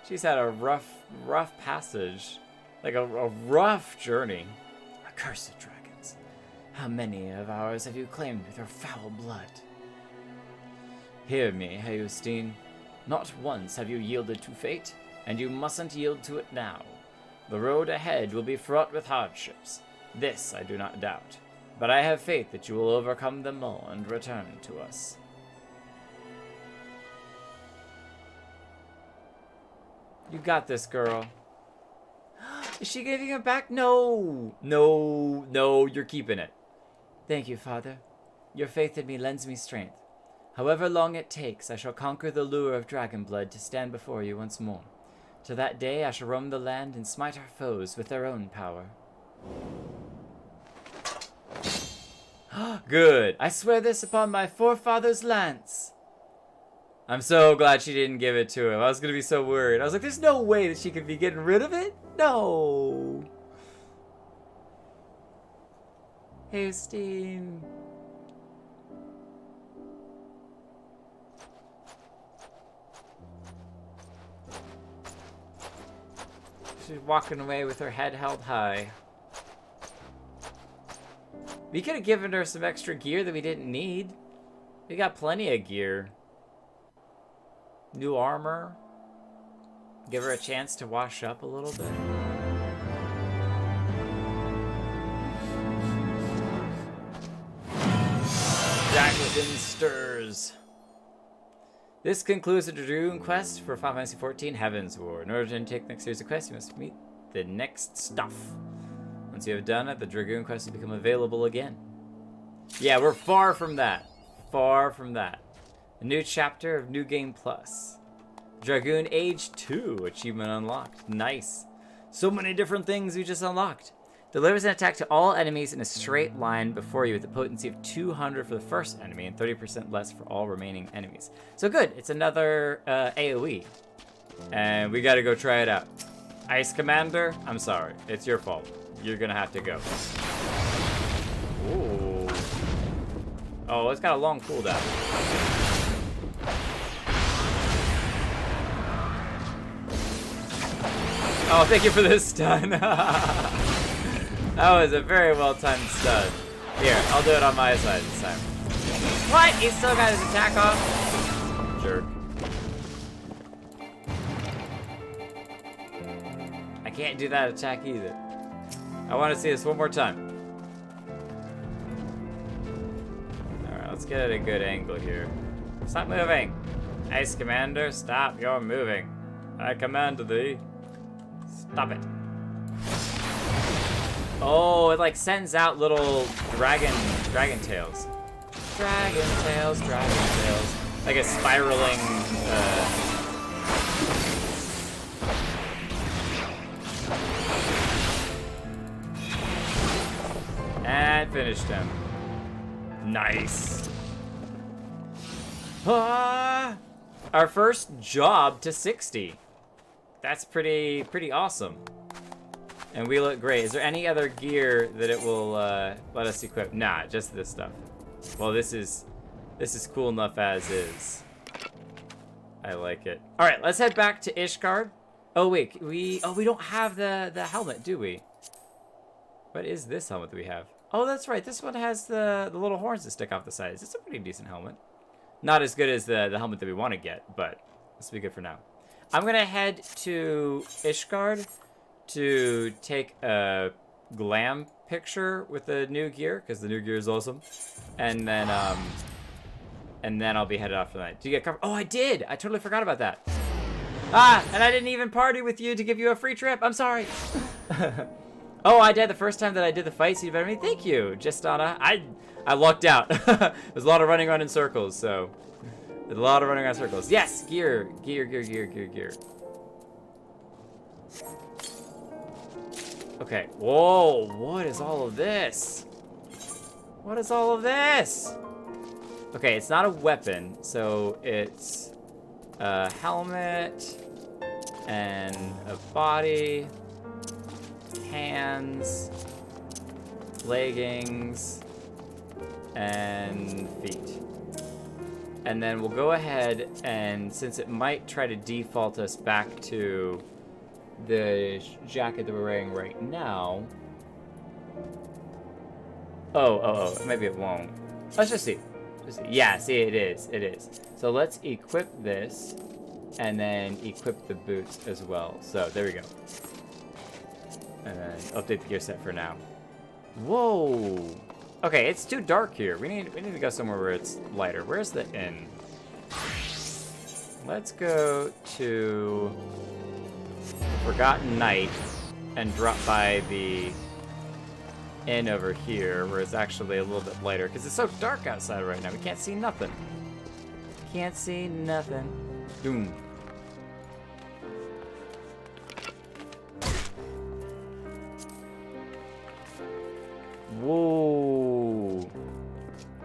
She's had a rough passage. Like a rough journey. Accursed dragons. How many of ours have you claimed with your foul blood? Hear me, Heustienne. Not once have you yielded to fate, and you mustn't yield to it now. The road ahead will be fraught with hardships. This I do not doubt, but I have faith that you will overcome them all and return to us. You got this, girl. Is she giving it back? No! No, no, you're keeping it. Thank you, Father. Your faith in me lends me strength. However long it takes, I shall conquer the lure of dragon blood to stand before you once more. To that day, I shall roam the land and smite our foes with their own power. Good. I swear this upon my forefather's lance. I'm so glad she didn't give it to him. I was going to be so worried. I was like, there's no way that she could be getting rid of it? No. Heustienne. She's walking away with her head held high. We could have given her some extra gear that we didn't need. We got plenty of gear. New armor. Give her a chance to wash up a little bit. Jack within stirs. This concludes the Dragoon quest for Final Fantasy XIV Heavensward. In order to take the next series of quests, you must meet the next stuff. Once you have done it, the Dragoon quest will become available again. Yeah, we're far from that. Far from that. A new chapter of New Game Plus. Dragoon Age 2 achievement unlocked. Nice. So many different things we just unlocked. Delivers an attack to all enemies in a straight line before you with a potency of 200 for the first enemy and 30% less for all remaining enemies. So good, it's another AoE. And we gotta go try it out. Ice Commander, I'm sorry, it's your fault. You're gonna have to go. Ooh. Oh, it's got a long cooldown. Oh, thank you for this stun. That was a very well-timed stun. Here, I'll do it on my side this time. What? He still got his attack off? Jerk. I can't do that attack either. I want to see this one more time. Alright, let's get at a good angle here. Stop moving! Ice Commander, stop, you're moving. I command thee. Stop it. Oh, it like sends out little dragon tails. Dragon tails. Like a spiraling, And finished him. Nice. Ah, our first job to 60. That's pretty awesome. And we look great. Is there any other gear that it will let us equip? Nah, just this stuff. Well, this is cool enough as is. I like it. All right, let's head back to Ishgard. Oh wait, we don't have the helmet, do we? What is this helmet that we have? Oh, that's right. This one has the little horns that stick off the sides. It's a pretty decent helmet. Not as good as the helmet that we want to get, but this will be good for now. I'm gonna head to Ishgard to take a glam picture with the new gear, because the new gear is awesome. And then I'll be headed off for the night. Did you get covered? Oh, I did! I totally forgot about that. Ah, and I didn't even party with you to give you a free trip. I'm sorry. Oh, I did the first time that I did the fight, so you better me. Thank you, Justana. I lucked out. There's a lot of running around in circles, so. There's a lot of running around in circles. Yes, gear. Okay, whoa, what is all of this? What is all of this? Okay, it's not a weapon, so it's a helmet and a body, hands, leggings, and feet. And then we'll go ahead and, since it might try to default us back to the jacket that we're wearing right now. Oh, maybe it won't. Let's just see. Yeah, see, it is. So let's equip this and then equip the boots as well. So there we go. And then update the gear set for now. Whoa. Okay, it's too dark here. We need to go somewhere where it's lighter. Where's the inn? Let's go to Forgotten Night and drop by the inn over here where it's actually a little bit lighter because it's so dark outside right now. We can't see nothing. Can't see nothing. Doom. Whoa.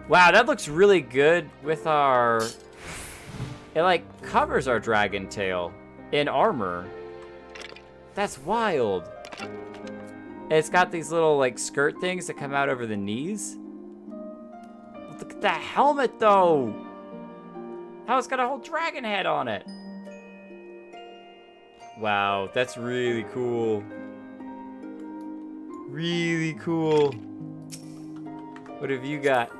Wow, that looks really good with our... It like covers our dragon tail in armor. That's wild. It's got these little like skirt things that come out over the knees. Look at that helmet though. How it's got a whole dragon head on it. Wow, that's really cool. Really cool. What have you got?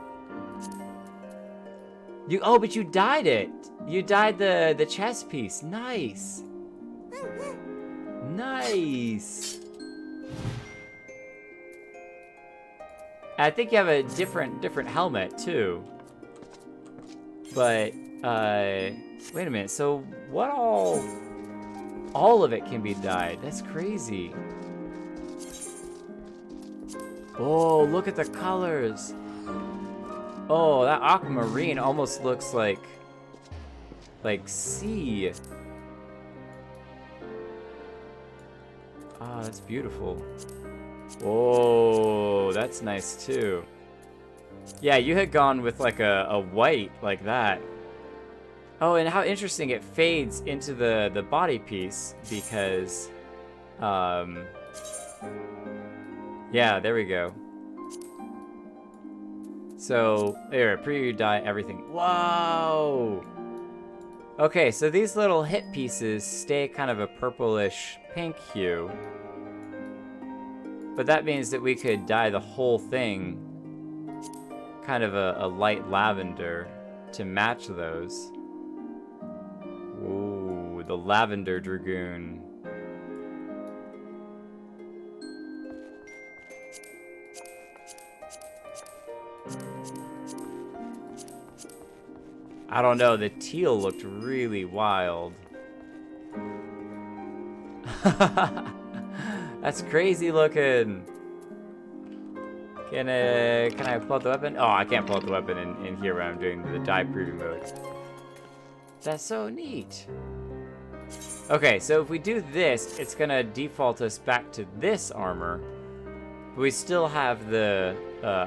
Oh, but you dyed it. You dyed the chess piece. Nice. Nice. I think you have a different helmet too. But wait a minute. So what all of it can be dyed? That's crazy. Oh, look at the colors. Oh, that aquamarine almost looks like sea. Oh, that's beautiful. Oh, that's nice too. Yeah, you had gone with like a white like that. Oh, and how interesting it fades into the body piece because, yeah, there we go. So, here, preview dye, everything. Whoa! Okay, so these little hip pieces stay kind of a purplish pink hue. But that means that we could dye the whole thing kind of a light lavender to match those. Ooh, the lavender Dragoon. I don't know, the teal looked really wild. That's crazy looking. Can I pull out the weapon? Oh, I can't pull out the weapon in here when I'm doing the dye preview mode. That's so neat. Okay, so if we do this, it's gonna default us back to this armor. But we still have the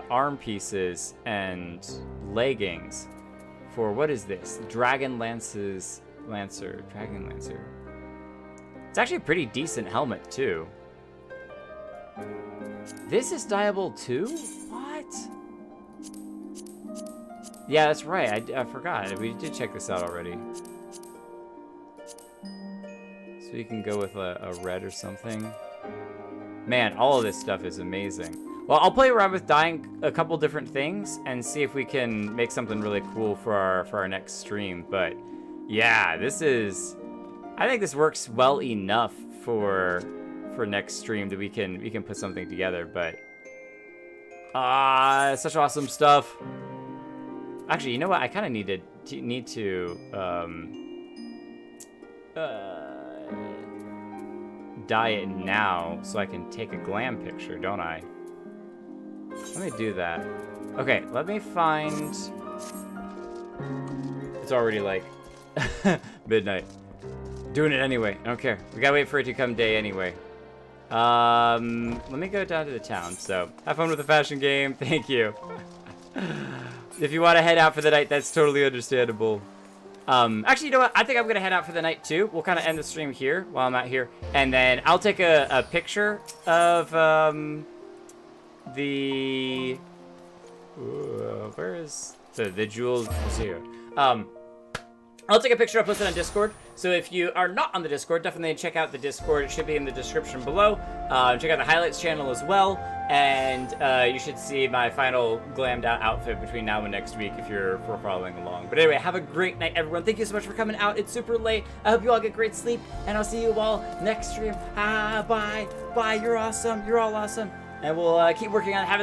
arm pieces and leggings for, what is this? Dragon Lancer. It's actually a pretty decent helmet too. This is dyeable too? What? Yeah, that's right. I forgot. We did check this out already. So you can go with a red or something. Man, all of this stuff is amazing. Well, I'll play around with dyeing a couple different things and see if we can make something really cool for our next stream. But yeah, this is... I think this works well enough for next stream that we can put something together. But such awesome stuff. Actually, you know what? I kind of need to dye it now so I can take a glam picture, don't I? Let me do that. Okay, let me find... It's already like midnight. Doing it anyway. I don't care. We gotta wait for it to come day anyway. Let me go down to the town. So, have fun with the fashion game. Thank you. If you want to head out for the night, that's totally understandable. Actually, you know what? I think I'm gonna head out for the night too. We'll kind of end the stream here while I'm out here, and then I'll take a picture of the where is the jewels here? I'll take a picture, I'll post it on Discord. So if you are not on the Discord, definitely check out the Discord. It should be in the description below. Check out the highlights channel as well. And you should see my final glammed out outfit between now and next week if you're following along. But anyway, have a great night, everyone. Thank you so much for coming out. It's super late. I hope you all get great sleep. And I'll see you all next stream. Bye. Bye. You're awesome. You're all awesome. And we'll keep working on having